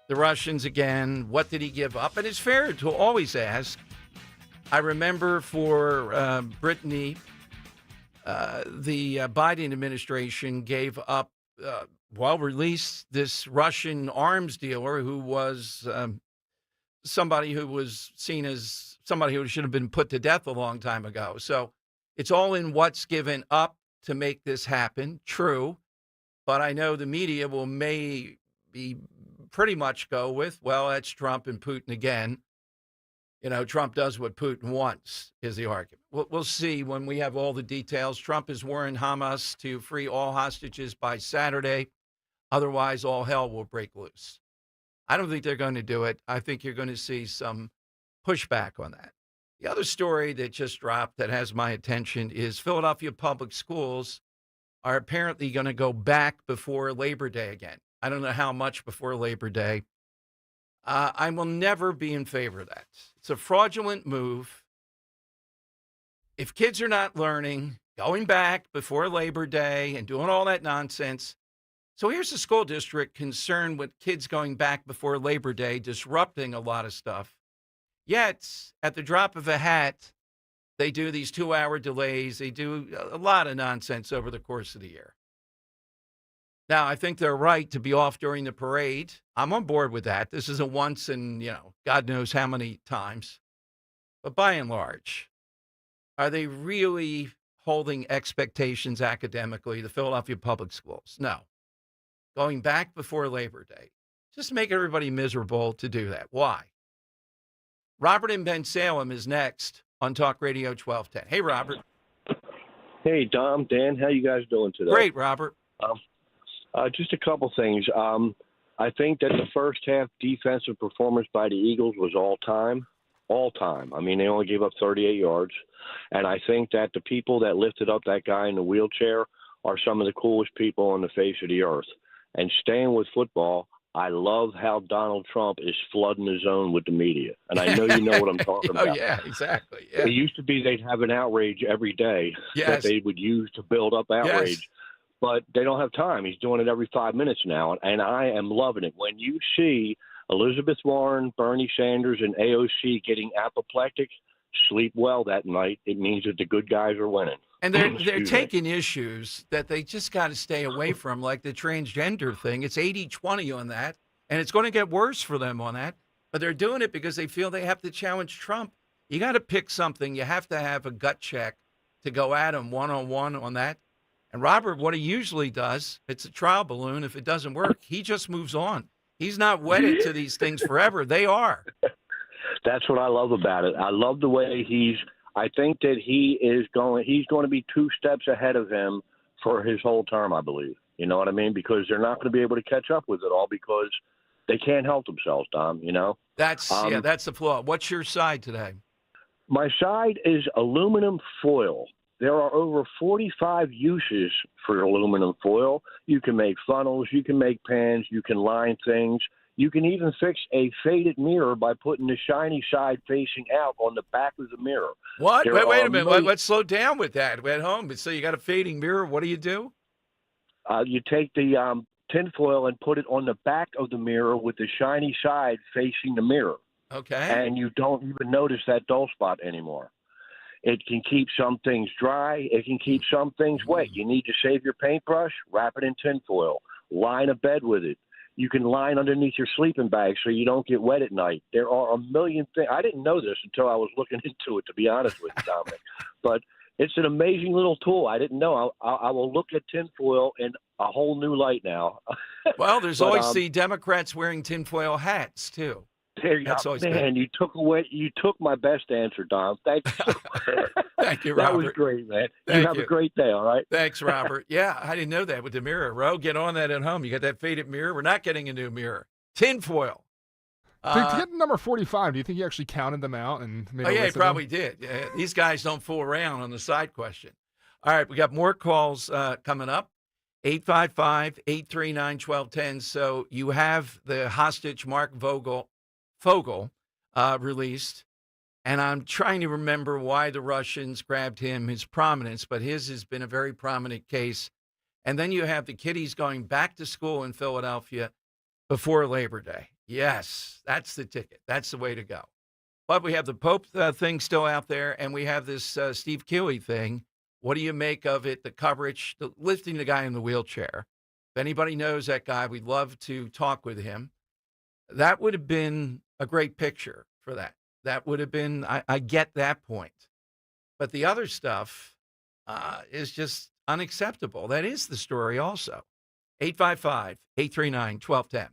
the Russians again. What did he give up? And it's fair to always ask. I remember for Brittany, the Biden administration gave up, released this Russian arms dealer who was somebody who was seen as somebody who should have been put to death a long time ago. So it's all in what's given up to make this happen. True. But I know the media will maybe pretty much go with, well, that's Trump and Putin again. You know, Trump does what Putin wants, is the argument. We'll see when we have all the details. Trump has warned Hamas to free all hostages by Saturday. Otherwise, all hell will break loose. I don't think they're going to do it. I think you're going to see some pushback on that. The other story that just dropped that has my attention is Philadelphia public schools are apparently going to go back before Labor Day again. I don't know how much before Labor Day. I will never be in favor of that. It's a fraudulent move. If kids are not learning, going back before Labor Day and doing all that nonsense. So here's the school district concerned with kids going back before Labor Day, disrupting a lot of stuff. Yet, at the drop of a hat, they do these 2-hour delays. They do a lot of nonsense over the course of the year. Now, I think they're right to be off during the parade. I'm on board with that. This isn't once in, God knows how many times. But by and large, are they really holding expectations academically, the Philadelphia public schools? No. Going back before Labor Day. Just make everybody miserable to do that. Why? Robert in Ben Salem is next on Talk Radio 1210. Hey, Robert. Hey, Dom, Dan, how you guys doing today? Great, Robert. Just a couple things. I think that the first half defensive performance by the Eagles was all time. I mean, they only gave up 38 yards. And I think that the people that lifted up that guy in the wheelchair are some of the coolest people on the face of the earth. And staying with football, I love how Donald Trump is flooding the zone with the media. And I know you know what I'm talking about. Oh, yeah, exactly. Yeah. It used to be they'd have an outrage every day that they would use to build up outrage. Yes. But they don't have time. He's doing it every 5 minutes now, and I am loving it. When you see Elizabeth Warren, Bernie Sanders, and AOC getting apoplectic, sleep well that night. It means that the good guys are winning. And they're taking issues that they just got to stay away from, like the transgender thing. It's 80-20 on that, and it's going to get worse for them on that. But they're doing it because they feel they have to challenge Trump. You got to pick something. You have to have a gut check to go at him one-on-one on that. And Robert, what he usually does, it's a trial balloon. If it doesn't work, he just moves on. He's not wedded to these things forever. They are. That's what I love about it. I love the way I think that he's going to be 2 steps ahead of him for his whole term, I believe. You know what I mean? Because they're not going to be able to catch up with it all because they can't help themselves, Dom, That's the flaw. What's your side today? My side is aluminum foil. There are over 45 uses for aluminum foil. You can make funnels, you can make pans, you can line things. You can even fix a faded mirror by putting the shiny side facing out on the back of the mirror. What? Wait a minute. Let's slow down with that. At home, so you got a fading mirror. What do you do? You take the tinfoil and put it on the back of the mirror with the shiny side facing the mirror. Okay. And you don't even notice that dull spot anymore. It can keep some things dry. It can keep some things wet. You need to save your paintbrush, wrap it in tinfoil, line a bed with it. You can line underneath your sleeping bag so you don't get wet at night. There are a million things. I didn't know this until I was looking into it, to be honest with you, Dominic. But It's an amazing little tool. I didn't know. I will look at tinfoil in a whole new light now. Well, there's always the Democrats wearing tinfoil hats, too. There you go. Man, you took my best answer, Don. Thank you. Thank you, Robert. That was great, man. Thank you have a great day, all right? Thanks, Robert. Yeah, I didn't know that with the mirror. Ro, get on that at home. You got that faded mirror? We're not getting a new mirror. Tinfoil. To get number 45, do you think he actually counted them out and made he list of probably them? did. Yeah, these guys don't fool around on the side question. All right, we got more calls coming up. 855-839-1210. So you have the hostage Mark Fogel released, and I'm trying to remember why the Russians grabbed him, his prominence, but his has been a very prominent case. And then you have the kiddies going back to school in Philadelphia before Labor Day. Yes, that's the ticket. That's the way to go. But we have the Pope thing still out there, and we have this Steve Keeley thing. What do you make of it? The coverage, lifting the guy in the wheelchair. If anybody knows that guy, we'd love to talk with him. That would have been a great picture for that. That would have been, I get that point. But the other stuff is just unacceptable. That is the story also. 855-839-1210.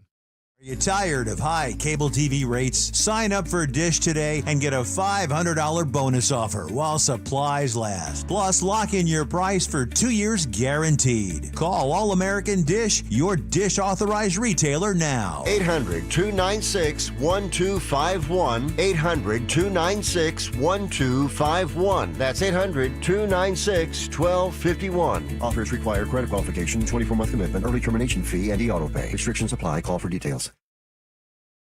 Are you tired of high cable TV rates? Sign up for Dish today and get a $500 bonus offer while supplies last. Plus, lock in your price for 2 years guaranteed. Call All American Dish, your Dish authorized retailer now. 800-296-1251. 800-296-1251. That's 800-296-1251. Offers require credit qualification, 24-month commitment, early termination fee, and e-auto pay. Restrictions apply. Call for details.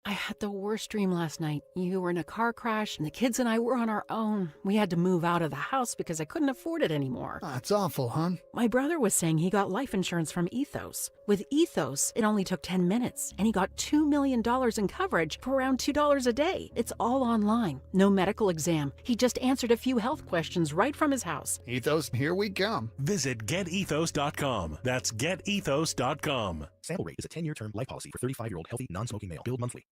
I had the worst dream last night. You were in a car crash, and the kids and I were on our own. We had to move out of the house because I couldn't afford it anymore. That's awful, hon. My brother was saying he got life insurance from Ethos. With Ethos, it only took 10 minutes, and he got $2 million in coverage for around $2 a day. It's all online. No medical exam. He just answered a few health questions right from his house. Ethos, here we come. Visit GetEthos.com. That's GetEthos.com. Sample rate is a 10-year term life policy for 35-year-old healthy, non-smoking male. Billed monthly.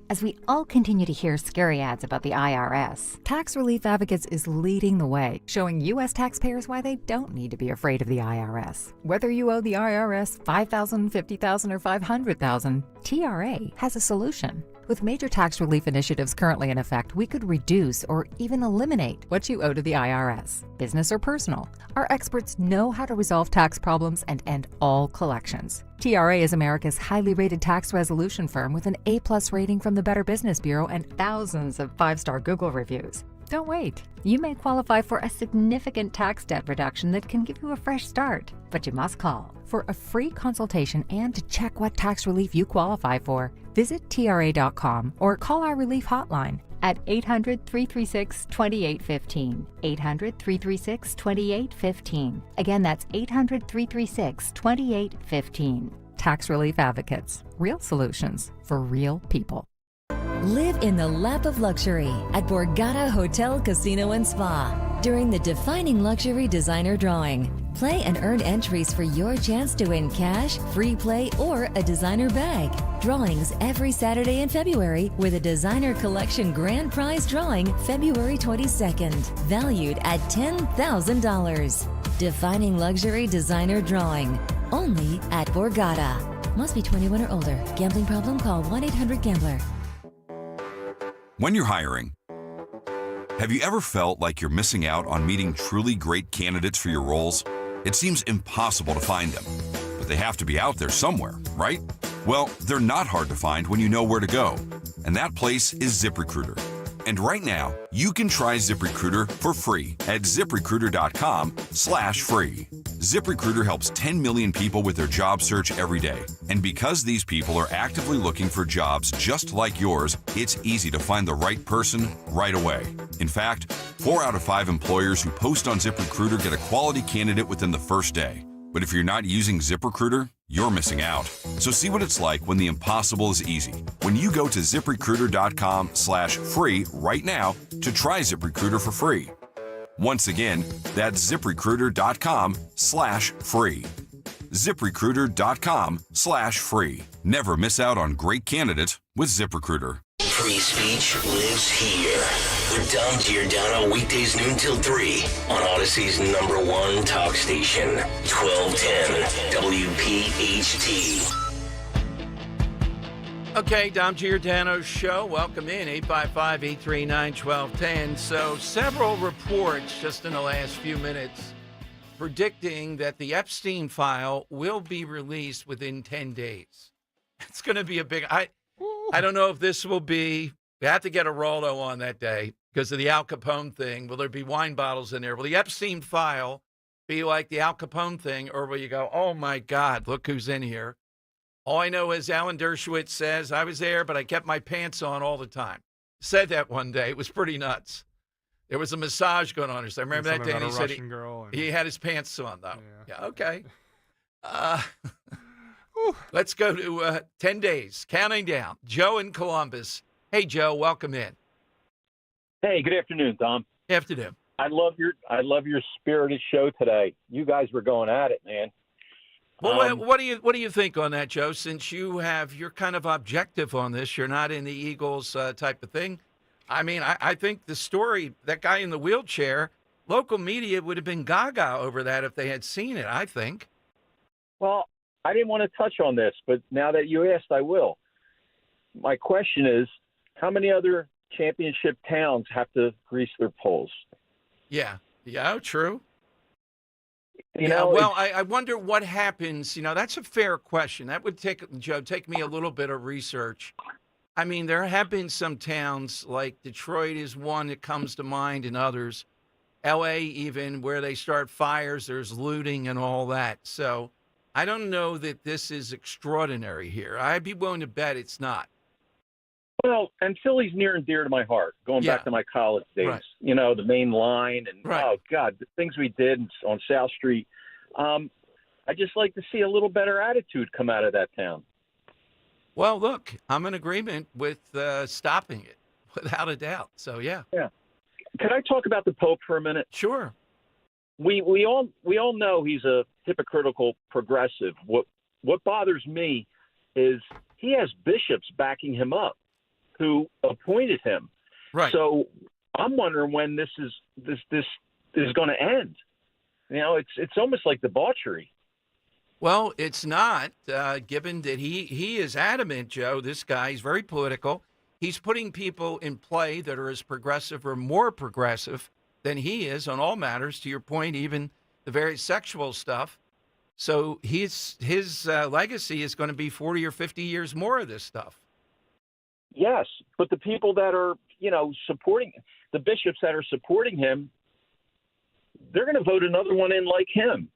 As we all continue to hear scary ads about the IRS, Tax Relief Advocates is leading the way, showing U.S. taxpayers why they don't need to be afraid of the IRS. Whether you owe the IRS $5,000, $50,000, or $500,000, TRA has a solution. With major tax relief initiatives currently in effect, we could reduce or even eliminate what you owe to the IRS, business or personal. Our experts know how to resolve tax problems and end all collections. TRA is America's highly rated tax resolution firm with an A+ rating from the Better Business Bureau and thousands of 5-star Google reviews. Don't wait. You may qualify for a significant tax debt reduction that can give you a fresh start, but you must call. For a free consultation and to check what tax relief you qualify for, visit TRA.com or call our relief hotline at 800-336-2815. 800-336-2815. Again, that's 800-336-2815. Tax Relief Advocates. Real solutions for real people. Live in the lap of luxury at Borgata Hotel, Casino and Spa during the Defining Luxury Designer Drawing. Play and earn entries for your chance to win cash, free play, or a designer bag. Drawings every Saturday in February with a designer collection grand prize drawing February 22nd, valued at $10,000. Defining Luxury Designer Drawing, only at Borgata. Must be 21 or older. Gambling problem? Call 1-800-GAMBLER. When you're hiring, have you ever felt like you're missing out on meeting truly great candidates for your roles? It seems impossible to find them, but they have to be out there somewhere, right? Well, they're not hard to find when you know where to go, and that place is ZipRecruiter. And right now, you can try ZipRecruiter for free at ZipRecruiter.com/free. ZipRecruiter helps 10 million people with their job search every day. And because these people are actively looking for jobs just like yours, it's easy to find the right person right away. In fact, 4 out of 5 employers who post on ZipRecruiter get a quality candidate within the first day. But if you're not using ZipRecruiter, you're missing out. So see what it's like when the impossible is easy. When you go to ZipRecruiter.com/free right now to try ZipRecruiter for free. Once again, that's ZipRecruiter.com/free. ZipRecruiter.com/free. Never miss out on great candidates with ZipRecruiter. Free speech lives here. With Dom Giordano, weekdays noon till 3 on Odyssey's #1 talk station, 1210 WPHT. Okay, Dom Giordano's show. Welcome in, 855-839-1210. So several reports just in the last few minutes predicting that the Epstein file will be released within 10 days. It's going to be a big... I don't know if this will be... We have to get a Rollo on that day because of the Al Capone thing. Will there be wine bottles in there? Will the Epstein file be like the Al Capone thing? Or will you go, oh, my God, look who's in here? All I know is Alan Dershowitz says, I was there, but I kept my pants on all the time. Said that one day. It was pretty nuts. There was a massage going on. I remember that day. And he said he had his pants on, though. Yeah, okay. Let's go to 10 days, counting down. Joe in Columbus. Hey, Joe, welcome in. Hey, good afternoon, Tom. Afternoon. I love your spirited show today. You guys were going at it, man. Well, what do you think on that, Joe? Since you're kind of objective on this, you're not in the Eagles type of thing. I mean, I think the story, that guy in the wheelchair, local media would have been gaga over that if they had seen it, I think. Well, I didn't want to touch on this, but now that you asked, I will. My question is, how many other championship towns have to grease their poles? Yeah, true. Well, I wonder what happens. That's a fair question. That would take me a little bit of research. I mean, there have been some towns, like Detroit is one that comes to mind, and others. L.A. even, where they start fires, there's looting and all that. So I don't know that this is extraordinary here. I'd be willing to bet it's not. Well, and Philly's near and dear to my heart, going back to my college days. Right. The main line and, oh, God, the things we did on South Street. I just like to see a little better attitude come out of that town. Well, look, I'm in agreement with stopping it, without a doubt. So, yeah. Yeah. Could I talk about the Pope for a minute? Sure. We all know he's a hypocritical progressive. What bothers me is he has bishops backing him up who appointed him. Right. So I'm wondering when this is going to end. It's almost like debauchery. Well, it's not, given that he is adamant, Joe. This guy is very political. He's putting people in play that are as progressive or more progressive than he is on all matters, to your point, even the very sexual stuff. So his legacy is going to be 40 or 50 years more of this stuff. Yes, but the people that are, supporting, the bishops that are supporting him, they're going to vote another one in like him.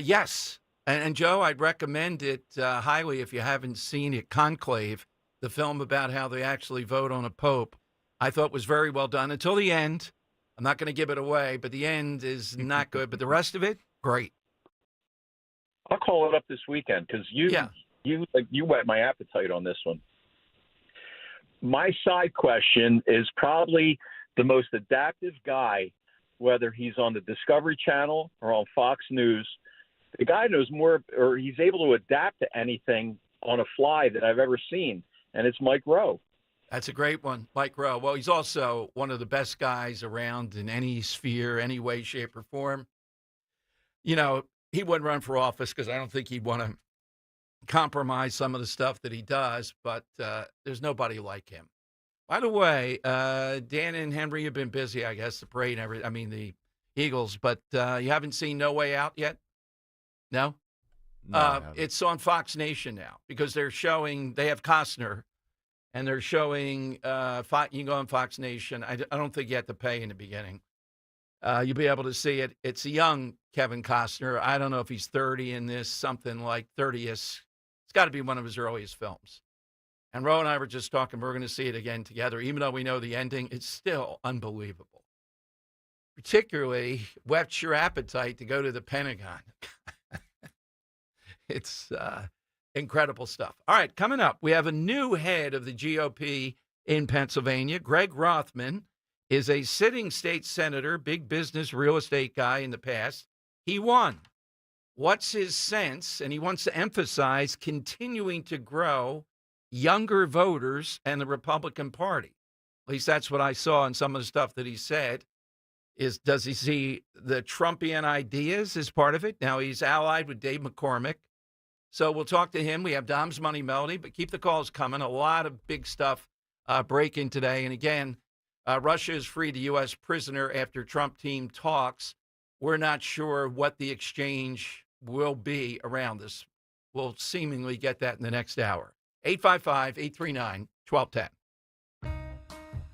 Yes. And Joe, I'd recommend it highly if you haven't seen it, Conclave, the film about how they actually vote on a pope. I thought was very well done until the end. I'm not going to give it away, but the end is not good. But the rest of it, great. I'll call it up this weekend because you whet my appetite on this one. My side question is probably the most adaptive guy, whether he's on the Discovery Channel or on Fox News. The guy knows more, or he's able to adapt to anything on a fly that I've ever seen, and it's Mike Rowe. That's a great one, Mike Rowe. Well, he's also one of the best guys around in any sphere, any way, shape, or form. He wouldn't run for office because I don't think he'd want to compromise some of the stuff that he does, but there's nobody like him. By the way, Dan and Henry have been busy, I guess, the parade and the Eagles, but you haven't seen No Way Out yet? No? It's on Fox Nation now because they have Costner, and they're showing, you can go on Fox Nation. I don't think you have to pay in the beginning. You'll be able to see it. It's a young Kevin Costner. I don't know if he's 30 in this, something like 30th. It's got to be one of his earliest films. And Ro and I were just talking, we're going to see it again together. Even though we know the ending, it's still unbelievable. Particularly whets your appetite to go to the Pentagon. It's incredible stuff. All right, coming up, we have a new head of the GOP in Pennsylvania. Greg Rothman is a sitting state senator, big business real estate guy in the past. He won. What's his sense? And he wants to emphasize continuing to grow younger voters and the Republican Party. At least that's what I saw in some of the stuff that he said. Does he see the Trumpian ideas as part of it? Now, he's allied with Dave McCormick. So we'll talk to him. We have Dom's Money Melody, but keep the calls coming. A lot of big stuff breaking today. And again, Russia has freed a U.S. prisoner after Trump team talks. We're not sure what the exchange will be around this. We'll seemingly get that in the next hour. 855-839-1210.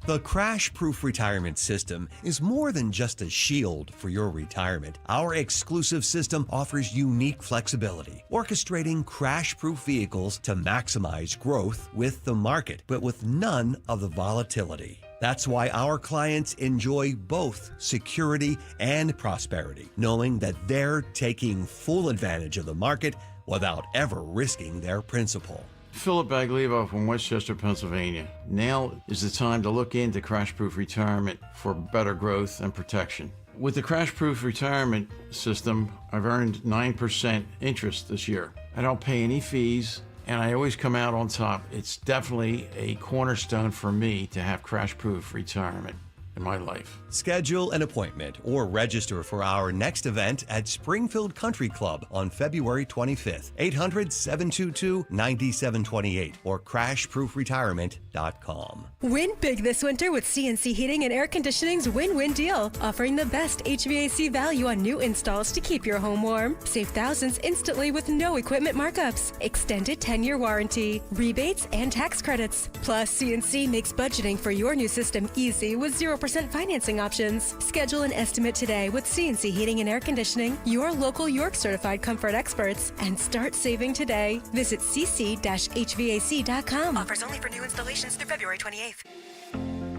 The Crash-Proof Retirement System is more than just a shield for your retirement. Our exclusive system offers unique flexibility, orchestrating crash-proof vehicles to maximize growth with the market, but with none of the volatility. That's why our clients enjoy both security and prosperity, knowing that they're taking full advantage of the market without ever risking their principal. Philip Baglivo from Westchester, Pennsylvania. Now is the time to look into crash-proof retirement for better growth and protection. With the crash-proof retirement system, I've earned 9% interest this year. I don't pay any fees, and I always come out on top. It's definitely a cornerstone for me to have crash-proof retirement in my life. Schedule an appointment or register for our next event at Springfield Country Club on February 25th. 800-722-9728 or crashproofretirement.com. Win big this winter with CNC Heating and Air Conditioning's win-win deal, offering the best HVAC value on new installs to keep your home warm. Save thousands instantly with no equipment markups, extended 10-year warranty, rebates, and tax credits. Plus, CNC makes budgeting for your new system easy with 0% financing options. Schedule an estimate today with CNC Heating and Air Conditioning, your local York certified comfort experts, and start saving today. Visit cc-hvac.com. Offers only for new installations through February 28th.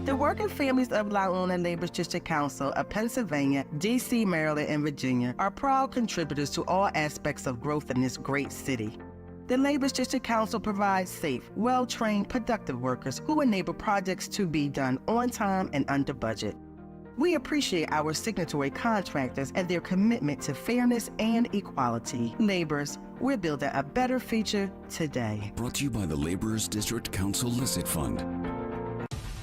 The working families of Laona Labor's District Council of Pennsylvania, D.C., Maryland, and Virginia are proud contributors to all aspects of growth in this great city. The Labor's District Council provides safe, well-trained, productive workers who enable projects to be done on time and under budget. We appreciate our signatory contractors and their commitment to fairness and equality. Laborers, we're building a better future today. Brought to you by the Laborers District Council Licit Fund.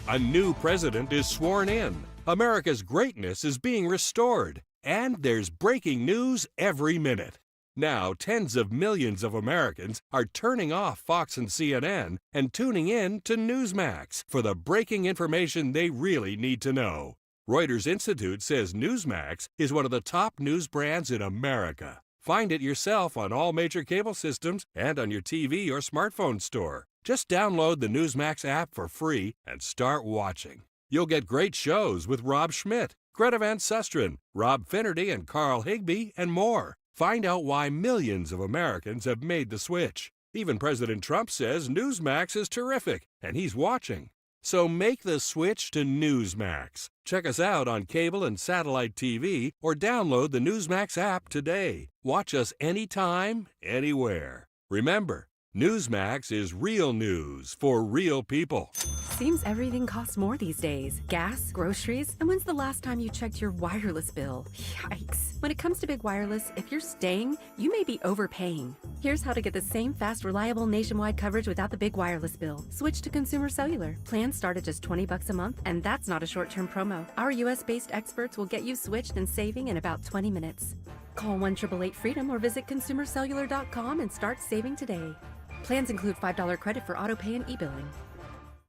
A new president is sworn in. America's greatness is being restored. And there's breaking news every minute. Now, tens of millions of Americans are turning off Fox and CNN and tuning in to Newsmax for the breaking information they really need to know. Reuters Institute says Newsmax is one of the top news brands in America. Find it yourself on all major cable systems and on your TV or smartphone store. Just download the Newsmax app for free and start watching. You'll get great shows with Rob Schmidt, Greta Van Susteren, Rob Finnerty, and Carl Higbie, and more. Find out why millions of Americans have made the switch. Even President Trump says Newsmax is terrific, and he's watching. So make the switch to Newsmax. Check us out on cable and satellite TV or download the Newsmax app today. Watch us anytime, anywhere. Remember, Newsmax is real news for real people. Seems everything costs more these days. Gas, groceries, and when's the last time you checked your wireless bill? Yikes. When it comes to big wireless, if you're staying, you may be overpaying. Here's how to get the same fast, reliable nationwide coverage without the big wireless bill. Switch to Consumer Cellular. Plans start at just $20 a month, and that's not a short-term promo. Our U.S.-based experts will get you switched and saving in about 20 minutes. Call 1-888-FREEDOM or visit consumercellular.com and start saving today. Plans include $5 credit for auto pay and e-billing.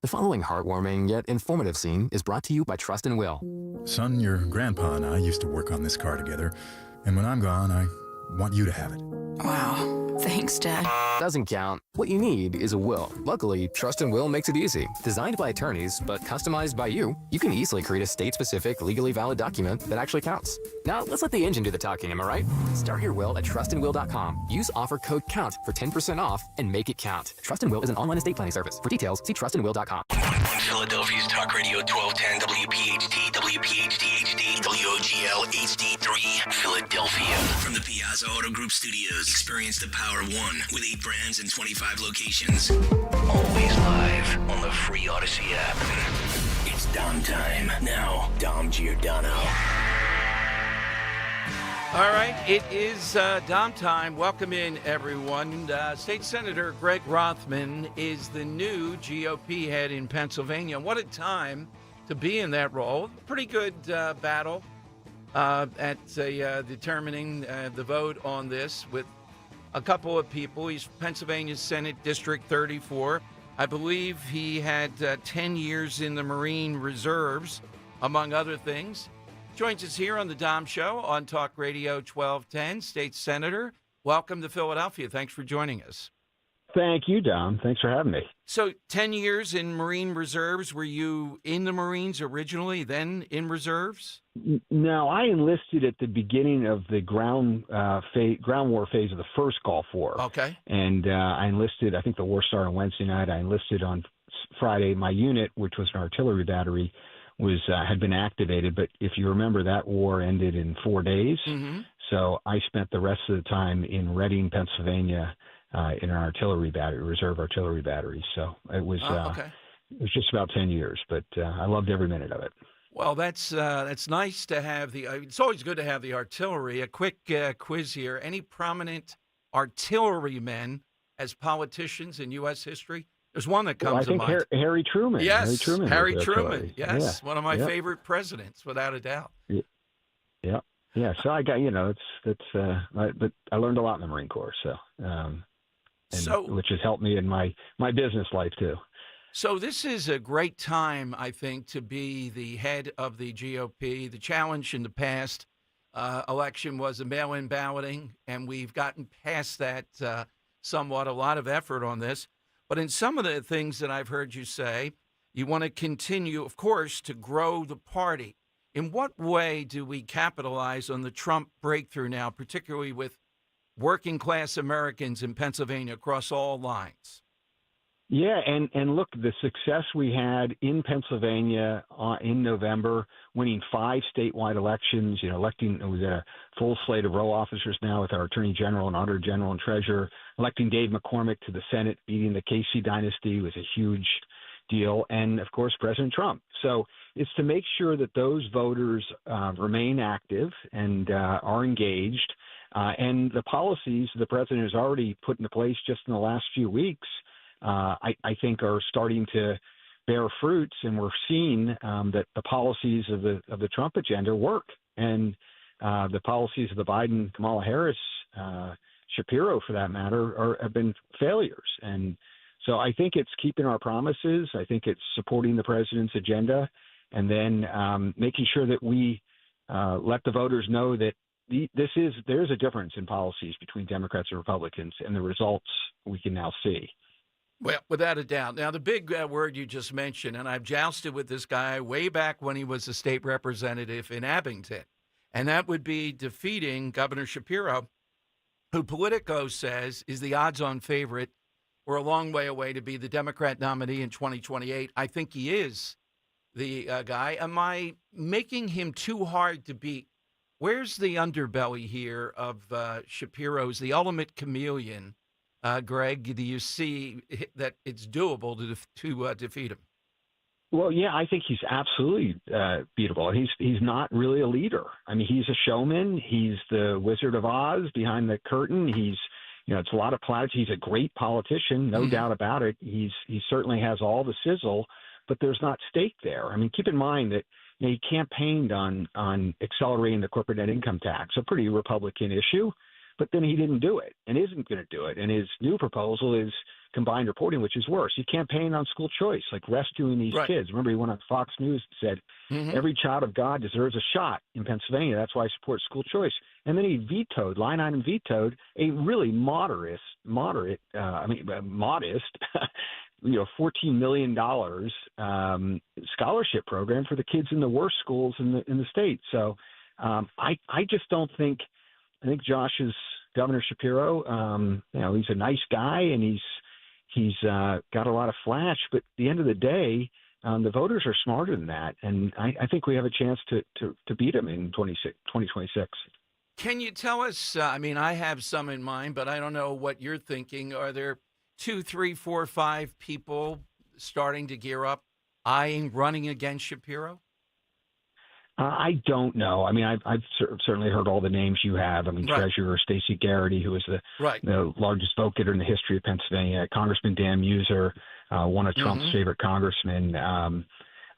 The following heartwarming yet informative scene is brought to you by Trust and Will. Son, your grandpa and I used to work on this car together, and when I'm gone, I want you to have it. Wow. Thanks, Dad. Doesn't count. What you need is a will. Luckily, Trust and Will makes it easy. Designed by attorneys, but customized by you can easily create a state-specific, legally valid document that actually counts. Now, let's let the engine do the talking, am I right? Start your will at trustandwill.com. Use offer code COUNT for 10% off and make it count. Trust and Will is an online estate planning service. For details, see trustandwill.com. Philadelphia's Talk Radio 1210 WPHT, WPHT HD, WOGL HD3, Philadelphia. From the Piazza Auto Group Studios, experience the power of one with 8 brands and 25 locations. Always live on the free Odyssey app. It's Dom time. Now, Dom Giordano. All right, it is Dom time. Welcome in, everyone. State Senator Greg Rothman is the new GOP head in Pennsylvania. What a time to be in that role. Pretty good battle at determining the vote on this with a couple of people. He's Pennsylvania Senate District 34. I believe he had 10 years in the Marine Reserves, among other things. Joins us here on the Dom Show on Talk Radio 1210. State Senator, welcome to Philadelphia. Thanks for joining us. Thank you, Dom. Thanks for having me. So 10 years in Marine Reserves. Were you in the Marines originally, then in reserves? No, I enlisted at the beginning of the ground war phase of the first Gulf War. Okay. And I enlisted, I think the war started on Wednesday night. I enlisted on Friday. My unit, which was an artillery battery, had been activated. But if you remember, that war ended in 4 days. Mm-hmm. So I spent the rest of the time in Reading, Pennsylvania, in an artillery battery, reserve artillery battery. So it was it was just about 10 years, but I loved every minute of it. Well, that's nice to have the. It's always good to have the artillery. A quick quiz here: any prominent artillerymen as politicians in U.S. history? There's one that comes to mind. I think Harry Truman. Yes, Harry Truman. Yes, yeah. one of my favorite presidents, without a doubt. Yeah. So I got but I learned a lot in the Marine Corps. Which has helped me in my business life too. So this is a great time, I think, to be the head of the GOP. The challenge in the past election was the mail-in balloting, and we've gotten past that somewhat. A lot of effort on this. But in some of the things that I've heard you say, you want to continue, of course, to grow the party. In what way do we capitalize on the Trump breakthrough now, particularly with working class Americans in Pennsylvania across all lines? Yeah, and look, the success we had in Pennsylvania in November, winning 5 statewide elections, electing, it was a full slate of row officers now with our Attorney General and Auditor General and Treasurer, electing Dave McCormick to the Senate, beating the Casey dynasty was a huge deal, and of course, President Trump. So it's to make sure that those voters remain active and are engaged, and the policies the president has already put into place just in the last few weeks, I think are starting to bear fruits, and we're seeing that the policies of the Trump agenda work, and the policies of the Biden, Kamala Harris, Shapiro, for that matter, have been failures. And so I think it's keeping our promises. I think it's supporting the president's agenda, and then making sure that we let the voters know that there's a difference in policies between Democrats and Republicans, and the results we can now see. Well, without a doubt. Now, the big word you just mentioned, and I've jousted with this guy way back when he was a state representative in Abington, and that would be defeating Governor Shapiro, who Politico says is the odds-on favorite. We're a long way away to be the Democrat nominee in 2028. I think he is the guy. Am I making him too hard to beat? Where's the underbelly here of Shapiro's, the ultimate chameleon? Greg, do you see that it's doable to defeat him? Well, yeah, I think he's absolutely beatable. He's not really a leader. I mean, he's a showman. He's the Wizard of Oz behind the curtain. It's a lot of platitudes. He's a great politician, no doubt about it. He certainly has all the sizzle, but there's not stake there. I mean, keep in mind that he campaigned on accelerating the corporate net income tax, a pretty Republican issue. But then he didn't do it and isn't going to do it. And his new proposal is combined reporting, which is worse. He campaigned on school choice, like rescuing these kids. Remember, he went on Fox News and said, every child of God deserves a shot in Pennsylvania. That's why I support school choice. And then he line item vetoed a really modest, $14 million scholarship program for the kids in the worst schools in the state. So I just don't think. I think Josh is Governor Shapiro. He's a nice guy and he's got a lot of flash. But at the end of the day, the voters are smarter than that, and I think we have a chance to beat him in 2026. Can you tell us? I have some in mind, but I don't know what you're thinking. Are there 2, 3, 4, 5 people starting to gear up, running against Shapiro? I don't know. I mean, I've certainly heard all the names you have. I mean, Right. Treasurer Stacey Garrity, who is Right. the largest vote getter in the history of Pennsylvania, Congressman Dan Muser, one of Trump's favorite congressmen.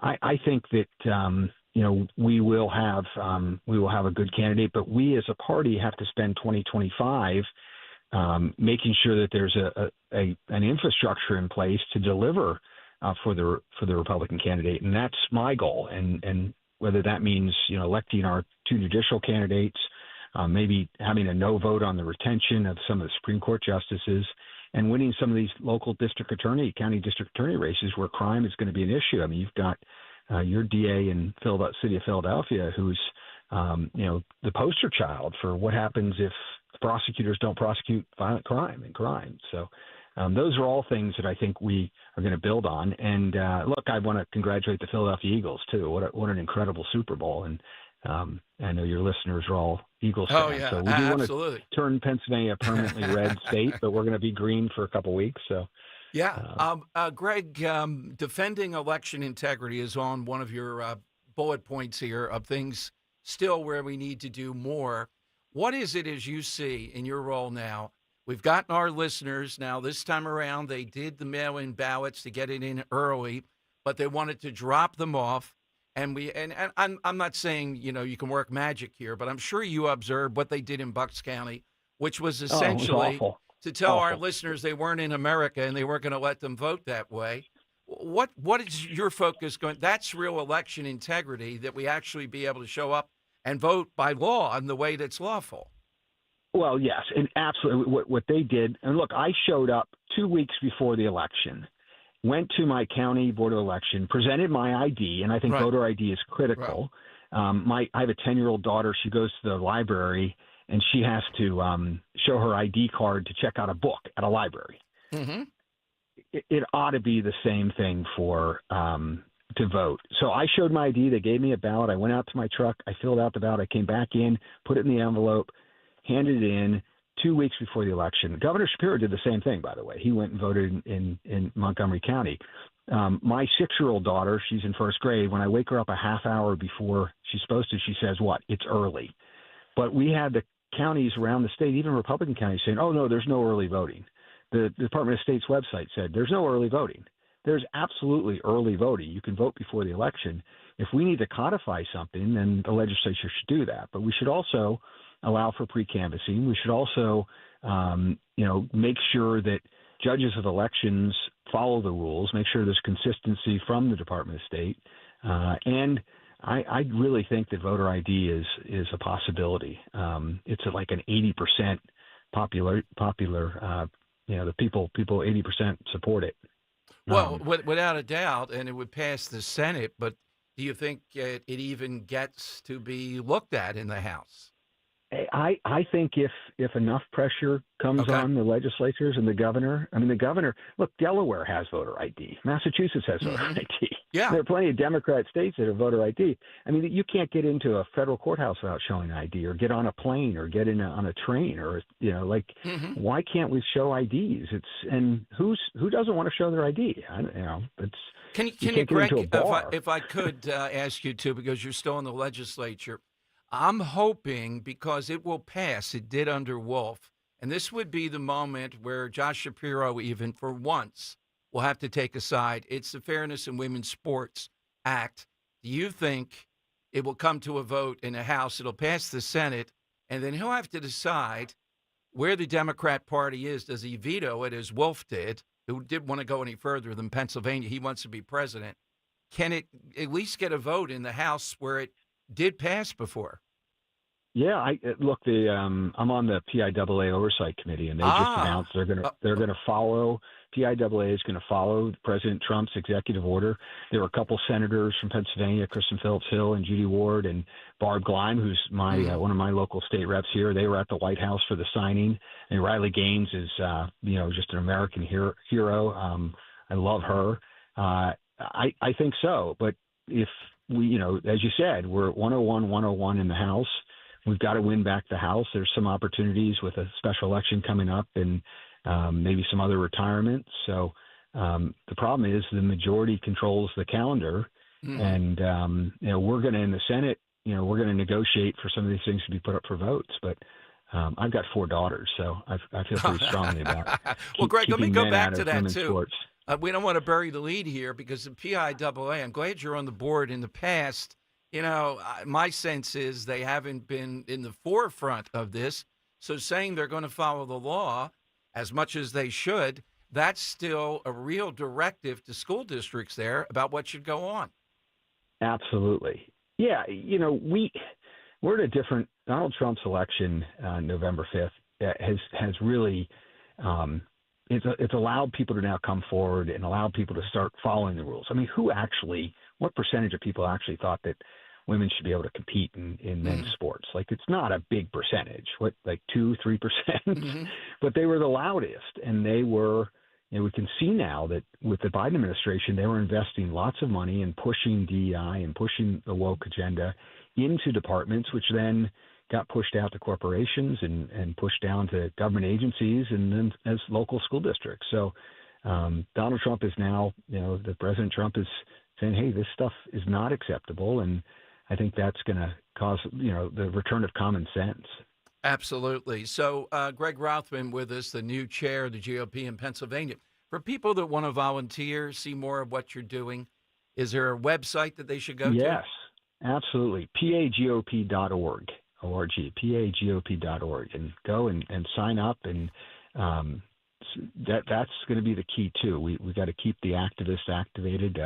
I think that we will have a good candidate, but we as a party have to spend 2025 making sure that there's an infrastructure in place to deliver for the Republican candidate, and that's my goal. And whether that means electing our two judicial candidates, maybe having a no vote on the retention of some of the Supreme Court justices, and winning some of these local county district attorney races where crime is going to be an issue. I mean, you've got your DA in City of Philadelphia, who's the poster child for what happens if prosecutors don't prosecute violent crime. So those are all things that I think we are going to build on. And look, I want to congratulate the Philadelphia Eagles too. What an incredible Super Bowl! And I know your listeners are all Eagles fans. Oh yeah, so we do absolutely. want to turn Pennsylvania a permanently red state, but we're going to be green for a couple weeks. So. Yeah. Greg, defending election integrity is on one of your bullet points here of things still where we need to do more. What is it, as you see in your role now? We've gotten our listeners now this time around. They did the mail-in ballots to get it in early, but they wanted to drop them off. And I'm not saying, you can work magic here, but I'm sure you observed what they did in Bucks County, which was essentially to tell our listeners they weren't in America and they weren't going to let them vote that way. What is your focus going? That's real election integrity, that we actually be able to show up and vote by law in the way that's lawful. Well, yes, and absolutely what they did. And look, I showed up 2 weeks before the election, went to my county board of election, presented my ID, and I think voter ID is critical. Right. I have a 10-year-old daughter. She goes to the library, and she has to show her ID card to check out a book at a library. Mm-hmm. It ought to be the same thing for to vote. So I showed my ID. They gave me a ballot. I went out to my truck. I filled out the ballot. I came back in, put it in the envelope, handed it in 2 weeks before the election. Governor Shapiro did the same thing, by the way. He went and voted in Montgomery County. My 6-year-old daughter, she's in first grade. When I wake her up a half hour before she's supposed to, she says, "What? It's early." But we had the counties around the state, even Republican counties, saying, "Oh, no, there's no early voting." The Department of State's website said there's no early voting. There's absolutely early voting. You can vote before the election. If we need to codify something, then the legislature should do that. But we should also allow for pre-canvassing. We should also, make sure that judges of elections follow the rules, make sure there's consistency from the Department of State. And I really think that voter ID is a possibility. It's like an 80% popular. The people 80% support it. Well, without a doubt, and it would pass the Senate. But do you think it even gets to be looked at in the House? I think if enough pressure comes on the legislatures and the governor, look, Delaware has voter ID. Massachusetts has voter ID. Yeah. There are plenty of Democrat states that have voter ID. I mean, you can't get into a federal courthouse without showing ID, or get on a plane, or get on a train, or, why can't we show IDs? Who doesn't want to show their ID? Can you, Greg, if I could ask you to, because you're still in the legislature, I'm hoping, because it will pass, it did under Wolf, and this would be the moment where Josh Shapiro, even for once, will have to take a side. It's the Fairness in Women's Sports Act. Do you think it will come to a vote in the House? It'll pass the Senate, and then he'll have to decide where the Democrat Party is. Does he veto it, as Wolf did, who didn't want to go any further than Pennsylvania? He wants to be president. Can it at least get a vote in the House where it did pass before? Yeah, I'm on the PIAA oversight committee, and they just announced they're going to follow. PIAA is going to follow President Trump's executive order. There were a couple senators from Pennsylvania, Kristen Phillips Hill and Judy Ward, and Barb Gleim, who's one of my local state reps here. They were at the White House for the signing. And Riley Gaines is just an American hero. I love her. I think so, but if we, as you said, we're at 101 in the House. We've got to win back the House. There's some opportunities with a special election coming up, and maybe some other retirements. So the problem is the majority controls the calendar, and we're going to, in the Senate, we're going to negotiate for some of these things to be put up for votes. But I've got 4 daughters, so I feel pretty strongly about well, Greg, let me go back to that, too. Sports. We don't want to bury the lead here because the PIAA, I'm glad you're on the board. In the past, my sense is they haven't been in the forefront of this. So saying they're going to follow the law as much as they should, that's still a real directive to school districts there about what should go on. Absolutely. Yeah, we're at a different – Donald Trump's election November 5th has really it's allowed people to now come forward and allow people to start following the rules. I mean, what percentage of people actually thought that women should be able to compete in men's sports? Like, it's not a big percentage, 2-3%, but they were the loudest. And they were, we can see now that with the Biden administration, they were investing lots of money in pushing DEI and pushing the woke agenda into departments, which then got pushed out to corporations and pushed down to government agencies and then as local school districts. So Donald Trump is now, the President Trump is saying, hey, this stuff is not acceptable. And I think that's going to cause, the return of common sense. Absolutely. So Greg Rothman with us, the new chair of the GOP in Pennsylvania. For people that want to volunteer, see more of what you're doing, is there a website that they should go to? Yes, absolutely. PAGOP.org. PAGOP.org, and go and sign up, and that's going to be the key too. We got to keep the activists activated.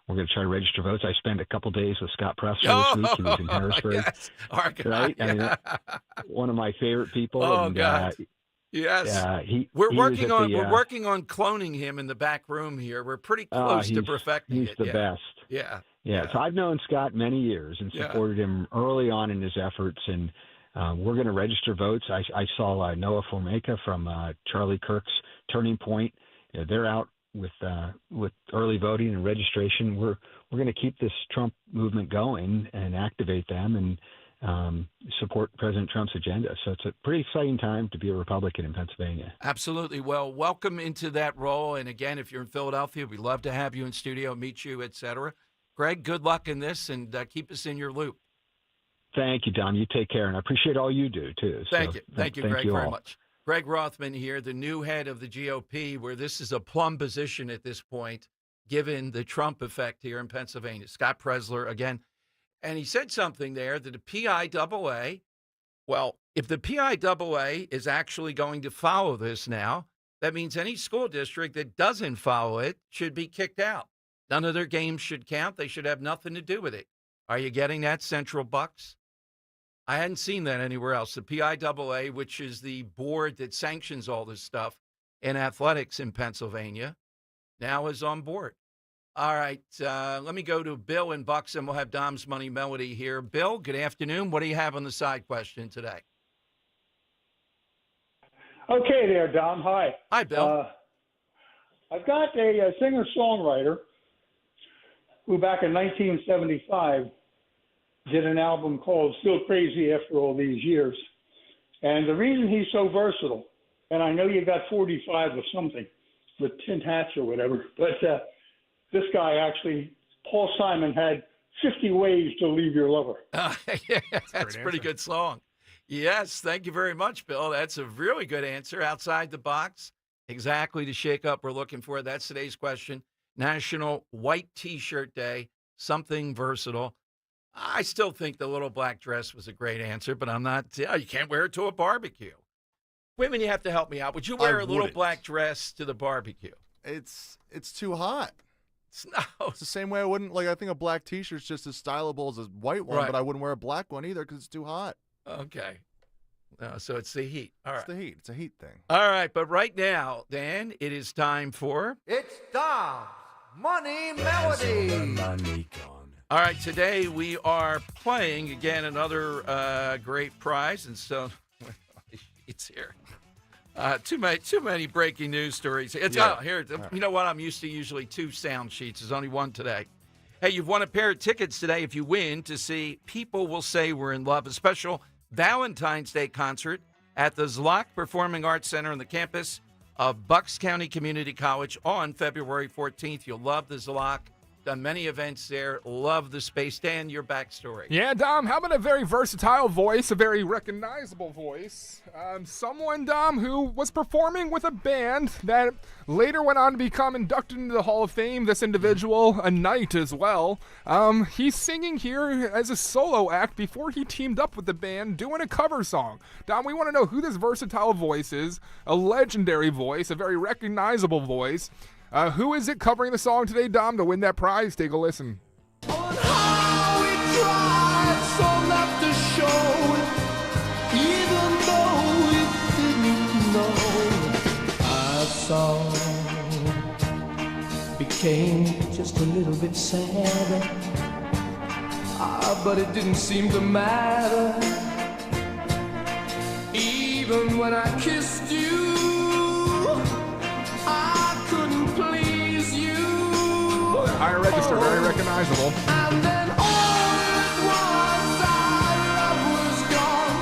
We're going to try to register votes. I spent a couple days with Scott Presler this week. He was in Harrisburg, yes. Our guy, right? Yeah. I mean, one of my favorite people. Oh, and, God. Yes, we're working on cloning him in the back room here. We're pretty close to perfecting it. He's the best. Yeah. So I've known Scott many years and supported him early on in his efforts, and we're going to register votes. I saw Noah Formica from Charlie Kirk's Turning Point. They're out with early voting and registration. We're going to keep this Trump movement going and activate them and support President Trump's agenda. So it's a pretty exciting time to be a Republican in Pennsylvania. Absolutely. Well, welcome into that role. And again, if you're in Philadelphia, we'd love to have you in studio, meet you, et cetera. Greg, good luck in this, and keep us in your loop. Thank you, Don. You take care, and I appreciate all you do, too. Thank you. Thank you, Greg, very all. much. Greg Rothman here, the new head of the GOP, where this is a plum position at this point, given the Trump effect here in Pennsylvania. Scott Presler, again, and he said something there that the PIAA, well, if the PIAA is actually going to follow this now, that means any school district that doesn't follow it should be kicked out. None of their games should count. They should have nothing to do with it. Are you getting that, Central Bucks? I hadn't seen that anywhere else. The PIAA, which is the board that sanctions all this stuff in athletics in Pennsylvania, now is on board. All right, let me go to Bill in Bucks, and we'll have Dom's Money Melody here. Bill, good afternoon. What do you have on the side question today? Okay there, Dom. Hi. Hi, Bill. I've got a singer-songwriter who back in 1975 did an album called Still Crazy After All These Years. And the reason he's so versatile, and I know you got 45 or something with tin hats or whatever, but this guy actually, Paul Simon, had 50 ways to leave your lover. Yeah, that's a pretty good song. Yes, thank you very much, Bill. That's a really good answer. Outside the box, exactly the shake-up we're looking for. That's today's question. National White T-Shirt Day, something versatile. I still think the little black dress was a great answer, but I'm not, you can't wear it to a barbecue. Women, you have to help me out. Would you wear a little black dress to the barbecue? It's too hot. No. It's the same way I wouldn't, like, I think a black T-shirt's just as stylable as a white one, but I wouldn't wear a black one either because it's too hot. Okay. So it's the heat. All right. It's the heat. It's a heat thing. All right, but right now, Dan, it is time for... It's Dom's Money Melody. All right, today we are playing, again, another great prize. And so, it's here. Too many breaking news stories. It's out here. You know what? I'm used to usually 2 sound sheets. There's only 1 today. Hey, you've won a pair of tickets today if you win to see People Will Say We're in Love, a special Valentine's Day concert at the Zlock Performing Arts Center on the campus of Bucks County Community College on February 14th. You'll love the Zlock. Done many events there. Love the space. Dan, your backstory. Yeah, Dom, how about a very versatile voice, a very recognizable voice? Someone, Dom, who was performing with a band that later went on to become inducted into the Hall of Fame. This individual, a knight as well. He's singing here as a solo act before he teamed up with the band doing a cover song. Dom, we want to know who this versatile voice is, a legendary voice, a very recognizable voice. Who is it covering the song today, Dom, to win that prize? Take a listen. Became just a little bit sad, but it didn't seem to matter. Even when I kissed you, I couldn't please you. Higher register, very recognizable. And then all at once our love was gone.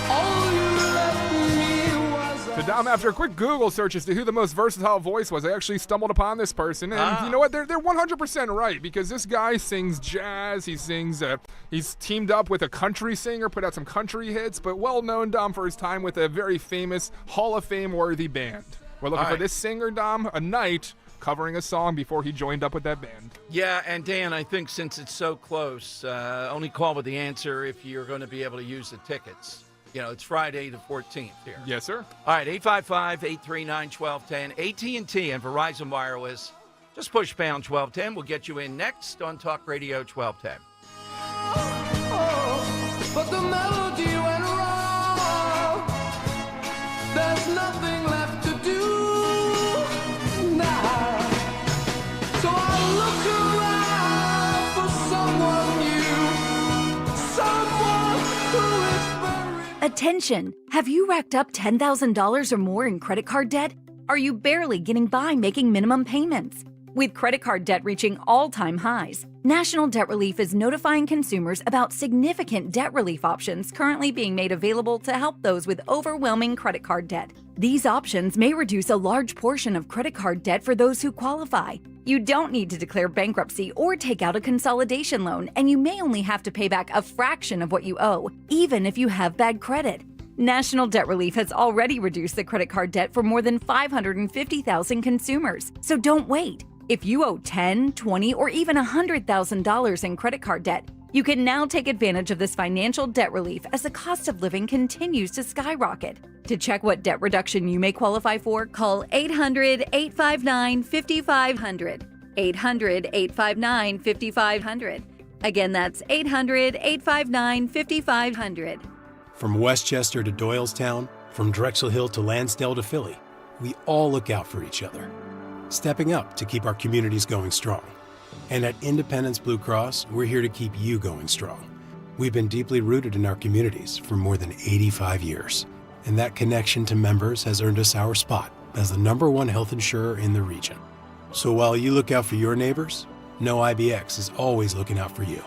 All you left me was So, Dom, after a quick Google search as to who the most versatile voice was, I actually stumbled upon this person. And you know what? They're 100% right, because this guy sings jazz. He sings, he's teamed up with a country singer, put out some country hits, but well-known, Dom, for his time with a very famous Hall of Fame-worthy band. We're looking for this singer, Dom, a knight, covering a song before he joined up with that band. Yeah, and Dan, I think since it's so close, only call with the answer if you're going to be able to use the tickets. You know, it's Friday the 14th here. Yes, sir. All right, 855-839-1210. AT&T and Verizon Wireless. Just push pound 1210. We'll get you in next on Talk Radio 1210. but the melody went wrong. There's nothing left to do now. So I look around for someone new, someone who is very... Attention! Have you racked up $10,000 or more in credit card debt? Are you barely getting by making minimum payments? With credit card debt reaching all-time highs, National Debt Relief is notifying consumers about significant debt relief options currently being made available to help those with overwhelming credit card debt. These options may reduce a large portion of credit card debt for those who qualify. You don't need to declare bankruptcy or take out a consolidation loan, and you may only have to pay back a fraction of what you owe, even if you have bad credit. National Debt Relief has already reduced the credit card debt for more than 550,000 consumers, so don't wait. If you owe $10,000, $20,000, or even $100,000 in credit card debt, you can now take advantage of this financial debt relief as the cost of living continues to skyrocket. To check what debt reduction you may qualify for, call 800-859-5500. 800-859-5500. Again, that's 800-859-5500. From Westchester to Doylestown, from Drexel Hill to Lansdale to Philly, we all look out for each other, stepping up to keep our communities going strong. And at Independence Blue Cross, we're here to keep you going strong. We've been deeply rooted in our communities for more than 85 years, and that connection to members has earned us our spot as the #1 health insurer in the region. So while you look out for your neighbors, know IBX is always looking out for you.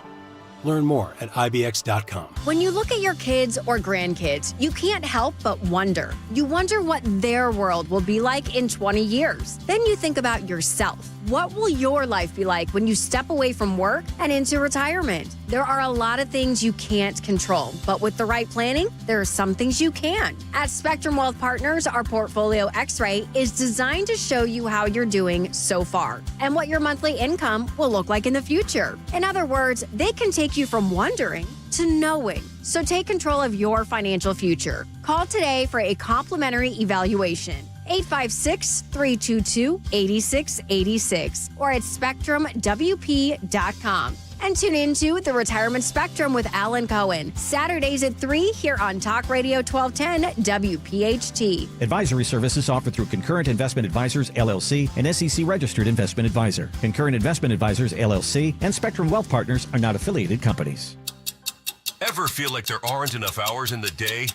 Learn more at IBX.com. When you look at your kids or grandkids, you can't help but wonder. You wonder what their world will be like in 20 years. Then you think about yourself. What will your life be like when you step away from work and into retirement? There are a lot of things you can't control, but with the right planning, there are some things you can. At Spectrum Wealth Partners, our Portfolio X-Ray is designed to show you how you're doing so far and what your monthly income will look like in the future. In other words, they can take you from wondering to knowing. So take control of your financial future. Call today for a complimentary evaluation. 856-322-8686 or at SpectrumWP.com. And tune into The Retirement Spectrum with Alan Cohen, Saturdays at 3 here on Talk Radio 1210 WPHT. Advisory services offered through Concurrent Investment Advisors, LLC, an SEC-registered investment advisor. Concurrent Investment Advisors, LLC, and Spectrum Wealth Partners are not affiliated companies. Ever feel like there aren't enough hours in the day?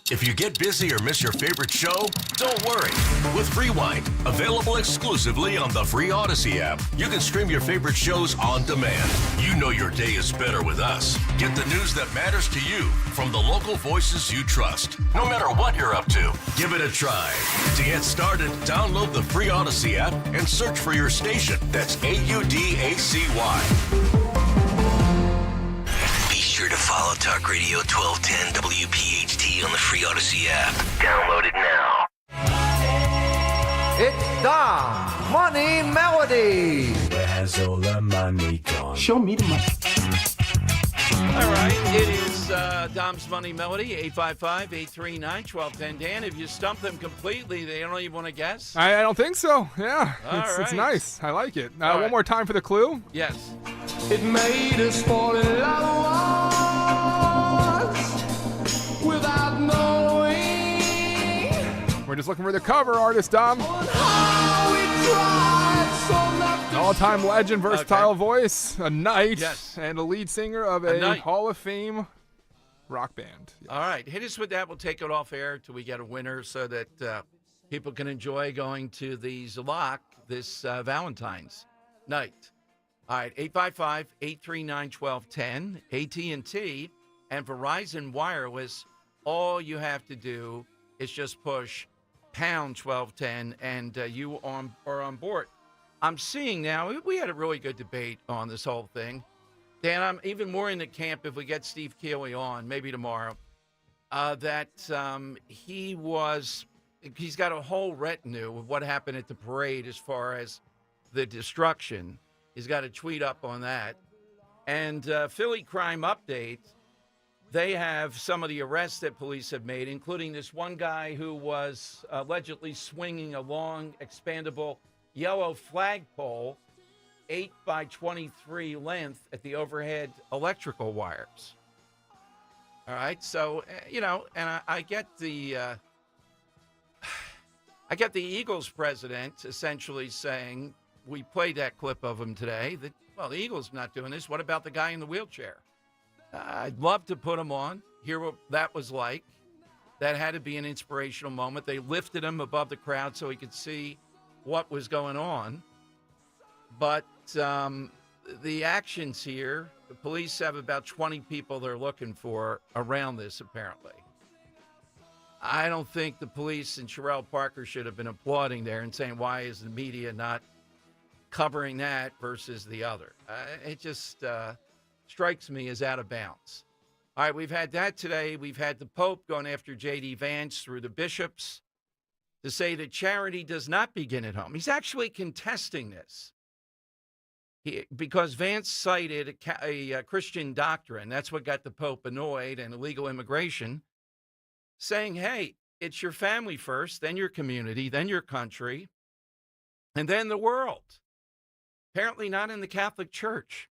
If you get busy or miss your favorite show, don't worry. With Rewind, available exclusively on the free Odyssey app, you can stream your favorite shows on demand. You know your day is better with us. Get the news that matters to you from the local voices you trust. No matter what you're up to, give it a try. To get started, download the free Odyssey app and search for your station. That's AUDACY. Be sure to follow Talk Radio 1210 WPHT on the free Odyssey app. Download it now. It's Dom Money Melody. Where's all the money gone? Show me the money. All right, it is Dom's Money Melody, 855-839-1210. Dan, if you stump them completely, they don't even want to guess? I don't think so. Yeah, it's right. nice. I like it. All One right. more time for the clue. Yes. It made us fall in love once without knowing We're just looking for the cover artist, Dom. how we tried so not to All-time legend, versatile Okay. voice, a knight, Yes. and a lead singer of A a knight. Hall of Fame rock band. All right, hit us with that. We'll take it off air till we get a winner so that people can enjoy going to the Zalak this Valentine's night. All right, 855-839-1210, AT&T, and Verizon Wireless. All you have to do is just push pound 1210, and you are on board. I'm seeing now, we had a really good debate on this whole thing. Dan, I'm even more in the camp if we get Steve Keeley on, maybe tomorrow, that he's got a whole retinue of what happened at the parade as far as the destruction. He's got a tweet up on that. And Philly Crime Update, they have some of the arrests that police have made, including this one guy who was allegedly swinging a long, expandable yellow flagpole, 8 by 23 length at the overhead electrical wires. All right, so and I get the Eagles president essentially saying, we played that clip of him today, that the Eagles not doing this. What about the guy in the wheelchair? I'd love to put him on, hear what that was like. That had to be an inspirational moment. They lifted him above the crowd so he could see what was going on. But the actions here, the police have about 20 people they're looking for around this, apparently. I don't think the police and Sherelle Parker should have been applauding there and saying, why is the media not covering that versus the other? It just strikes me as out of bounds. All right, we've had that today. We've had the Pope going after J.D. Vance through the bishops to say that charity does not begin at home. He's actually contesting this because Vance cited a Christian doctrine. That's what got the Pope annoyed, and illegal immigration, saying, hey, it's your family first, then your community, then your country, and then the world. Apparently not in the Catholic Church.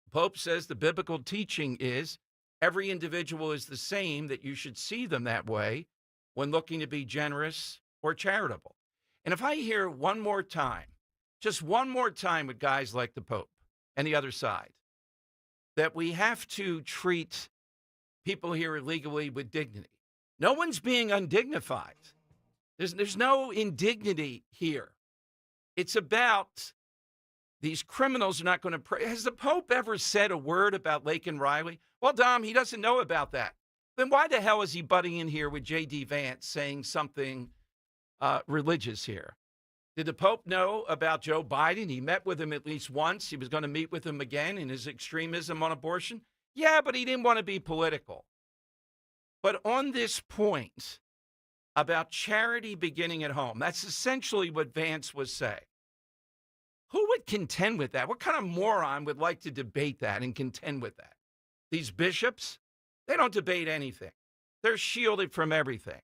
The Pope says the biblical teaching is every individual is the same, that you should see them that way when looking to be generous or charitable. And if I hear one more time, just one more time with guys like the Pope and the other side, that we have to treat people here illegally with dignity. No one's being undignified. There's no indignity here. It's about these criminals are not going to pray. Has the Pope ever said a word about Laken Riley? Well, Dom, he doesn't know about that. Then why the hell is he butting in here with J.D. Vance saying something religious here? Did the Pope know about Joe Biden? He met with him at least once. He was going to meet with him again in his extremism on abortion. Yeah, but he didn't want to be political. But on this point about charity beginning at home, that's essentially what Vance was saying. Who would contend with that? What kind of moron would like to debate that and contend with that? These bishops, they don't debate anything. They're shielded from everything.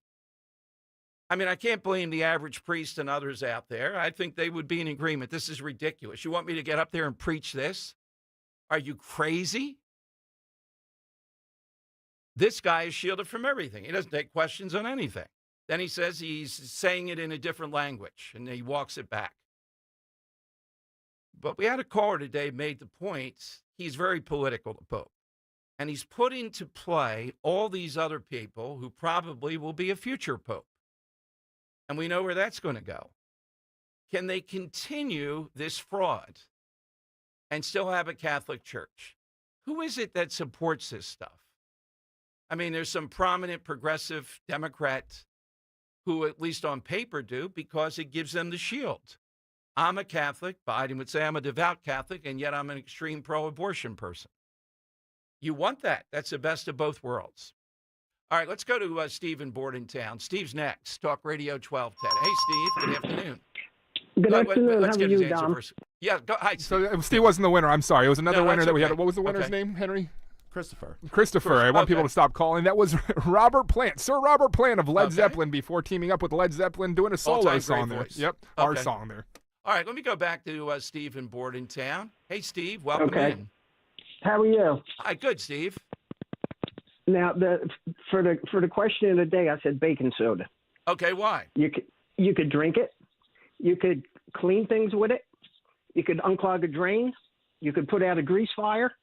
I mean, I can't blame the average priest and others out there. I think they would be in agreement. This is ridiculous. You want me to get up there and preach this? Are you crazy? This guy is shielded from everything. He doesn't take questions on anything. Then he says he's saying it in a different language, and he walks it back. But we had a caller today made the point, he's very political, the Pope. And he's put into play all these other people who probably will be a future pope. And we know where that's going to go. Can they continue this fraud and still have a Catholic Church? Who is it that supports this stuff? I mean, there's some prominent progressive Democrats who, at least on paper, do because it gives them the shield. I'm a Catholic. Biden would say I'm a devout Catholic, and yet I'm an extreme pro-abortion person. You want that. That's the best of both worlds. All right, let's go to Steve in Bordentown. Steve's next. Talk Radio 1210. Hey, Steve. Good afternoon. Good afternoon. Let's How get are his you, answer Dom? first. Yeah, go. Hi, Steve. So Steve wasn't the winner. I'm sorry. It was another No, winner that's that we had. okay. What was the winner's Okay. name, Henry? Christopher. I want people Okay. to stop calling. That was Robert Plant. Sir Robert Plant of Led Okay. Zeppelin before teaming up with Led Zeppelin, doing a solo All-time song great there. voice. Yep, our Okay. song there. All right, let me go back to Steve in Bordentown. Hey, Steve. Welcome Okay. in. How are you? Hi, good, Steve. Now, for the question of the day, I said baking soda. Okay, why? You could drink it. You could clean things with it. You could unclog a drain. You could put out a grease fire.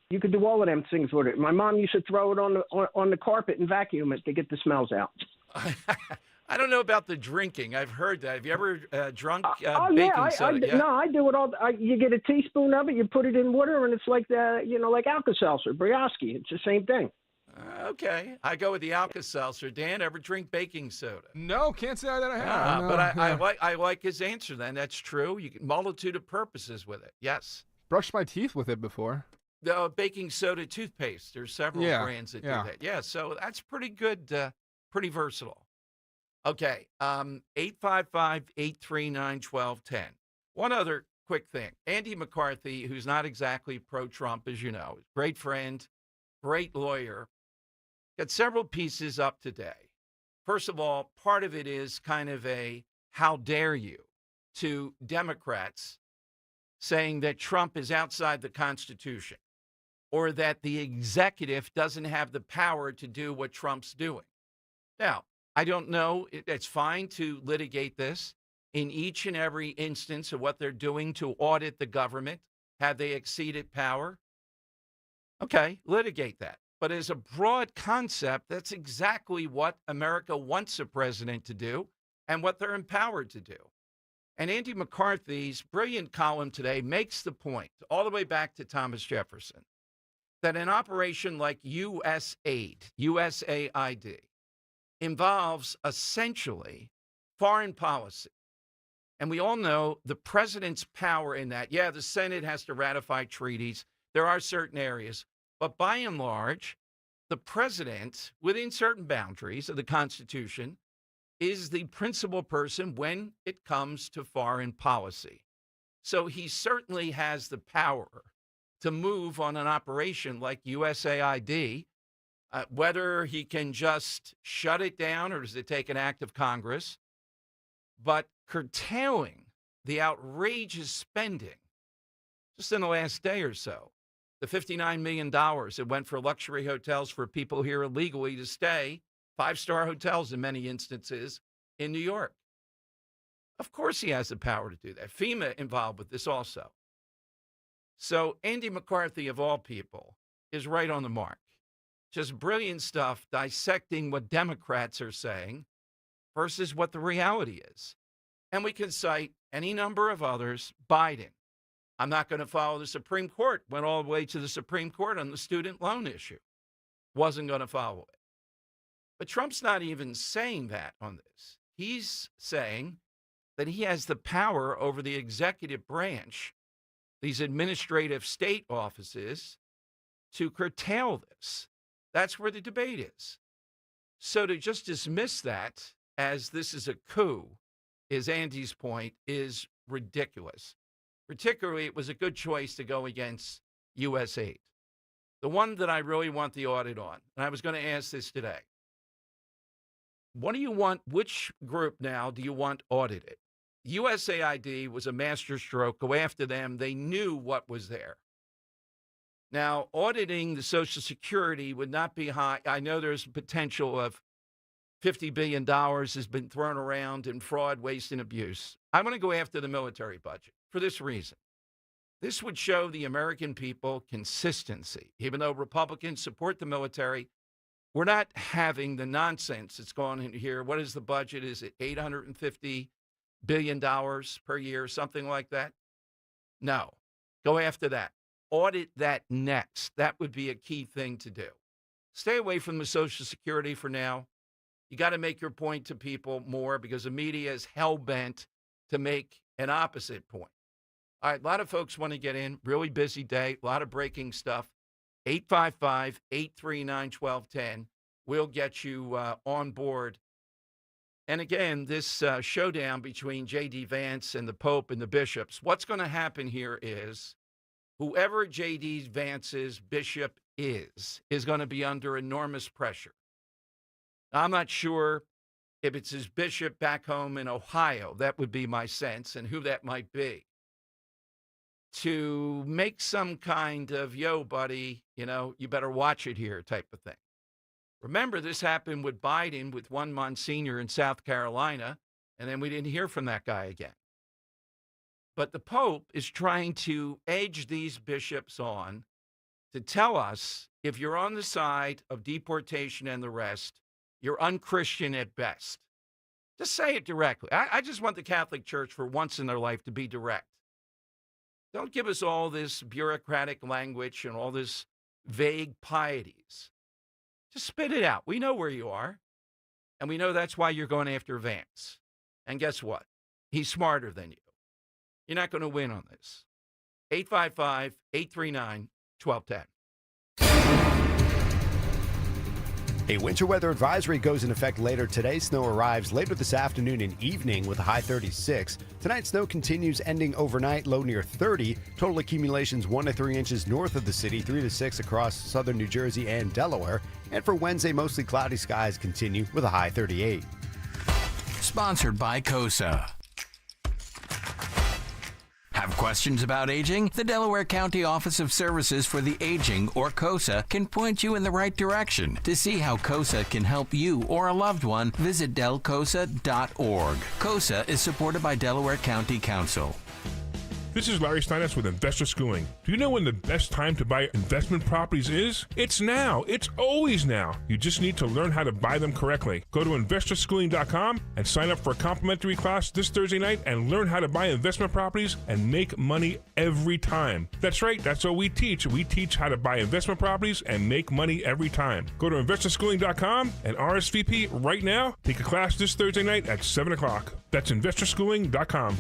You could do all of them things with it. My mom used to throw it on the carpet and vacuum it to get the smells out. I don't know about the drinking. I've heard that. Have you ever drunk Oh baking yeah, soda? no, I do it all. You get a teaspoon of it, you put it in water, and it's like like Alka-Seltzer, Brioski. It's the same thing. Okay, I go with the Alka-Seltzer. Dan, ever drink baking soda? No, can't say that I have. No, But yeah. I like his answer. Then that's true. You can multitude of purposes with it. Yes. Brushed my teeth with it before. The baking soda toothpaste. There's several Yeah, brands that yeah. do that. Yeah, so that's pretty good, pretty versatile. Okay, 855-839-1210. One other quick thing. Andy McCarthy, who's not exactly pro-Trump, as you know, great friend, great lawyer, got several pieces up today. First of all, part of it is kind of a how dare you to Democrats saying that Trump is outside the Constitution or that the executive doesn't have the power to do what Trump's doing. Now, I don't know. It's fine to litigate this in each and every instance of what they're doing to audit the government. Have they exceeded power? Okay, litigate that. But as a broad concept, that's exactly what America wants a president to do and what they're empowered to do. And Andy McCarthy's brilliant column today makes the point, all the way back to Thomas Jefferson, that an operation like USAID, involves essentially foreign policy. And we all know the president's power in that. Yeah, the Senate has to ratify treaties. There are certain areas. But by and large, the president, within certain boundaries of the Constitution, is the principal person when it comes to foreign policy. So he certainly has the power to move on an operation like USAID. Whether he can just shut it down or does it take an act of Congress, but curtailing the outrageous spending just in the last day or so, the $59 million that went for luxury hotels for people here illegally to stay, 5-star hotels in many instances in New York. Of course he has the power to do that. FEMA involved with this also. So Andy McCarthy, of all people, is right on the mark. Just brilliant stuff dissecting what Democrats are saying versus what the reality is. And we can cite any number of others. Biden, I'm not going to follow the Supreme Court, went all the way to the Supreme Court on the student loan issue. Wasn't going to follow it. But Trump's not even saying that on this. He's saying that he has the power over the executive branch, these administrative state offices, to curtail this. That's where the debate is. So to just dismiss that as this is a coup, is Andy's point, is ridiculous. Particularly, it was a good choice to go against USAID. The one that I really want the audit on, and I was going to ask this today. What do you want, which group now do you want audited? USAID was a masterstroke. Go after them. They knew what was there. Now, auditing the Social Security would not be high. I know there's potential of $50 billion has been thrown around in fraud, waste, and abuse. I'm going to go after the military budget for this reason. This would show the American people consistency. Even though Republicans support the military, we're not having the nonsense that's going in here. What is the budget? Is it $850 billion per year, something like that? No. Go after that. Audit that next. That would be a key thing to do. Stay away from the Social Security for now. You got to make your point to people more because the media is hell-bent to make an opposite point. All right, a lot of folks want to get in. Really busy day, a lot of breaking stuff. 855-839-1210. We'll get you on board. And again, this showdown between J.D. Vance and the Pope and the bishops, what's going to happen here is whoever J.D. Vance's bishop is going to be under enormous pressure. I'm not sure if it's his bishop back home in Ohio. That would be my sense, and who that might be. To make some kind of, yo, buddy, you better watch it here type of thing. Remember, this happened with Biden with one Monsignor in South Carolina, and then we didn't hear from that guy again. But the Pope is trying to edge these bishops on to tell us if you're on the side of deportation and the rest, you're unchristian at best. Just say it directly. I just want the Catholic Church for once in their life to be direct. Don't give us all this bureaucratic language and all this vague pieties. Just spit it out. We know where you are, and we know that's why you're going after Vance. And guess what? He's smarter than you. You're not going to win on this. 855-839-1210. A winter weather advisory goes in effect later today. Snow arrives later this afternoon and evening with a high 36. Tonight, snow continues ending overnight, low near 30. Total accumulations 1 to 3 inches north of the city, 3 to 6 across southern New Jersey and Delaware. And for Wednesday, mostly cloudy skies continue with a high 38. Sponsored by COSA. Have questions about aging? The Delaware County Office of Services for the Aging, or COSA, can point you in the right direction. To see how COSA can help you or a loved one, visit delcosa.org. COSA is supported by Delaware County Council. This is Larry Steinitz with Investor Schooling. Do you know when the best time to buy investment properties is? It's now. It's always now. You just need to learn how to buy them correctly. Go to investorschooling.com and sign up for a complimentary class this Thursday night and learn how to buy investment properties and make money every time. That's right. That's what we teach. We teach how to buy investment properties and make money every time. Go to investorschooling.com and RSVP right now. Take a class this Thursday night at 7 o'clock. That's investorschooling.com.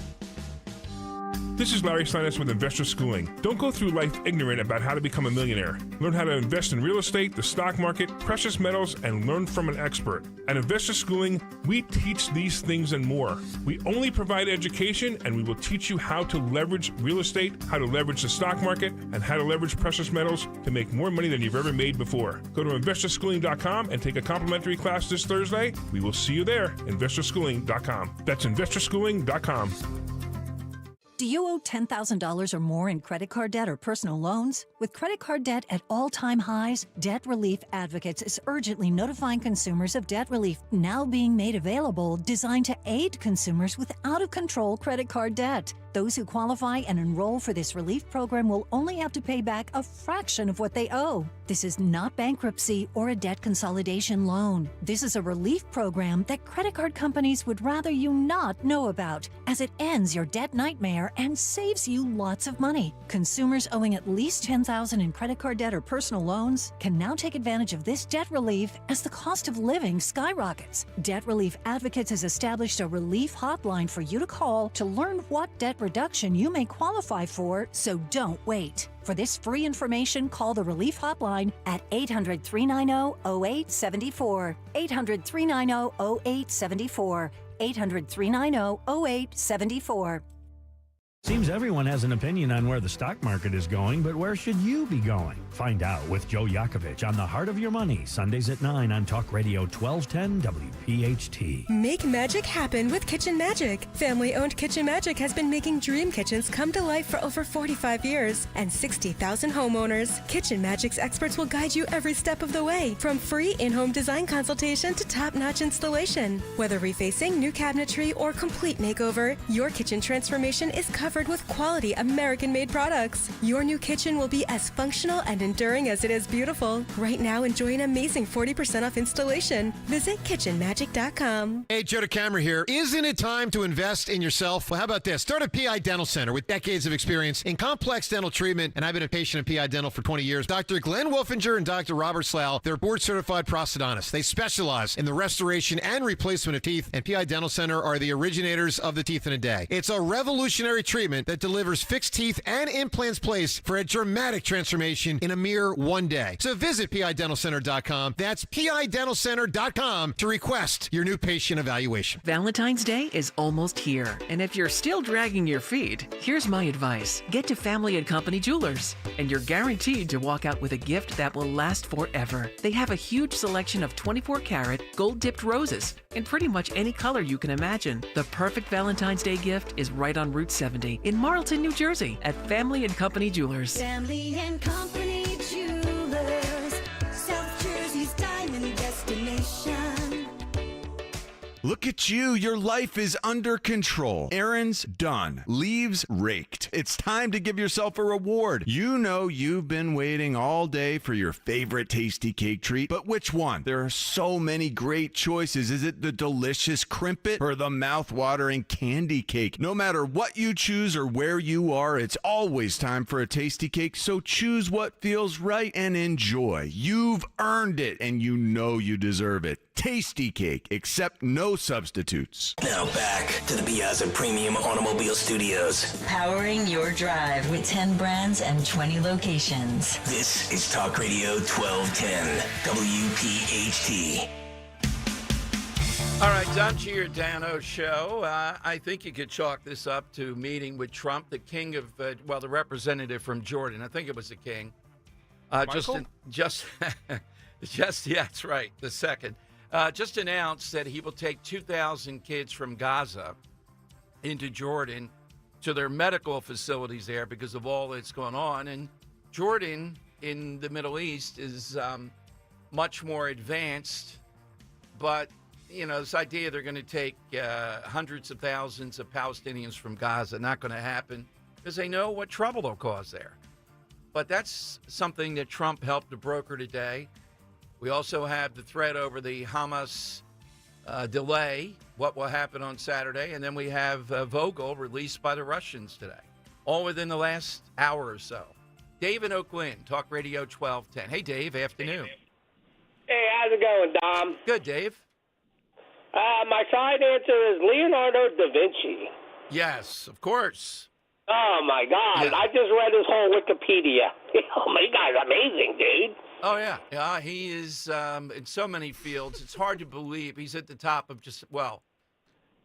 This is Larry Steinitz with Investor Schooling. Don't go through life ignorant about how to become a millionaire. Learn how to invest in real estate, the stock market, precious metals, and learn from an expert. At Investor Schooling, we teach these things and more. We only provide education, and we will teach you how to leverage real estate, how to leverage the stock market, and how to leverage precious metals to make more money than you've ever made before. Go to investorschooling.com and take a complimentary class this Thursday. We will see you there, investorschooling.com. That's investorschooling.com. Do you owe $10,000 or more in credit card debt or personal loans? With credit card debt at all-time highs, Debt Relief Advocates is urgently notifying consumers of debt relief now being made available, designed to aid consumers with out-of-control credit card debt. Those who qualify and enroll for this relief program will only have to pay back a fraction of what they owe. This is not bankruptcy or a debt consolidation loan. This is a relief program that credit card companies would rather you not know about, as it ends your debt nightmare and saves you lots of money. Consumers owing at least $10,000 in credit card debt or personal loans can now take advantage of this debt relief as the cost of living skyrockets. Debt Relief Advocates has established a relief hotline for you to call to learn what debt reduction you may qualify for, so don't wait. For this free information, call the Relief Hotline at 800-390-0874. 800-390-0874. 800-390-0874. Seems everyone has an opinion on where the stock market is going, but where should you be going? Find out with Joe Yakovich on The Heart of Your Money, Sundays at 9 on Talk Radio 1210 WPHT. Make magic happen with Kitchen Magic. Family-owned Kitchen Magic has been making dream kitchens come to life for over 45 years and 60,000 homeowners. Kitchen Magic's experts will guide you every step of the way, from free in-home design consultation to top-notch installation. Whether refacing, new cabinetry, or complete makeover, your kitchen transformation is covered covered with quality American-made products. Your new kitchen will be as functional and enduring as it is beautiful. Right now, enjoy an amazing 40% off installation. Visit kitchenmagic.com. Hey, Joe DeCamera here. Isn't it time to invest in yourself? Well, how about this? Start at PI Dental Center with decades of experience in complex dental treatment, and I've been a patient at PI Dental for 20 years. Dr. Glenn Wolfinger and Dr. Robert Slough, they're board-certified prosthodontists. They specialize in the restoration and replacement of teeth, and PI Dental Center are the originators of the teeth in a day. It's a revolutionary treatment that delivers fixed teeth and implants placed for a dramatic transformation in a mere one day. So visit PIDentalCenter.com. That's PIDentalCenter.com to request your new patient evaluation. Valentine's Day is almost here, and if you're still dragging your feet, here's my advice. Get to Family & Company Jewelers, and you're guaranteed to walk out with a gift that will last forever. They have a huge selection of 24-karat, gold-dipped roses in pretty much any color you can imagine. The perfect Valentine's Day gift is right on Route 70 in Marlton, New Jersey at Family & Company Jewelers. Family and Company Jewelers, South Jersey's diamond destination. Look at you. Your life is under control. Errands done. Leaves raked. It's time to give yourself a reward. You know you've been waiting all day for your favorite tasty cake treat, but which one? There are so many great choices. Is it the delicious Crimpet or the mouth-watering candy cake? No matter what you choose or where you are, it's always time for a tasty cake, so choose what feels right and enjoy. You've earned it, and you know you deserve it. Tasty cake, except no substitutes. Now back to the Piazza Premium Automobile Studios. Powering your drive with 10 brands and 20 locations. This is Talk Radio 1210, WPHT. All right, Don Giordano Show. I think you could chalk this up to meeting with Trump, the king of, the representative from Jordan. I think it was the king. Michael? Just, yeah, that's right, the second. Just announced that he will take 2,000 kids from Gaza into Jordan to their medical facilities there because of all that's going on. And Jordan in the Middle East is much more advanced. But, this idea they're going to take hundreds of thousands of Palestinians from Gaza, not going to happen because they know what trouble they'll cause there. But that's something that Trump helped to broker today. We also have the threat over the Hamas delay, what will happen on Saturday, and then we have Vogel released by the Russians today, all within the last hour or so. Dave in Oak Lynn, Talk Radio 1210. Hey, Dave, afternoon. Hey, how's it going, Dom? Good, Dave. My side answer is Leonardo da Vinci. Yes, of course. Oh, my God. Yeah. I just read his whole Wikipedia. Oh, my God, amazing, dude. Oh, yeah. Yeah, he is in so many fields. It's hard to believe he's at the top of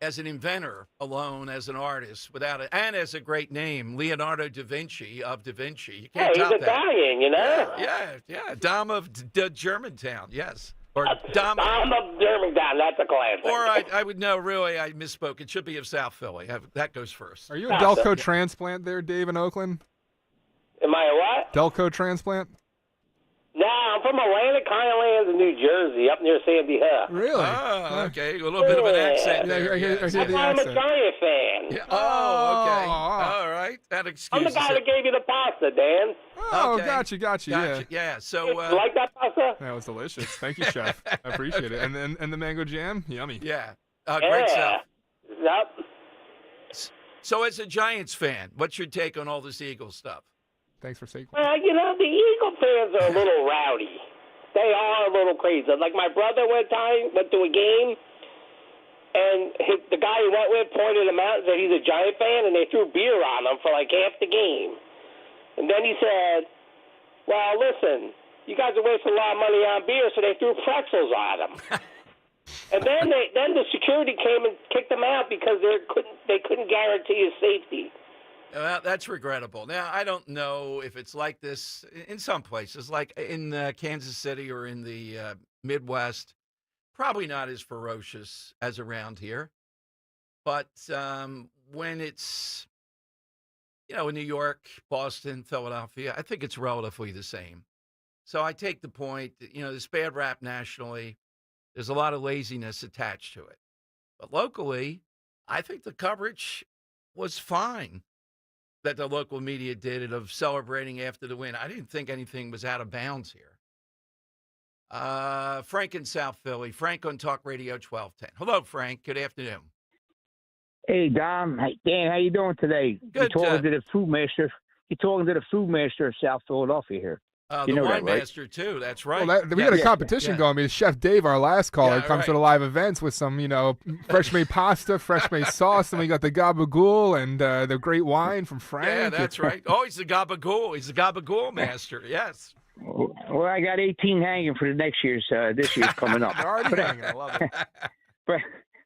as an inventor alone, as an artist, and as a great name, Leonardo da Vinci of Da Vinci. You can't top that. He's Italian, Yeah. Dom of Germantown, yes. Or Dom of Germantown, that's a classic. Or I would know, really, I misspoke. It should be of South Philly. That goes first. Are you a Delco transplant there, Dave in Oakland? Am I a what? Delco transplant? No, I'm from Atlantic Highlands in New Jersey, up near Sandy Hook. Really? Oh, okay. A little bit of an accent there. I hear the I'm accent. a Giant fan. Yeah. Oh, okay. All right. That excuses I'm the guy that gave you the pasta, Dan. Oh, okay. got you. Yeah. So, you like that pasta? That was delicious. Thank you, chef. I appreciate it. And the mango jam, yummy. Yeah. Great stuff. Yep. So, as a Giants fan, what's your take on all this Eagles stuff? Thanks for saying. The Eagle fans are a little rowdy. They are a little crazy. Like my brother went to a game, and the guy he went with pointed him out and said he's a Giant fan, and they threw beer on him for like half the game. And then he said, well, listen, you guys are wasting a lot of money on beer, so they threw pretzels at him. And then the security came and kicked them out because they couldn't guarantee his safety. Well, that's regrettable. Now, I don't know if it's like this in some places, like in Kansas City or in the Midwest. Probably not as ferocious as around here. But when it's, in New York, Boston, Philadelphia, I think it's relatively the same. So I take the point that, this bad rap nationally, there's a lot of laziness attached to it. But locally, I think the coverage was fine. that the local media did of celebrating after the win. I didn't think anything was out of bounds here. Frank in South Philly. Frank on Talk Radio 1210. Hello, Frank. Good afternoon. Hey, Dom. Hey, Dan, how you doing today? Good. You're talking to the food master. You're talking to the food master of South Philadelphia here. The you know wine that, right? master, too. That's right. Well, we got a competition going. I mean, Chef Dave, our last caller, comes to the live events with some, fresh made pasta, fresh made sauce, and we got the gabagool and the great wine from Frank. Yeah, that's right. Oh, he's the gabagool. He's the gabagool master. Yes. Well, I got 18 hanging for the next year's. This year's coming up. They're already hanging. I love it.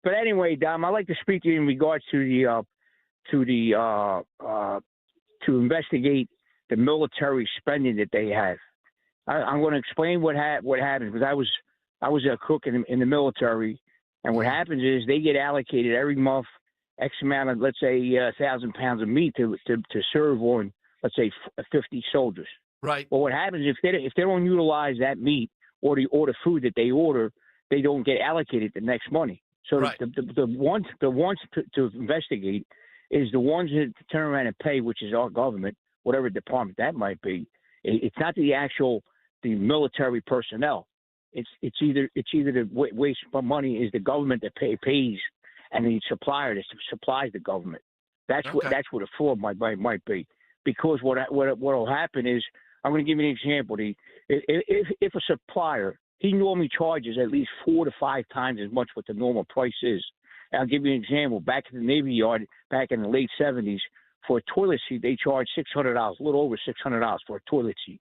But anyway, Dom, I'd like to speak to you in regards to to investigate the military spending that they have. I'm going to explain what happens, because I was a cook in the military, and what happens is they get allocated every month X amount of, let's say, 1,000 pounds of meat to serve on, let's say, 50 soldiers. Right. Well, what happens if they don't utilize that meat or the food that they order, they don't get allocated the next money. So right. the ones to investigate is the ones that turn around and pay, which is our government, whatever department that might be. It's not the military personnel. It's either the waste of money is the government that pays, and the supplier that supplies the government. That's what the fraud might be. Because what will happen is, I'm going to give you an example. If a supplier, he normally charges at least 4 to 5 times as much what the normal price is. And I'll give you an example. Back in the Navy Yard, back in the late 70s, for a toilet seat, they charged $600, a little over $600 for a toilet seat.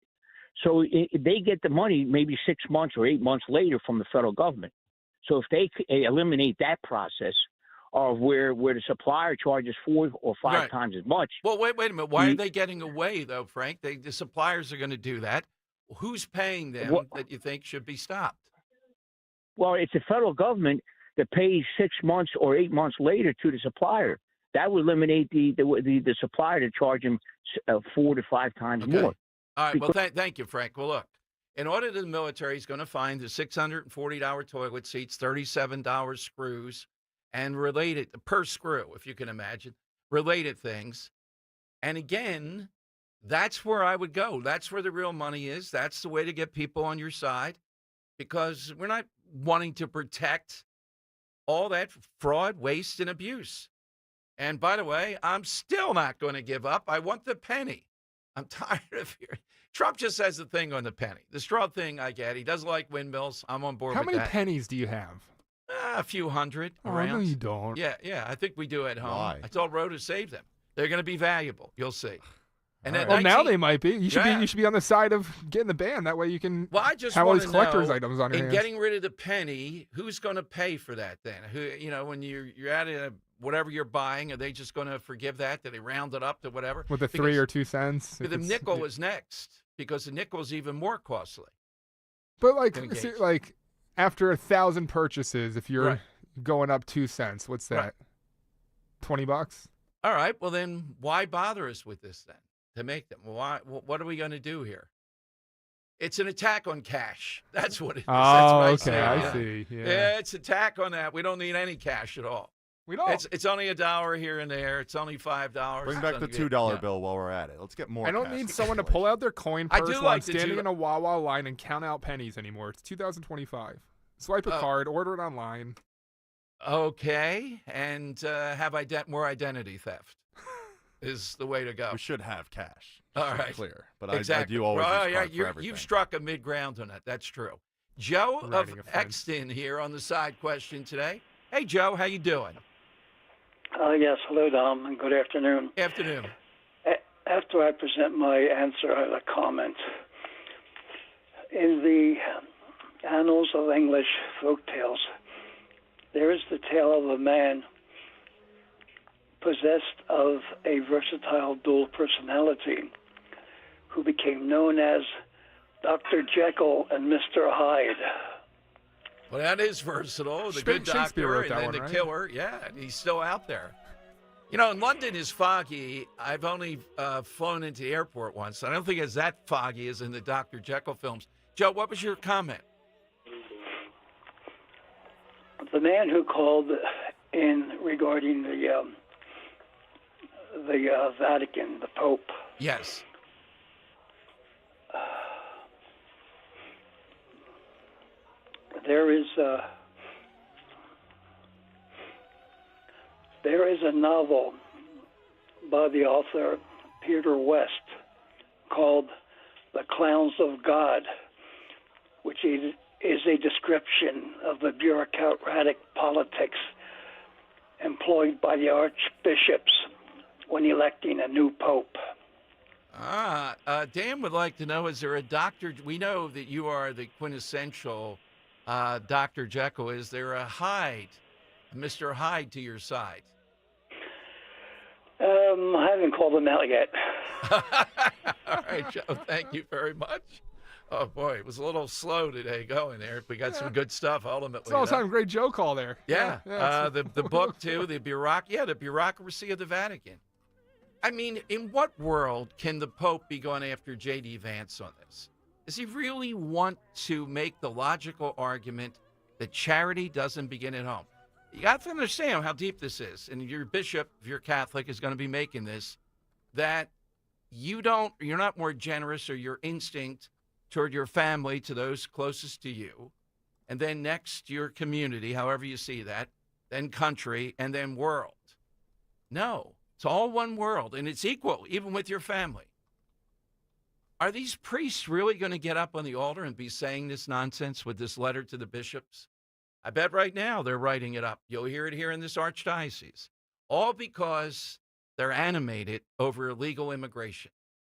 So they get the money maybe 6 months or 8 months later from the federal government. So if they eliminate that process of where the supplier charges 4 or 5 times as much. Well, wait a minute. Why are they getting away, though, Frank? The suppliers are going to do that. Who's paying them that you think should be stopped? Well, it's the federal government that pays 6 months or 8 months later to the supplier. That would eliminate the supplier to charge him 4 to 5 times more. All right. Well, thank you, Frank. Well, look, in order the military is going to find the $640 toilet seats, $37 screws, and related per screw, if you can imagine, related things. And again, that's where I would go. That's where the real money is. That's the way to get people on your side, because we're not wanting to protect all that fraud, waste, and abuse. And by the way, I'm still not going to give up. I want the penny. I'm tired of hearing. Trump just has the thing on the penny. The straw thing I get. He doesn't like windmills. I'm on board with that. How many pennies do you have? A few hundred Oh, around. no, you don't. Yeah, I think we do at home. Why? I told Ro to save them. They're going to be valuable. You'll see. And Well, at now they might be. You should Yeah. be. You should be on the side of getting the ban. That way you can I just have all want these to collector's know, items on your in hands. getting rid of the penny, who's going to pay for that then? Who, when you're at whatever you're buying, are they just going to forgive that? Do they round it up to whatever? With the 3 or 2 cents. The nickel is next, because the nickel is even more costly. But than see, gauge. after 1,000 purchases, if you're Right. going up 2 cents, what's that? Right. $20? All right. Well, then why bother us with this then to make them? Why? What are we going to do here? It's an attack on cash. That's what it is. Oh, That's okay. I I see. see. Yeah. Yeah, it's an attack on that. We don't need any cash at all. We don't. It's only $1 here and there. It's only $5. Bring It's back the only- $2 yeah. bill while we're at it. Let's get more. I don't cash need in someone to circulation. pull out their coin I purse do while like I'm the standing $2 in a Wawa line and count out pennies anymore. It's 2025. Swipe a card, order it online. Okay, and have more identity theft is the way to go. We should have cash. All Just to be right. clear. But Exactly. I do always Well, use card for everything. You've struck a mid-ground on that. That's true. Joe Writing of a fence. Exton here on the side question today. Hey, Joe, how you doing? Yes, hello, Dom, and good afternoon. Afternoon. After I present my answer, I have a comment. In the annals of English folk tales, there is the tale of a man possessed of a versatile dual personality who became known as Dr. Jekyll and Mr. Hyde. Well, that is versatile. The good Shakespeare doctor wrote and that then one, the right? killer. Yeah, and he's still out there. In London is foggy. I've only flown into the airport once. I don't think it's that foggy as in the Dr. Jekyll films. Joe, what was your comment? The man who called in regarding the Vatican, the Pope. Yes. There is a novel by the author Peter West called The Clowns of God, which is a description of the bureaucratic politics employed by the archbishops when electing a new pope. Dan would like to know, is there a Dr. We know that you are the quintessential Dr. Jekyll. Is there a Hyde, Mr. Hyde to your side? I haven't called him out yet. All right, Joe, thank you very much. Oh, boy, it was a little slow today going there. We got some good stuff, ultimately. It's all-time great Joe call there. Yeah, the book, too, the bureaucracy of the Vatican. I mean, in what world can the Pope be going after J.D. Vance on this? Does he really want to make the logical argument that charity doesn't begin at home? You got to understand how deep this is. And your bishop, if you're Catholic, is going to be making this, that you're not more generous, or your instinct toward your family, to those closest to you, and then next your community, however you see that, then country, and then world. No, it's all one world, and it's equal, even with your family. Are these priests really going to get up on the altar and be saying this nonsense with this letter to the bishops? I bet right now they're writing it up. You'll hear it here in this archdiocese. All because they're animated over illegal immigration.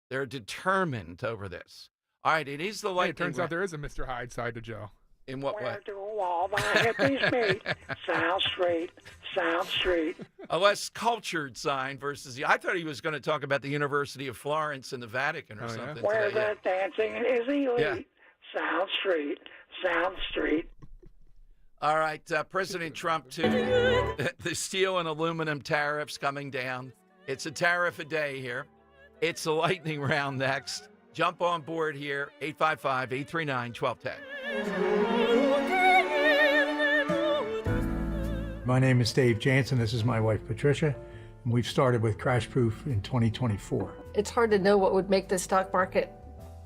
They're determined over this. All right, it is the lightning. It turns out there is a Mr. Hyde side to Joe. In what way? Where do all the hippies meet? South Street, South Street. A less cultured sign versus I thought he was going to talk about the University of Florence and the Vatican or something. Where today. the dancing is elite. Yeah. South Street, South Street. All right, President Trump, too. The steel and aluminum tariffs coming down. It's a tariff a day here. It's a lightning round next. Jump on board here, 855-839-1210. My name is Dave Jansen. This is my wife, Patricia. And we've started with Crash Proof in 2024. It's hard to know what would make the stock market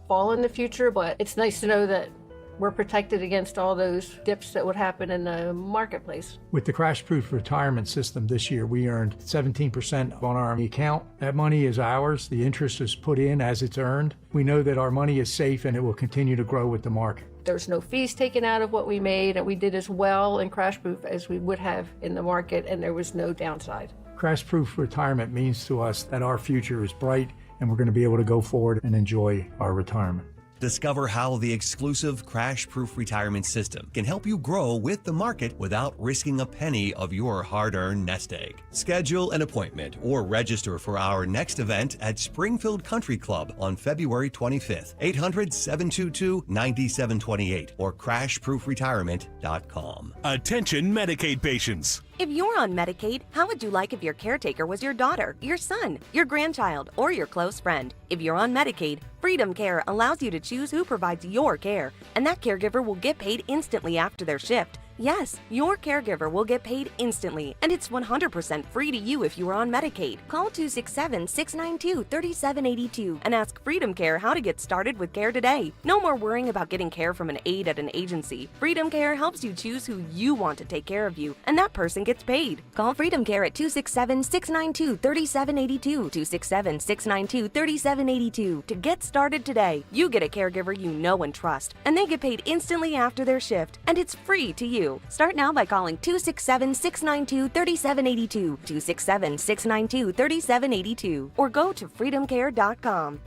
fall in the future, but it's nice to know that we're protected against all those dips that would happen in the marketplace. With the Crash Proof retirement system this year, we earned 17% on our account. That money is ours. The interest is put in as it's earned. We know that our money is safe and it will continue to grow with the market. There's no fees taken out of what we made, and we did as well in Crash Proof as we would have in the market, and there was no downside. Crash Proof retirement means to us that our future is bright and we're going to be able to go forward and enjoy our retirement. Discover how the exclusive Crash Proof retirement system can help you grow with the market without risking a penny of your hard-earned nest egg. Schedule an appointment or register for our next event at Springfield Country Club on February 25th, 800-722-9728 or crashproofretirement.com. Attention Medicaid patients. If you're on Medicaid, how would you like if your caretaker was your daughter, your son, your grandchild, or your close friend? If you're on Medicaid, Freedom Care allows you to choose who provides your care, and that caregiver will get paid instantly after their shift. Yes, your caregiver will get paid instantly, and it's 100% free to you if you are on Medicaid. Call 267-692-3782 and ask Freedom Care how to get started with care today. No more worrying about getting care from an aide at an agency. Freedom Care helps you choose who you want to take care of you, and that person gets paid. Call Freedom Care at 267-692-3782, 267-692-3782 to get started today. You get a caregiver you know and trust, and they get paid instantly after their shift, and it's free to you. Start now by calling 267-692-3782, 267-692-3782, or go to freedomcare.com.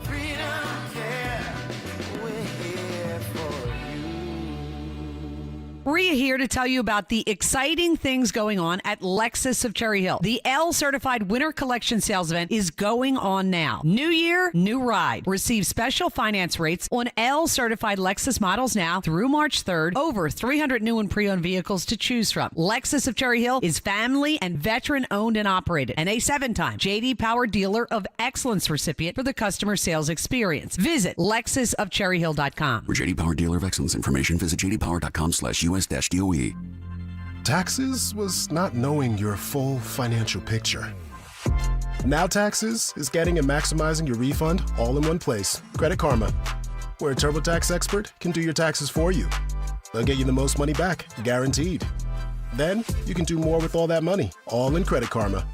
Maria here to tell you about the exciting things going on at Lexus of Cherry Hill. The L-certified winter collection sales event is going on now. New year, new ride. Receive special finance rates on L-certified Lexus models now through March 3rd. Over 300 new and pre-owned vehicles to choose from. Lexus of Cherry Hill is family and veteran owned and operated, and a 7-time J.D. Power Dealer of Excellence recipient for the customer sales experience. Visit LexusofCherryHill.com. For J.D. Power Dealer of Excellence information, visit jdpower.com/US-DOE. Taxes was not knowing your full financial picture. Now Taxes is getting and maximizing your refund all in one place. Credit Karma, where a TurboTax expert can do your taxes for you. They'll get you the most money back, guaranteed. Then you can do more with all that money, all in Credit Karma.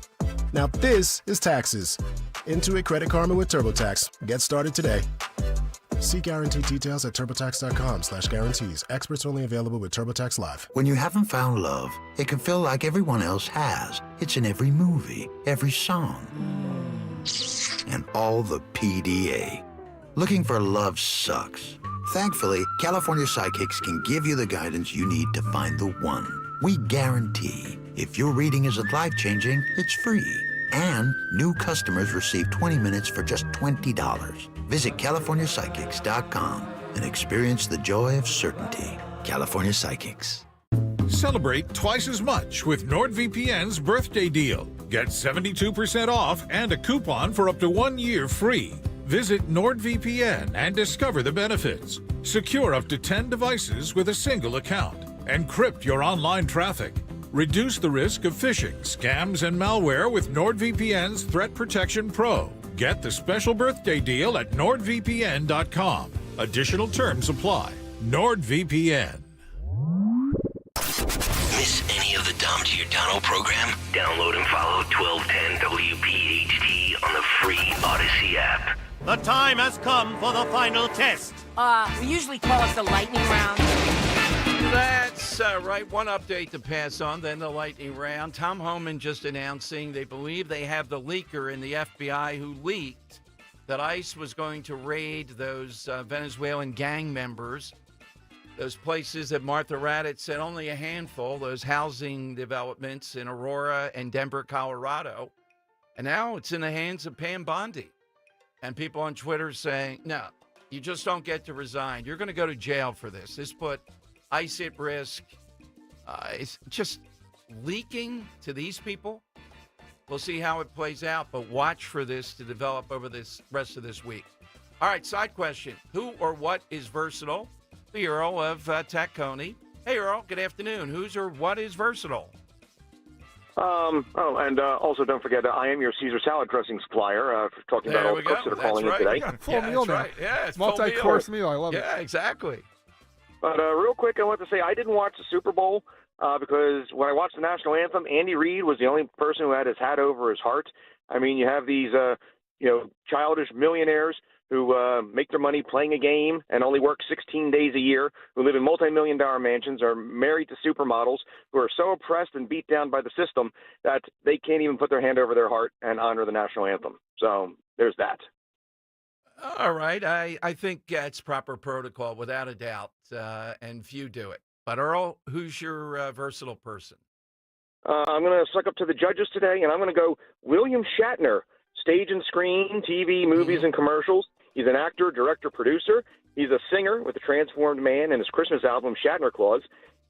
Now this is taxes. Intuit Credit Karma with TurboTax. Get started today. See guaranteed details at turbotax.com/guarantees. Experts only available with TurboTax Live. When you haven't found love, it can feel like everyone else has. It's in every movie, every song, and all the PDA. Looking for love sucks. Thankfully, California Psychics can give you the guidance you need to find the one. We guarantee if your reading isn't life-changing, it's free. And new customers receive 20 minutes for just $20. Visit CaliforniaPsychics.com and experience the joy of certainty. California Psychics. Celebrate twice as much with NordVPN's birthday deal. Get 72% off and a coupon for up to 1 year free. Visit NordVPN and discover the benefits. Secure up to 10 devices with a single account. Encrypt your online traffic. Reduce the risk of phishing, scams, and malware with NordVPN's Threat Protection Pro. Get the special birthday deal at NordVPN.com. Additional terms apply. NordVPN. Miss any of the Dom Giordano program? Download and follow 1210 WPHT on the free Odyssey app. The time has come for the final test. We usually call it the lightning round. That's right. One update to pass on, then the lightning round. Tom Homan just announcing they believe they have the leaker in the FBI who leaked that ICE was going to raid those Venezuelan gang members, those places that Martha Raddatz said only a handful, those housing developments in Aurora and Denver, Colorado. And now it's in the hands of Pam Bondi. And people on Twitter saying, no, you just don't get to resign. You're going to go to jail for this. This put ICE at risk. It's just leaking to these people. We'll see how it plays out, but watch for this to develop over this rest of this week. All right, side question. Who or what is versatile? The Earl of Tacony. Hey, Earl, good afternoon. Who's or what is versatile? Also don't forget, I am your Caesar salad dressing supplier. For talking about all the cooks that are calling in today. Yeah, full meal now. Right. Yeah, it's multi-course meal. I love it. Yeah, exactly. But real quick, I want to say I didn't watch the Super Bowl because when I watched the national anthem, Andy Reid was the only person who had his hat over his heart. I mean, you have these, childish millionaires who make their money playing a game and only work 16 days a year, who live in multi-million-dollar mansions, are married to supermodels, who are so oppressed and beat down by the system that they can't even put their hand over their heart and honor the national anthem. So there's that. All right. I think it's proper protocol, without a doubt, and few do it. But, Earl, who's your versatile person? I'm going to suck up to the judges today, and I'm going to go William Shatner, stage and screen, TV, movies, and commercials. He's an actor, director, producer. He's a singer with the Transformed Man and his Christmas album, Shatner Claus.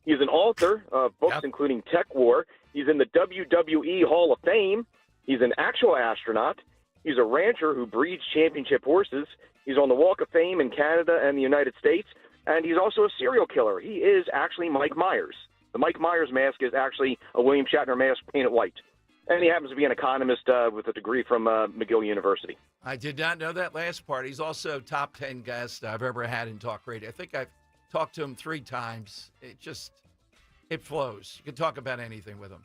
He's an author of books including Tech War. He's in the WWE Hall of Fame. He's an actual astronaut. He's a rancher who breeds championship horses. He's on the Walk of Fame in Canada and the United States. And he's also a serial killer. He is actually Mike Myers. The Mike Myers mask is actually a William Shatner mask painted white. And he happens to be an economist with a degree from McGill University. I did not know that last part. He's also top 10 guest I've ever had in talk radio. I think I've talked to him 3 times. It flows. You can talk about anything with him.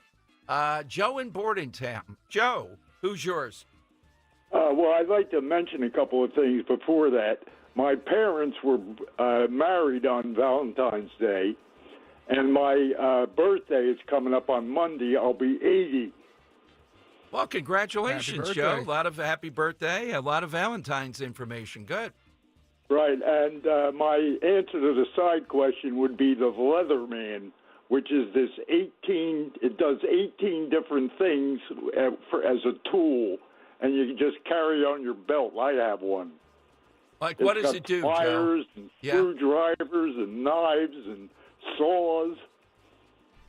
Joe in Bordentown. Joe, who's yours? Well, I'd like to mention a couple of things before that. My parents were married on Valentine's Day, and my birthday is coming up on Monday. I'll be 80. Well, congratulations, Joe. A lot of happy birthday, a lot of Valentine's information. Good. Right, and my answer to the side question would be the Leatherman, which is this 18, it does 18 different things as a tool, and you can just carry on your belt. I have one. Like, what does it do, Joe? Pliers and screwdrivers and knives and saws.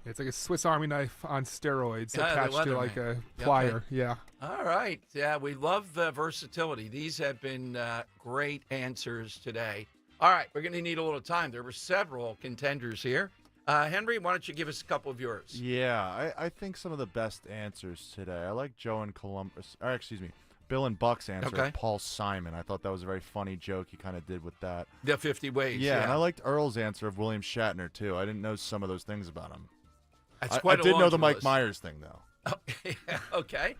It's like a Swiss Army knife on steroids attached to like a Yep. plier. Yeah. All right. Yeah, we love versatility. These have been great answers today. All right, we're going to need a little time. There were several contenders here. Henry, why don't you give us a couple of yours? Yeah, I think some of the best answers today. I like Joe and Columbus, or excuse me, Bill and Buck's answer of Paul Simon. I thought that was a very funny joke he kind of did with that. The 50 ways. Yeah, and I liked Earl's answer of William Shatner, too. I didn't know some of those things about him. That's quite I did know the Mike list. Myers thing, though. Okay.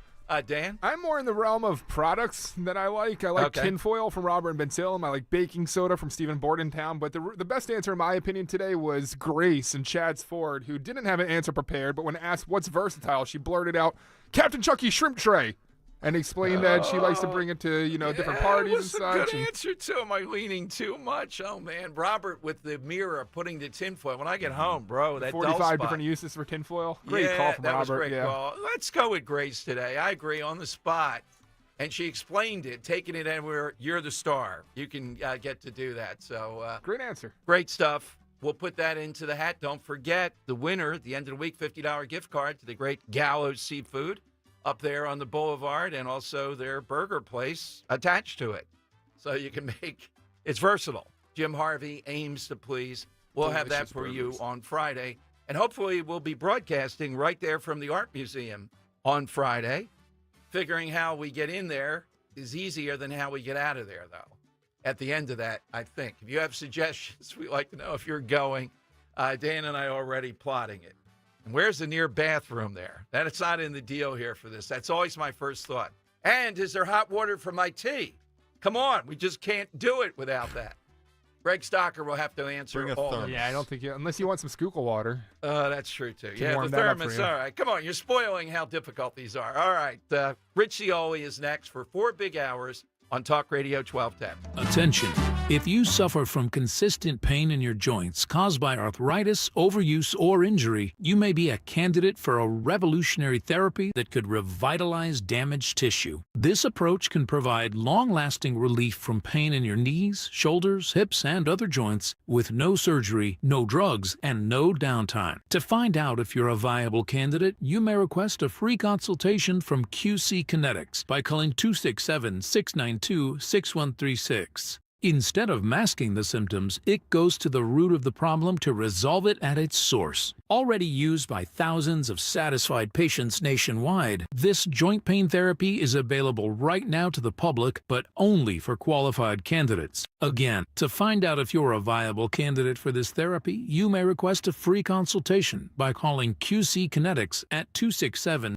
Dan? I'm more in the realm of products that I like. I like tinfoil from Robert and Bentilm. I like baking soda from Stephen Bordentown. But the best answer, in my opinion, today was Grace and Chad's Ford, who didn't have an answer prepared, but when asked what's versatile, she blurted out, Captain Chucky's shrimp tray. And explained that she likes to bring it to, different parties and such. That's a good answer, too. Am I leaning too much? Oh, man. Robert with the mirror putting the tinfoil. When I get home, bro, that 45 different uses for tinfoil. Great call from that Robert. Was great call. Let's go with Grace today. I agree, on the spot. And she explained it, taking it anywhere. You're the star. You can get to do that. So great answer. Great stuff. We'll put that into the hat. Don't forget, the winner at the end of the week, $50 gift card to the great Gallows Seafood up there on the boulevard, and also their burger place attached to it. So you can it's versatile. Jim Harvey aims to please. We'll have that for you on Friday. And hopefully we'll be broadcasting right there from the Art Museum on Friday. Figuring how we get in there is easier than how we get out of there, though. At the end of that, I think. If you have suggestions, we'd like to know if you're going. Dan and I are already plotting it. And where's the near bathroom there? It's not in the deal here for this. That's always my first thought. And is there hot water for my tea? Come on, we just can't do it without that. Greg Stocker will have to answer all of this. Yeah, I don't think unless you want some Schuylkill water. That's true, too. Yeah, the thermos. All right, come on. You're spoiling how difficult these are. All right, Rich Cioli is next for 4 big hours on Talk Radio 1210. Attention. If you suffer from consistent pain in your joints caused by arthritis, overuse, or injury, you may be a candidate for a revolutionary therapy that could revitalize damaged tissue. This approach can provide long-lasting relief from pain in your knees, shoulders, hips, and other joints with no surgery, no drugs, and no downtime. To find out if you're a viable candidate, you may request a free consultation from QC Kinetics by calling 267-692-6136. Instead of masking the symptoms, it goes to the root of the problem to resolve it at its source. Already used by thousands of satisfied patients nationwide, this joint pain therapy is available right now to the public, but only for qualified candidates. Again, to find out if you're a viable candidate for this therapy, you may request a free consultation by calling QC Kinetics at 267